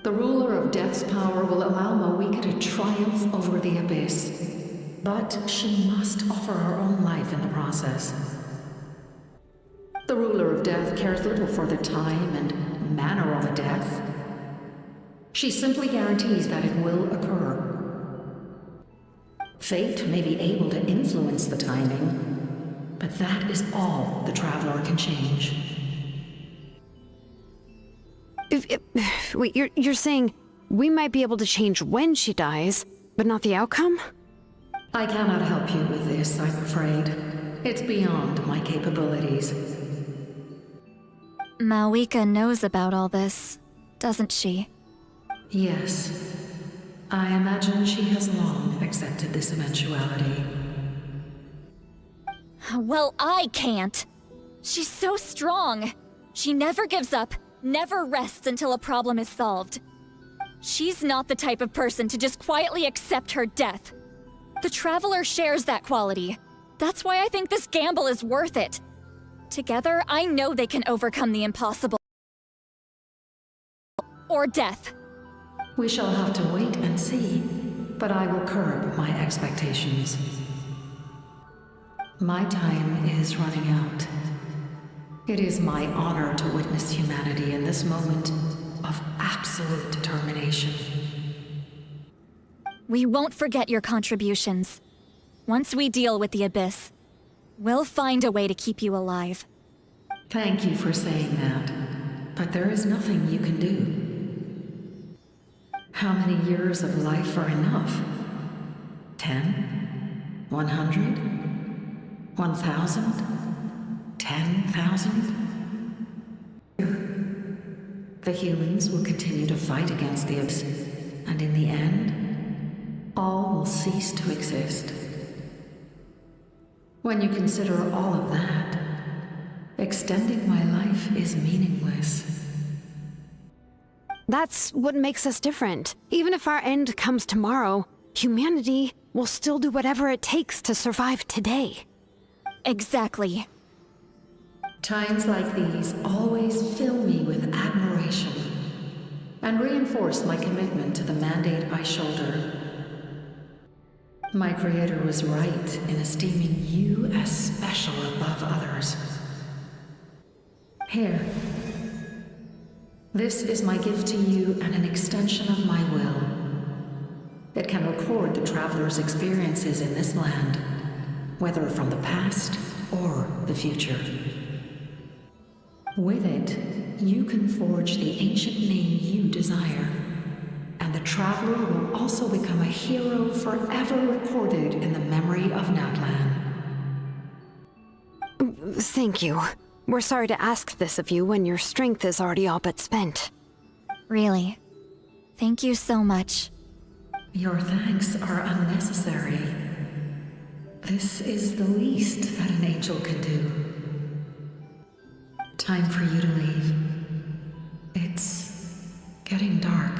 The ruler of death's power will allow Malika to triumph over the abyss. But she must offer her own life in the process. The ruler of death cares little for the time and manner of a death. She simply guarantees that it will occur. Fate may be able to influence the timing, but that is all the Traveler can change. Wait, you're saying we might be able to change when she dies, but not the outcome? I cannot help you with this, I'm afraid. It's beyond my capabilities. Malika knows about all this, doesn't she? Yes. I imagine she has long accepted this eventuality. Well, I can't. She's so strong. She never gives up, never rests until a problem is solved. She's not the type of person to just quietly accept her death. The Traveler shares that quality. That's why I think this gamble is worth it. Together, I know they can overcome the impossible. Or death. We shall have to wait and see, but I will curb my expectations. My time is running out. It is my honor to witness humanity in this moment of absolute determination. We won't forget your contributions. Once we deal with the Abyss, we'll find a way to keep you alive. Thank you for saying that, but there is nothing you can do. How many years of life are enough? 10? 100? 1,000? 10,000? The humans will continue to fight against the Abyss, and in the end, all will cease to exist. When you consider all of that, extending my life is meaningless. That's what makes us different. Even if our end comes tomorrow, humanity will still do whatever it takes to survive today. Exactly. Times like these always fill me with admiration and reinforce my commitment to the mandate I shoulder. My creator was right in esteeming you as special above others. Here. This is my gift to you and an extension of my will. It can record the traveler's experiences in this land, whether from the past or the future. With it, you can forge the ancient name you desire, and the traveler will also become a hero forever recorded in the memory of Natlan. Thank you. We're sorry to ask this of you when your strength is already all but spent. Really. Thank you so much. Your thanks are unnecessary. This is the least that an angel can do. Time for you to leave. It's getting dark.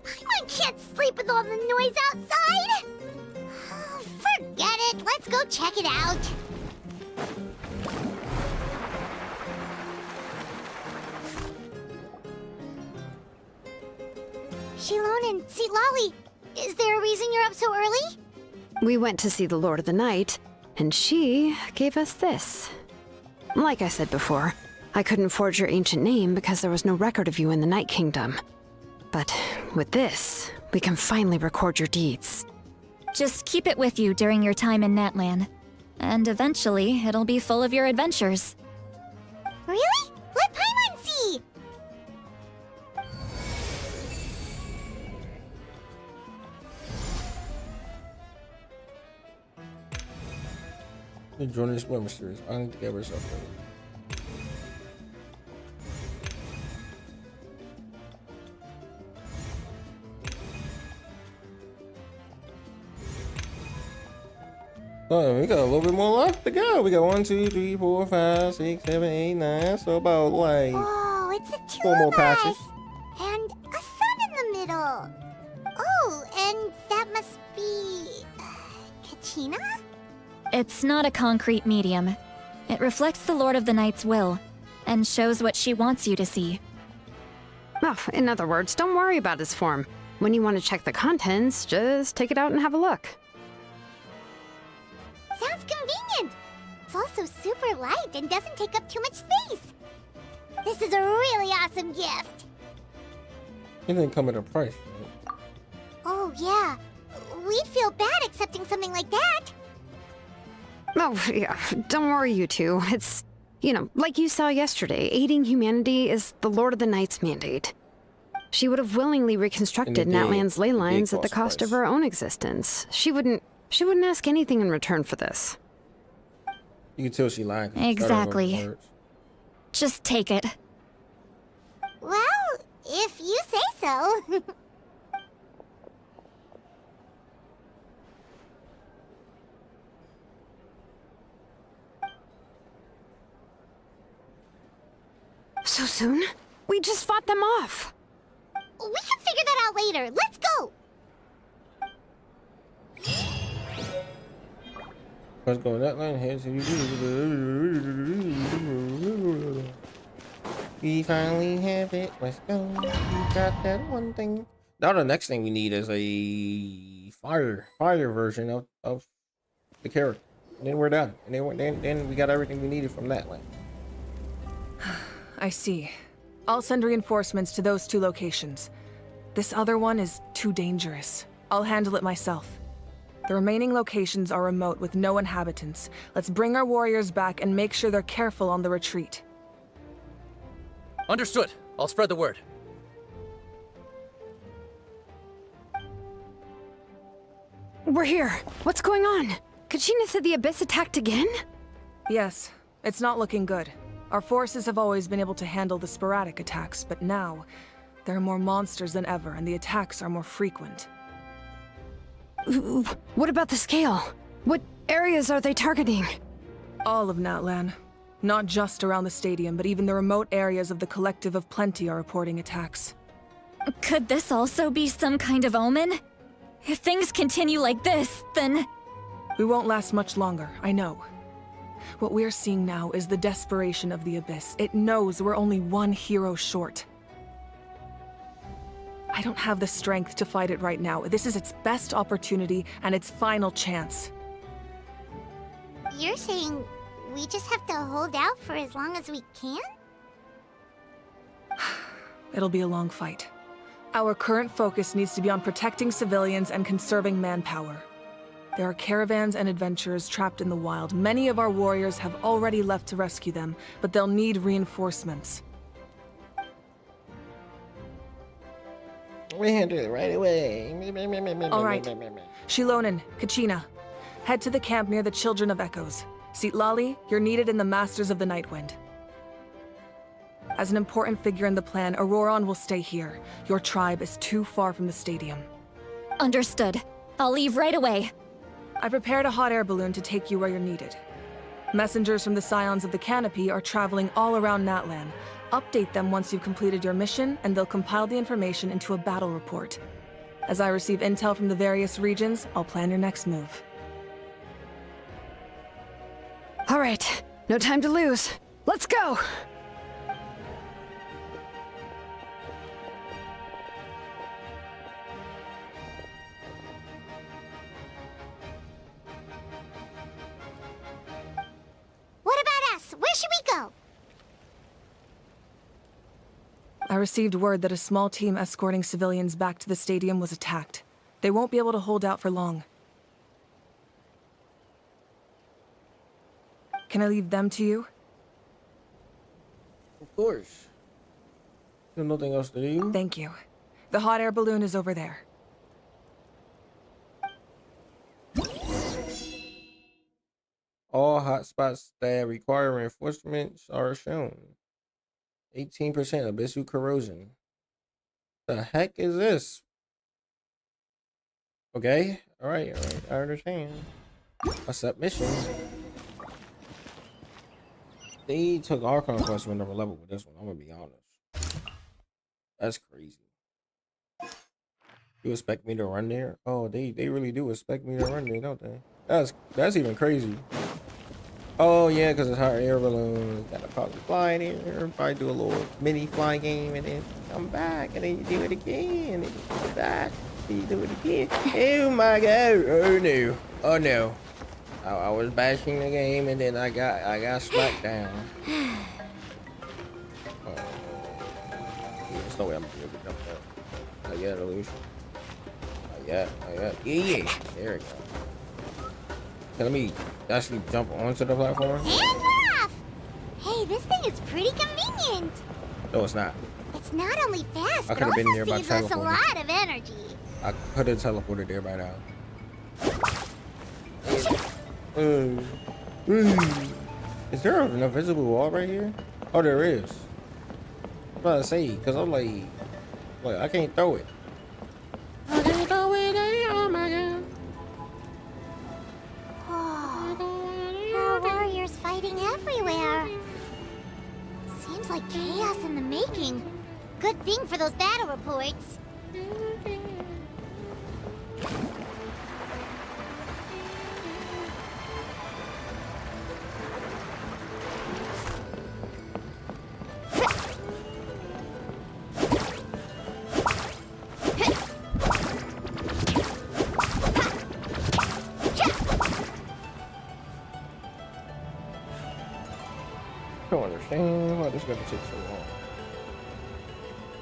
I can't sleep with all the noise outside! Forget it, let's go check it out. Xilonen, Lolly, is there a reason you're up so early? We went to see the Lord of the Night, and she gave us this. Like I said before, I couldn't forge your ancient name because there was no record of you in the Night Kingdom. But with this, we can finally record your deeds. Just keep it with you during your time in Natlan, and eventually it'll be full of your adventures. Really? Let Paimon see! Join this member series. I need to get myself ready. Oh, we got a little bit more left to go. We got 1, 2, 3, 4, 5, 6, 7, 8, 9. So about like Oh, it's the two 4 more of patches. us. And a sun in the middle. Oh, and that must be... Kachina? It's not a concrete medium. It reflects the Lord of the Night's will, and shows what she wants you to see. Oh, in other words, don't worry about its form. When you want to check the contents, just take it out and have a look. Sounds convenient. It's also super light and doesn't take up too much space. This is a really awesome gift. It didn't come at a price, right? Oh, yeah. We'd feel bad accepting something like that. Oh, yeah, don't worry, you two. It's, like you saw yesterday, aiding humanity is the Lord of the Night's mandate. She would have willingly reconstructed Natlan's ley lines at the cost of her own existence. She wouldn't ask anything in return for this. You can tell she lied. Exactly. Just take it. Well, if you say so. So soon? We just fought them off. We can figure that out later. Let's go. Let's go that line here. We finally have it. Let's go. We got that one thing. Now the next thing we need is a fire version of the character. And then we're done. And then we got everything we needed from that land. I see. I'll send reinforcements to those 2 locations. This other one is too dangerous. I'll handle it myself. The remaining locations are remote with no inhabitants. Let's bring our warriors back and make sure they're careful on the retreat. Understood. I'll spread the word. We're here. What's going on? Kachina said the Abyss attacked again? Yes, it's not looking good. Our forces have always been able to handle the sporadic attacks, but now, there are more monsters than ever, and the attacks are more frequent. What about the scale? What areas are they targeting? All of Natlan. Not just around the stadium, but even the remote areas of the Collective of Plenty are reporting attacks. Could this also be some kind of omen? If things continue like this, then... We won't last much longer, I know. What we're seeing now is the desperation of the Abyss. It knows we're only one hero short. I don't have the strength to fight it right now. This is its best opportunity and its final chance. You're saying we just have to hold out for as long as we can? It'll be a long fight. Our current focus needs to be on protecting civilians and conserving manpower. There are caravans and adventurers trapped in the wild. Many of our warriors have already left to rescue them, but they'll need reinforcements. We handle it right away. All right. Xilonen, Kachina, head to the camp near the Children of Echoes. Lali, you're needed in the Masters of the Nightwind. As an important figure in the plan, Auroron will stay here. Your tribe is too far from the stadium. Understood. I'll leave right away. I prepared a hot air balloon to take you where you're needed. Messengers from the Scions of the Canopy are traveling all around Natlan. Update them once you've completed your mission, and they'll compile the information into a battle report. As I receive intel from the various regions, I'll plan your next move. All right, no time to lose. Let's go! What about us? Where should we go? I received word that a small team escorting civilians back to the stadium was attacked. They won't be able to hold out for long. Can I leave them to you? Of course. There's nothing else to do. Thank you. The hot air balloon is over there. All hotspots that require reinforcements are shown. 18% abyssal corrosion. The heck is this? Okay, all right, I understand. Accept mission. They took Archon quest to another level with this one. I'm gonna be honest. That's crazy. You expect me to run there? Oh, they really do expect me to run there, don't they? That's even crazy. Oh yeah, because it's hot air balloon. Gotta probably fly in here, probably do a little mini fly game, and then come back, and then you do it again, and then you come back, and you do it again. Oh my god! Oh no! Oh no! I was bashing the game, and then I got smacked down. There's no way I'm gonna be able to jump that. Not yet, illusion. Not yet. Yeah. There we go. Let me actually jump onto the platform. And we're off! Hey, this thing is pretty convenient. No, it's not. It's not only fast, I but could have been also there by saves us a teleporting. lot of energy. I could have teleported there by now. Is there an invisible wall right here? Oh, there is. I'm about to say, because I'm like, I can't throw it. I can't throw it. Oh my god. There are warriors fighting everywhere. Seems like chaos in the making. Good thing for those battle reports. understand why this is gonna take so long.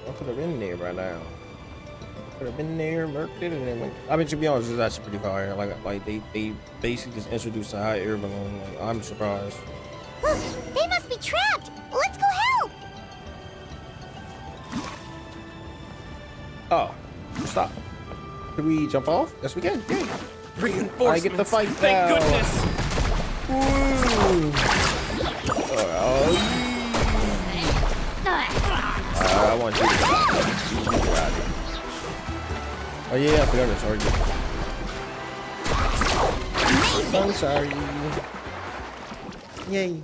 I could have been there by now. Could have been there, murked it, and then went. I mean, to be honest, it's actually pretty fire. Like they basically just introduced a hot air balloon. Like, I'm surprised. Look, they must be trapped. Let's go help. Oh, stop. Can we jump off? Yes, we can. Yay. Reinforcements. I get the fight now. Thank goodness. I want you to get out of here. Oh yeah, I forgot to charge you. I'm sorry. Yay.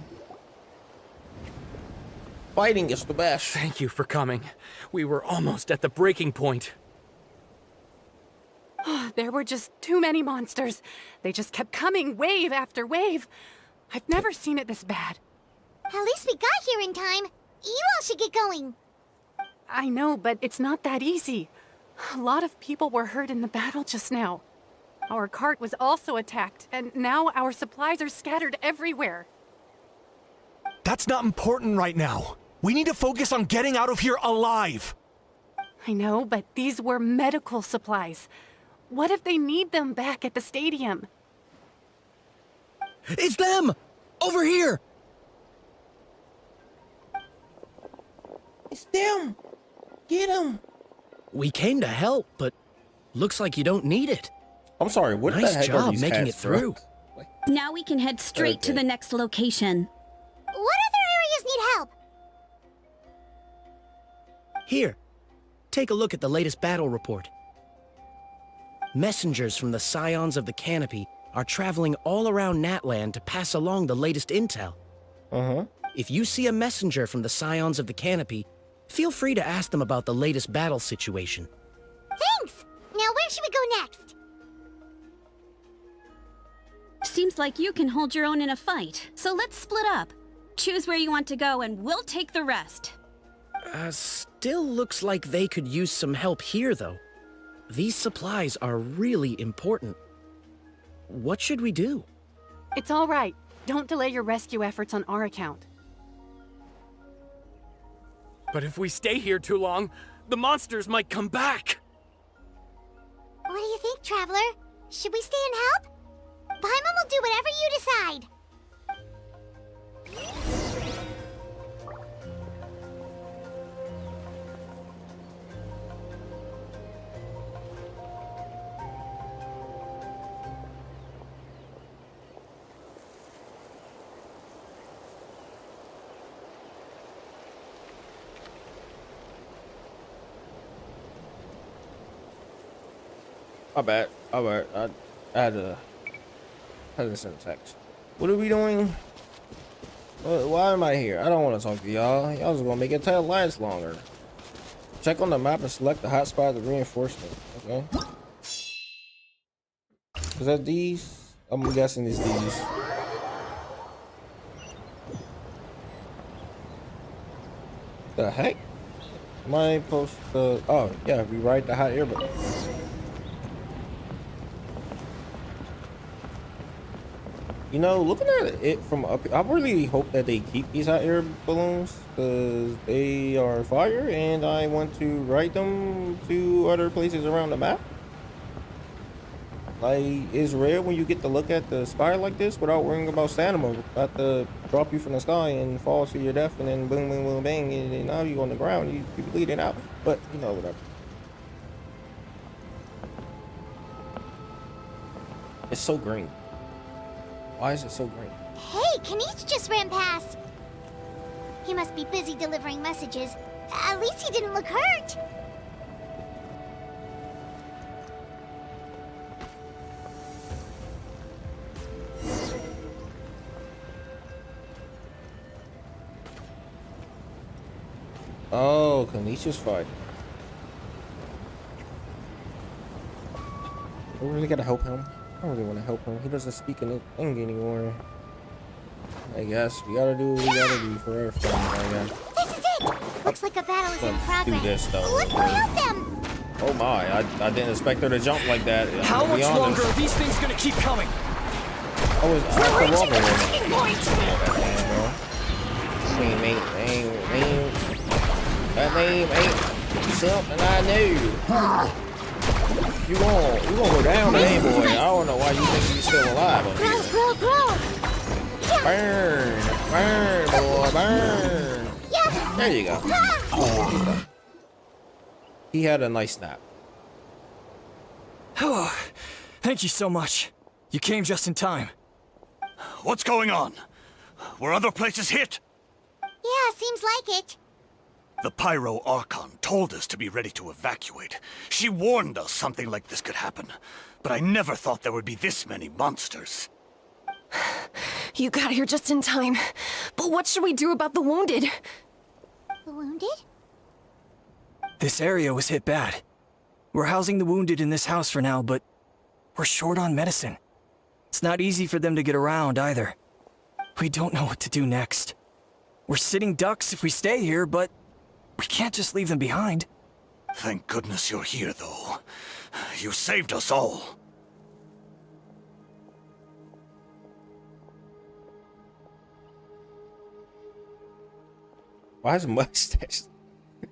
Fighting is the best. Thank you for coming. We were almost at the breaking point. There were just too many monsters. They just kept coming, wave after wave. I've never seen it this bad. At least we got here in time. You all should get going. I know, but it's not that easy. A lot of people were hurt in the battle just now. Our cart was also attacked, and now our supplies are scattered everywhere. That's not important right now. We need to focus on getting out of here alive. I know, but these were medical supplies. What if they need them back at the stadium? It's them! Over here! It's them! Get them! We came to help, but looks like you don't need it. I'm sorry, what nice the heck job are these making hats, it through. Now we can head straight to the next location. What other areas need help? Here, take a look at the latest battle report. Messengers from the Scions of the Canopy are traveling all around Natland to pass along the latest intel. If you see a messenger from the Scions of the Canopy, feel free to ask them about the latest battle situation. Thanks! Now where should we go next? Seems like you can hold your own in a fight, so let's split up. Choose where you want to go and we'll take the rest. Still looks like they could use some help here, though. These supplies are really important. What should we do? It's all right. Don't delay your rescue efforts on our account. But if we stay here too long, the monsters might come back. What do you think, Traveler? Should we stay and help? Paimon will do whatever you decide. My bad. Alright, I had to send a text. What are we doing? Why am I here? I don't want to talk to y'all. Y'all just gonna make it last longer. Check on the map and select the hotspot of the reinforcement. Okay. Is that these? I'm guessing it's these. The heck? Am I supposed to? Oh yeah, rewrite the hot air balloon. You know, looking at it from up here, I really hope that they keep these hot air balloons because they are fire and I want to ride them to other places around the map. Like, it's rare when you get to look at the sky like this without worrying about stamina about to drop you from the sky and fall to your death and then boom, boom, boom, bang, and now you on the ground, you bleeding out. But, you know, whatever. It's so green. Why is it so green? Hey, Kanish just ran past. He must be busy delivering messages. At least he didn't look hurt. Oh, Kanisha's fighting. We really gotta help him. I don't really want to help him. He doesn't speak in the thing anymore. I guess we gotta do what we gotta do for our friends, I guess. This is it! Looks like a battle is in progress. Do this, though. Let's go help them! Oh my, I didn't expect her to jump like that. How much longer are these things gonna keep coming? We're reaching the breaking point! name ain't that name ain't something I knew. You gonna go down today, boy. I don't know why you think you're still alive up here. Burn, burn, boy, burn. There you go. He had a nice nap. Oh, thank you so much. You came just in time. What's going on? Were other places hit? Yeah, seems like it. The Pyro Archon told us to be ready to evacuate. She warned us something like this could happen. But I never thought there would be this many monsters. You got here just in time. But what should we do about the wounded? The wounded? This area was hit bad. We're housing the wounded in this house for now, but we're short on medicine. It's not easy for them to get around either. We don't know what to do next. We're sitting ducks if we stay here, but we can't just leave them behind. Thank goodness you're here, though. You saved us all. Why is mustache?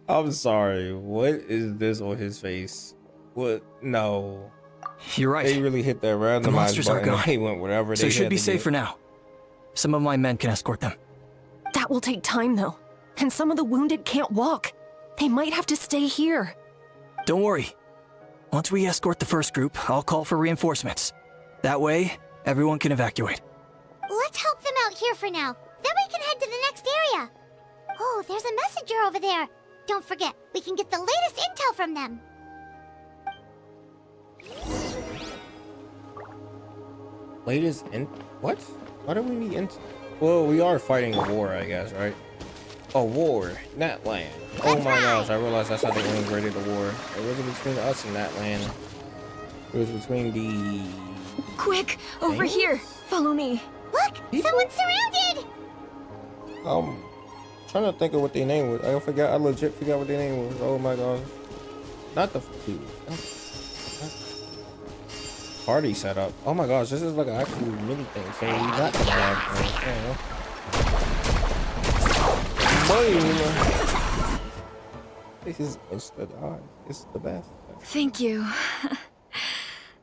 I'm sorry. What is this on his face? What? No. You're right. They really hit that randomized The monsters are button. gone. They went whatever So they you should had be to safe do. for now. Some of my men can escort them. That will take time, though. And some of the wounded can't walk. They might have to stay here. Don't worry. Once we escort the first group, I'll call for reinforcements. That way, everyone can evacuate. Let's help them out here for now. Then we can head to the next area. Oh, there's a messenger over there. Don't forget, we can get the latest intel from them. Latest in what? Why do we need int? Well, we are fighting a war, I guess, right? A war, that land. Oh my gosh, I realized that's how they integrated the war. It wasn't between us and that land. It was between the... Quick, over here. Follow me. Look, someone's surrounded. Trying to think of what their name was. I legit forgot what their name was. Oh my god. Not the two. Party setup. Oh my gosh, this is like an actual mini thing. So we got the bad thing. Boom. This is it's the best. Thank you.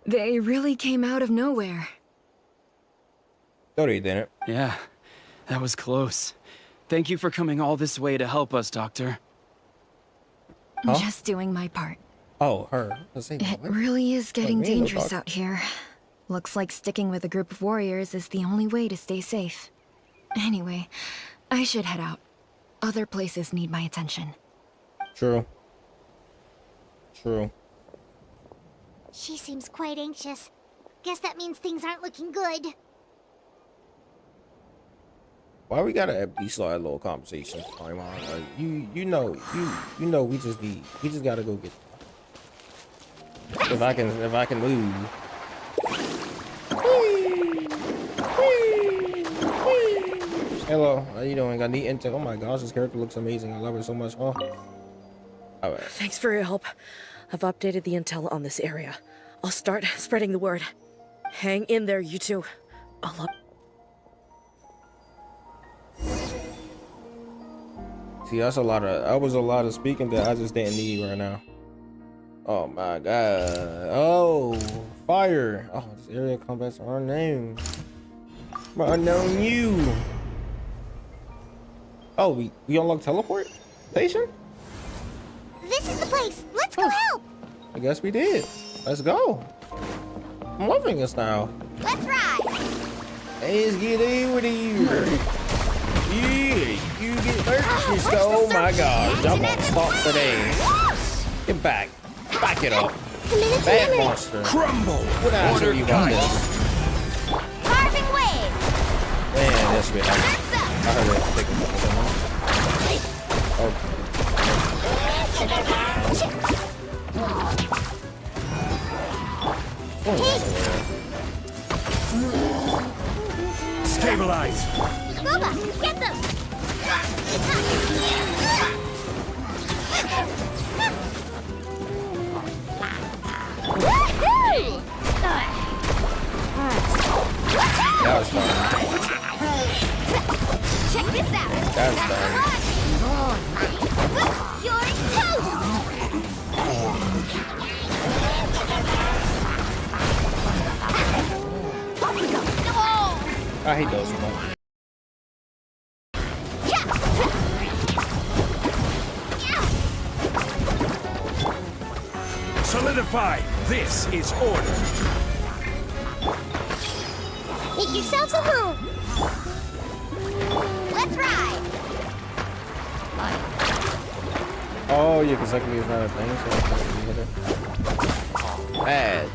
They really came out of nowhere. No, they didn't. Yeah, that was close. Thank you for coming all this way to help us, Doctor. Huh? Just doing my part. Oh, her. It really is getting dangerous out here. Looks like sticking with a group of warriors is the only way to stay safe. Anyway, I should head out. Other places need my attention. True. True. She seems quite anxious. Guess that means things aren't looking good. Why we gotta have these slight little conversations, Paimon? Like you know we just gotta go get. If I can move. Hello, how you doing? Got neat intel. Oh my gosh, this character looks amazing. I love her so much. Oh. Alright. Thanks for your help. I've updated the intel on this area. I'll start spreading the word. Hang in there, you two. See, that was a lot of speaking that I just didn't need right now. Oh my god. Oh, fire. Oh, this area combats are unknown. But unknown you. Oh, we unlocked teleport station? This is the place. Let's go help. I guess we did. Let's go. I'm loving this now. Let's ride. Let's get over there. Yeah, you get purchased. Oh my god. I'm gonna stop today. Get back. Back it up. Bad monster. Crumble. What else have you got this? Carving wave. Man, that's been I heard it take a couple seconds. Stabilize. Boba, get them. That was fun. Check this out. That's bad. You're toast! I hate those ones. Solidify. This is order. Make yourselves a home. Let's ride. Oh, yeah, because luckily it's not a thing, so I can't do it. Bad.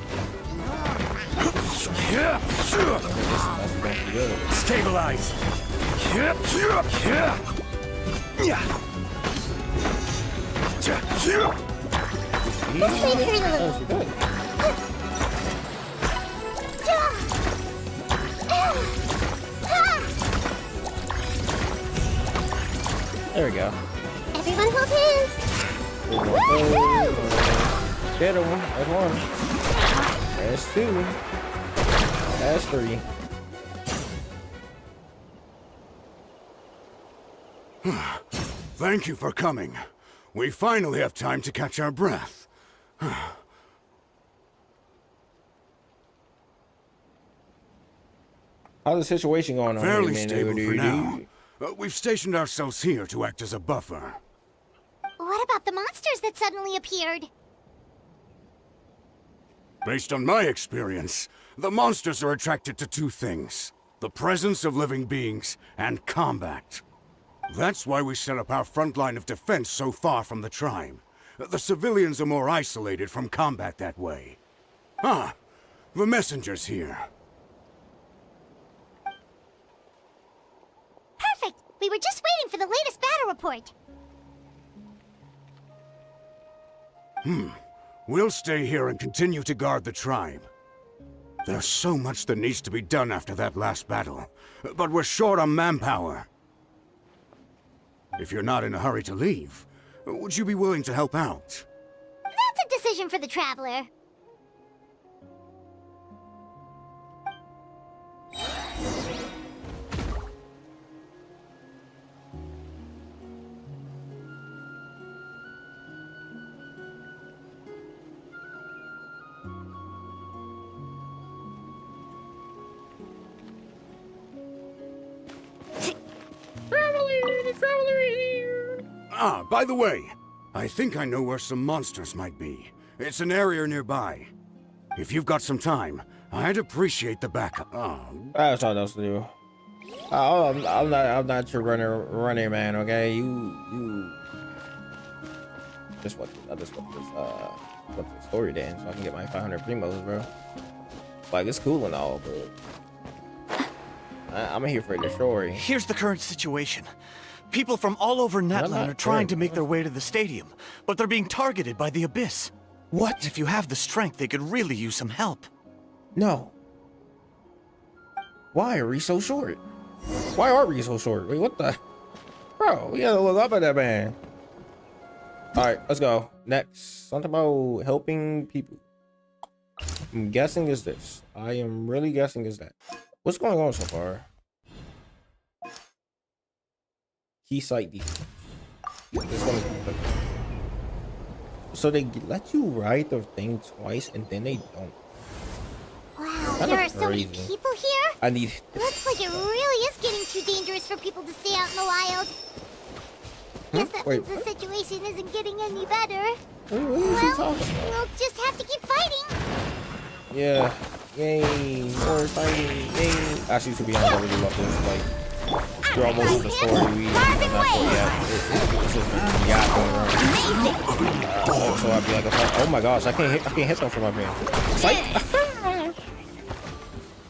Stabilize. That was good. There we go. Everyone hold hands. Get him. That's one. That's two. That's three. Thank you for coming. We finally have time to catch our breath. How's the situation going on? Fairly here, stable for now. We've stationed ourselves here to act as a buffer. What about the monsters that suddenly appeared? Based on my experience, the monsters are attracted to two things: the presence of living beings and combat. That's why we set up our front line of defense so far from the tribe. The civilians are more isolated from combat that way. Ah, the messenger's here. Perfect! We were just waiting for the latest battle report. We'll stay here and continue to guard the tribe. There's so much that needs to be done after that last battle, but we're short on manpower. If you're not in a hurry to leave, would you be willing to help out? That's a decision for the traveler. Ah, by the way, I think I know where some monsters might be. It's an area nearby. If you've got some time, I'd appreciate the backup. That's all else to do. I'm not your runner man. Okay, you. Just what the story then, so I can get my 500 primos, bro. Like, it's cool and all, but I'm here for the story. Here's the current situation. People from all over Natlan are trying to make their way to the stadium, but they're being targeted by the Abyss. What? If you have the strength, they could really use some help. No. Why are we so short? Why are we so short? Wait, what the? Bro, we gotta look up at that man. Alright, let's go. Next. Something about helping people. I'm guessing is this. I am really guessing is that. What's going on so far? Key site defense. So they let you ride the thing twice and then they don't. Wow, That there are looks so many crazy. people here? I need. Looks like it really is getting too dangerous for people to stay out in the wild. Guess that Wait, means the situation isn't getting any better. What is he Well, talking about? we'll just have to keep fighting. Yeah. Yay. More fighting. Yay. Actually, to be honest, I really love this. Like, through almost of the story, we not yet. It's just a yacht going around. So I'd be like, oh my gosh, I can't hit them from up here. Psych.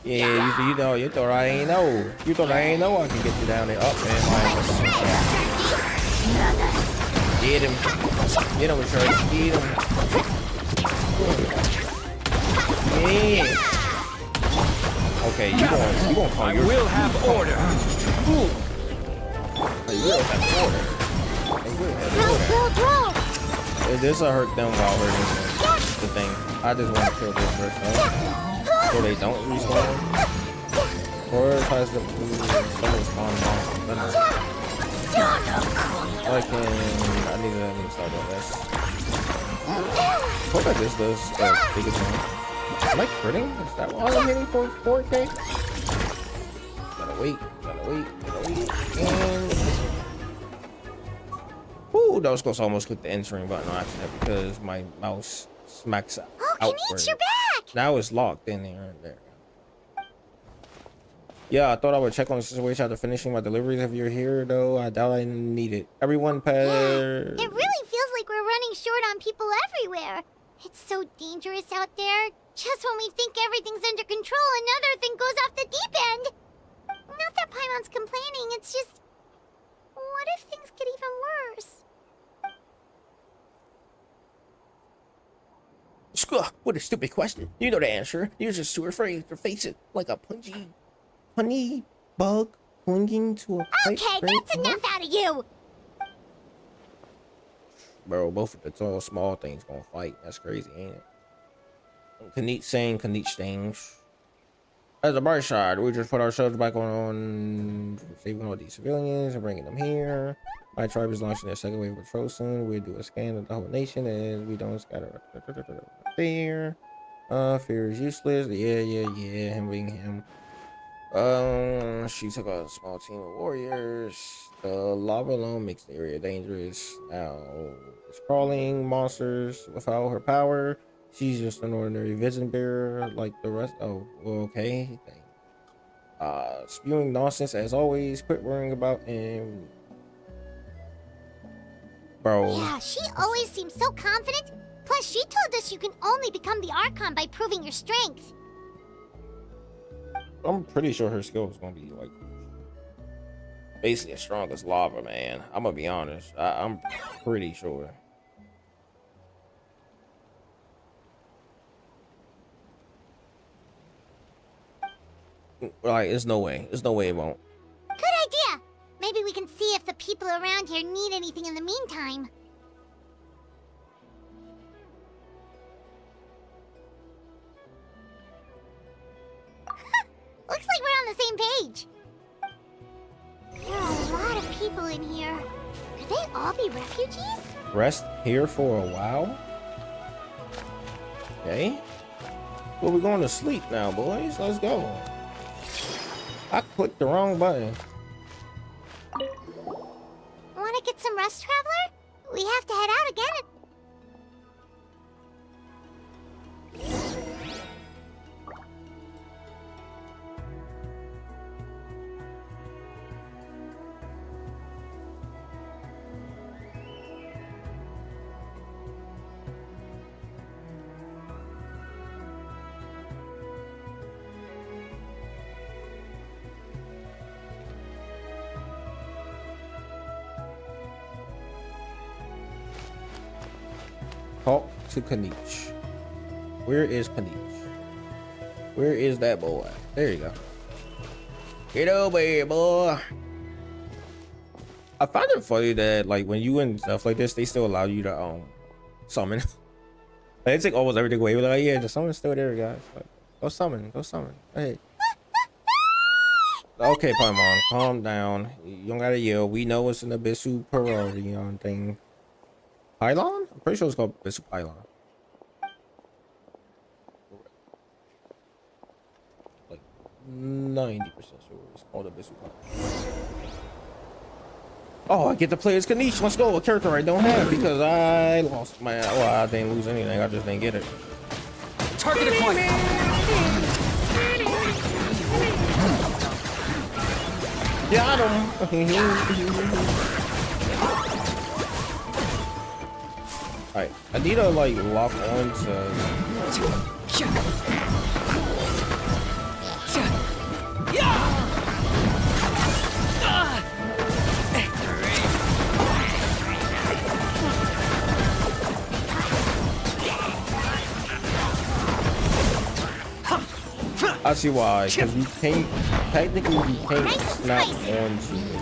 Yeah, you thought I ain't know. You thought I ain't know I can get you down there. Up, man. Get him. Get him, Shark. Get him. Yeah. Okay, you gonna call your. I will have order. You will have order. They will have order. This will hurt them while hurting them. That's the thing. I just want to kill this first, right? So they don't respawn. Or tries to spawn monsters. I need to start on this. Hope that this does the biggest one. Am I critting? Is that why I'm hitting for 4K? Gotta wait. And ooh, those goes almost click the entering button on accident because my mouse smacks out. Oh, Kanich, you're back! Now it's locked in there. Yeah, I thought I would check on the situation after finishing my deliveries. If you're here, though, I doubt I need it. Everyone, Yeah, it really feels like we're running short on people everywhere. It's so dangerous out there. Just when we think everything's under control, another thing goes off the deep end. Not that Paimon's complaining, it's just... What if things get even worse? What a stupid question. You know the answer. You're just too afraid to face it like a honey bug clinging to a pipe. Okay, that's enough out of you! Bro, both of the tall, small things gonna fight. That's crazy, ain't it? Kanich saying, Kanich things. As a bright side, we just put ourselves back on saving all these civilians and bringing them here. My tribe is launching their second wave of patrol soon. We'll do a scan of the whole nation and we don't scatter fear. Fear is useless. Yeah. Him being him. She took a small team of warriors. The lava alone makes the area dangerous. Now, it's crawling monsters without her power. She's just an ordinary vision bearer like the rest. Oh, okay. Spewing nonsense as always. Quit worrying about him. Bro. Yeah, she always seems so confident. Plus, she told us you can only become the Archon by proving your strength. I'm pretty sure her skill is gonna be like basically as strong as lava, man. I'm gonna be honest. I'm pretty sure. Like, there's no way it won't. Good idea. Maybe we can see if the people around here need anything in the meantime. Looks like we're on the same page. There are a lot of people in here. Could they all be refugees? Rest here for a while. Okay. Well, we're going to sleep now, boys. Let's go. I clicked the wrong button. Want to get some rest, Traveler? We have to head out again. Talk to Kanich. Where is Kanich? Where is that boy? There you go. Get over here, boy. I find it funny that like when you and stuff like this, they still allow you to summon. Like, they take almost everything away. We're like, yeah, the summon's still there, guys. Like, go summon. Hey. Okay, Paimon, calm down. You don't gotta yell. We know it's an Abyssu priority on thing. Pylon? I'm pretty sure it's called Abyssu Pylon. Like 90% sure it's called Abyssu Pylon. Oh, I get to play as Kanich. Let's go. A character I don't have because I lost my. Well, I didn't lose anything. I just didn't get it. Target acquired. Got him. Alright, I need to like lock on to. I see why, because you can't, technically you can't snap onto it,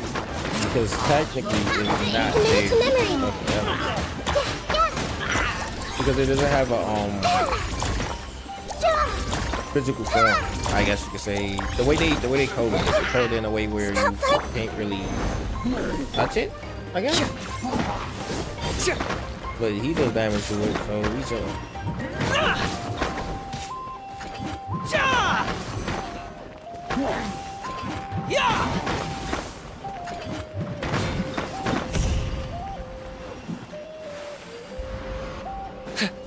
because technically it's not there. Because it doesn't have a physical form, I guess you could say. The way they code it, it's coded in a way where you can't really touch it, I guess. But he does damage to it, so he's a...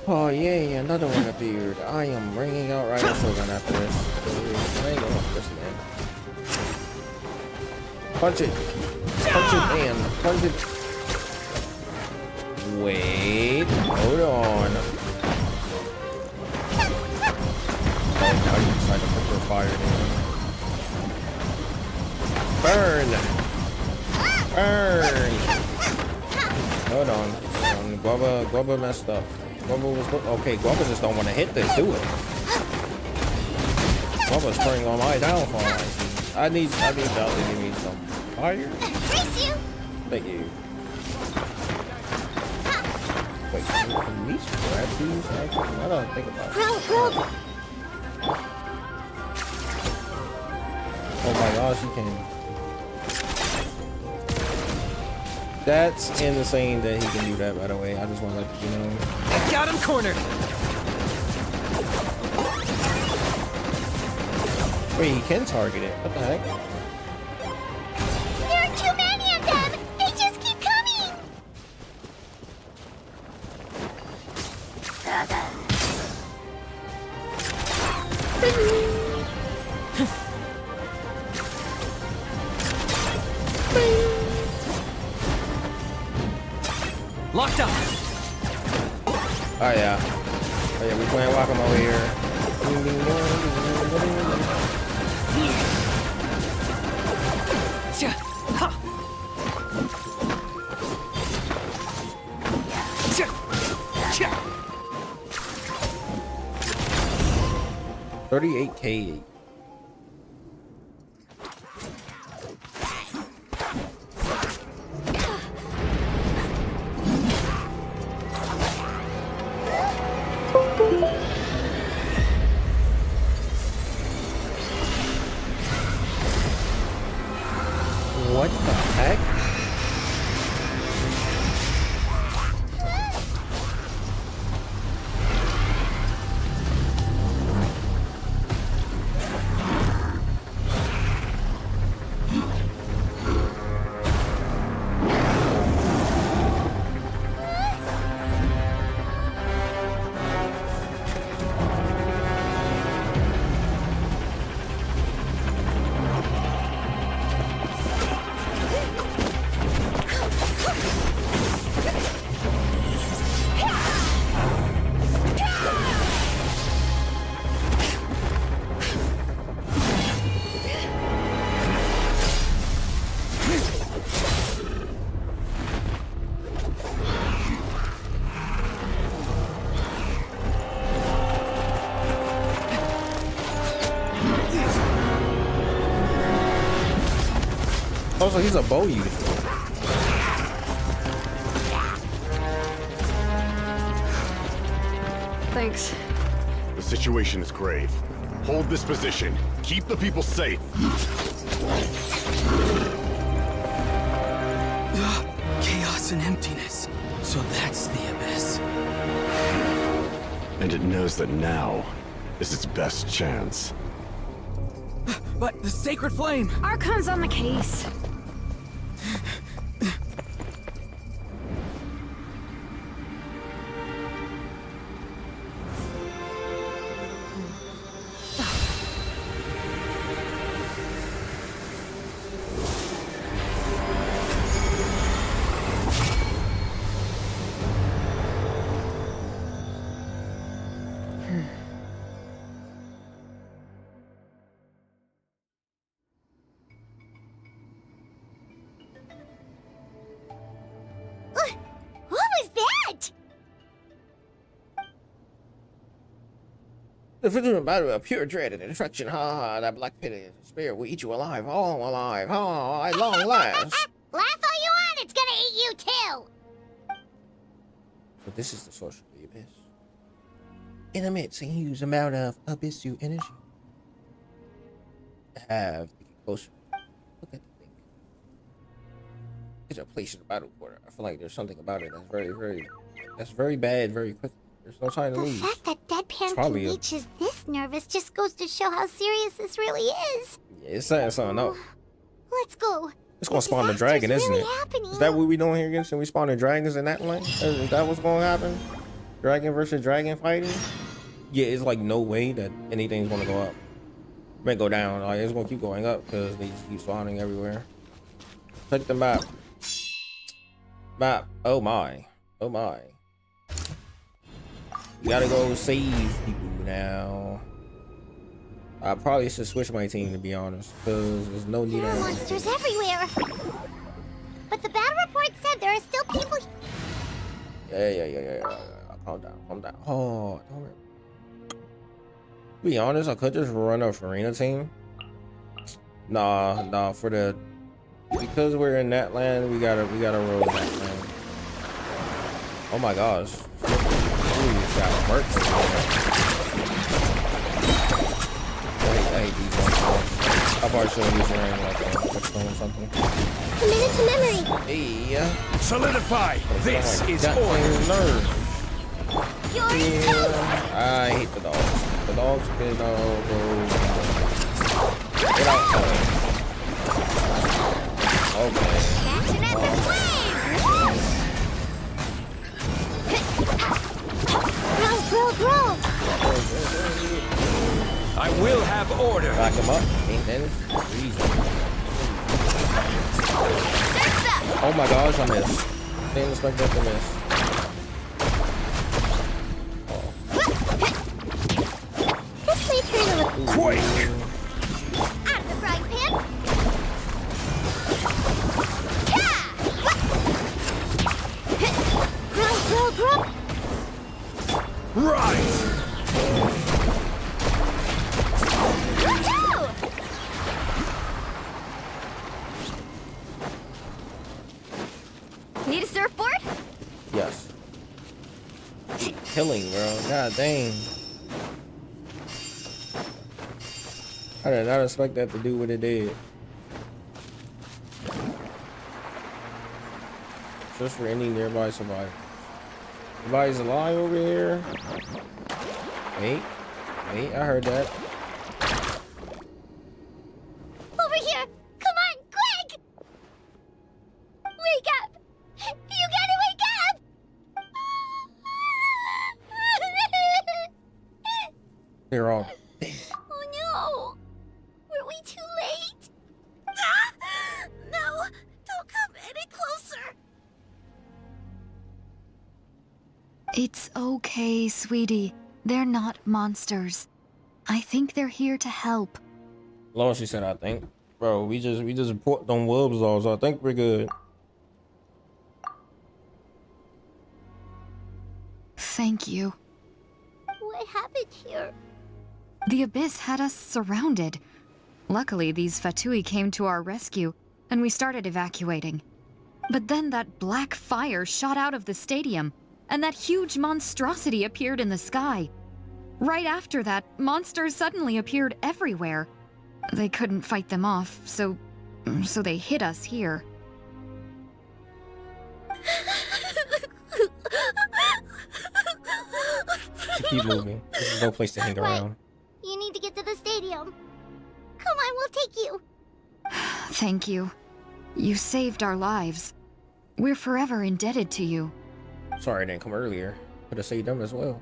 Oh yay, another one appeared. I am bringing out Rhino Shogun after this. I ain't gonna this man. Punch it. Punch it and punch it. Wait, hold on. Oh, now you decide to put your fire down. Burn! Burn! Hold on. Guava messed up. Guava was okay. Guava just don't want to hit this. Do it. Guava's turning on my downfall. I need y'all to give me some fire. Thank you. Wait, can we grab these? I don't think about it. Oh my gosh, you can. That's insane that he can do that, by the way. I just want to let you know. I got him cornered. Wait, he can target it. What the heck? There are too many of them! They just keep coming! Locked up. Oh yeah. Oh yeah, we playing Wacom over here. Ha. 38K. What the heck? Also, he's a bow user. Thanks. The situation is grave. Hold this position. Keep the people safe. Chaos and emptiness. So that's the abyss. And it knows that now is its best chance. But the sacred flame! Archon's on the case. The vigilant battle of pure dread and destruction. Ha ha, that black pit spirit will eat you alive. Oh, alive. Oh, at long last. Laugh all you want, it's gonna eat you too! But this is the source of the abyss. and emits a huge amount of abyssal energy. Have to get closer. Look at the thing. It's a place in the battle quarter. I feel like there's something about it that's very bad very quickly. There's no time to The lose. fact that Deadpan Peach is this nervous just goes to show how serious this really is. Yeah, it's setting something up. Let's go. It's gonna spawn a dragon, isn't it? Is that what we doing here, Genshin? We spawning dragons in that lane? Is that what's gonna happen? Dragon versus dragon fighting? Yeah, it's like no way that anything's gonna go up. It may go down. Like, it's gonna keep going up because they just keep spawning everywhere. Check the map. Map. Oh my. Oh my. We gotta go save people now. I probably should switch my team, to be honest, because there's no need. There are monsters everywhere. But the battle report said there are still people. Yeah. Calm down. Oh, don't worry. To be honest, I could just run a Farina team. Nah. Because we're in that land, we gotta roll that land. Oh my gosh. Ooh, it's got mercs. I hate these ones. I probably should have used rain like a Whetstone or something. A minute to memory. Hey. Solidify. This is order. You're in toast. I hate the dogs. The dogs can go. Get out. Okay. Action at the flame. Grow. I will have order. Back him up. Ain't that easy? Oh my gosh, I missed. Didn't expect that to miss. This may turn a little quick. Out of the frying pan. Grow. Right. Need a surfboard? Yes. Killing, bro. God dang. I did not expect that to do what it did. Just for any nearby survivors. Everybody's alive over here. Wait, I heard that. Over here! Come on, quick! Wake up! You gotta wake up! They're all. Oh no! Were we too late? No! Don't come any closer! It's okay, sweetie. They're not monsters. I think they're here to help. Long she said, I think. Bro, we just put them wolves on, so I think we're good. Thank you. What happened here? The abyss had us surrounded. Luckily, these Fatui came to our rescue, and we started evacuating. But then that black fire shot out of the stadium, and that huge monstrosity appeared in the sky. Right after that, monsters suddenly appeared everywhere. They couldn't fight them off, so they hit us here. Keep moving. There's no place to hang around. You need to get to the stadium. Come on, we'll take you. Thank you. You saved our lives. We're forever indebted to you. Sorry I didn't come earlier. Could have saved them as well.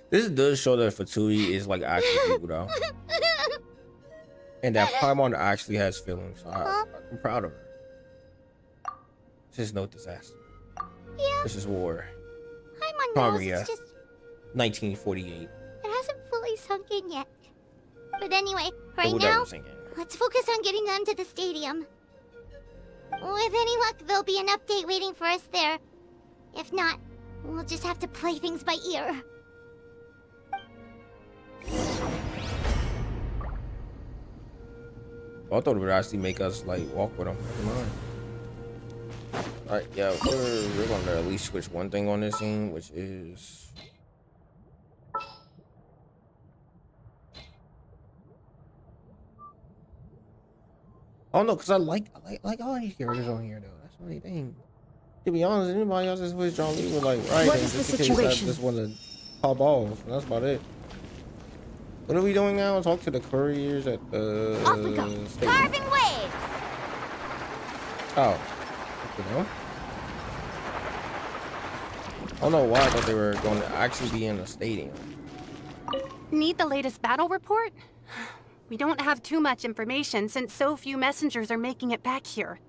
This does show that Fatui is like actual people though. And that Paimon actually has feelings. So I'm proud of her. This is no disaster. Yeah. This is war. Paimon knows it's just... 1948. It hasn't fully sunk in yet. But anyway, right now, let's focus on getting them to the stadium. With any luck, there'll be an update waiting for us there. If not, we'll just have to play things by ear. I thought it would actually make us like walk with them. Never mind. All right, yeah, we're gonna at least switch one thing on this scene, which is I don't know, cause I like all these characters on here though. That's the only thing. To be honest, anybody else just wish John Lee was like right. What is the situation? I just want to pop off. That's about it. What are we doing now? Talk to the couriers at the Off we go. station. Carving waves. Oh, you know. I don't know why I thought they were going to actually be in the stadium. Need the latest battle report? We don't have too much information since so few messengers are making it back here.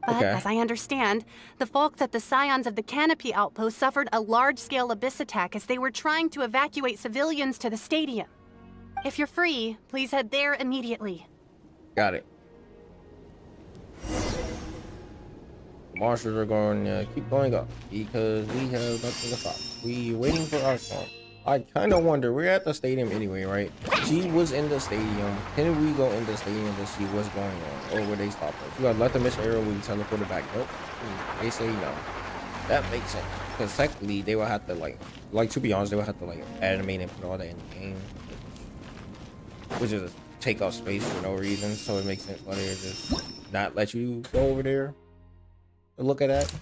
But Okay. as I understand, the folks at the Scions of the Canopy outpost suffered a large-scale abyss attack as they were trying to evacuate civilians to the stadium. If you're free, please head there immediately. Got it. The monsters are going to keep going up because we have nothing to stop. We waiting for Archon. I kind of wonder, we're at the stadium anyway, right? She was in the stadium. Can we go in the stadium to see what's going on? Or would they stop us? We gotta let the mission arrow, we teleported back. Nope. They say no. That makes sense. Because technically, they would have to like to be honest, they would have to like animate and put all that in the game. Which is take up space for no reason. So it makes sense why they just not let you go over there and look at that.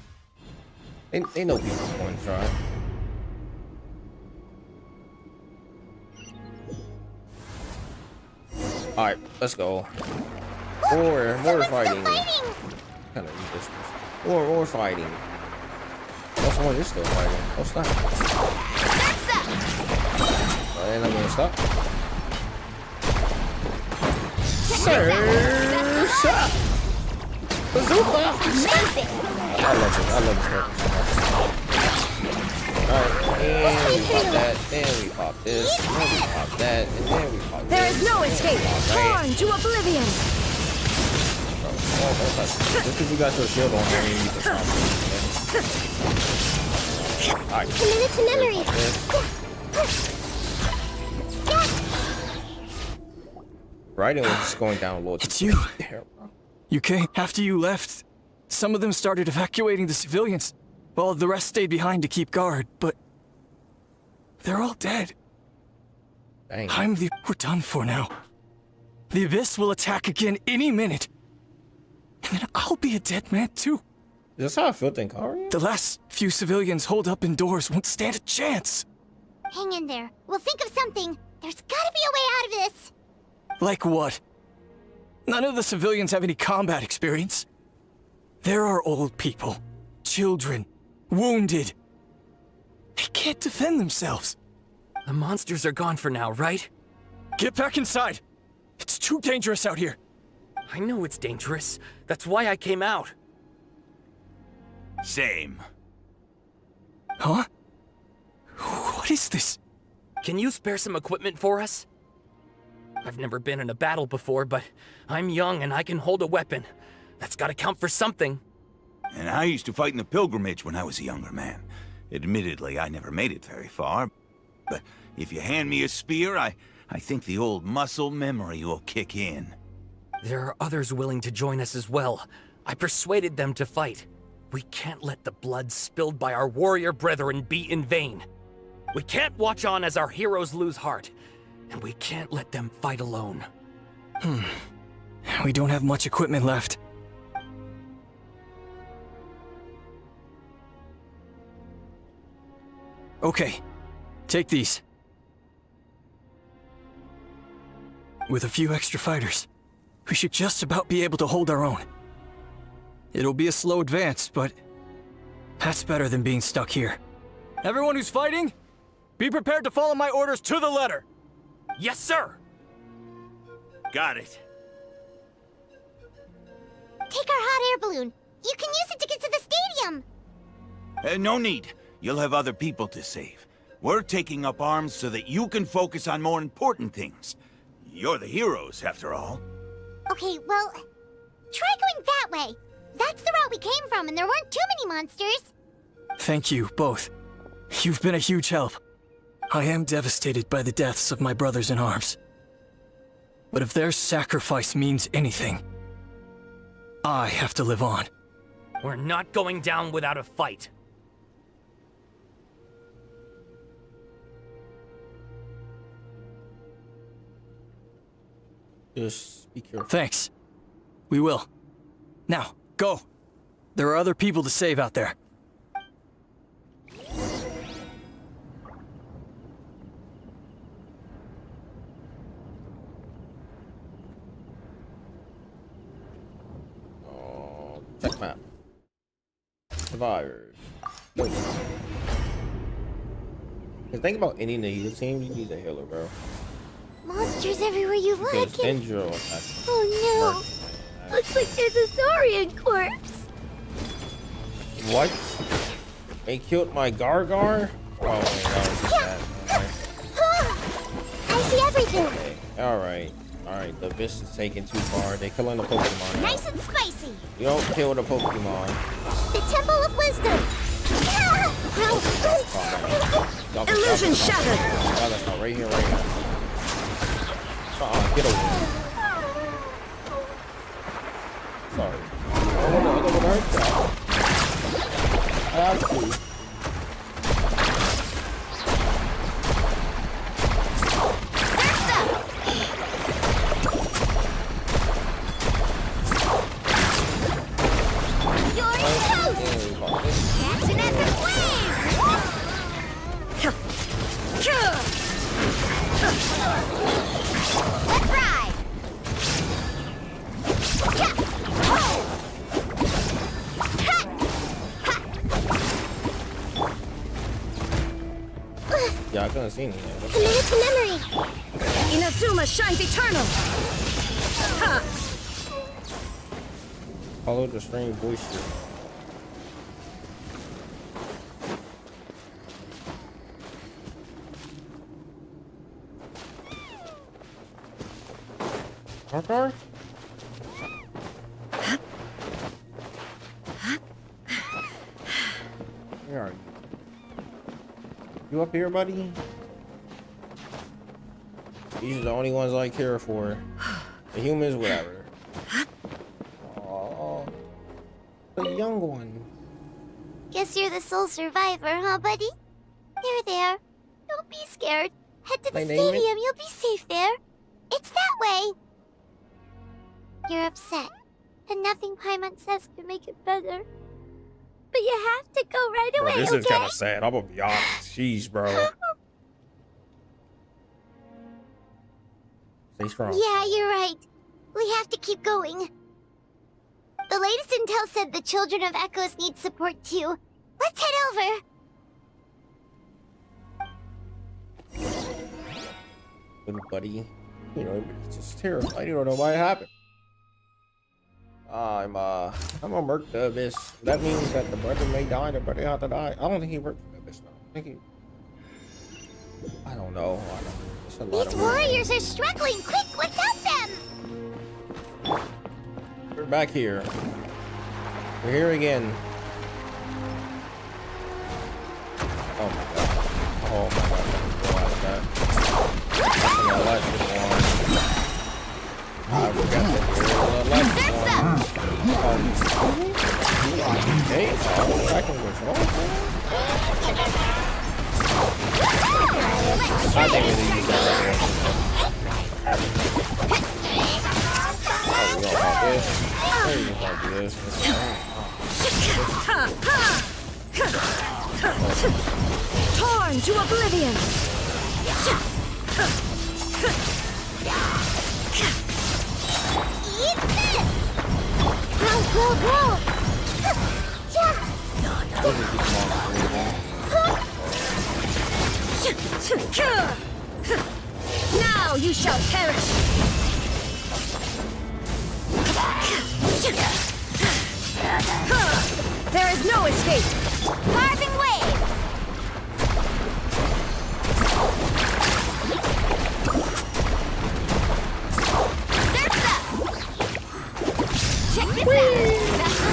They know people are going to try. All right, let's go. More fighting. Kind of resistance. More fighting. Oh, someone is still fighting. Oh, stop. And I'm gonna stop. Sir, shot. Bazooka. I love this character so much. Alright, and we pop that, then we pop this, then we pop that, and then we pop There this. is no escape. Torn to oblivion. Just because you got your shield on there, you need to stop it. Alright. Commit to memory. Raiden was just going down a little. It's you. You came after you left. Some of them started evacuating the civilians, while the rest stayed behind to keep guard, but they're all dead. Dang. We're done for now. The Abyss will attack again any minute. And then I'll be a dead man too. Is this how I felt in Kari? The last few civilians holed up indoors won't stand a chance. Hang in there. We'll think of something. There's gotta be a way out of this. Like what? None of the civilians have any combat experience. There are old people, children, wounded. They can't defend themselves. The monsters are gone for now, right? Get back inside. It's too dangerous out here. I know it's dangerous. That's why I came out. Same. Huh? What is this? Can you spare some equipment for us? I've never been in a battle before, but I'm young and I can hold a weapon. That's gotta count for something. And I used to fight in the pilgrimage when I was a younger man. Admittedly, I never made it very far. But if you hand me a spear, I think the old muscle memory will kick in. There are others willing to join us as well. I persuaded them to fight. We can't let the blood spilled by our warrior brethren be in vain. We can't watch on as our heroes lose heart. And we can't let them fight alone. We don't have much equipment left. Okay, take these. With a few extra fighters, we should just about be able to hold our own. It'll be a slow advance, but that's better than being stuck here. Everyone who's fighting, be prepared to follow my orders to the letter. Yes, sir! Got it. Take our hot air balloon. You can use it to get to the stadium. No need. You'll have other people to save. We're taking up arms so that you can focus on more important things. You're the heroes, after all. Okay, well, try going that way. That's the route we came from, and there weren't too many monsters. Thank you, both. You've been a huge help. I am devastated by the deaths of my brothers in arms. But if their sacrifice means anything, I have to live on. We're not going down without a fight. Just be careful. Thanks. We will. Now, go. There are other people to save out there. Check map. Survivors. The thing about any Nahida team, you need a healer, bro. Monsters everywhere you look. Because Endro Oh no! Looks like there's a Saurian corpse. What? They killed my Gargar? Oh, wait, that was just that. I see everything. Okay. Alright. Alright, the bitch is taking too far. They're killing the Pokemon now. Nice and spicy. You don't kill the Pokemon. The Temple of Wisdom. Illusion shattered. Oh, that's not right here, right now. Get over here. Sorry. I don't want to hurt that. I have to. You're toast. Catch an epic wave. Let's ride. Yeah, I couldn't see anything. Committed to memory. Inazuma shines eternal. Ha. Follow the strange voices. Gargar? Where are you? You up here, buddy? These are the only ones I care for. The humans, whatever. Oh, the young one. Guess you're the sole survivor, huh, buddy? There. Don't be scared. Head to the My name is- stadium. You'll be safe there. It's that way. You're upset, and nothing Paimon says can make it better. But you have to go right Bro, away, this okay? is kind of sad. I'm gonna be honest. Jeez, bro. Stay strong. Yeah, you're right. We have to keep going. The latest intel said the Children of Echoes need support too. Let's head over. Little buddy. You know, it's just terrified. You don't know why it happened. I'm gonna murk the abyss. That means that the brother may die, the brother have to die. I don't think he worked for the abyss though. I think he... I don't know. It's a lot These of work. warriors are struggling. Quick, let's help them. We're back here. We're here again. Oh my god. Oh my god. I realized that. No, that's just one. I forgot that there was a left one. Hey, I can go wrong. I think we need to use that right there. Oh, we gonna pop this. There you go, pop this. Torn to oblivion. Eat this! Go! Now you shall perish! There is no escape! Carving waves! Check this out! Best of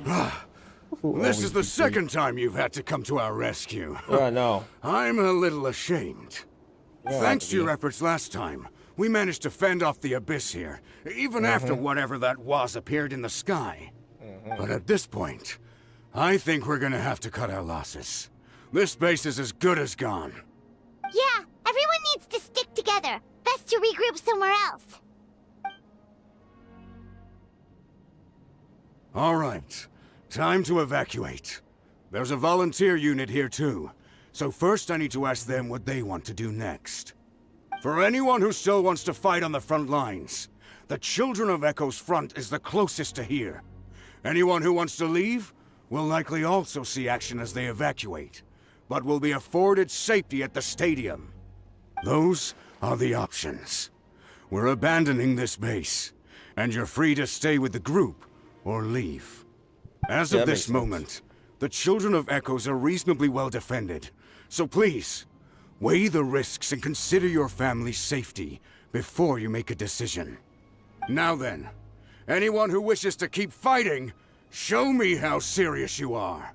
luck! This is the second time you've had to come to our rescue. Yeah, I know. I'm a little ashamed. Thanks to your efforts last time, we managed to fend off the abyss here, even after whatever that was appeared in the sky. But at this point, I think we're gonna have to cut our losses. This base is as good as gone. Yeah, everyone needs to stick together. Best to regroup somewhere else. All right, time to evacuate. There's a volunteer unit here too, so first I need to ask them what they want to do next. For anyone who still wants to fight on the front lines, the Children of Echo's front is the closest to here. Anyone who wants to leave will likely also see action as they evacuate, but will be afforded safety at the stadium. Those are the options. We're abandoning this base, and you're free to stay with the group or leave. As of this moment, the Children of Echoes are reasonably well defended, so please, weigh the risks and consider your family's safety before you make a decision. Now then, anyone who wishes to keep fighting, show me how serious you are.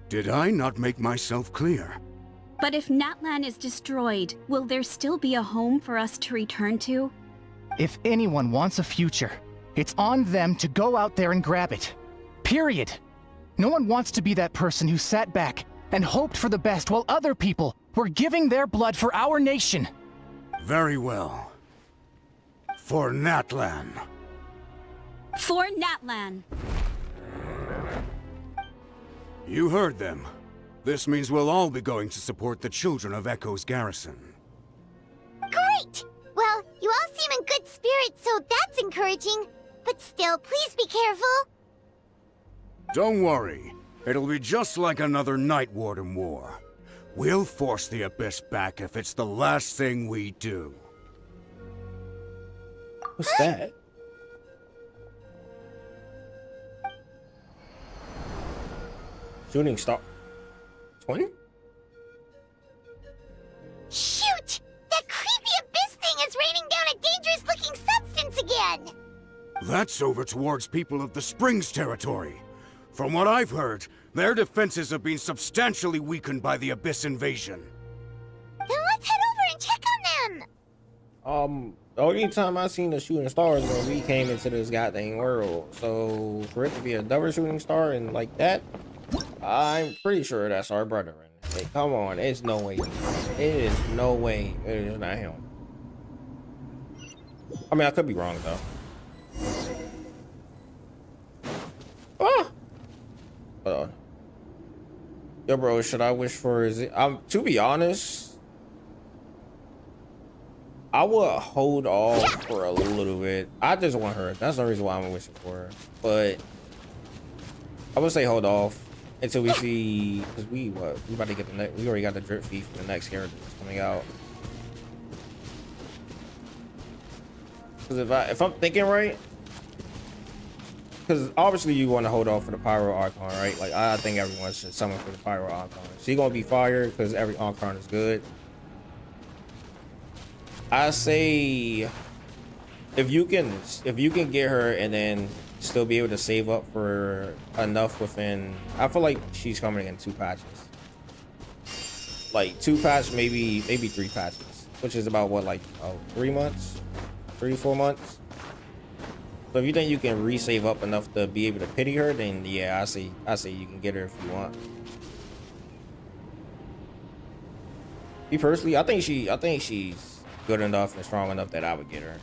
Did I not make myself clear? But if Natlan is destroyed, will there still be a home for us to return to? If anyone wants a future, it's on them to go out there and grab it. Period. No one wants to be that person who sat back and hoped for the best while other people were giving their blood for our nation. Very well. For Natlan. For Natlan. You heard them. This means we'll all be going to support the Children of Echo's garrison. Great! Well, you all seem in good spirits, so that's encouraging. But still, please be careful. Don't worry. It'll be just like another Night Warden war. We'll force the Abyss back if it's the last thing we do. What's that? Shooting star. Twin? Shoot! That creepy abyss thing is raining down a dangerous-looking substance again! That's over towards people of the Springs territory. From what I've heard, their defenses have been substantially weakened by the Abyss invasion. Then let's head over and check on them! The only time I seen the shooting stars when we came into this goddamn world. So for it to be a double shooting star and like that, I'm pretty sure that's our brother. Hey, come on, it's no way. It is no way it is not him. I mean, I could be wrong though. Ah! Yo, bro, should I wish for his? To be honest, I would hold off for a little bit. I just want her. That's the reason why I'm wishing for her. But I would say hold off until we see, because we about to get the next. We already got the drip feed for the next character that's coming out. Because if I'm thinking right, because obviously you want to hold off for the Pyro Archon, right? Like I think everyone should summon for the Pyro Archon. She's gonna be fire because every Archon is good. I say if you can get her and then still be able to save up for enough within, I feel like she's coming in 2 patches. Like 2 patches, maybe 3 patches, which is about what, like 3 months, 3-4 months. So if you think you can resave up enough to be able to pity her, then yeah, I say you can get her if you want. Me personally, I think she's good enough and strong enough that I would get her.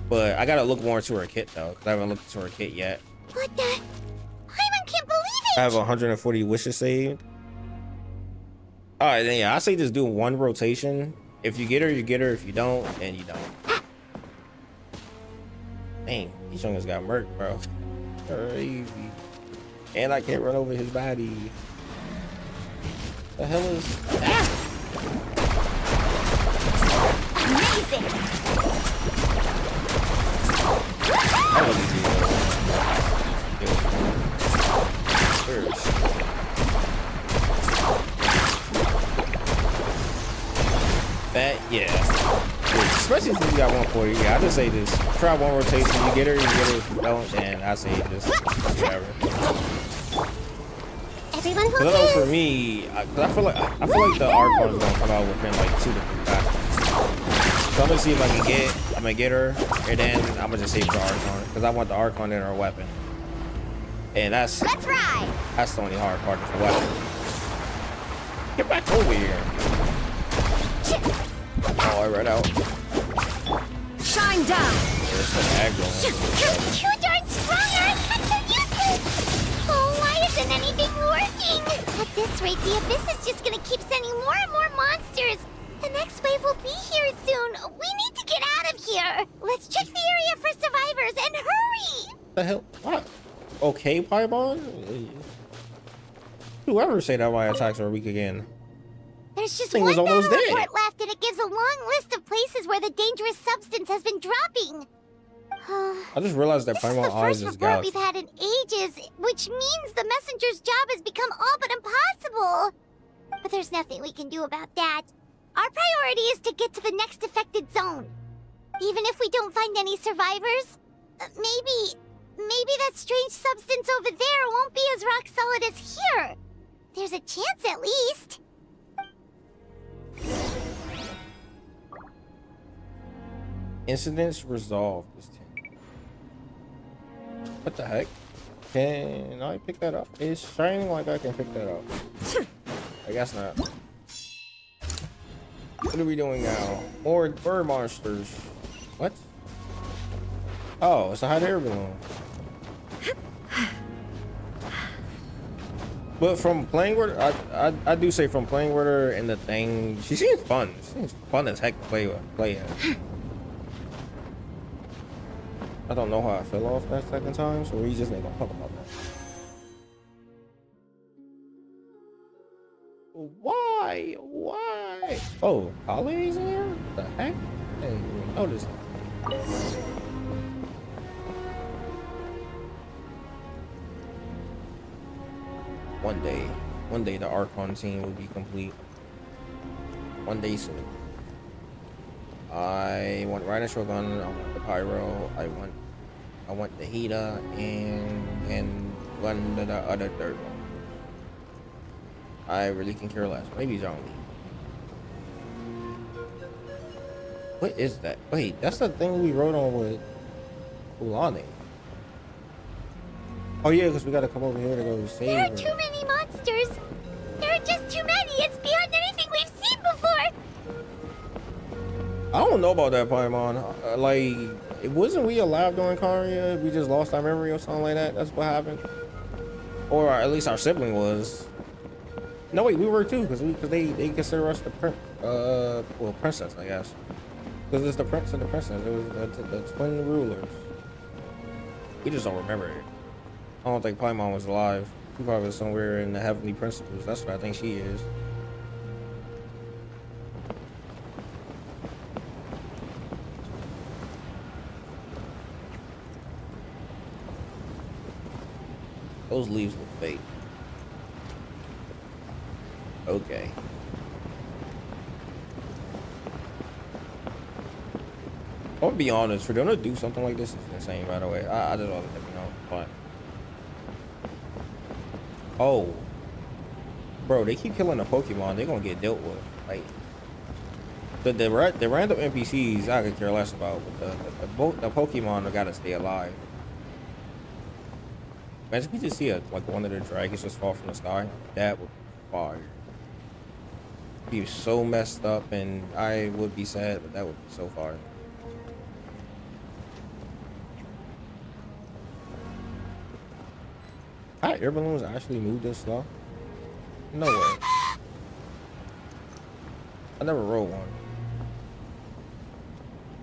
But I gotta look more into her kit though, because I haven't looked into her kit yet. What the? Paimon can't believe it! I have 140 wishes saved. Alright, then yeah, I say just do 1 rotation. If you get her, you get her. If you don't, then you don't. Dang, these youngins got murked, bro. Crazy. And I can't run over his body. The hell is that? Amazing! That, yeah. Especially if you got 140. Yeah, I just say this. Try 1 rotation. You get her, if you don't, and I say just whatever. Everyone Cause I know for me, I feel like the Archon's gonna come out within like 2 different packs. So I'm gonna see if I can get her, and then I'm gonna just save the Archon because I want the Archon in her weapon. And that's the only hard part is the weapon. Get back over here. Oh, I read out. Shine down. There's some aggro. You're too darn strong, I'm so useless. Oh, why isn't anything working? At this rate, the Abyss is just gonna keep sending more and more monsters. The next wave will be here soon. We need to get out of here. Let's check the area for survivors and hurry. The hell? What? Okay, Paimon? Whoever say that my attacks are weak again? There's just Thing one was almost battle dead. report left, and it gives a long list of places where the dangerous substance has been dropping. I just realized that This is Paimon the eyes first is report galaxy. we've had in ages, which means the messenger's job has become all but impossible. But there's nothing we can do about that. Our priority is to get to the next affected zone. Even if we don't find any survivors, maybe that strange substance over there won't be as rock solid as here. There's a chance at least. Incidents resolved. What the heck? Can I pick that up? It's shining like I can pick that up. I guess not. What are we doing now? More bird monsters. What? Oh, it's a hot air balloon. But from playing with her, I do say from playing with her and the thing, she seems fun. She seems fun as heck to play as. I don't know how I fell off that second time, so we just ain't gonna talk about that. Why? Why? Oh, Holly's in here? What the heck? I didn't even notice that. One day the Archon team will be complete. One day soon. I want Rider Shogun, I want the Pyro, I want the Hida, and one of the other third one. I really can care less. Maybe Zhongli. What is that? Wait, that's the thing we wrote on with Ulane. Oh yeah, because we gotta come over here to go save There her. are too many monsters. There are just too many. It's beyond anything we've seen before. I don't know about that, Paimon. Like, wasn't we alive during Karia? We just lost our memory or something like that? That's what happened. Or at least our sibling was. No, wait, we were too, because they consider us the princess, I guess. Because it's the prince and the princess. It was the twin rulers. We just don't remember it. I don't think Paimon was alive. She probably was somewhere in the Heavenly Principles. That's what I think she is. Those leaves look fake. Okay. I'll be honest, for them to do something like this is insane, by the way. I just want to let you know, but... Oh. Bro, they keep killing the Pokemon, they're gonna get dealt with. Like... The random NPCs, I could care less about, but the Pokemon gotta stay alive. Imagine if we just see like one of the dragons just fall from the sky. That would be fire. Be so messed up, and I would be sad, but that would be so fire. Hot air balloons actually move this slow? No way. I never rode one.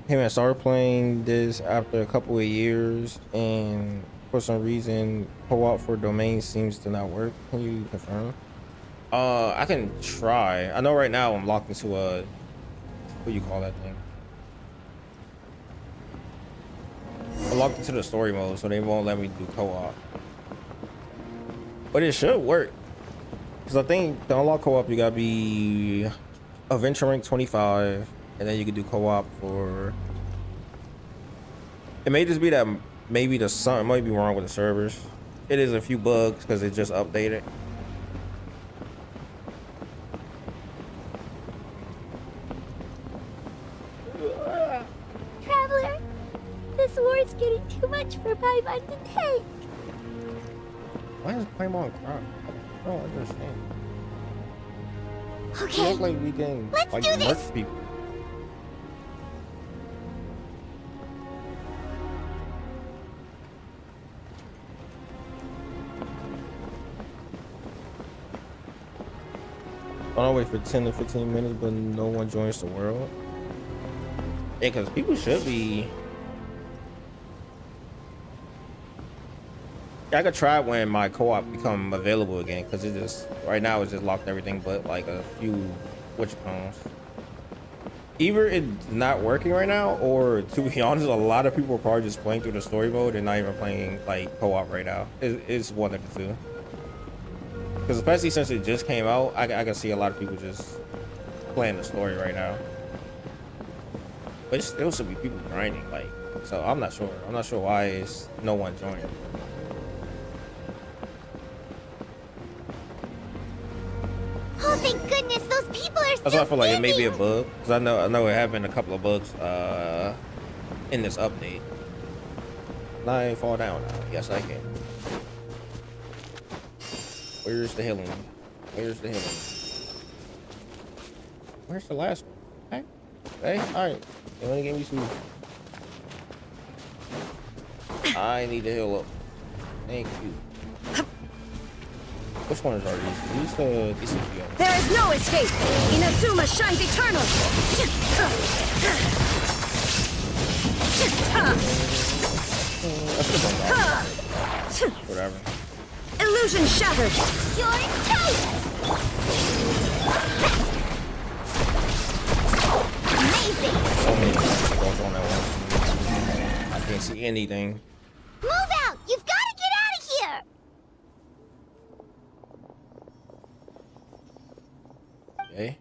Hey man, I started playing this after a couple of years, and for some reason, co-op for domain seems to not work. Can you confirm? I can try. I know right now I'm locked into a, what do you call that thing? I'm locked into the story mode, so they won't let me do co-op. But it should work. Because I think to unlock co-op, you gotta be adventure rank 25, and then you can do co-op for... It may just be that maybe something might be wrong with the servers. It is a few bugs because it just updated. This war's getting too much for Paimon to take. Why is Paimon crying? I don't understand. Okay. It looks like we can Let's like do murder this. people. I'll wait for 10 to 15 minutes, but no one joins the world. Yeah, because people should be. Yeah, I could try when my co-op become available again, because it just right now it's just locked everything but like a few whatchamacallits. Either it's not working right now, or to be honest, a lot of people are probably just playing through the story mode and not even playing like co-op right now. It's one of the two. Because especially since it just came out, I can see a lot of people just playing the story right now. But it still should be people grinding, like, so I'm not sure. I'm not sure why is no one joining. Oh, thank goodness, those people are That's why I feel like it may be a bug. Because I know it have been a couple of bugs in this update. Now I ain't fall down now. Yes, I can. Where's the healing? Where's the healing? Where's the last one? Hey, alright. You wanna give me some? I need to heal up. Thank you. Which one is are these? These are the There is no escape! Inazuma shines eternal! Whatever. Illusion shattered! You're toast! Amazing! So many things on that one. I can't see anything. Move out! You've got to get out of here! Okay.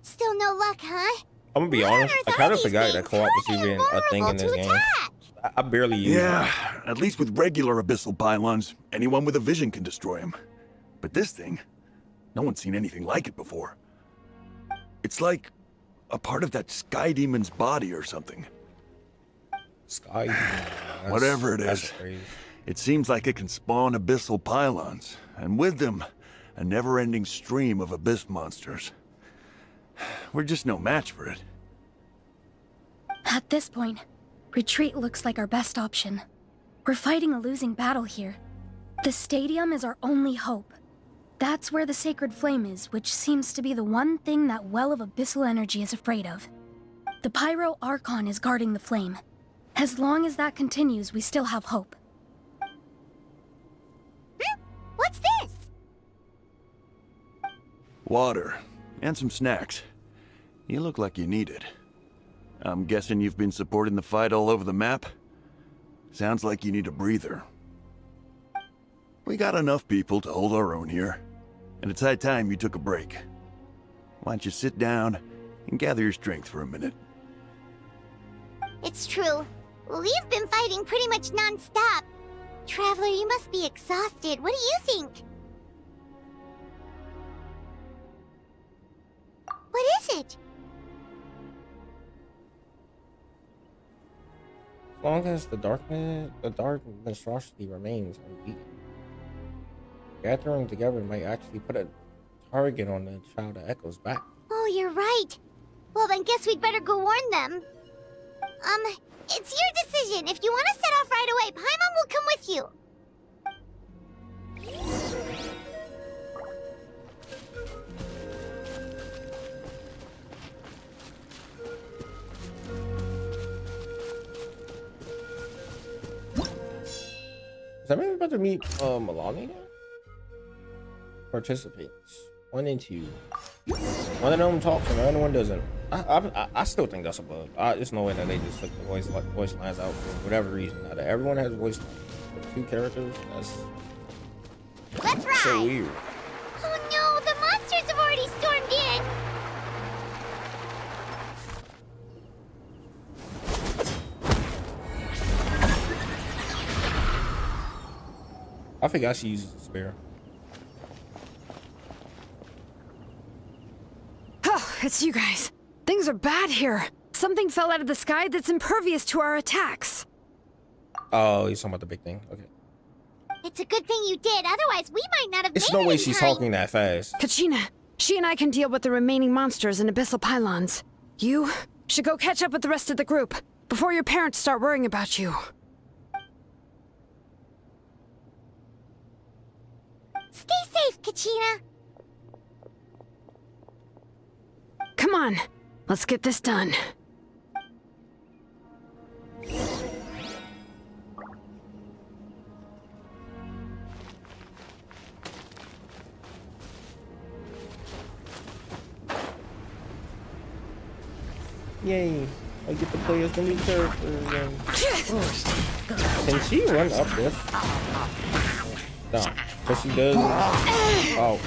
Still no luck, huh? I'm gonna be honest. I kind of forgot that co-op was even a thing in this game. I barely use Yeah, it. at least with regular abyssal pylons, anyone with a vision can destroy them. But this thing, no one's seen anything like it before. It's like a part of that sky demon's body or something. Sky demon. Whatever it is, it seems like it can spawn abyssal pylons, and with them, a never-ending stream of abyss monsters. We're just no match for it. At this point, retreat looks like our best option. We're fighting a losing battle here. The stadium is our only hope. That's where the sacred flame is, which seems to be the one thing that well of abyssal energy is afraid of. The pyro Archon is guarding the flame. As long as that continues, we still have hope. What's this? Water, and some snacks. You look like you need it. I'm guessing you've been supporting the fight all over the map? Sounds like you need a breather. We got enough people to hold our own here, and it's high time you took a break. Why don't you sit down and gather your strength for a minute? It's true. We've been fighting pretty much non-stop. Traveler, you must be exhausted. What do you think? What is it? As long as the dark monstrosity remains unbeaten. Gathering together might actually put a target on the child that echoes back. Oh, you're right. Well, then guess we'd better go warn them. It's your decision. If you want to set off right away, Paimon will come with you. Is that maybe about to meet Milani now? Participants 1 and 2. One of them talks and the other one doesn't. I still think that's a bug. There's no way that they just took the voice lines out for whatever reason. Now that everyone has voice lines for 2 characters, Let's ride. so weird. Oh no, the monsters have already stormed in. I forgot she uses the spear. Oh, it's you guys. Things are bad here. Something fell out of the sky that's impervious to our attacks. Oh, he's talking about the big thing. Okay. It's a good thing you did, otherwise we might not have It's made no it way in she's time. talking that fast. Kachina, she and I can deal with the remaining monsters and abyssal pylons. You should go catch up with the rest of the group before your parents start worrying about you. Stay safe, Kachina. Come on, let's get this done. Yay! I get to play as the new character again. Can she run up this? No, but she does. Oh,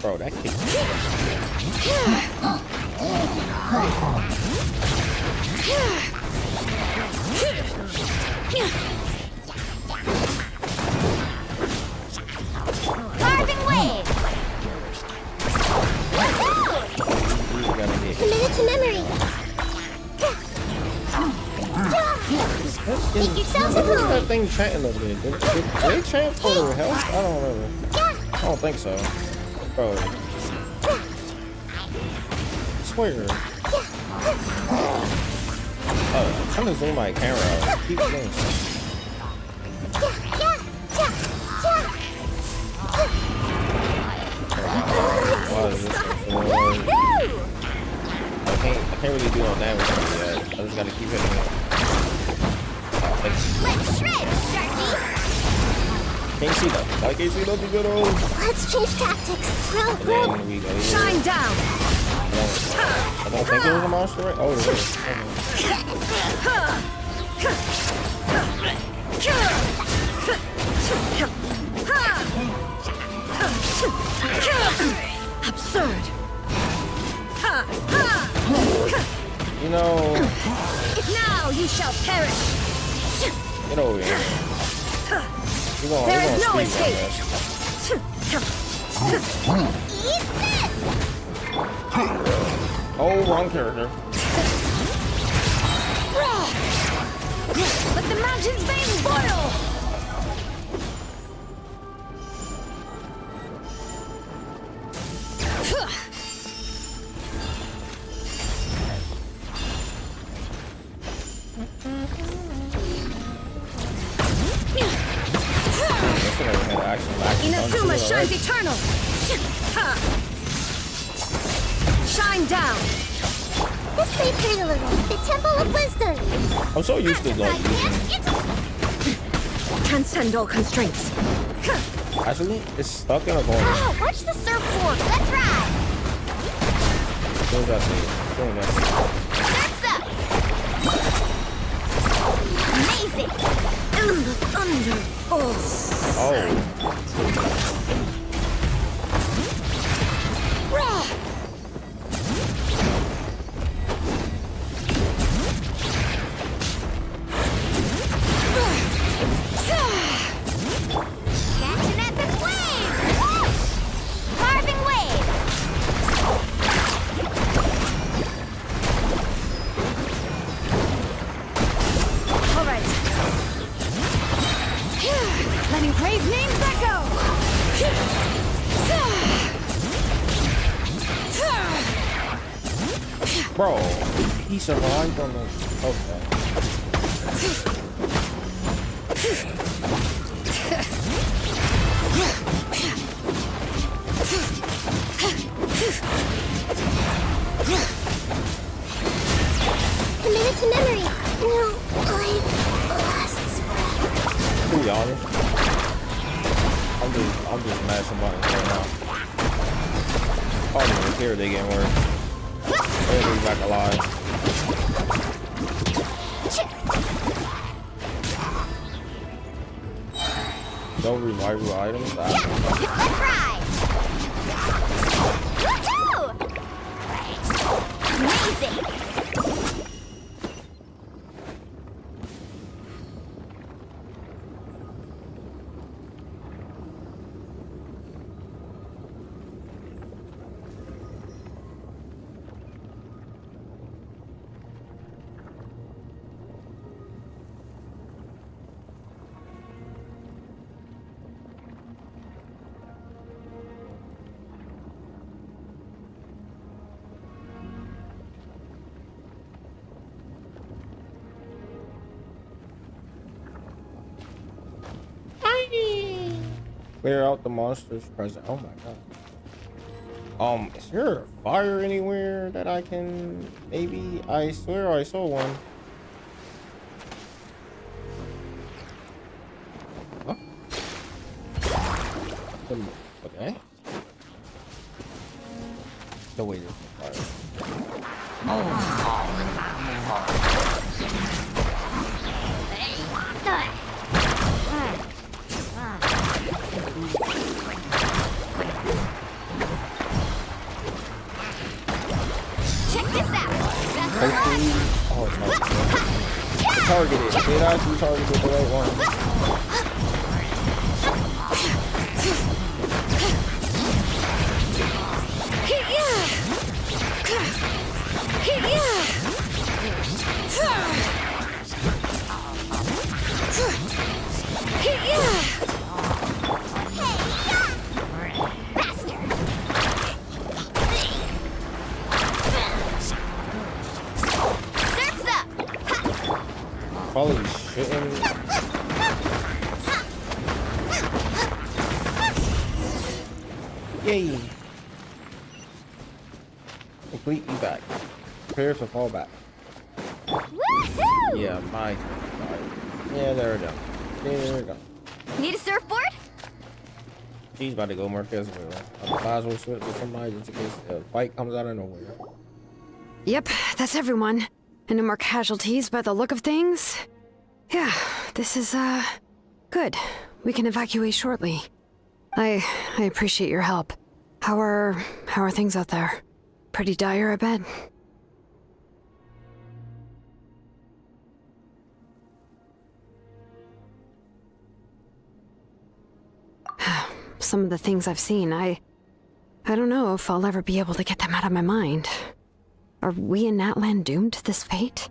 bro, that kick. Carving wave. Committed to memory. Make yourselves a What's that move. thing chanting over there? Did they chant for her health? I don't know. I don't think so. Bro. I swear. Oh, I'm trying to zoom my camera out. Keep doing stuff. What is this for? I can't really do no damage to it yet. I just gotta keep hitting it. Let's shred, Sharky. Can't see though. I can't see nothing good on. Let's change tactics. And then we go. Shine down. I don't think it was a monster, right? Oh, it is. Absurd. You know. Now you shall perish. Get over here. There is no escape. Oh, wrong character. Let the mountain's veins boil. Inazuma shines eternal. Shine down. This may hurt a little. The Temple of Wisdom. I'm so used to like. Transcend all constraints. Actually, it's stuck in a corner. Oh, watch the surfboard. Let's ride. Don't got it. Don't got it. Surf's up. Amazing. And the thunder falls. Oh. Catch an epic wave. Carving wave. All right. Letting brave names echo. Bro, he survived on the. Okay. Committed to memory. No, life lasts forever. To be honest, I'm just mashing buttons right now. I don't even care if they get worse. They'll be back alive. No revival items. Let's ride. Woohoo! Amazing. Clear out the monsters present. Oh my god. Is there a fire anywhere that I can maybe? I swear I saw one. Huh? Okay. No way, there's no fire. Check this out. Hopefully, oh, it's not targeted. Did I actually target the right one? Probably shouldn't. Yay! Complete evac. Prepare to fall back. Yeah, my. Yeah, there we go. There we go. Need a surfboard? She's about to go mark as well. I might as well switch with somebody just in case the fight comes out of nowhere. Yep, that's everyone. And no more casualties by the look of things. Yeah, this is, good. We can evacuate shortly. I appreciate your help. How are things out there? Pretty dire, I bet. Some of the things I've seen, I don't know if I'll ever be able to get them out of my mind. Are we in Natlan doomed to this fate?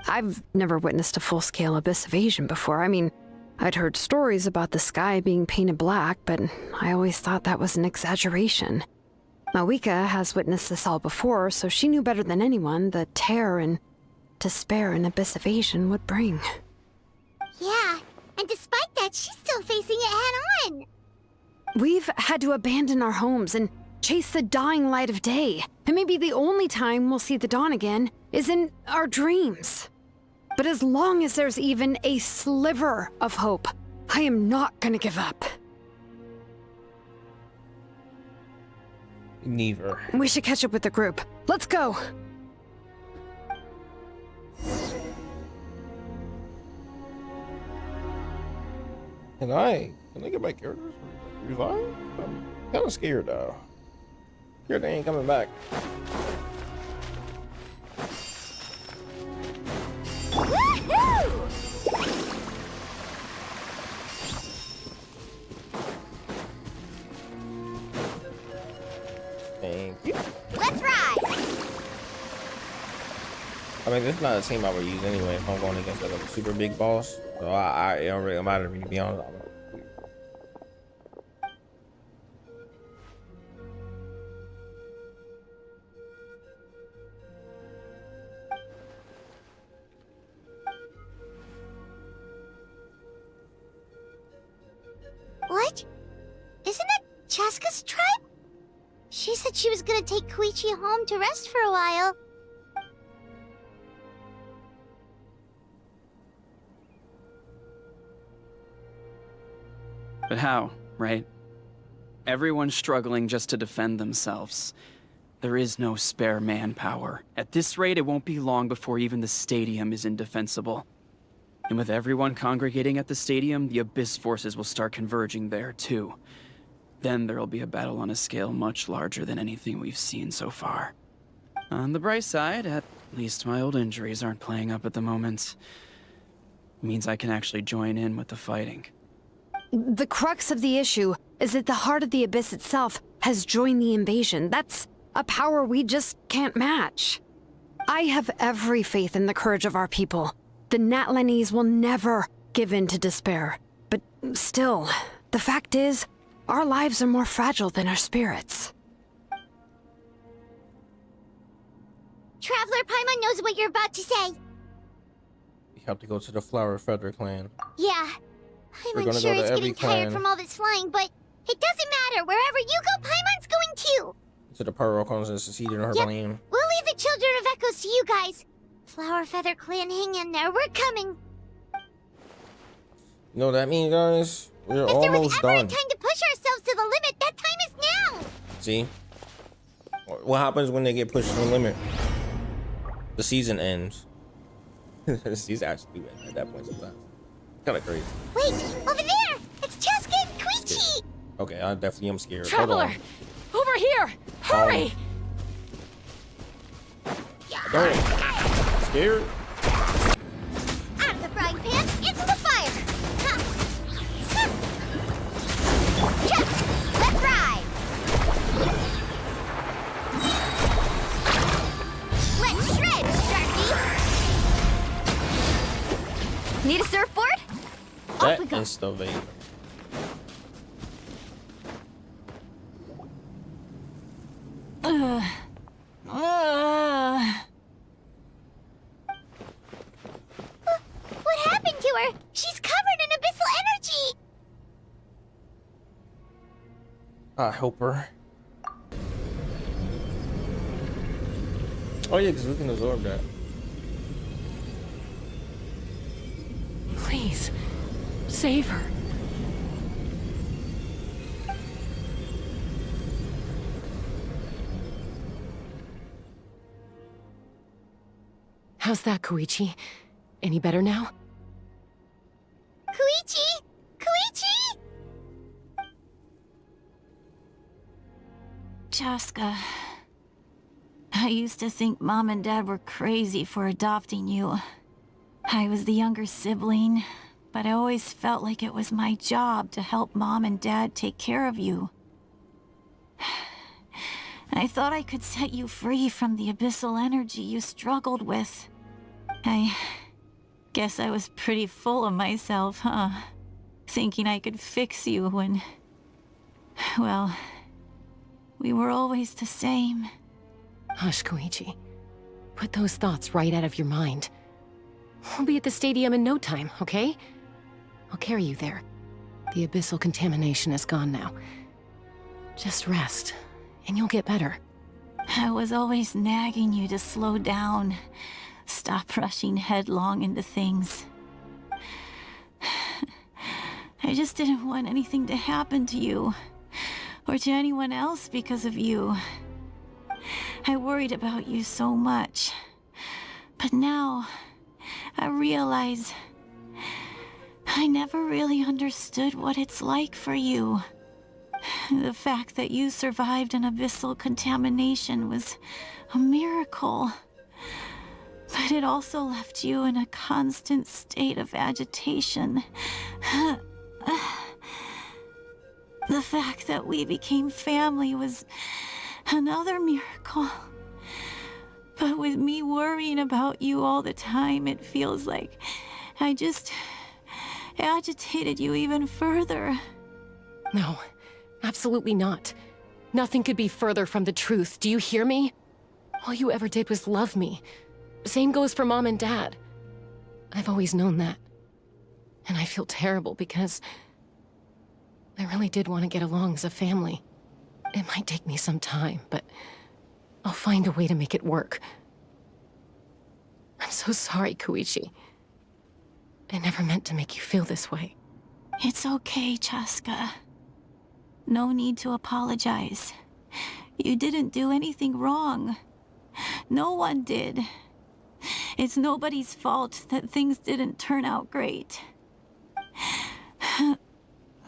I've never witnessed a full-scale abyss invasion before. I mean, I'd heard stories about the sky being painted black, but I always thought that was an exaggeration. Mawika has witnessed this all before, so she knew better than anyone the terror and despair an abyss invasion would bring. Yeah, and despite that, she's still facing it head-on. We've had to abandon our homes and chase the dying light of day. And maybe the only time we'll see the dawn again is in our dreams. But as long as there's even a sliver of hope, I am not gonna give up. Neither. We should catch up with the group. Let's go! Can I get my characters revived? I'm kind of scared though. Scared they ain't coming back. Thank you. Let's ride! I mean, this is not a team I would use anyway if I'm going against like a super big boss. So it don't really matter to me, to be honest. What? Isn't that Chaska's tribe? She said she was gonna take Koichi home to rest for a while. But how, right? Everyone's struggling just to defend themselves. There is no spare manpower. At this rate, it won't be long before even the stadium is indefensible. And with everyone congregating at the stadium, the Abyss forces will start converging there, too. Then there'll be a battle on a scale much larger than anything we've seen so far. On the bright side, at least my old injuries aren't playing up at the moment. It means I can actually join in with the fighting. The crux of the issue is that the heart of the Abyss itself has joined the invasion. That's a power we just can't match. I have every faith in the courage of our people. The Natlanese will never give in to despair. But still, the fact is, our lives are more fragile than our spirits. Traveler Paimon knows what you're about to say. You have to go to the Flower Feather clan. Yeah. I'm We're gonna unsure go to it's every getting tired clan. from all this flying, but It doesn't matter. Wherever you go, Paimon's going too. So the pearl comes and succeeded in her plan. We'll leave the Children of Echoes to you guys. Flower Feather Clan, hang in there. We're coming. You know what that means, guys? We're If there was almost ever a done. time to push ourselves to the limit, that time is now. See? What happens when they get pushed to the limit? The season ends. The season actually do end at that point sometimes. Kind of crazy. Wait, over there! It's Cheska and Koichi! Okay, I definitely am scared. Traveler! Hold Over here! Hurry! on. Scared? Out of the frying pan, into the fire! Ha. Ha. Yes, let's ride! Let's shred, Sharky! Need a surfboard? That insta-vade. What happened to her? She's covered in abyssal energy! I help her. Oh yeah, because we can absorb that. Please, save her. How's that, Koichi? Any better now? Koichi! Koichi! Chaska, I used to think Mom and Dad were crazy for adopting you. I was the younger sibling, but I always felt like it was my job to help Mom and Dad take care of you. I thought I could set you free from the abyssal energy you struggled with. I guess I was pretty full of myself, huh? Thinking I could fix you when... well, we were always the same. Hush, Koichi. Put those thoughts right out of your mind. We'll be at the stadium in no time, okay? I'll carry you there. The abyssal contamination is gone now. Just rest, and you'll get better. I was always nagging you to slow down. Stop rushing headlong into things. I just didn't want anything to happen to you, or to anyone else because of you. I worried about you so much. But now, I realize I never really understood what it's like for you. The fact that you survived an abyssal contamination was a miracle. But it also left you in a constant state of agitation. The fact that we became family was another miracle. But with me worrying about you all the time, it feels like I just agitated you even further. No, absolutely not. Nothing could be further from the truth. Do you hear me? All you ever did was love me. Same goes for Mom and Dad. I've always known that. And I feel terrible because I really did want to get along as a family. It might take me some time, but I'll find a way to make it work. I'm so sorry, Koichi. I never meant to make you feel this way. It's okay, Chaska. No need to apologize. You didn't do anything wrong. No one did. It's nobody's fault that things didn't turn out great.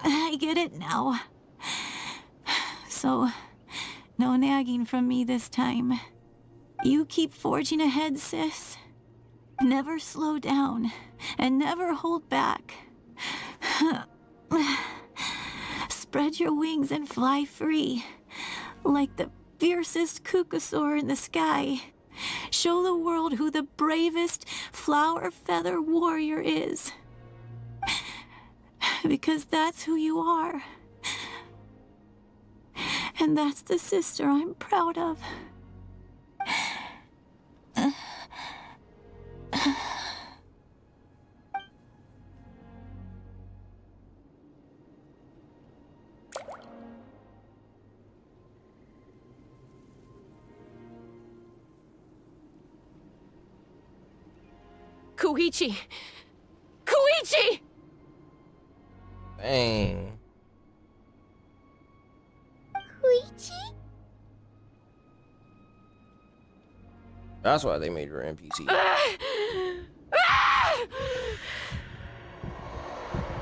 I get it now. So, no nagging from me this time. You keep forging ahead, sis. Never slow down, and never hold back. Spread your wings and fly free, like the fiercest kukasaur in the sky. Show the world who the bravest flower feather warrior is. Because that's who you are. And that's the sister I'm proud of. Koichi! Koichi! Dang. Koichi? That's why they made her NPC.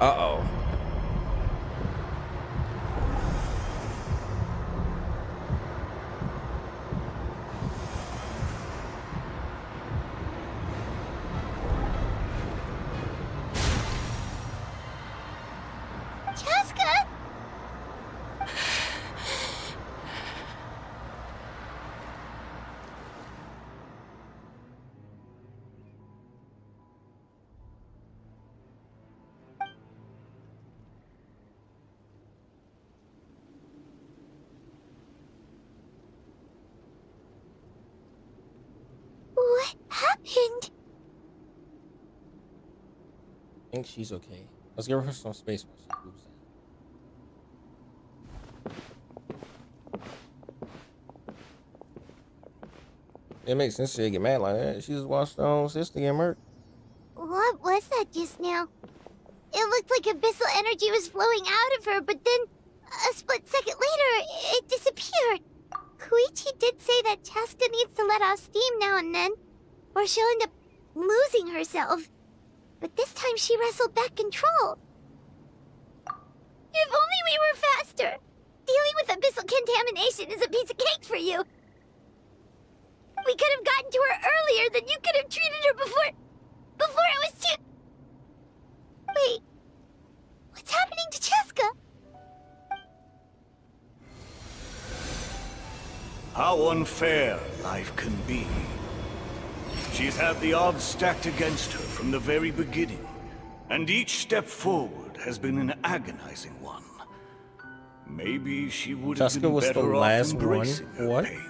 Uh-oh. Chaska? What happened? I think she's okay. Let's give her some space while she proves that. It makes sense to get mad like that. She just watched her own sister get murdered. What was that just now? It looked like abyssal energy was flowing out of her, but then a split second later, it disappeared. Koichi did say that Chaska needs to let off steam now and then, or she'll end up losing herself. But this time she wrestled back control. If only we were faster! Dealing with abyssal contamination is a piece of cake for you. We could have gotten to her earlier, then you could have treated her before it was too... Wait, what's happening to Chaska? How unfair life can be. She's had the odds stacked against her from the very beginning, and each step forward has been an agonizing one. Maybe she would have Chaska been was the better off last embracing one. her What? pain.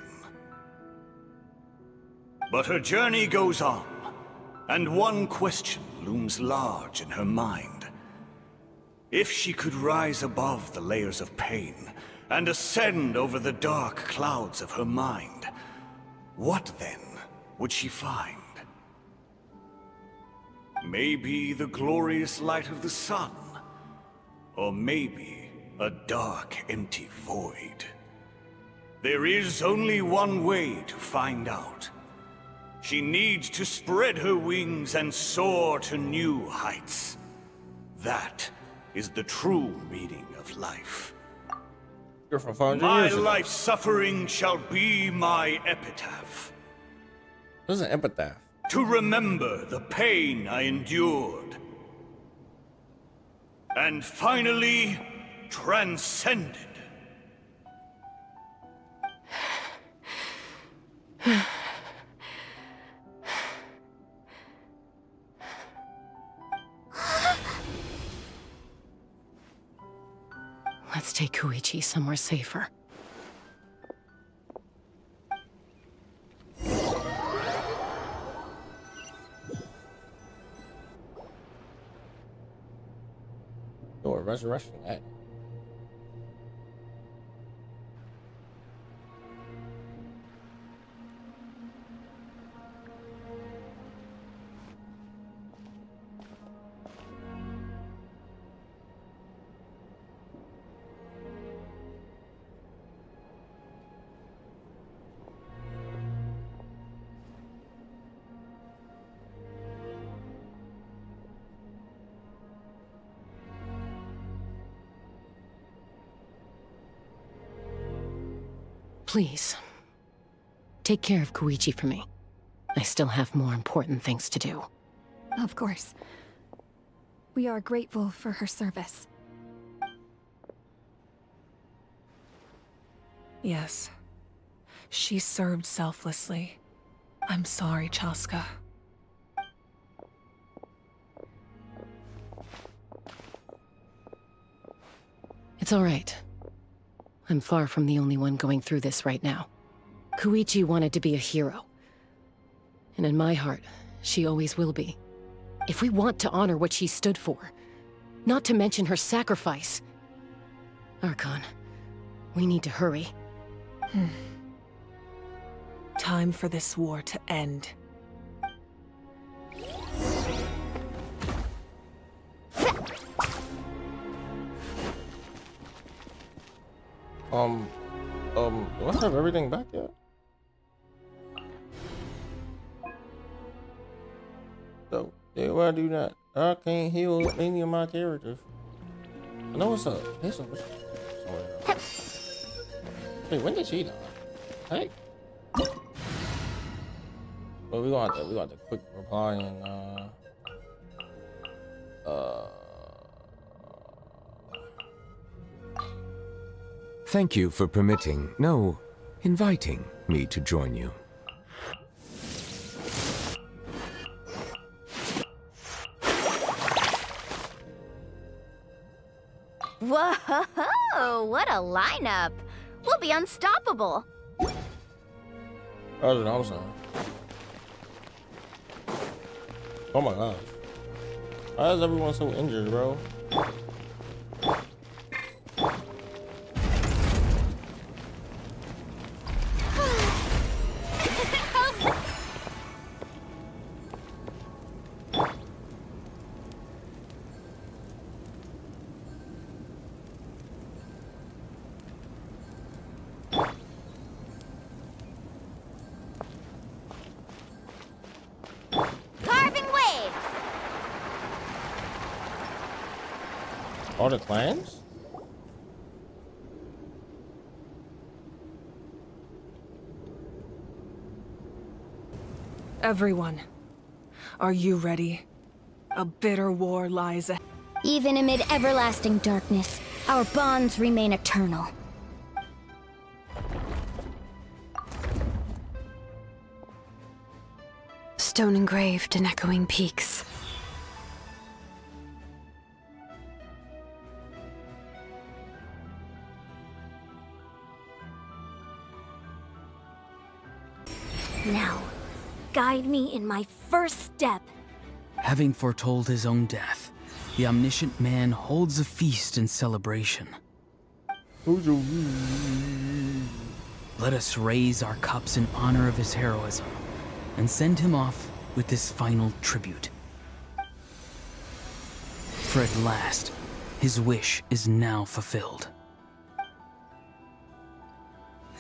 But her journey goes on, and one question looms large in her mind. If she could rise above the layers of pain and ascend over the dark clouds of her mind, what then would she find? Maybe the glorious light of the sun, or maybe a dark, empty void. There is only one way to find out. She needs to spread her wings and soar to new heights. That is the true meaning of life. You're from 500 My years ago. life suffering shall be my epitaph. What is an epitaph? To remember the pain I endured. And finally, transcended. Let's take Koichi somewhere safer. Oh, a resurrection. Please, take care of Koichi for me. I still have more important things to do. Of course. We are grateful for her service. Yes. She served selflessly. I'm sorry, Chaska. It's all right. I'm far from the only one going through this right now. Koichi wanted to be a hero. And in my heart, she always will be. If we want to honor what she stood for, not to mention her sacrifice. Archon, we need to hurry. Time for this war to end. Do I have everything back yet? So, yeah, why do that? I can't heal any of my characters. I know what's up. Here's some. Wait, when did she die? Hey. Well, we got the quick reply and Thank you for inviting me to join you. Whoa, what a lineup. We'll be unstoppable. That's what I'm saying. Oh my gosh. Why is everyone so injured, bro? All the clans? Everyone, are you ready? A bitter war lies ahead. Even amid everlasting darkness, our bonds remain eternal. Stone engraved in echoing peaks. Now, guide me in my first step. Having foretold his own death, the omniscient man holds a feast in celebration. Let us raise our cups in honor of his heroism and send him off with this final tribute. For at last, his wish is now fulfilled.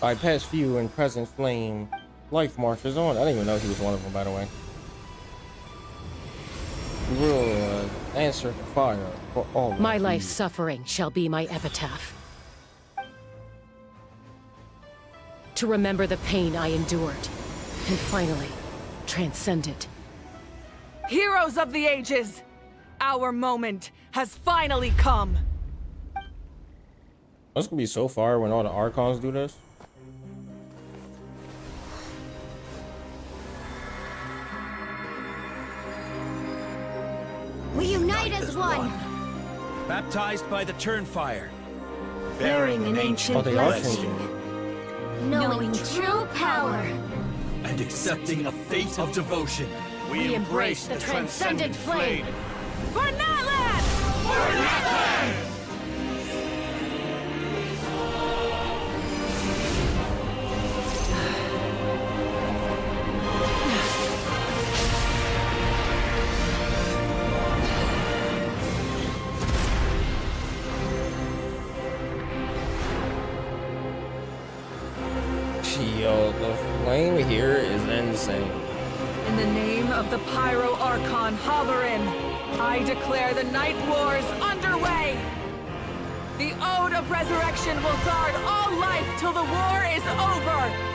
I pass few and present flame. Life marches on. I didn't even know he was one of them, by the way. We will answer the fire for all. My life's suffering shall be my epitaph. To remember the pain I endured, and finally, transcend it. Heroes of the ages! Our moment has finally come! That's gonna be so far when all the Archons do this. We unite as one! Baptized by the Turnfire. Bearing an ancient blessing. Knowing true power. And accepting a fate of devotion. We embrace the transcendent flame. For Natlan! For Natlan! Yo, the flame here is insane. In the name of the Pyro Archon Halloran, I declare the Night Wars underway! The Ode of Resurrection will guard all life till the war is over!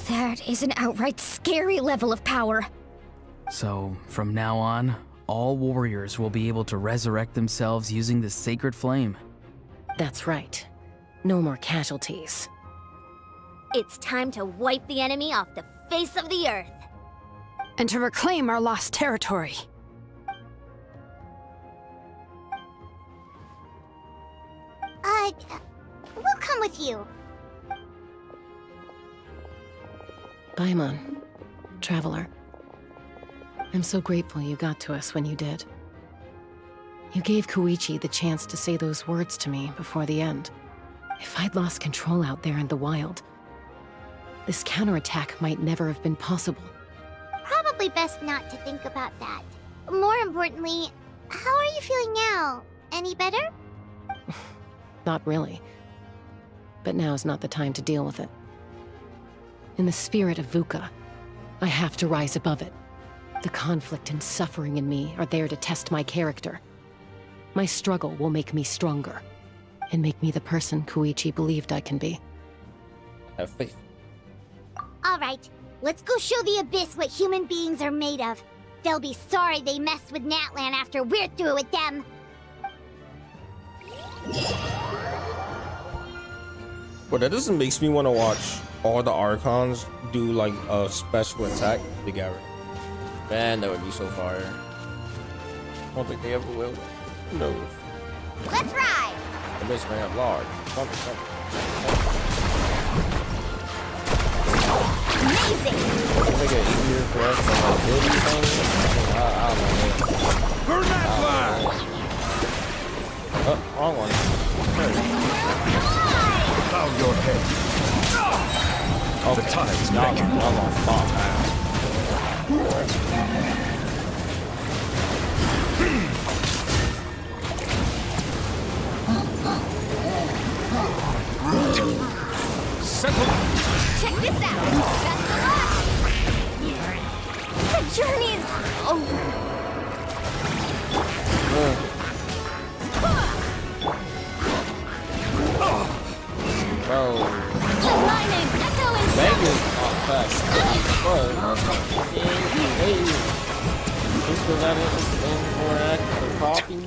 That is an outright scary level of power. So, from now on, all warriors will be able to resurrect themselves using the sacred flame. That's right. No more casualties. It's time to wipe the enemy off the face of the earth. And to reclaim our lost territory. We'll come with you. Paimon, traveler. I'm so grateful you got to us when you did. You gave Koichi the chance to say those words to me before the end. If I'd lost control out there in the wild, this counterattack might never have been possible. Probably best not to think about that. More importantly, how are you feeling now? Any better? Not really. But now's not the time to deal with it. In the spirit of VUCA, I have to rise above it. The conflict and suffering in me are there to test my character. My struggle will make me stronger, and make me the person Koichi believed I can be. Have faith. Alright, let's go show the Abyss what human beings are made of. They'll be sorry they messed with Natlan after we're through with them. Well, that doesn't makes me want to watch all the Archons do like a special attack together. Man, that would be so fire. I don't think they ever will. Who knows? Let's ride! The Abyss may have large. Something. Amazing! Make it easier for us to like build these things. I don't know, man. Burn that flag! Oh, wrong one. Bow your head. Okay. The tide is Y'all making. gonna stop now. Settle. Check this out! Best of luck! The journey's over. Bro. My name's Echo and Megan on fast. But hey, this was that in for for coffee.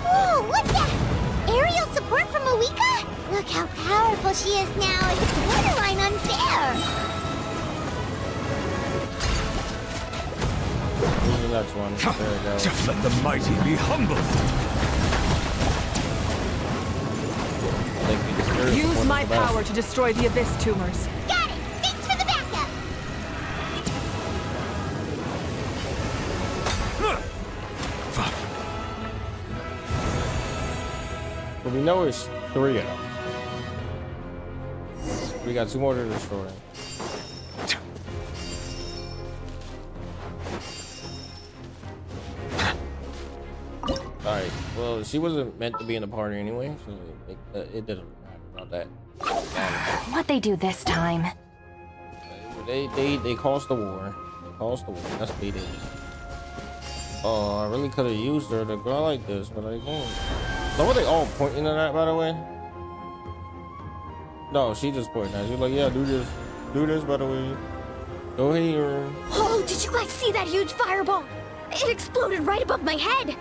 Whoa, what's that? Aerial support from Moika? Look how powerful she is now. It's borderline unfair. Here's the next one. There we go. Let the mighty be humbled. Use my power to destroy the Abyss tumors. Got it! Thanks for the backup! But we know it's 3 of them. We got 2 more to destroy. Alright, well, she wasn't meant to be in the party anyway, so it doesn't matter about that. What'd they do this time? They caused the war. That's what they did. Oh, I really could have used her to go like this, but I didn't. So were they all pointing at that, by the way? No, she just pointing at it. She's like, yeah, do this, by the way. Go here. Oh, did you guys see that huge fireball? It exploded right above my head.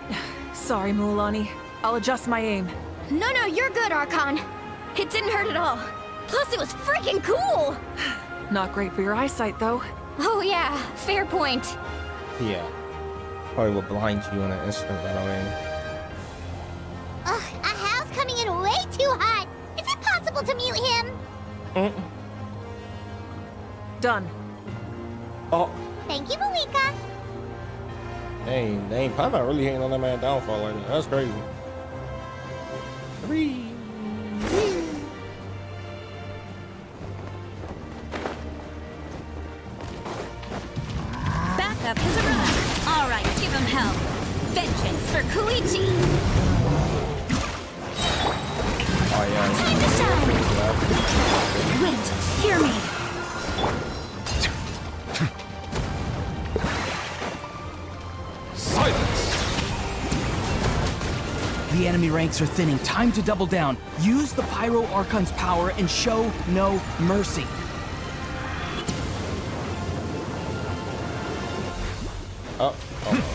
Sorry, Mualani. I'll adjust my aim. No, you're good, Archon. It didn't hurt at all. Plus, it was freaking cool. Not great for your eyesight, though. Oh yeah, fair point. Yeah. Probably will blind you in an instant, by the way. Ugh, a house coming in way too hot. Is it possible to mute him? Done. Oh. Thank you, Malika. Dang, probably not really hating on that man downfall like that. That's crazy. 3. Backup has arrived. All right, give him hell. Vengeance for Koichi. Oh yeah. Time to shine. Wait, hear me. Silence! The enemy ranks are thinning. Time to double down. Use the Pyro Archon's power and show no mercy.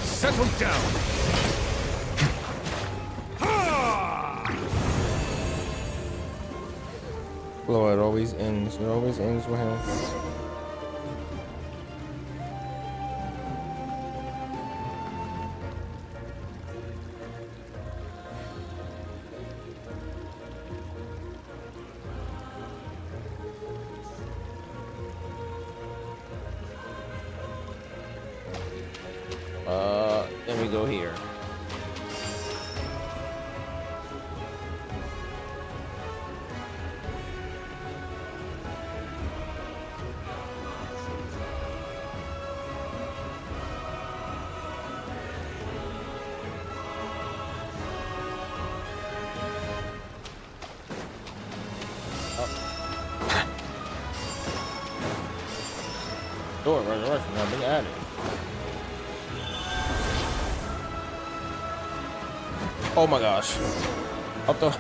Settle down! Well, it always ends. It always ends with him. here. Door resurrection, I've been at it. Oh my gosh. I thought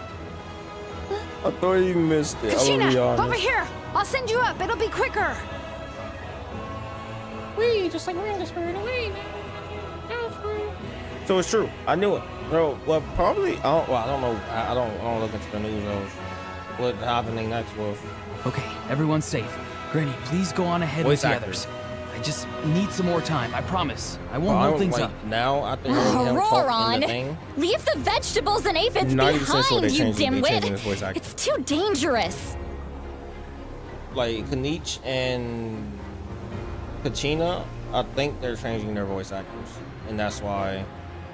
you missed it. I will be Kachina, honest. over here! I'll send you up. It'll be quicker. Wee, just like we're in the spirit away. So it's true. I knew it, bro. Well, probably. I don't know. I don't look into the news of what happening next was. Okay, everyone's safe. Granny, please go on ahead with the others. I just need some more time. I promise. I won't hold things up. Now I think him talking in the thing. Leave the vegetables and aphids 90% sure behind, you they changing his dimwit! voice acting. It's too dangerous. Like Kanich and Kachina, I think they're changing their voice actors, and that's why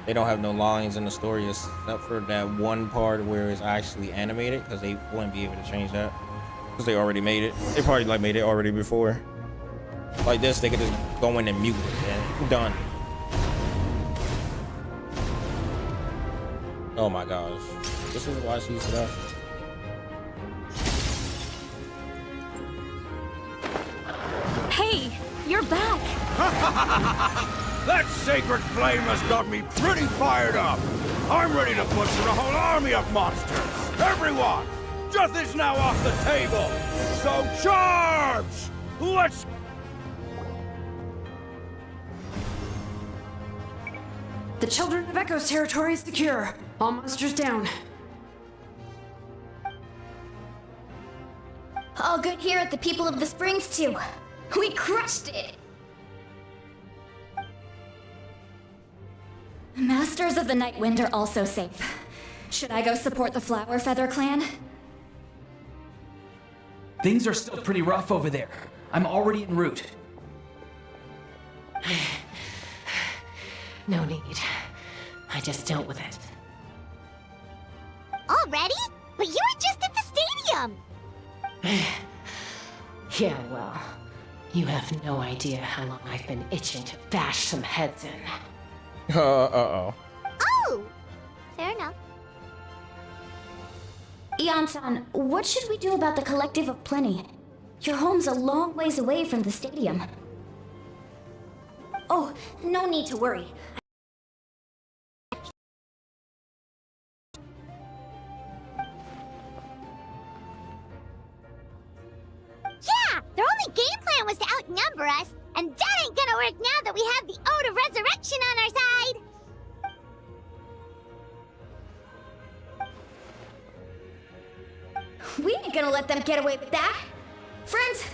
they don't have no lines in the story except for that one part where it's actually animated, because they wouldn't be able to change that because they already made it. They probably like made it already before. Like this, they could just go in and mute it and done. Oh my gosh, this is why she's left. Hey, you're back. That sacred flame has got me pretty fired up. I'm ready to butcher a whole army of monsters. Everyone, death is now off the table. So charge! Let's... The Children of Echo's territory is secure. All monsters down. All good here at the People of the Springs, too. We crushed it! Masters of the Night Wind are also safe. Should I go support the Flower Feather clan? Things are still pretty rough over there. I'm already en route. No need. I just dealt with it. Already? But you were just at the stadium! Yeah, well, you have no idea how long I've been itching to bash some heads in. Uh-oh. Oh! Fair enough. Ian-san, what should we do about the Collective of Plenty? Your home's a long ways away from the stadium. Oh, no need to worry. Yeah! Their only game plan was to outnumber us, and that ain't gonna work now that we have the Ode of Resurrection on our side! We ain't gonna let them get away with that! Friends,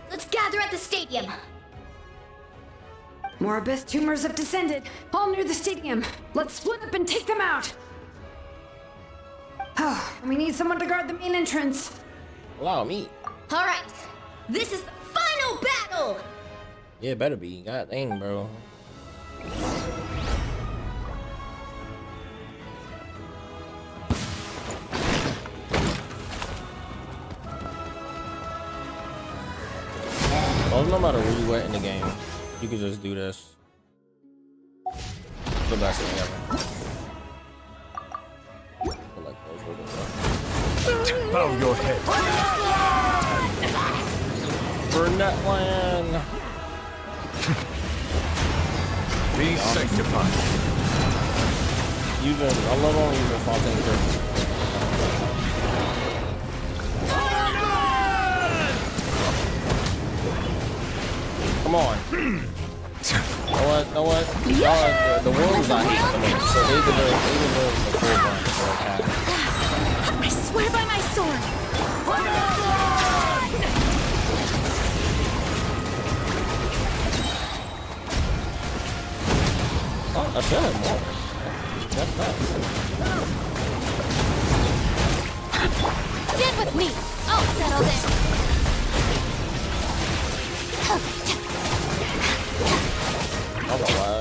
let's gather at the stadium! More abyss tumors have descended, all near the stadium. Let's split up and take them out. Oh, we need someone to guard the main entrance. Allow me. Alright, this is the final battle! Yeah, better be. God dang, bro. Well, no matter where you at in the game, you can just do this. The best thing ever. I like those. Bow your head. Burnett land. Be sanctified. I love only using Fontaine Curse. Come on. Know what? The wolves I hate the most, so they deserve the full bunch for attack. I swear by my sword. Oh, I feel it more. That's Stand with me! I'll settle this! I don't know why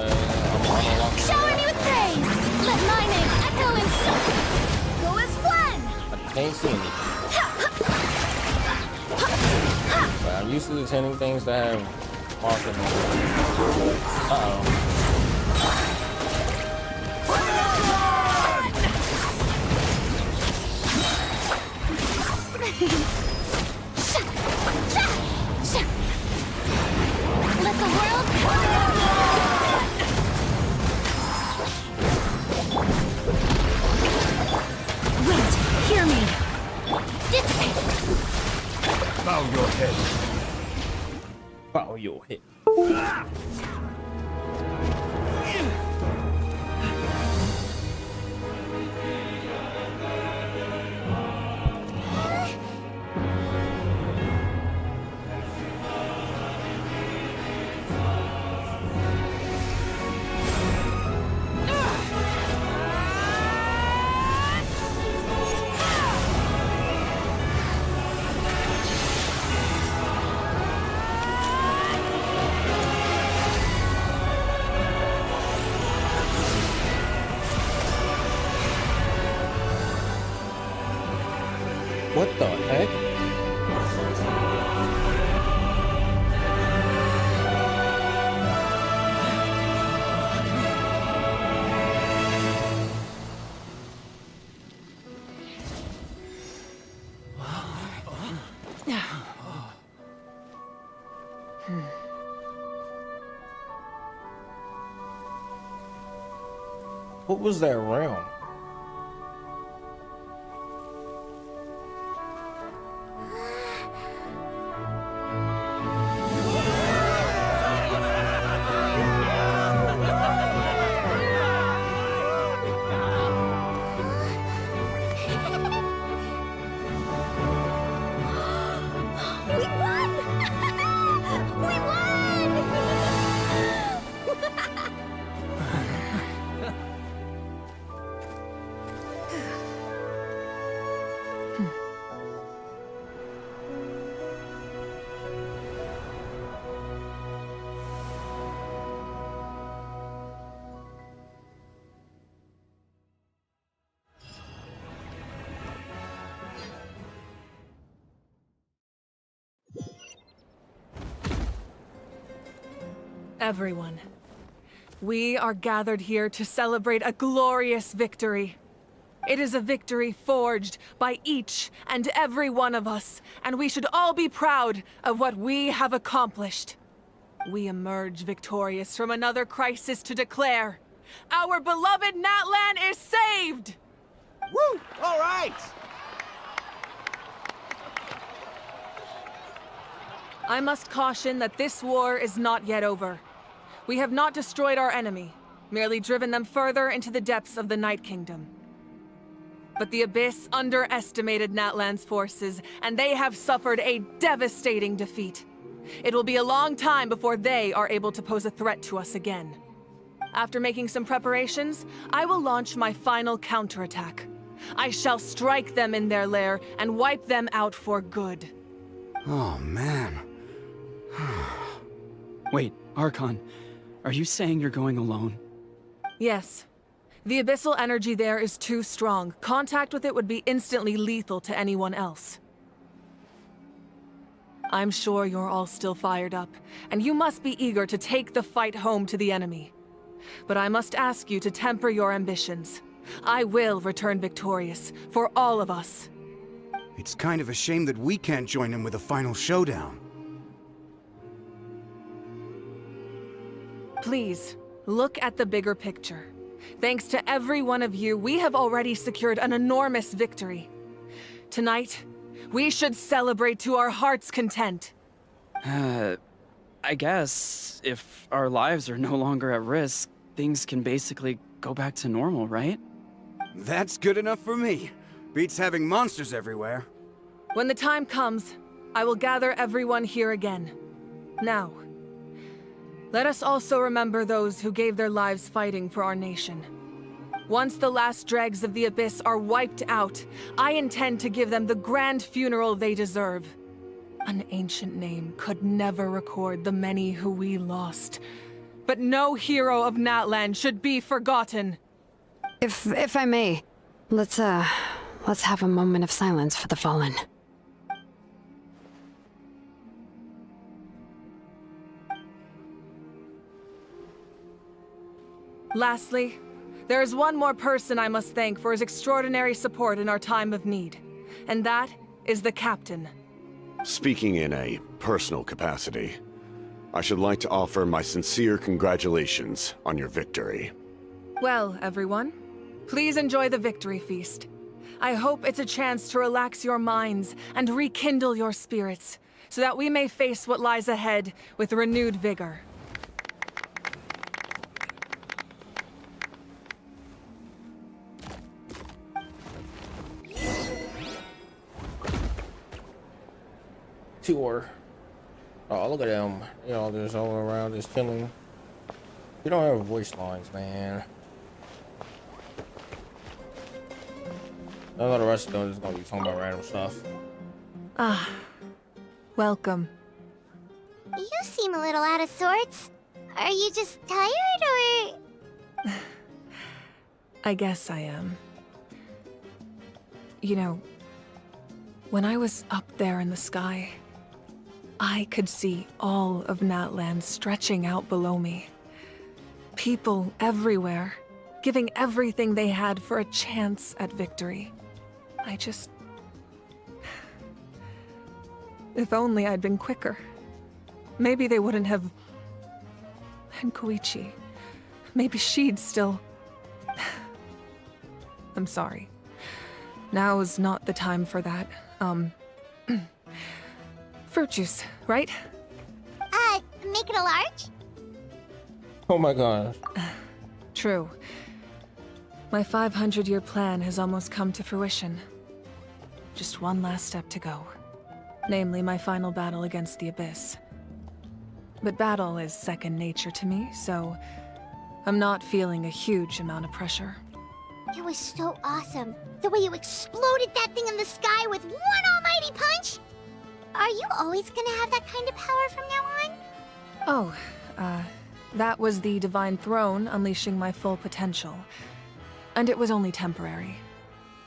I'm Shower me with praise! can't see anything. But I'm used to attending things that have monsters. Uh-oh. Let the world Wait, hear me. dissipate. Bow your head. Bow your head. What the heck? What was that realm? Everyone, we are gathered here to celebrate a glorious victory. It is a victory forged by each and every one of us, and we should all be proud of what we have accomplished. We emerge victorious from another crisis to declare, our beloved Natlan is saved! Woo! All right! I must caution that this war is not yet over. We have not destroyed our enemy, merely driven them further into the depths of the Night Kingdom. But the Abyss underestimated Natlan's forces, and they have suffered a devastating defeat. It will be a long time before they are able to pose a threat to us again. After making some preparations, I will launch my final counterattack. I shall strike them in their lair and wipe them out for good. Oh, man. Wait, Archon, are you saying you're going alone? Yes. The abyssal energy there is too strong. Contact with it would be instantly lethal to anyone else. I'm sure you're all still fired up, and you must be eager to take the fight home to the enemy. But I must ask you to temper your ambitions. I will return victorious, for all of us. It's kind of a shame that we can't join him with a final showdown. Please, look at the bigger picture. Thanks to every one of you, we have already secured an enormous victory. Tonight, we should celebrate to our heart's content. I guess if our lives are no longer at risk, things can basically go back to normal, right? That's good enough for me. Beats having monsters everywhere. When the time comes, I will gather everyone here again. Now, let us also remember those who gave their lives fighting for our nation. Once the last dregs of the Abyss are wiped out, I intend to give them the grand funeral they deserve. An ancient name could never record the many who we lost. But no hero of Natlan should be forgotten. If I may, let's let's have a moment of silence for the fallen. Lastly, there is one more person I must thank for his extraordinary support in our time of need, and that is the captain. Speaking in a personal capacity, I should like to offer my sincere congratulations on your victory. Well, everyone, please enjoy the victory feast. I hope it's a chance to relax your minds and rekindle your spirits, so that we may face what lies ahead with renewed vigor. Tour. Oh, look at them. You know, just all around, just chilling. We don't have voice lines, man. I know the rest of them is gonna be talking about random stuff. Ah, welcome. You seem a little out of sorts. Are you just tired, or...? I guess I am. You know, when I was up there in the sky, I could see all of Natland stretching out below me. People everywhere, giving everything they had for a chance at victory. If only I'd been quicker. Maybe they wouldn't have... And Koichi. Maybe she'd still... I'm sorry. Now is not the time for that. Fruit juice, right? Make it a large? Oh my god. True. My 500-year plan has almost come to fruition. Just one last step to go. Namely, my final battle against the Abyss. But battle is second nature to me, so I'm not feeling a huge amount of pressure. It was so awesome. The way you exploded that thing in the sky with one almighty punch! Are you always gonna have that kind of power from now on? Oh, that was the Divine Throne unleashing my full potential. And it was only temporary.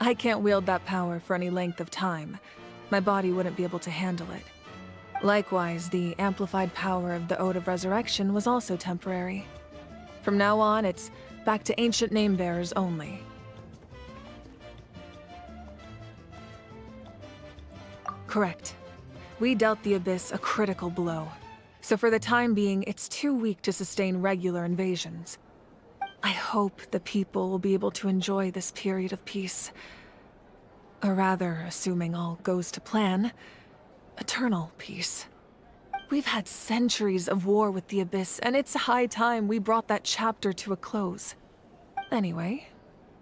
I can't wield that power for any length of time. My body wouldn't be able to handle it. Likewise, the amplified power of the Ode of Resurrection was also temporary. From now on, it's back to ancient name-bearers only. Correct. We dealt the Abyss a critical blow. So for the time being, it's too weak to sustain regular invasions. I hope the people will be able to enjoy this period of peace. Or rather, assuming all goes to plan, eternal peace. We've had centuries of war with the Abyss, and it's high time we brought that chapter to a close. Anyway,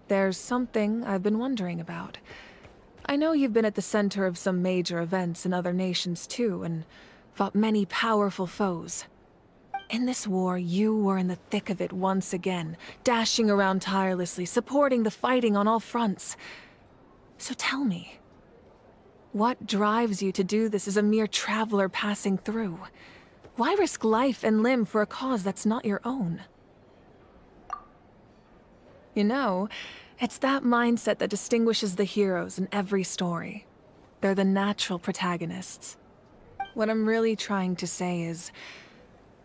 there's something I've been wondering about. I know you've been at the center of some major events in other nations too, and fought many powerful foes. In this war, you were in the thick of it once again, dashing around tirelessly, supporting the fighting on all fronts. So tell me, what drives you to do this as a mere traveler passing through? Why risk life and limb for a cause that's not your own? You know, it's that mindset that distinguishes the heroes in every story. They're the natural protagonists. What I'm really trying to say is,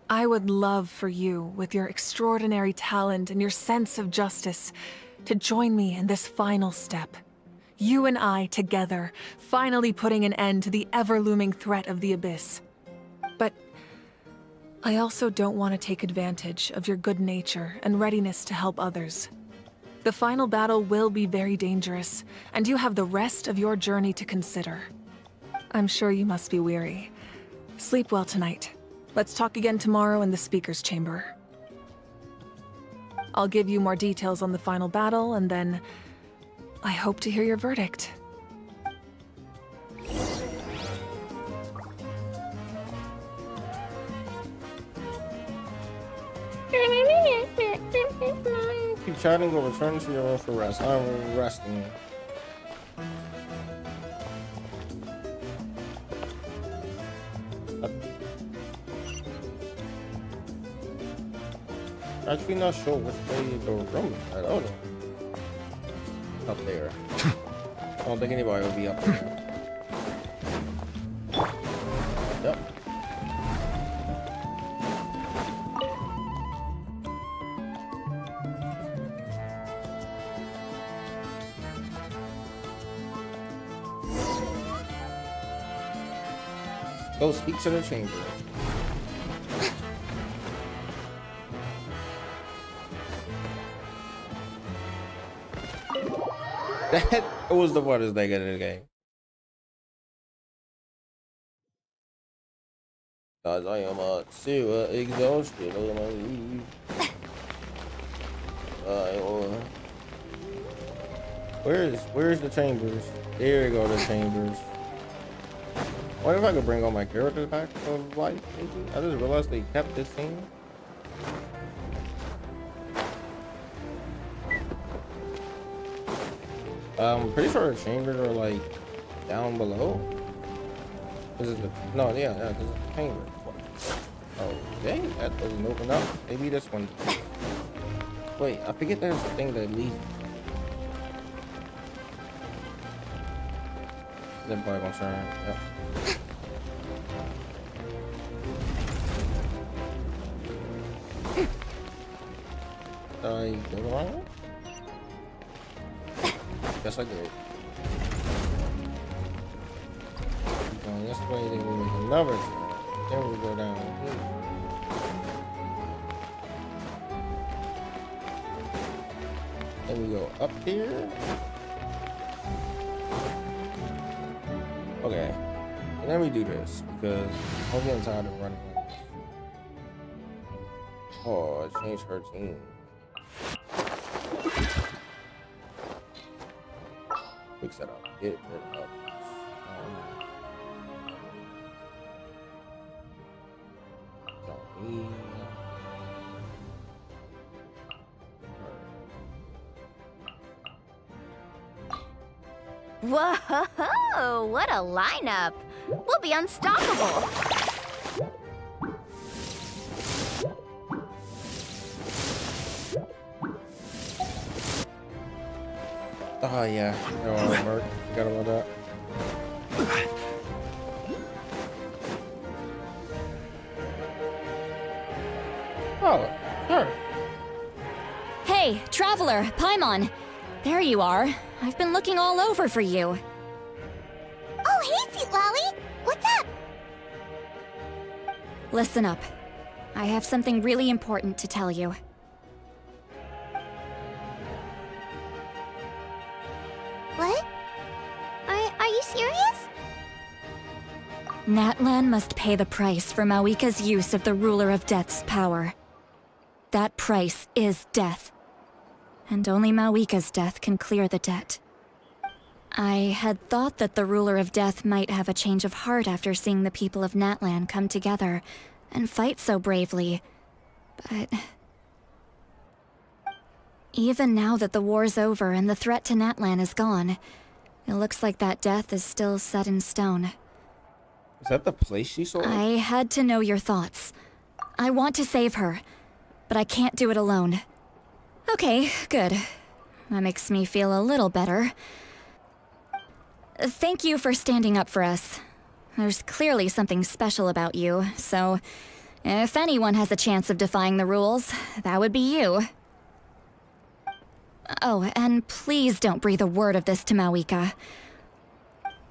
I would love for you, with your extraordinary talent and your sense of justice, to join me in this final step. You and I together, finally putting an end to the ever-looming threat of the Abyss. But I also don't want to take advantage of your good nature and readiness to help others. The final battle will be very dangerous, and you have the rest of your journey to consider. I'm sure you must be weary. Sleep well tonight. Let's talk again tomorrow in the speaker's chamber. I'll give you more details on the final battle, and then I hope to hear your verdict. Keep chatting or return to your room for rest. I'm resting. Actually not sure which way the room is. I don't know. Up there. I don't think anybody will be up there. Yep. Go speak to the chamber. That was the funnest thing in the game. Cause I am super exhausted. Where's the chambers? There go the chambers. What if I could bring all my characters back to life? Maybe? I just realized they kept this scene. I'm pretty sure the chambers are like down below. This is the no, yeah, this is the chamber. Oh, dang, that doesn't open up. Maybe this one. Wait, I forget there's a thing that leads. That boy gonna turn. Yep. I go the wrong way? Guess I did. Going this way, then we make another turn. Then we go down here. Then we go up here. Okay. And then we do this because I'm getting tired of running. Oh, I changed her team. Fix that up. Get rid of don't need. Whoa, what a lineup! We'll be unstoppable! Oh yeah, no armor. Forgot about that. Oh, sure. Hey, traveler, Paimon. There you are. I've been looking all over for you. Oh, hey, Sweet Lolly! What's up? Listen up. I have something really important to tell you. What? Are you serious? Natlan must pay the price for Mawika's use of the Ruler of Death's power. That price is death. And only Mawika's death can clear the debt. I had thought that the Ruler of Death might have a change of heart after seeing the people of Natlan come together and fight so bravely, but... Even now that the war's over and the threat to Natlan is gone, it looks like that death is still set in stone. Is that the place she saw? I had to know your thoughts. I want to save her, but I can't do it alone. Okay, good. That makes me feel a little better. Thank you for standing up for us. There's clearly something special about you, so if anyone has a chance of defying the rules, that would be you. Oh, and please don't breathe a word of this to Mawika.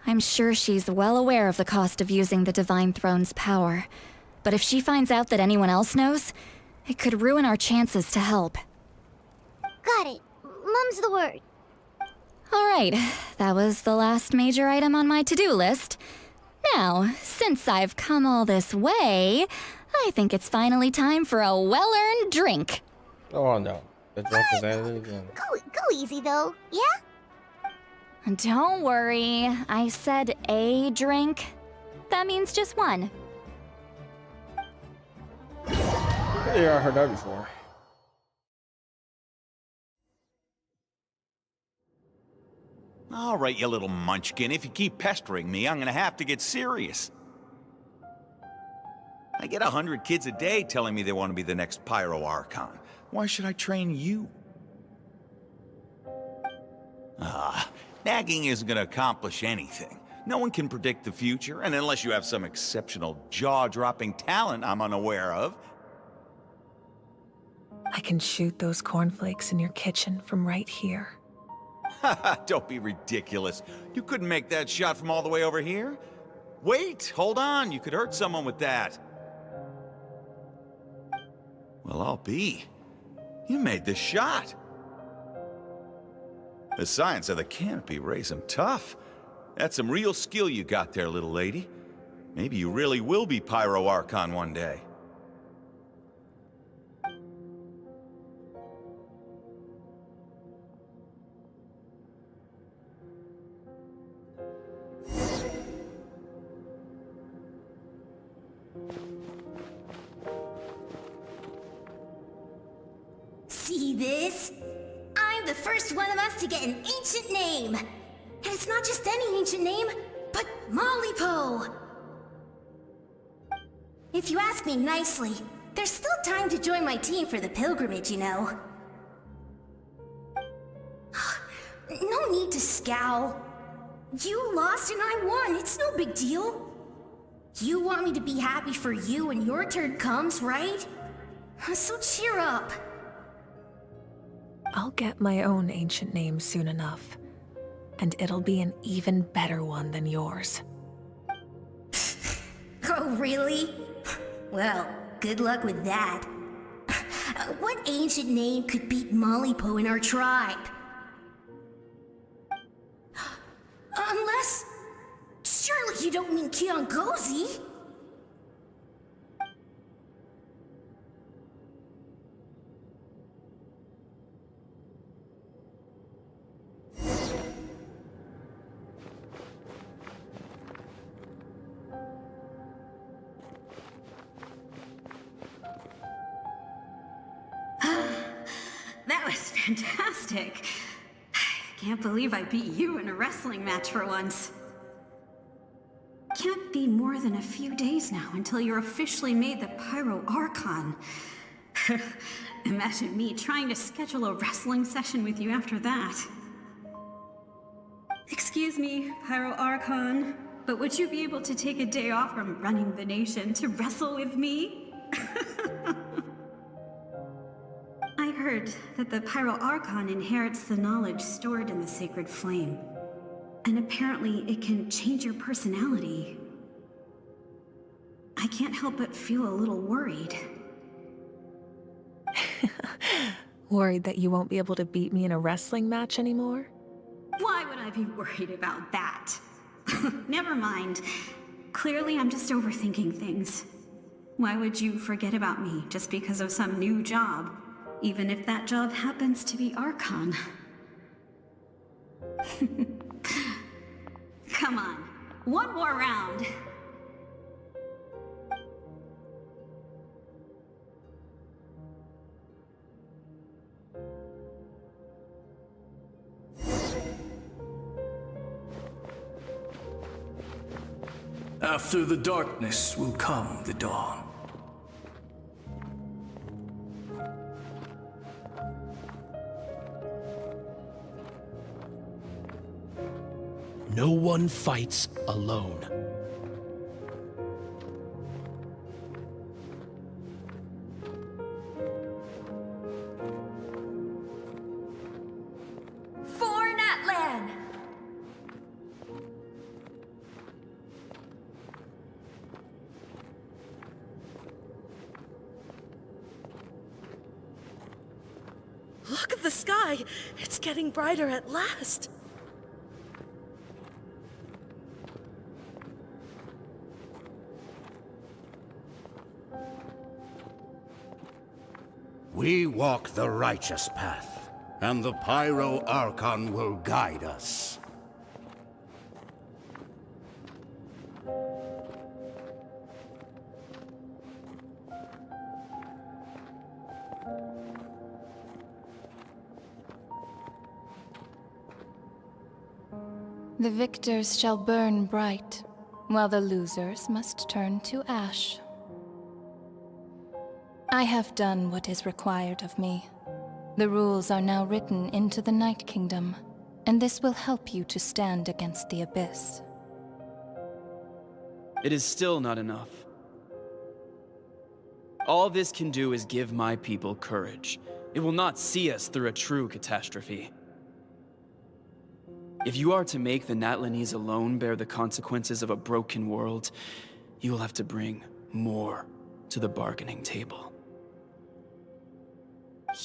I'm sure she's well aware of the cost of using the Divine Throne's power, but if she finds out that anyone else knows, it could ruin our chances to help. Got it. Mum's the word. Alright, that was the last major item on my to-do list. Now, since I've come all this way, I think it's finally time for a well-earned drink. Oh no, the drink is added again. Go easy, though, yeah? Don't worry, I said a drink. That means just one. Yeah, I heard that before. All right, you little munchkin. If you keep pestering me, I'm gonna have to get serious. I get 100 kids a day telling me they want to be the next Pyro Archon. Why should I train you? Nagging isn't gonna accomplish anything. No one can predict the future, and unless you have some exceptional jaw-dropping talent I'm unaware of. I can shoot those cornflakes in your kitchen from right here. Haha, don't be ridiculous. You couldn't make that shot from all the way over here? Wait, hold on, you could hurt someone with that. Well, I'll be. You made this shot. The science of the canopy raised him tough. That's some real skill you got there, little lady. Maybe you really will be Pyro Archon one day. See this? I'm the first one of us to get an ancient name. And it's not just any ancient name, but Malipo. If you ask me nicely, there's still time to join my team for the pilgrimage, you know. No need to scowl. You lost and I won, it's no big deal. You want me to be happy for you when your turn comes, right? So cheer up. I'll get my own ancient name soon enough. And it'll be an even better one than yours. Oh, really? Well, good luck with that. What ancient name could beat Malipo in our tribe? Unless... surely you don't mean Kiangozi? That was fantastic. Can't believe I beat you in a wrestling match for once. Can't be more than a few days now until you're officially made the Pyro Archon. Imagine me trying to schedule a wrestling session with you after that. Excuse me, Pyro Archon, but would you be able to take a day off from running the nation to wrestle with me? I heard that the Pyro Archon inherits the knowledge stored in the sacred flame. And apparently it can change your personality. I can't help but feel a little worried. Worried that you won't be able to beat me in a wrestling match anymore? Why would I be worried about that? Never mind. Clearly I'm just overthinking things. Why would you forget about me just because of some new job? Even if that job happens to be Archon. Come on, one more round. After the darkness will come the dawn. No one fights alone. For Natlan! Look at the sky! It's getting brighter at last! We walk the righteous path, and the Pyro Archon will guide us. The victors shall burn bright, while the losers must turn to ash. I have done what is required of me. The rules are now written into the Night Kingdom. and this will help you to stand against the Abyss. It is still not enough. All this can do is give my people courage. It will not see us through a true catastrophe. If you are to make the Natlanese alone bear the consequences of a broken world, you will have to bring more to the bargaining table.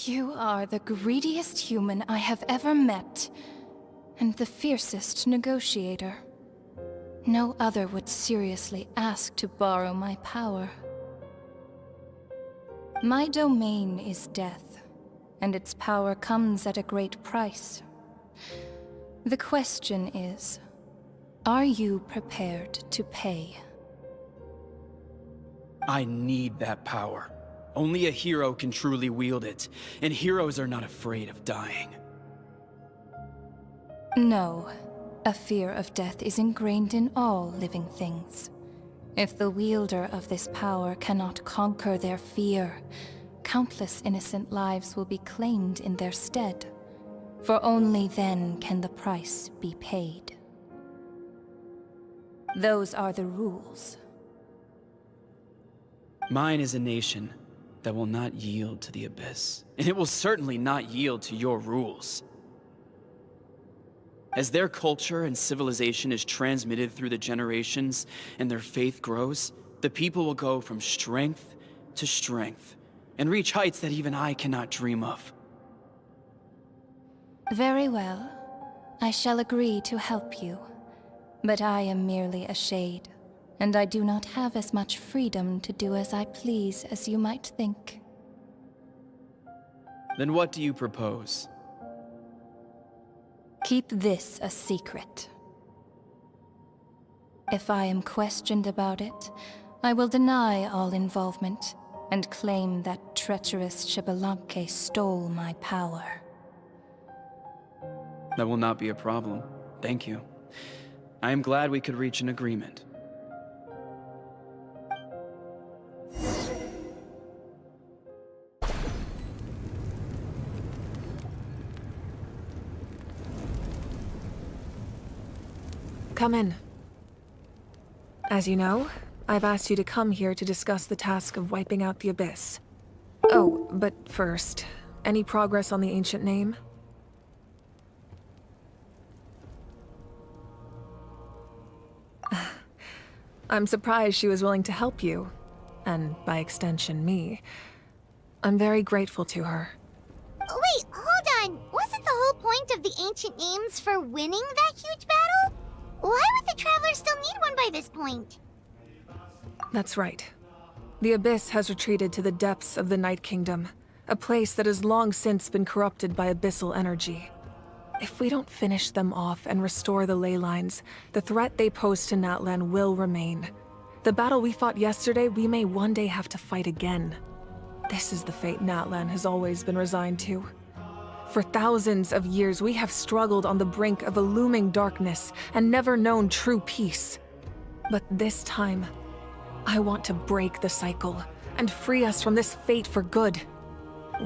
You are the greediest human I have ever met, and the fiercest negotiator. No other would seriously ask to borrow my power. My domain is death, and its power comes at a great price. The question is, are you prepared to pay? I need that power. Only a hero can truly wield it, and heroes are not afraid of dying. No. A fear of death is ingrained in all living things. If the wielder of this power cannot conquer their fear, countless innocent lives will be claimed in their stead. For only then can the price be paid. Those are the rules. Mine is a nation that will not yield to the Abyss, and it will certainly not yield to your rules. As their culture and civilization is transmitted through the generations and their faith grows, the people will go from strength to strength and reach heights that even I cannot dream of. Very well. I shall agree to help you. But I am merely a shade, and I do not have as much freedom to do as I please as you might think. Then what do you propose? Keep this a secret. If I am questioned about it, I will deny all involvement and claim that treacherous Xbalanque stole my power. That will not be a problem. Thank you. I am glad we could reach an agreement. Come in. As you know, I've asked you to come here to discuss the task of wiping out the Abyss. Oh, but first, any progress on the ancient name? I'm surprised she was willing to help you, and by extension, me. I'm very grateful to her. Wait, hold on. Wasn't the whole point of the ancient names for winning that huge battle? Why would the Travelers still need one by this point? That's right. The Abyss has retreated to the depths of the Night Kingdom, a place that has long since been corrupted by abyssal energy. If we don't finish them off and restore the ley lines, the threat they pose to Natlan will remain. The battle we fought yesterday, we may one day have to fight again. This is the fate Natlan has always been resigned to. For thousands of years, we have struggled on the brink of a looming darkness and never known true peace. But this time, I want to break the cycle and free us from this fate for good.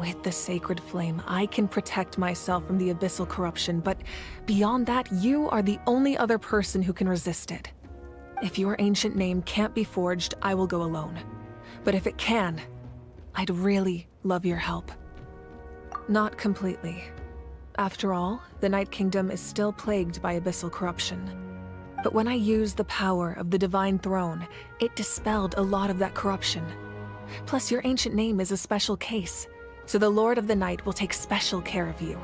With the sacred flame, I can protect myself from the abyssal corruption, but beyond that, you are the only other person who can resist it. If your ancient name can't be forged, I will go alone. But if it can, I'd really love your help. Not completely. After all, the Night Kingdom is still plagued by abyssal corruption. But when I used the power of the Divine Throne, it dispelled a lot of that corruption. Plus, your ancient name is a special case, so the Lord of the Night will take special care of you.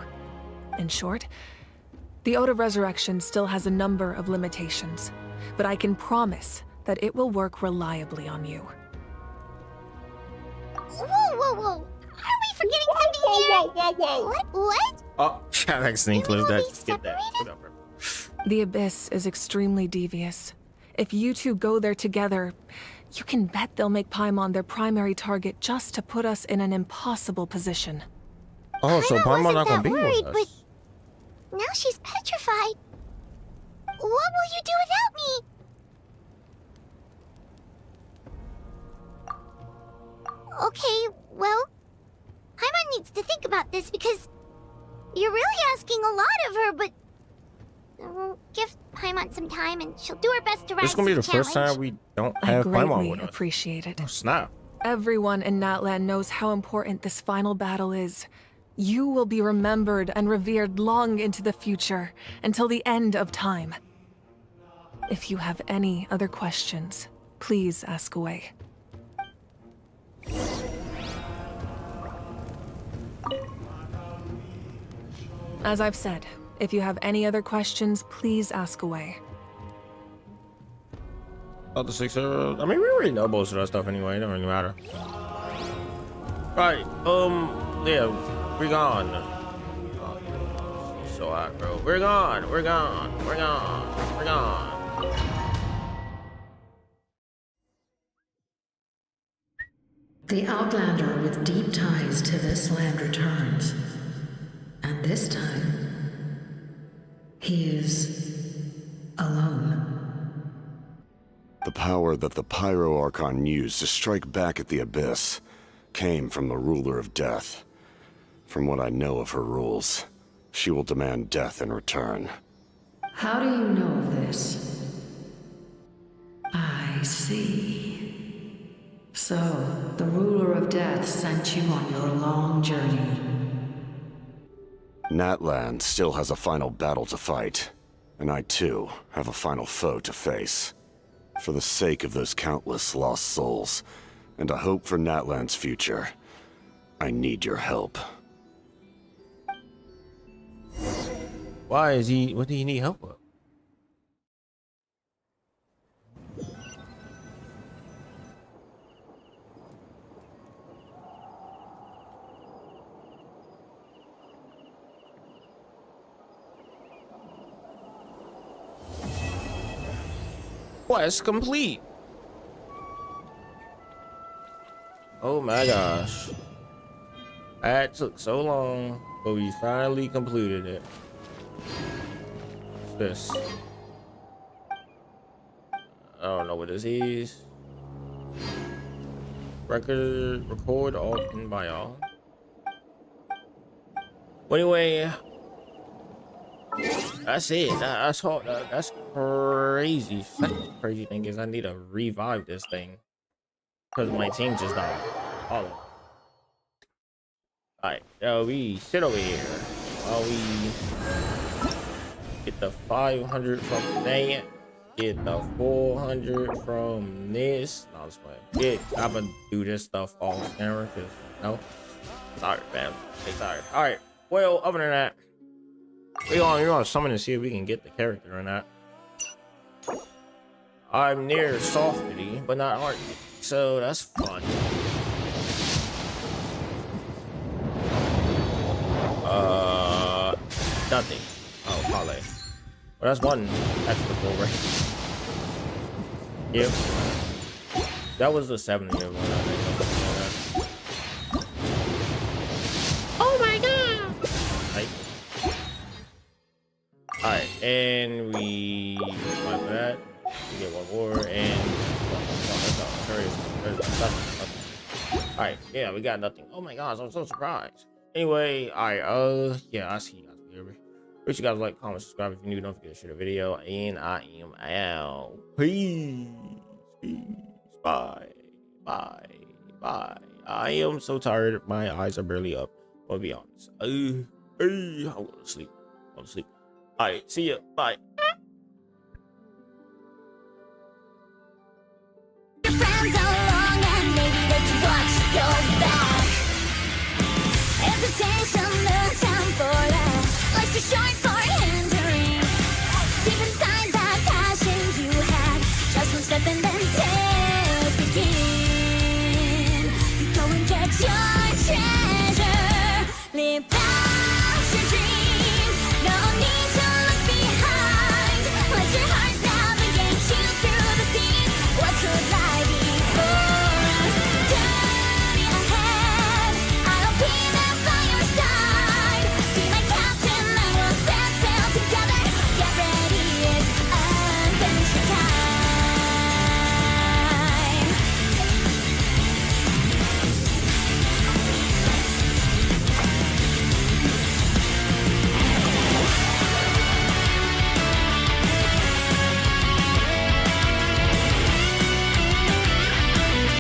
In short, the Ode of Resurrection still has a number of limitations, but I can promise that it will work reliably on you. Whoa. Are we forgetting something here? Whoa. What? Oh, I like sneakers. That's get that. Whatever. The Abyss is extremely devious. If you two go there together, you can bet they'll make Paimon their primary target just to put us in an impossible position. Oh, so Paimon not gonna be worried, with us. but now she's petrified. What will you do without me? Okay, well, Paimon needs to think about this because you're really asking a lot of her, but Give Paimon some time and she'll do her best to rise This is gonna be to the first challenge. time we don't I have Paimon greatly with us. appreciate it. Oh, snap. Everyone in Natlan knows how important this final battle is. You will be remembered and revered long into the future, until the end of time. If you have any other questions, please ask away. As I've said, if you have any other questions, please ask away. Oh, the 6 I mean, we already know most of that stuff anyway. It don't really matter. Right. Yeah, we're gone. Oh, so hot, bro. We're gone. We're gone. We're gone. We're gone. The Outlander with deep ties to this land returns. And this time, he is alone. The power that the Pyro Archon used to strike back at the Abyss came from the Ruler of Death. From what I know of her rules, she will demand death in return. How do you know this? I see. So, the Ruler of Death sent you on your long journey. Natlan still has a final battle to fight, and I too have a final foe to face. For the sake of those countless lost souls, and a hope for Natlan's future, I need your help. Why is he? What do you need help with? Quest complete. Oh my gosh. That took so long, but we finally completed it. What's this? I don't know what this is. Record all in by all. Well, anyway, that's it. That's all. That's crazy. Second crazy thing is I need to revive this thing because my team just died. All of it. All right, we sit over here while we get the 500 from that. Get the 400 from this. No, this way. I'm gonna do this stuff off camera because no. Sorry, man. Sorry. All right. Well, other than that, we're gonna summon and see if we can get the character or not. I'm near Softity, but not Archon, so that's fun. Nothing. Oh, Pale. Well, that's one extra pull, right? Yep. That was the 70th one, I think. Oh my god! Alright, and we apply for that. We get one more, and alright, yeah, we got nothing. Oh my gosh, I'm so surprised. Anyway, alright, yeah, I see you guys here. Wish you guys like, comment, subscribe if you're new. Don't forget to share the video, and I am out. Peace. Bye. I am so tired. My eyes are barely up. I'll be honest. I'm going to sleep. All right, see ya. Bye. Your friends along and maybe they can watch your back. Hesitation, no time for that. Life's too short for